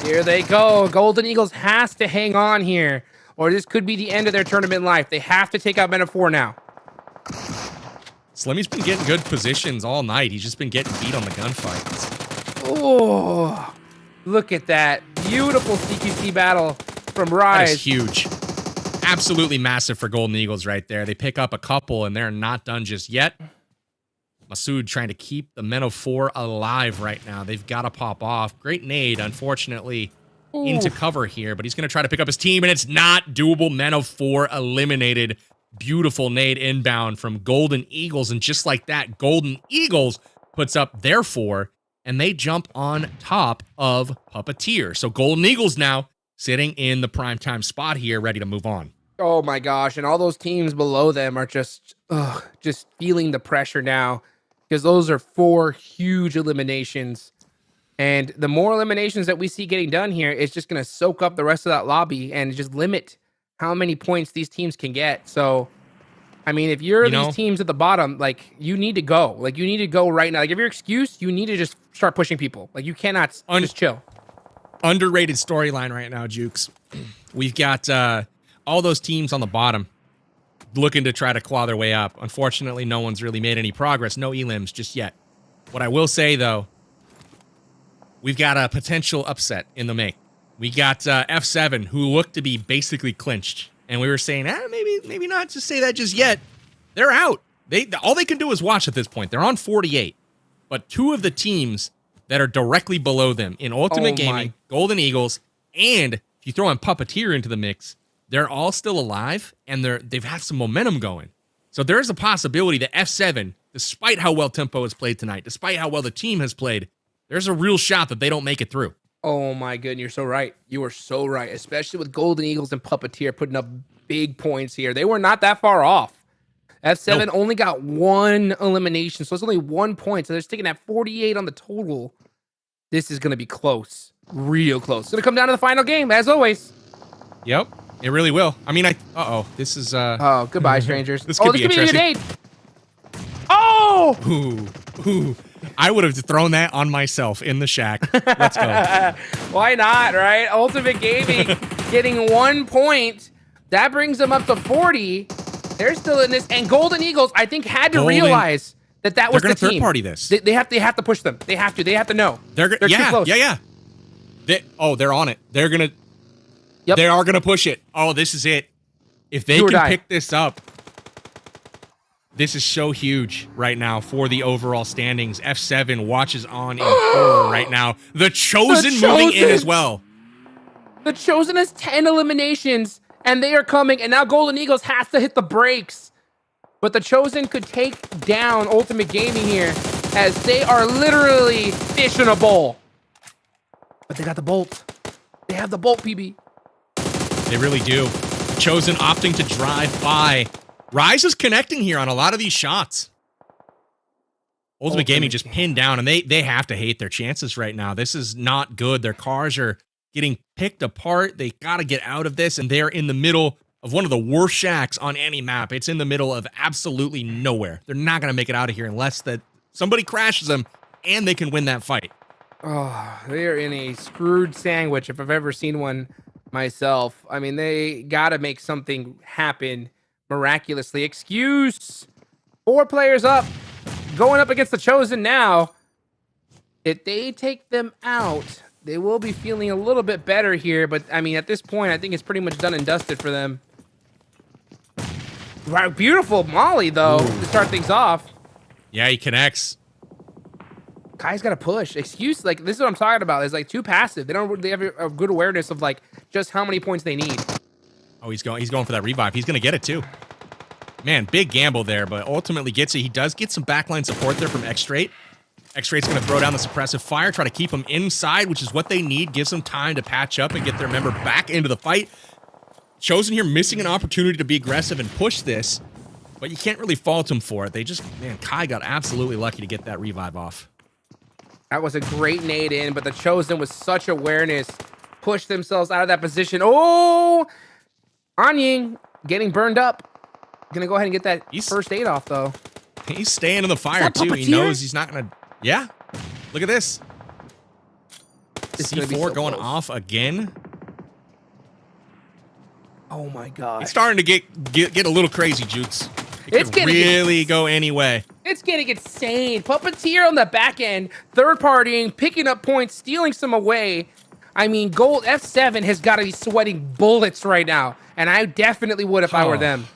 Here they go. Golden Eagles has to hang on here, or this could be the end of their tournament life. They have to take out Men of 4 now. Slimmy's been getting good positions all night. He's just been getting beat on the gunfights. Oh, look at that. Beautiful CQC battle from Rise. That is huge. Absolutely massive for Golden Eagles right there. They pick up a couple, and they're not done just yet. Masood trying to keep the Men of 4 alive right now. They've got to pop off. Great nade, unfortunately, into cover here, but he's going to try to pick up his team, and it's not doable. Men of 4 eliminated. Beautiful nade inbound from Golden Eagles, and just like that, Golden Eagles puts up their 4, and they jump on top of Puppeteer. So Golden Eagles now sitting in the primetime spot here, ready to move on. Oh my gosh, and all those teams below them are just feeling the pressure now, because those are 4 huge eliminations. And the more eliminations that we see getting done here, it's just going to soak up the rest of that lobby and just limit how many points these teams can get. So, I mean, if you're these teams at the bottom, like, you need to go. Like, you need to go right now. Like, if your excuse, you need to just start pushing people. Like, you cannot just chill. Underrated storyline right now, Jukes. We've got all those teams on the bottom looking to try to claw their way up. Unfortunately, no one's really made any progress. No elims just yet. What I will say, though, we've got a potential upset in the make. We got F7, who look to be basically clinched. And we were saying, maybe not just say that just yet. They're out. All they can do is watch at this point. They're on 48. But 2 of the teams that are directly below them in Ultimate Gaming, Golden Eagles, and if you throw in Puppeteer into the mix, they're all still alive, and they've had some momentum going. So there is a possibility that F7, despite how well Tempo has played tonight, despite how well the team has played, there's a real shot that they don't make it through. Oh my goodness, you're so right. You are so right, especially with Golden Eagles and Puppeteer putting up big points here. They were not that far off. F7 only got 1 elimination, so it's only 1 point. So they're sticking at 48 on the total. This is going to be close, real close. It's going to come down to the final game, as always. Yep, it really will. I mean, this is... Oh, goodbye, strangers. This could be interesting. Be a grenade. Oh! Ooh. I would have thrown that on myself in the shack. Let's go. Why not, right? Ultimate Gaming getting 1 point. That brings them up to 40. They're still in this. And Golden Eagles, I think, had to realize that was the team. They're going to third party this. They have to push them. They have to know. They're too close. Yeah. They're on it. They're going to... Yep. They are going to push it. Oh, this is it. If they can pick this up, this is so huge right now for the overall standings. F7 watches on in horror right now. The Chosen moving in as well. The Chosen has 10 eliminations, and they are coming. And now Golden Eagles has to hit the brakes. But the Chosen could take down Ultimate Gaming here, as they are literally fish in a bowl. But they got the bolt. They have the bolt, PB. They really do. Chosen opting to drive by. Rise is connecting here on a lot of these shots. Ultimate Gaming just pinned down, and they have to hate their chances right now. This is not good. Their cars are getting picked apart. They got to get out of this, and they're in the middle of one of the worst shacks on any map. It's in the middle of absolutely nowhere. They're not going to make it out of here unless that somebody crashes them, and they can win that fight. Oh, they're in a screwed sandwich if I've ever seen one myself. I mean, they got to make something happen miraculously. Excuse. 4 players up. Going up against the Chosen now. If they take them out, they will be feeling a little bit better here. But, I mean, at this point, I think it's pretty much done and dusted for them. Right, beautiful Molly, though, to start things off. Yeah, he connects. Kai's got to push. Excuse, like, this is what I'm talking about. It's like too passive. They have a good awareness of, like, just how many points they need. Oh, he's going for that revive. He's going to get it, too. Man, big gamble there, but ultimately gets it. He does get some backline support there from X-Straight. X-Straight's going to throw down the suppressive fire, try to keep him inside, which is what they need. Gives them time to patch up and get their member back into the fight. Chosen here missing an opportunity to be aggressive and push this, but you can't really fault him for it. They just, man, Kai got absolutely lucky to get that revive off. That was a great nade in, but the Chosen with such awareness pushed themselves out of that position. Oh! Anying getting burned up. Gonna go ahead and get that first aid off, though. He's staying in the fire, too. He knows he's not gonna... Yeah. Look at this. C4 going off again. Oh, my God. It's starting to get a little crazy, Jukes. It could really go any way. It's getting insane. Puppeteer on the back end, third partying, picking up points, stealing some away. I mean, Gold F7 has got to be sweating bullets right now, and I definitely would if I were them.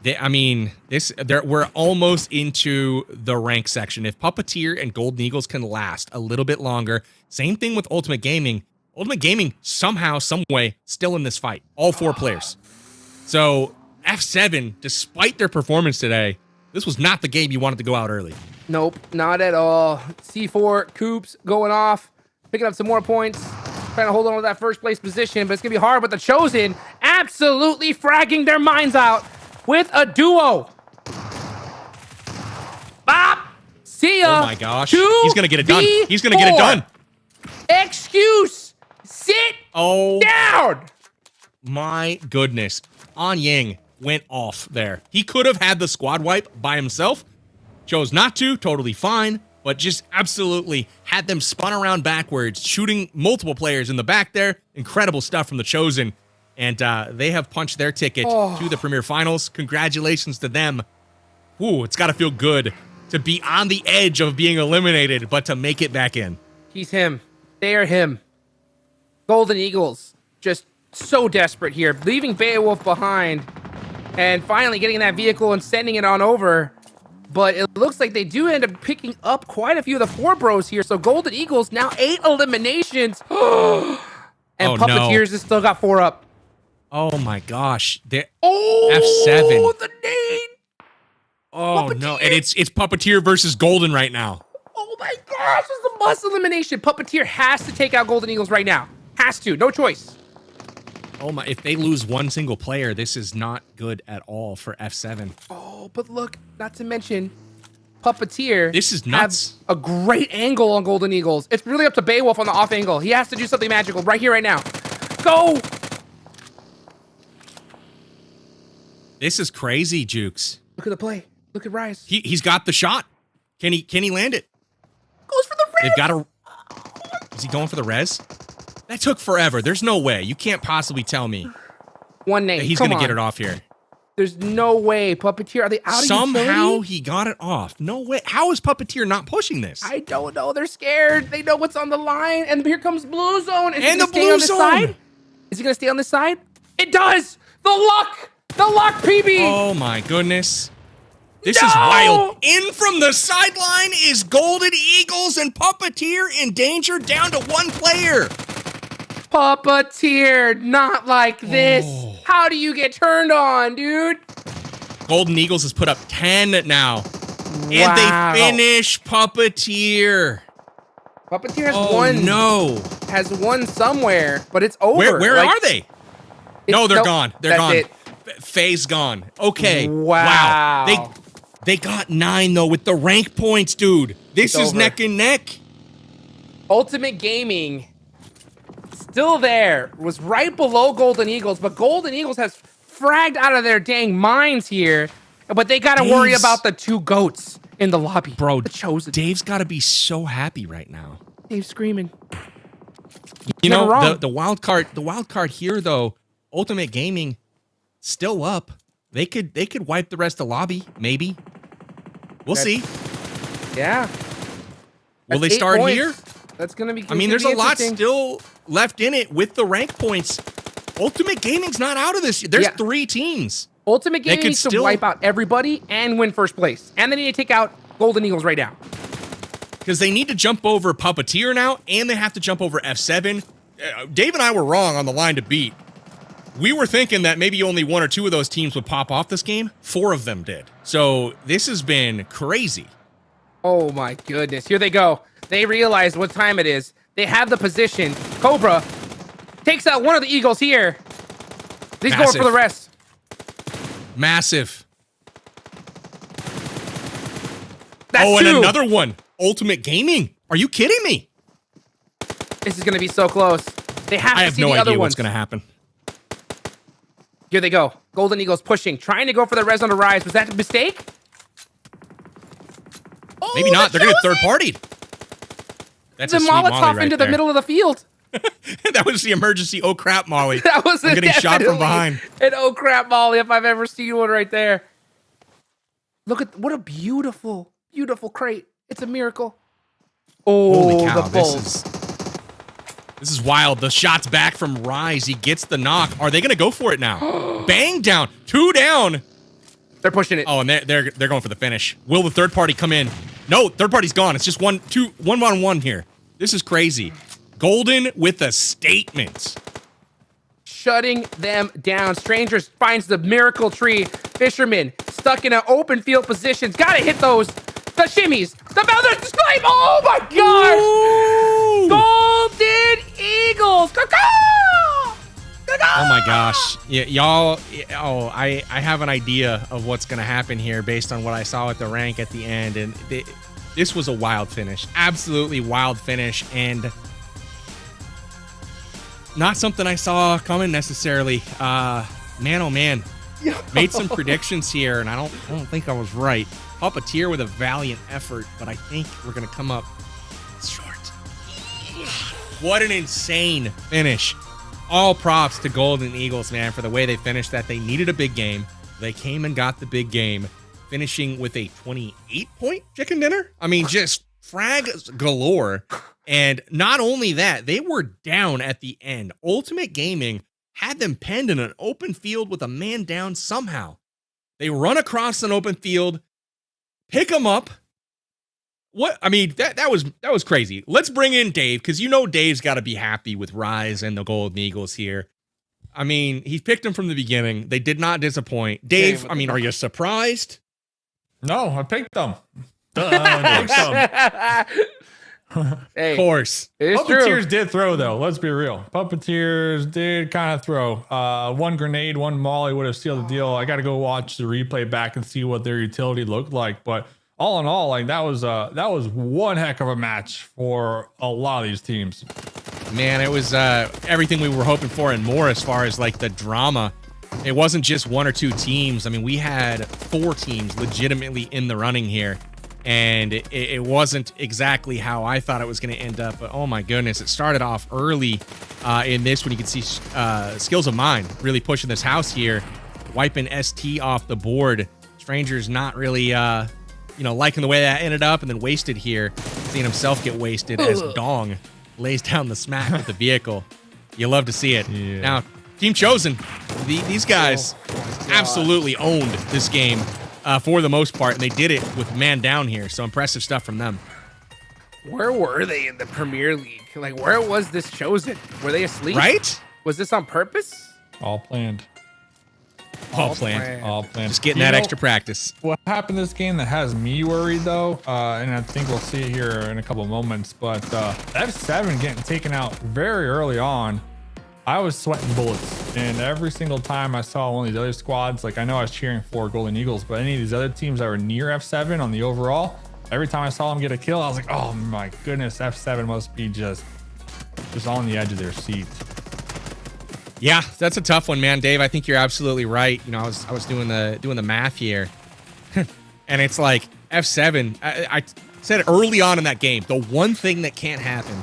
We're almost into the rank section. If Puppeteer and Golden Eagles can last a little bit longer, same thing with Ultimate Gaming. Ultimate Gaming somehow, some way, still in this fight. All 4 players. So F7, despite their performance today, this was not the game you wanted to go out early. Nope, not at all. C4, Coops going off, picking up some more points, trying to hold on to that first place position, but it's going to be hard. But the Chosen absolutely fragging their minds out with a duo. Bop! See ya! Oh my gosh. He's going to get it done. He's going to get it done. Excuse! Sit down! My goodness. Anying went off there. He could have had the squad wipe by himself. Chose not to. Totally fine. But just absolutely had them spun around backwards, shooting multiple players in the back there. Incredible stuff from the Chosen. And they have punched their ticket to the Premier Finals. Congratulations to them. Ooh, it's got to feel good to be on the edge of being eliminated, but to make it back in. He's him. They are him. Golden Eagles, just so desperate here. Leaving Beowulf behind and finally getting in that vehicle and sending it on over. But it looks like they do end up picking up quite a few of the 4 bros here. So Golden Eagles, now 8 eliminations. And Puppeteers has still got 4 up. Oh my gosh. F7. The nade. Oh no. And it's Puppeteer versus Golden right now. Oh my gosh, this is a must elimination. Puppeteer has to take out Golden Eagles right now. Has to. No choice. Oh my, if they lose one single player, this is not good at all for F7. Oh, but look, not to mention Puppeteer. This is nuts. A great angle on Golden Eagles. It's really up to Beowulf on the off angle. He has to do something magical right here, right now. Go! This is crazy, Jukes. Look at the play. Look at Rise. He's got the shot. Can he land it? Goes for the res. They've got to. Is he going for the res? That took forever. There's no way. You can't possibly tell me. One name. He's going to get it off here. There's no way. Puppeteer, are they out of Somehow utility? he got it off. No way. How is Puppeteer not pushing this? I don't know. They're scared. They know what's on the line. And here comes Blue Zone. Is and he the stay on this side? Is he going to stay on this side? It does. The luck. The luck, PB. Oh, my goodness. This is wild. In from the sideline is Golden Eagles and Puppeteer in danger, down to 1 player. Puppeteer, not like this. Oh. How do you get turned on, dude? Golden Eagles has put up 10 now. Wow. And they finish Puppeteer. Puppeteer has won. No. Has won somewhere, but it's over. Where are they? No, they're gone. They're gone. It. Faye's gone. Okay. Wow. They got 9 though with the rank points, dude. This is neck and neck. Ultimate Gaming still there, was right below Golden Eagles, but Golden Eagles has fragged out of their dang minds here. But they got to worry about the 2 goats in the lobby. Bro, the chosen. Dave's got to be so happy right now. Dave's screaming. You know, the wild card here though, Ultimate Gaming still up. They could wipe the rest of the lobby, maybe. We'll see. Yeah. Will they start here? That's going to be I mean, there's a lot still left in it with the rank points. Ultimate Gaming's not out of this. There's 3 teams. Ultimate Gaming needs to wipe out everybody and win first place. And they need to take out Golden Eagles right now. Because they need to jump over Puppeteer now, and they have to jump over F7. Dave and I were wrong on the line to beat. We were thinking that maybe only 1 or 2 of those teams would pop off this game. 4 of them did. So this has been crazy. Oh my goodness. Here they go. They realize what time it is. They have the position. Cobra takes out one of the Eagles here. He's going for the rest. Massive. That's and 2. another one. Ultimate Gaming. Are you kidding me? This is going to be so close. They have to see the other ones. I have no idea what's going to happen. Here they go. Golden Eagles pushing, trying to go for the res on the rise. Was that a mistake? Oh, maybe not. They're going to third-partied. That's the Molotov into the middle of the field. That was the emergency oh crap molly. That was I'm getting shot from behind. An oh crap molly if I've ever seen one right there. Look at what a beautiful, beautiful crate. It's a miracle. Oh, holy cow, the bolt. This is wild. The shot's back from Rise. He gets the knock. Are they going to go for it now? Bang down. 2 down. They're pushing it. Oh, and they're going for the finish. Will the third party come in? No, third party's gone. It's just 1 on 1 here. This is crazy. Golden with a statement. Shutting them down. Strangers finds the miracle tree. Fisherman stuck in an open field positions. Gotta hit those. The shimmies. The flame. Oh my gosh. Golden Eagles. Oh my gosh. Yeah, y'all. Oh, I have an idea of what's going to happen here based on what I saw at the rank at the end. And this was a wild finish. Absolutely wild finish. And not something I saw coming necessarily. Man, oh man. Made some predictions here, and I don't think I was right. Puppeteer with a valiant effort, but I think we're going to come up short. What an insane finish. All props to Golden Eagles, man, for the way they finished that. They needed a big game. They came and got the big game, finishing with a 28-point chicken dinner. I mean, just frags galore. And not only that, they were down at the end. Ultimate Gaming had them penned in an open field with a man down somehow. They run across an open field, pick them up. What? I mean, that was crazy. Let's bring in Dave, because you know Dave's got to be happy with Rise and the Golden Eagles here. I mean, he picked them from the beginning. They did not disappoint. Dave, I mean, are you surprised? No, I picked them. I picked them. Hey, of course. Puppeteers did throw, though. Let's be real. Puppeteers did kind of throw. 1 grenade, 1 molly would have sealed the deal. I got to go watch the replay back and see what their utility looked like. But all in all, like that was one heck of a match for a lot of these teams. Man, it was everything we were hoping for and more as far as like the drama. It wasn't just 1 or 2 teams. I mean, we had 4 teams legitimately in the running here. And it wasn't exactly how I thought it was going to end up. But oh my goodness, it started off early in this when you could see Skills of Mine really pushing this house here, wiping ST off the board. Strangers not really, liking the way that ended up, and then Wasted here, seeing himself get wasted as Dong lays down the smack with the vehicle. You love to see it. Yeah. Now, Team Chosen, these guys absolutely owned this game. For the most part, and they did it with man down here, so impressive stuff from them. Where were they in the Premier League? Like, where was this Chosen? Were they asleep? Right? Was this on purpose? All planned. All planned. All planned. Just getting that extra practice. What happened this game that has me worried, though, and I think we'll see it here in a couple of moments, but F7 getting taken out very early on. I was sweating bullets, and every single time I saw one of these other squads, like I know I was cheering for Golden Eagles, but any of these other teams that were near F7 on the overall, every time I saw them get a kill, I was like, oh my goodness, F7 must be just on the edge of their seat. Yeah, that's a tough one, man. Dave, I think you're absolutely right. You know, I was doing the math here, and it's like F7. I said early on in that game, the one thing that can't happen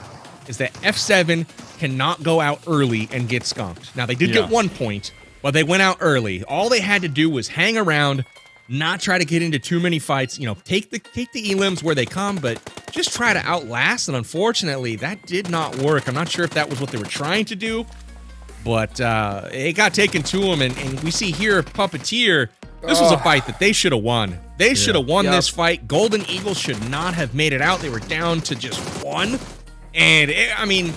is that F7 cannot go out early and get skunked. Now, they did get 1 point, but they went out early. All they had to do was hang around, not try to get into too many fights, you know, take the elims where they come, but just try to outlast. And unfortunately, that did not work. I'm not sure if that was what they were trying to do, but it got taken to them. And we see here, Puppeteer, this was a fight that they should have won. They should have won this fight. Golden Eagles should not have made it out. They were down to just 1. And I mean,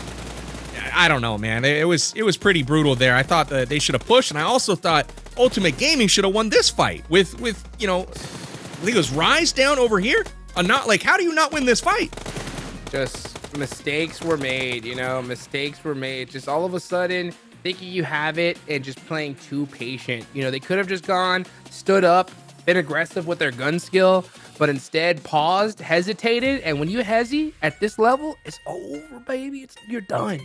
I don't know, man. It was pretty brutal there. I thought that they should have pushed, and I also thought Ultimate Gaming should have won this fight with you know, I think it was Rise down over here. Not like, how do you not win this fight? Just mistakes were made, you know, mistakes were made. Just all of a sudden thinking you have it and just playing too patient. You know, they could have just gone, stood up, been aggressive with their gun skill, but instead paused, hesitated, and when you hesitate at this level, it's over, baby. You're done.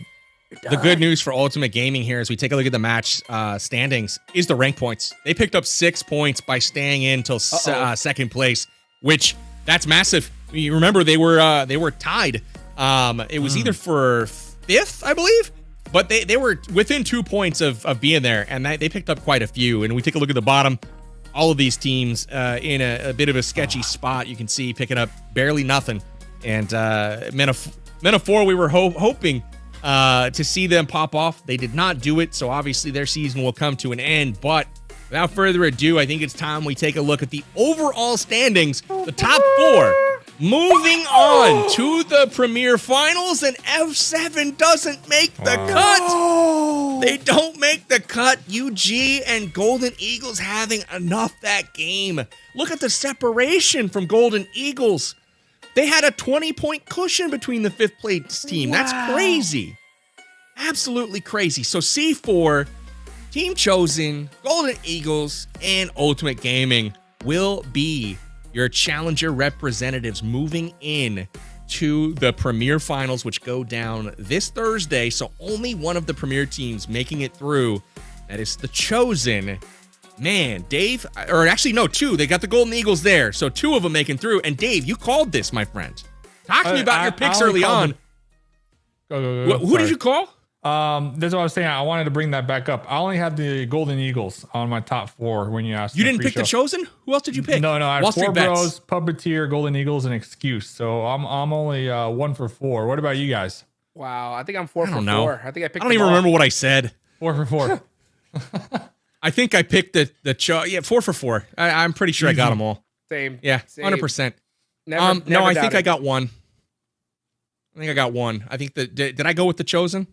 The good news for Ultimate Gaming here, as we take a look at the match standings, is the rank points. They picked up 6 points by staying in till second place, which that's massive. You remember they were tied. It was either for 5th, I believe, but they were within 2 points of being there, and they picked up quite a few. And we take a look at the bottom. All of these teams in a bit of a sketchy spot. You can see picking up barely nothing. And Metaphor, we were hoping to see them pop off. They did not do it, so obviously their season will come to an end. But without further ado, I think it's time we take a look at the overall standings, the top 4. Moving on to the Premier Finals, and F7 doesn't make the cut. They don't make the cut. UG and Golden Eagles having enough that game. Look at the separation from Golden Eagles. They had a 20-point cushion between the 5th place team. That's crazy. Absolutely crazy. So C4, Team Chosen, Golden Eagles, and Ultimate Gaming will be your challenger representatives moving in to the Premier Finals, which go down this Thursday. So only one of the Premier teams making it through. That is the Chosen. Man, Dave, or actually, no, 2. They got the Golden Eagles there. So 2 of them making through. And Dave, you called this, my friend. Talk to me about your picks early on. Go. Who did you call? That's what I was saying. I wanted to bring that back up. I only had the Golden Eagles on my top 4 when you asked. You didn't pick the Chosen? Who else did you pick? No. I Wall had 4 Street Bets. Bros, Puppeteer, Golden Eagles, and Excuse. So I'm only 1 for 4. What about you guys? Wow, I think I'm 4 for 4. I think I picked. I don't even remember what I said. 4 for 4. I think I picked the 4 for 4. I'm pretty sure I got them all. Same. Yeah, 100%. Never no, I think doubted. I got 1. I think did I go with the Chosen?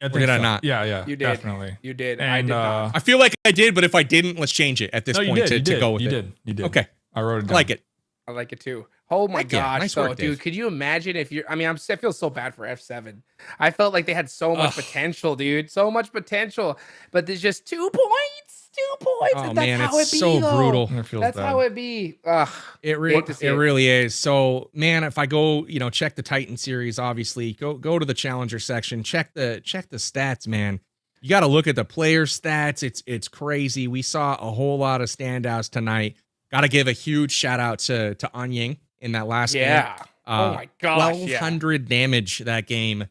Or did I not? Yeah. You did. Definitely. You did. And I did not. I feel like I did, but if I didn't, let's change it at this point to go with it. You did. Okay. I wrote it down. I like it. I like it too. Oh my gosh, nice though, work, dude! Dave. Could you imagine if you're? I mean, I feel so bad for F7. I felt like they had so much potential, dude. So much potential, but there's just 2 points. 2 points. Oh and man, that's how it's it be, so though. brutal. That's how it be. Ugh, It really is. So, man, if I go, check the Titan series, obviously, go to the challenger section, check the stats, man. You got to look at the player stats. It's crazy. We saw a whole lot of standouts tonight. Got to give a huge shout out to Anying in that last game. Oh my gosh. 1,200 damage that game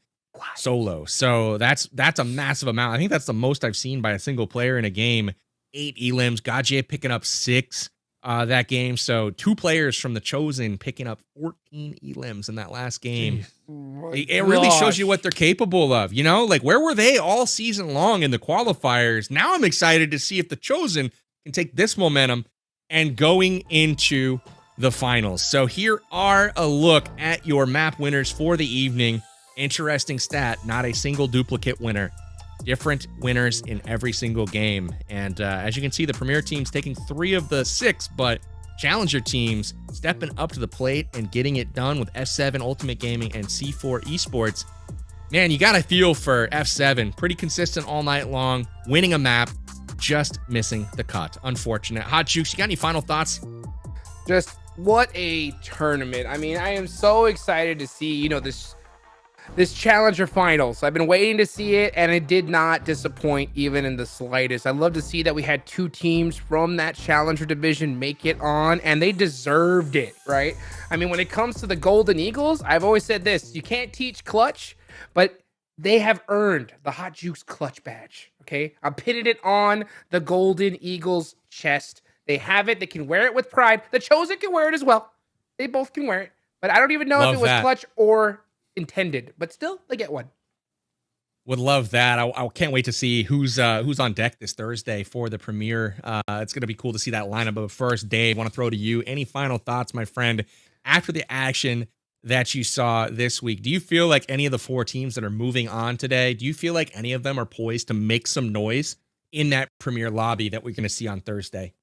solo. So that's a massive amount. I think that's the most I've seen by a single player in a game. 8 elims. Gajier picking up 6 that game. So 2 players from the Chosen picking up 14 elims in that last game. It really shows you what they're capable of. Like where were they all season long in the qualifiers? Now I'm excited to see if the Chosen can take this momentum and going into the finals. So here are a look at your map winners for the evening. Interesting stat, not a single duplicate winner. Different winners in every single game. And as you can see, the Premier team's taking 3 of the 6, but Challenger teams stepping up to the plate and getting it done with F7 Ultimate Gaming and C4 Esports. Man, you got to feel for F7. Pretty consistent all night long, winning a map, just missing the cut. Unfortunate. Hot Jukes, you got any final thoughts? Just what a tournament. I mean, I am so excited to see, you know, this Challenger Finals. I've been waiting to see it, and it did not disappoint even in the slightest. I love to see that we had 2 teams from that Challenger division make it on, and they deserved it, right? I mean, when it comes to the Golden Eagles, I've always said this: you can't teach clutch, but they have earned the Hot Jukes clutch badge, okay? I'm pinning it on the Golden Eagles chest. They have it. They can wear it with pride. The Chosen can wear it as well. They both can wear it, but I don't even know if it was clutch or intended, but still they get one. Would love that. I can't wait to see who's on deck this Thursday for the premiere. It's going to be cool to see that lineup. But first, Dave, want to throw to you. Any final thoughts, my friend, after the action that you saw this week? Do you feel like any of the 4 teams that are moving on today, do you feel like any of them are poised to make some noise in that premiere lobby that we're going to see on Thursday?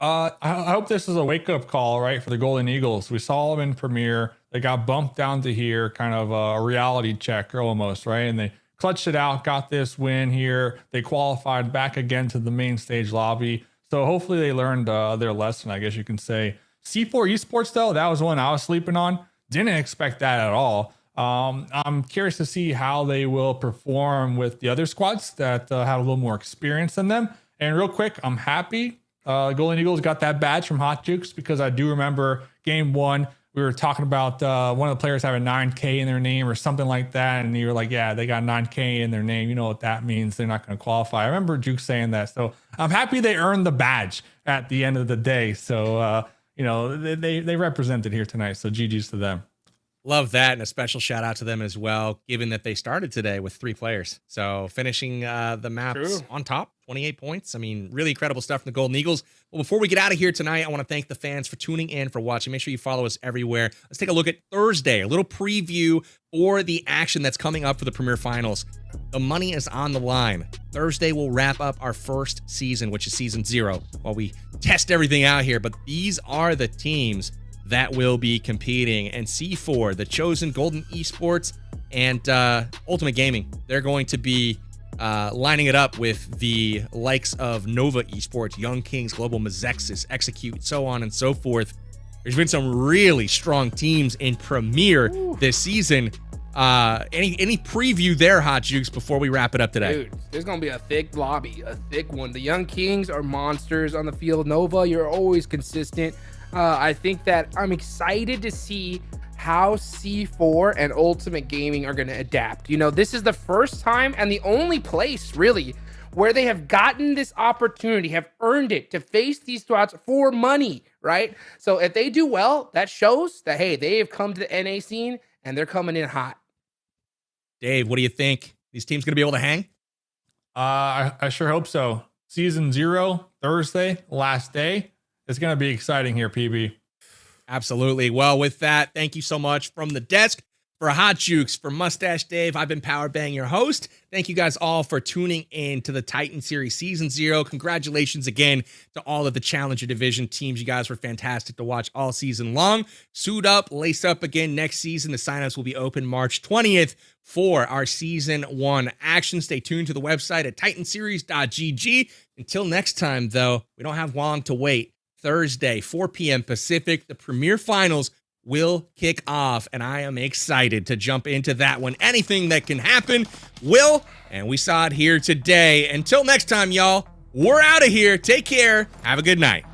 I hope this is a wake-up call, right, for the Golden Eagles. We saw them in premiere. They got bumped down to here, kind of a reality check almost, right? And they clutched it out, got this win here. They qualified back again to the main stage lobby. So hopefully they learned their lesson, I guess you can say. C4 Esports, though, that was one I was sleeping on. Didn't expect that at all. I'm curious to see how they will perform with the other squads that have a little more experience than them. And real quick, I'm happy Golden Eagles got that badge from Hot Jukes, because I do remember game 1, we were talking about one of the players having 9K in their name or something like that. And you were like, yeah, they got 9K in their name. You know what that means. They're not going to qualify. I remember Jukes saying that. So I'm happy they earned the badge at the end of the day. So, you know, they represented here tonight. So GG's to them. Love that. And a special shout out to them as well, given that they started today with 3 players. So finishing the maps on top, 28 points. I mean, really incredible stuff from the Golden Eagles. Well, before we get out of here tonight, I want to thank the fans for tuning in, for watching. Make sure you follow us everywhere. Let's take a look at Thursday, a little preview for the action that's coming up for the Premier Finals. The money is on the line. Thursday, we'll wrap up our first season, which is season 0, while we test everything out here. But these are the teams that will be competing. And C4, the Chosen, Golden Esports, and Ultimate Gaming, they're going to be lining it up with the likes of Nova Esports, Young Kings, Global Mazexis, Execute, so on and so forth. There's been some really strong teams in Premier this season. Any preview there, Hot Jukes, before we wrap it up today? Dude, there's gonna be a thick lobby, a thick one. The Young Kings are monsters on the field. Nova, you're always consistent. I think that I'm excited to see how C4 and Ultimate Gaming are going to adapt. You know, this is the first time and the only place really where they have gotten this opportunity, have earned it to face these squads for money, right? So if they do well, that shows that, hey, they have come to the NA scene and they're coming in hot. Dave, what do you think? These teams going to be able to hang? I sure hope so. Season 0, Thursday, last day. It's going to be exciting here, PB. Absolutely. Well, with that, thank you so much from the desk. For Hot Jukes, for Mustache Dave, I've been Power Bang, your host. Thank you guys all for tuning in to the Titan Series Season 0. Congratulations again to all of the Challenger Division teams. You guys were fantastic to watch all season long. Suit up, lace up again next season. The signups will be open March 20th for our Season 1 action. Stay tuned to the website at titanseries.gg. Until next time, though, we don't have long to wait. Thursday, 4 p.m. Pacific, the Premier Finals will kick off, and I am excited to jump into that one. Anything that can happen will, and we saw it here today. Until next time, y'all, we're out of here. Take care. Have a good night.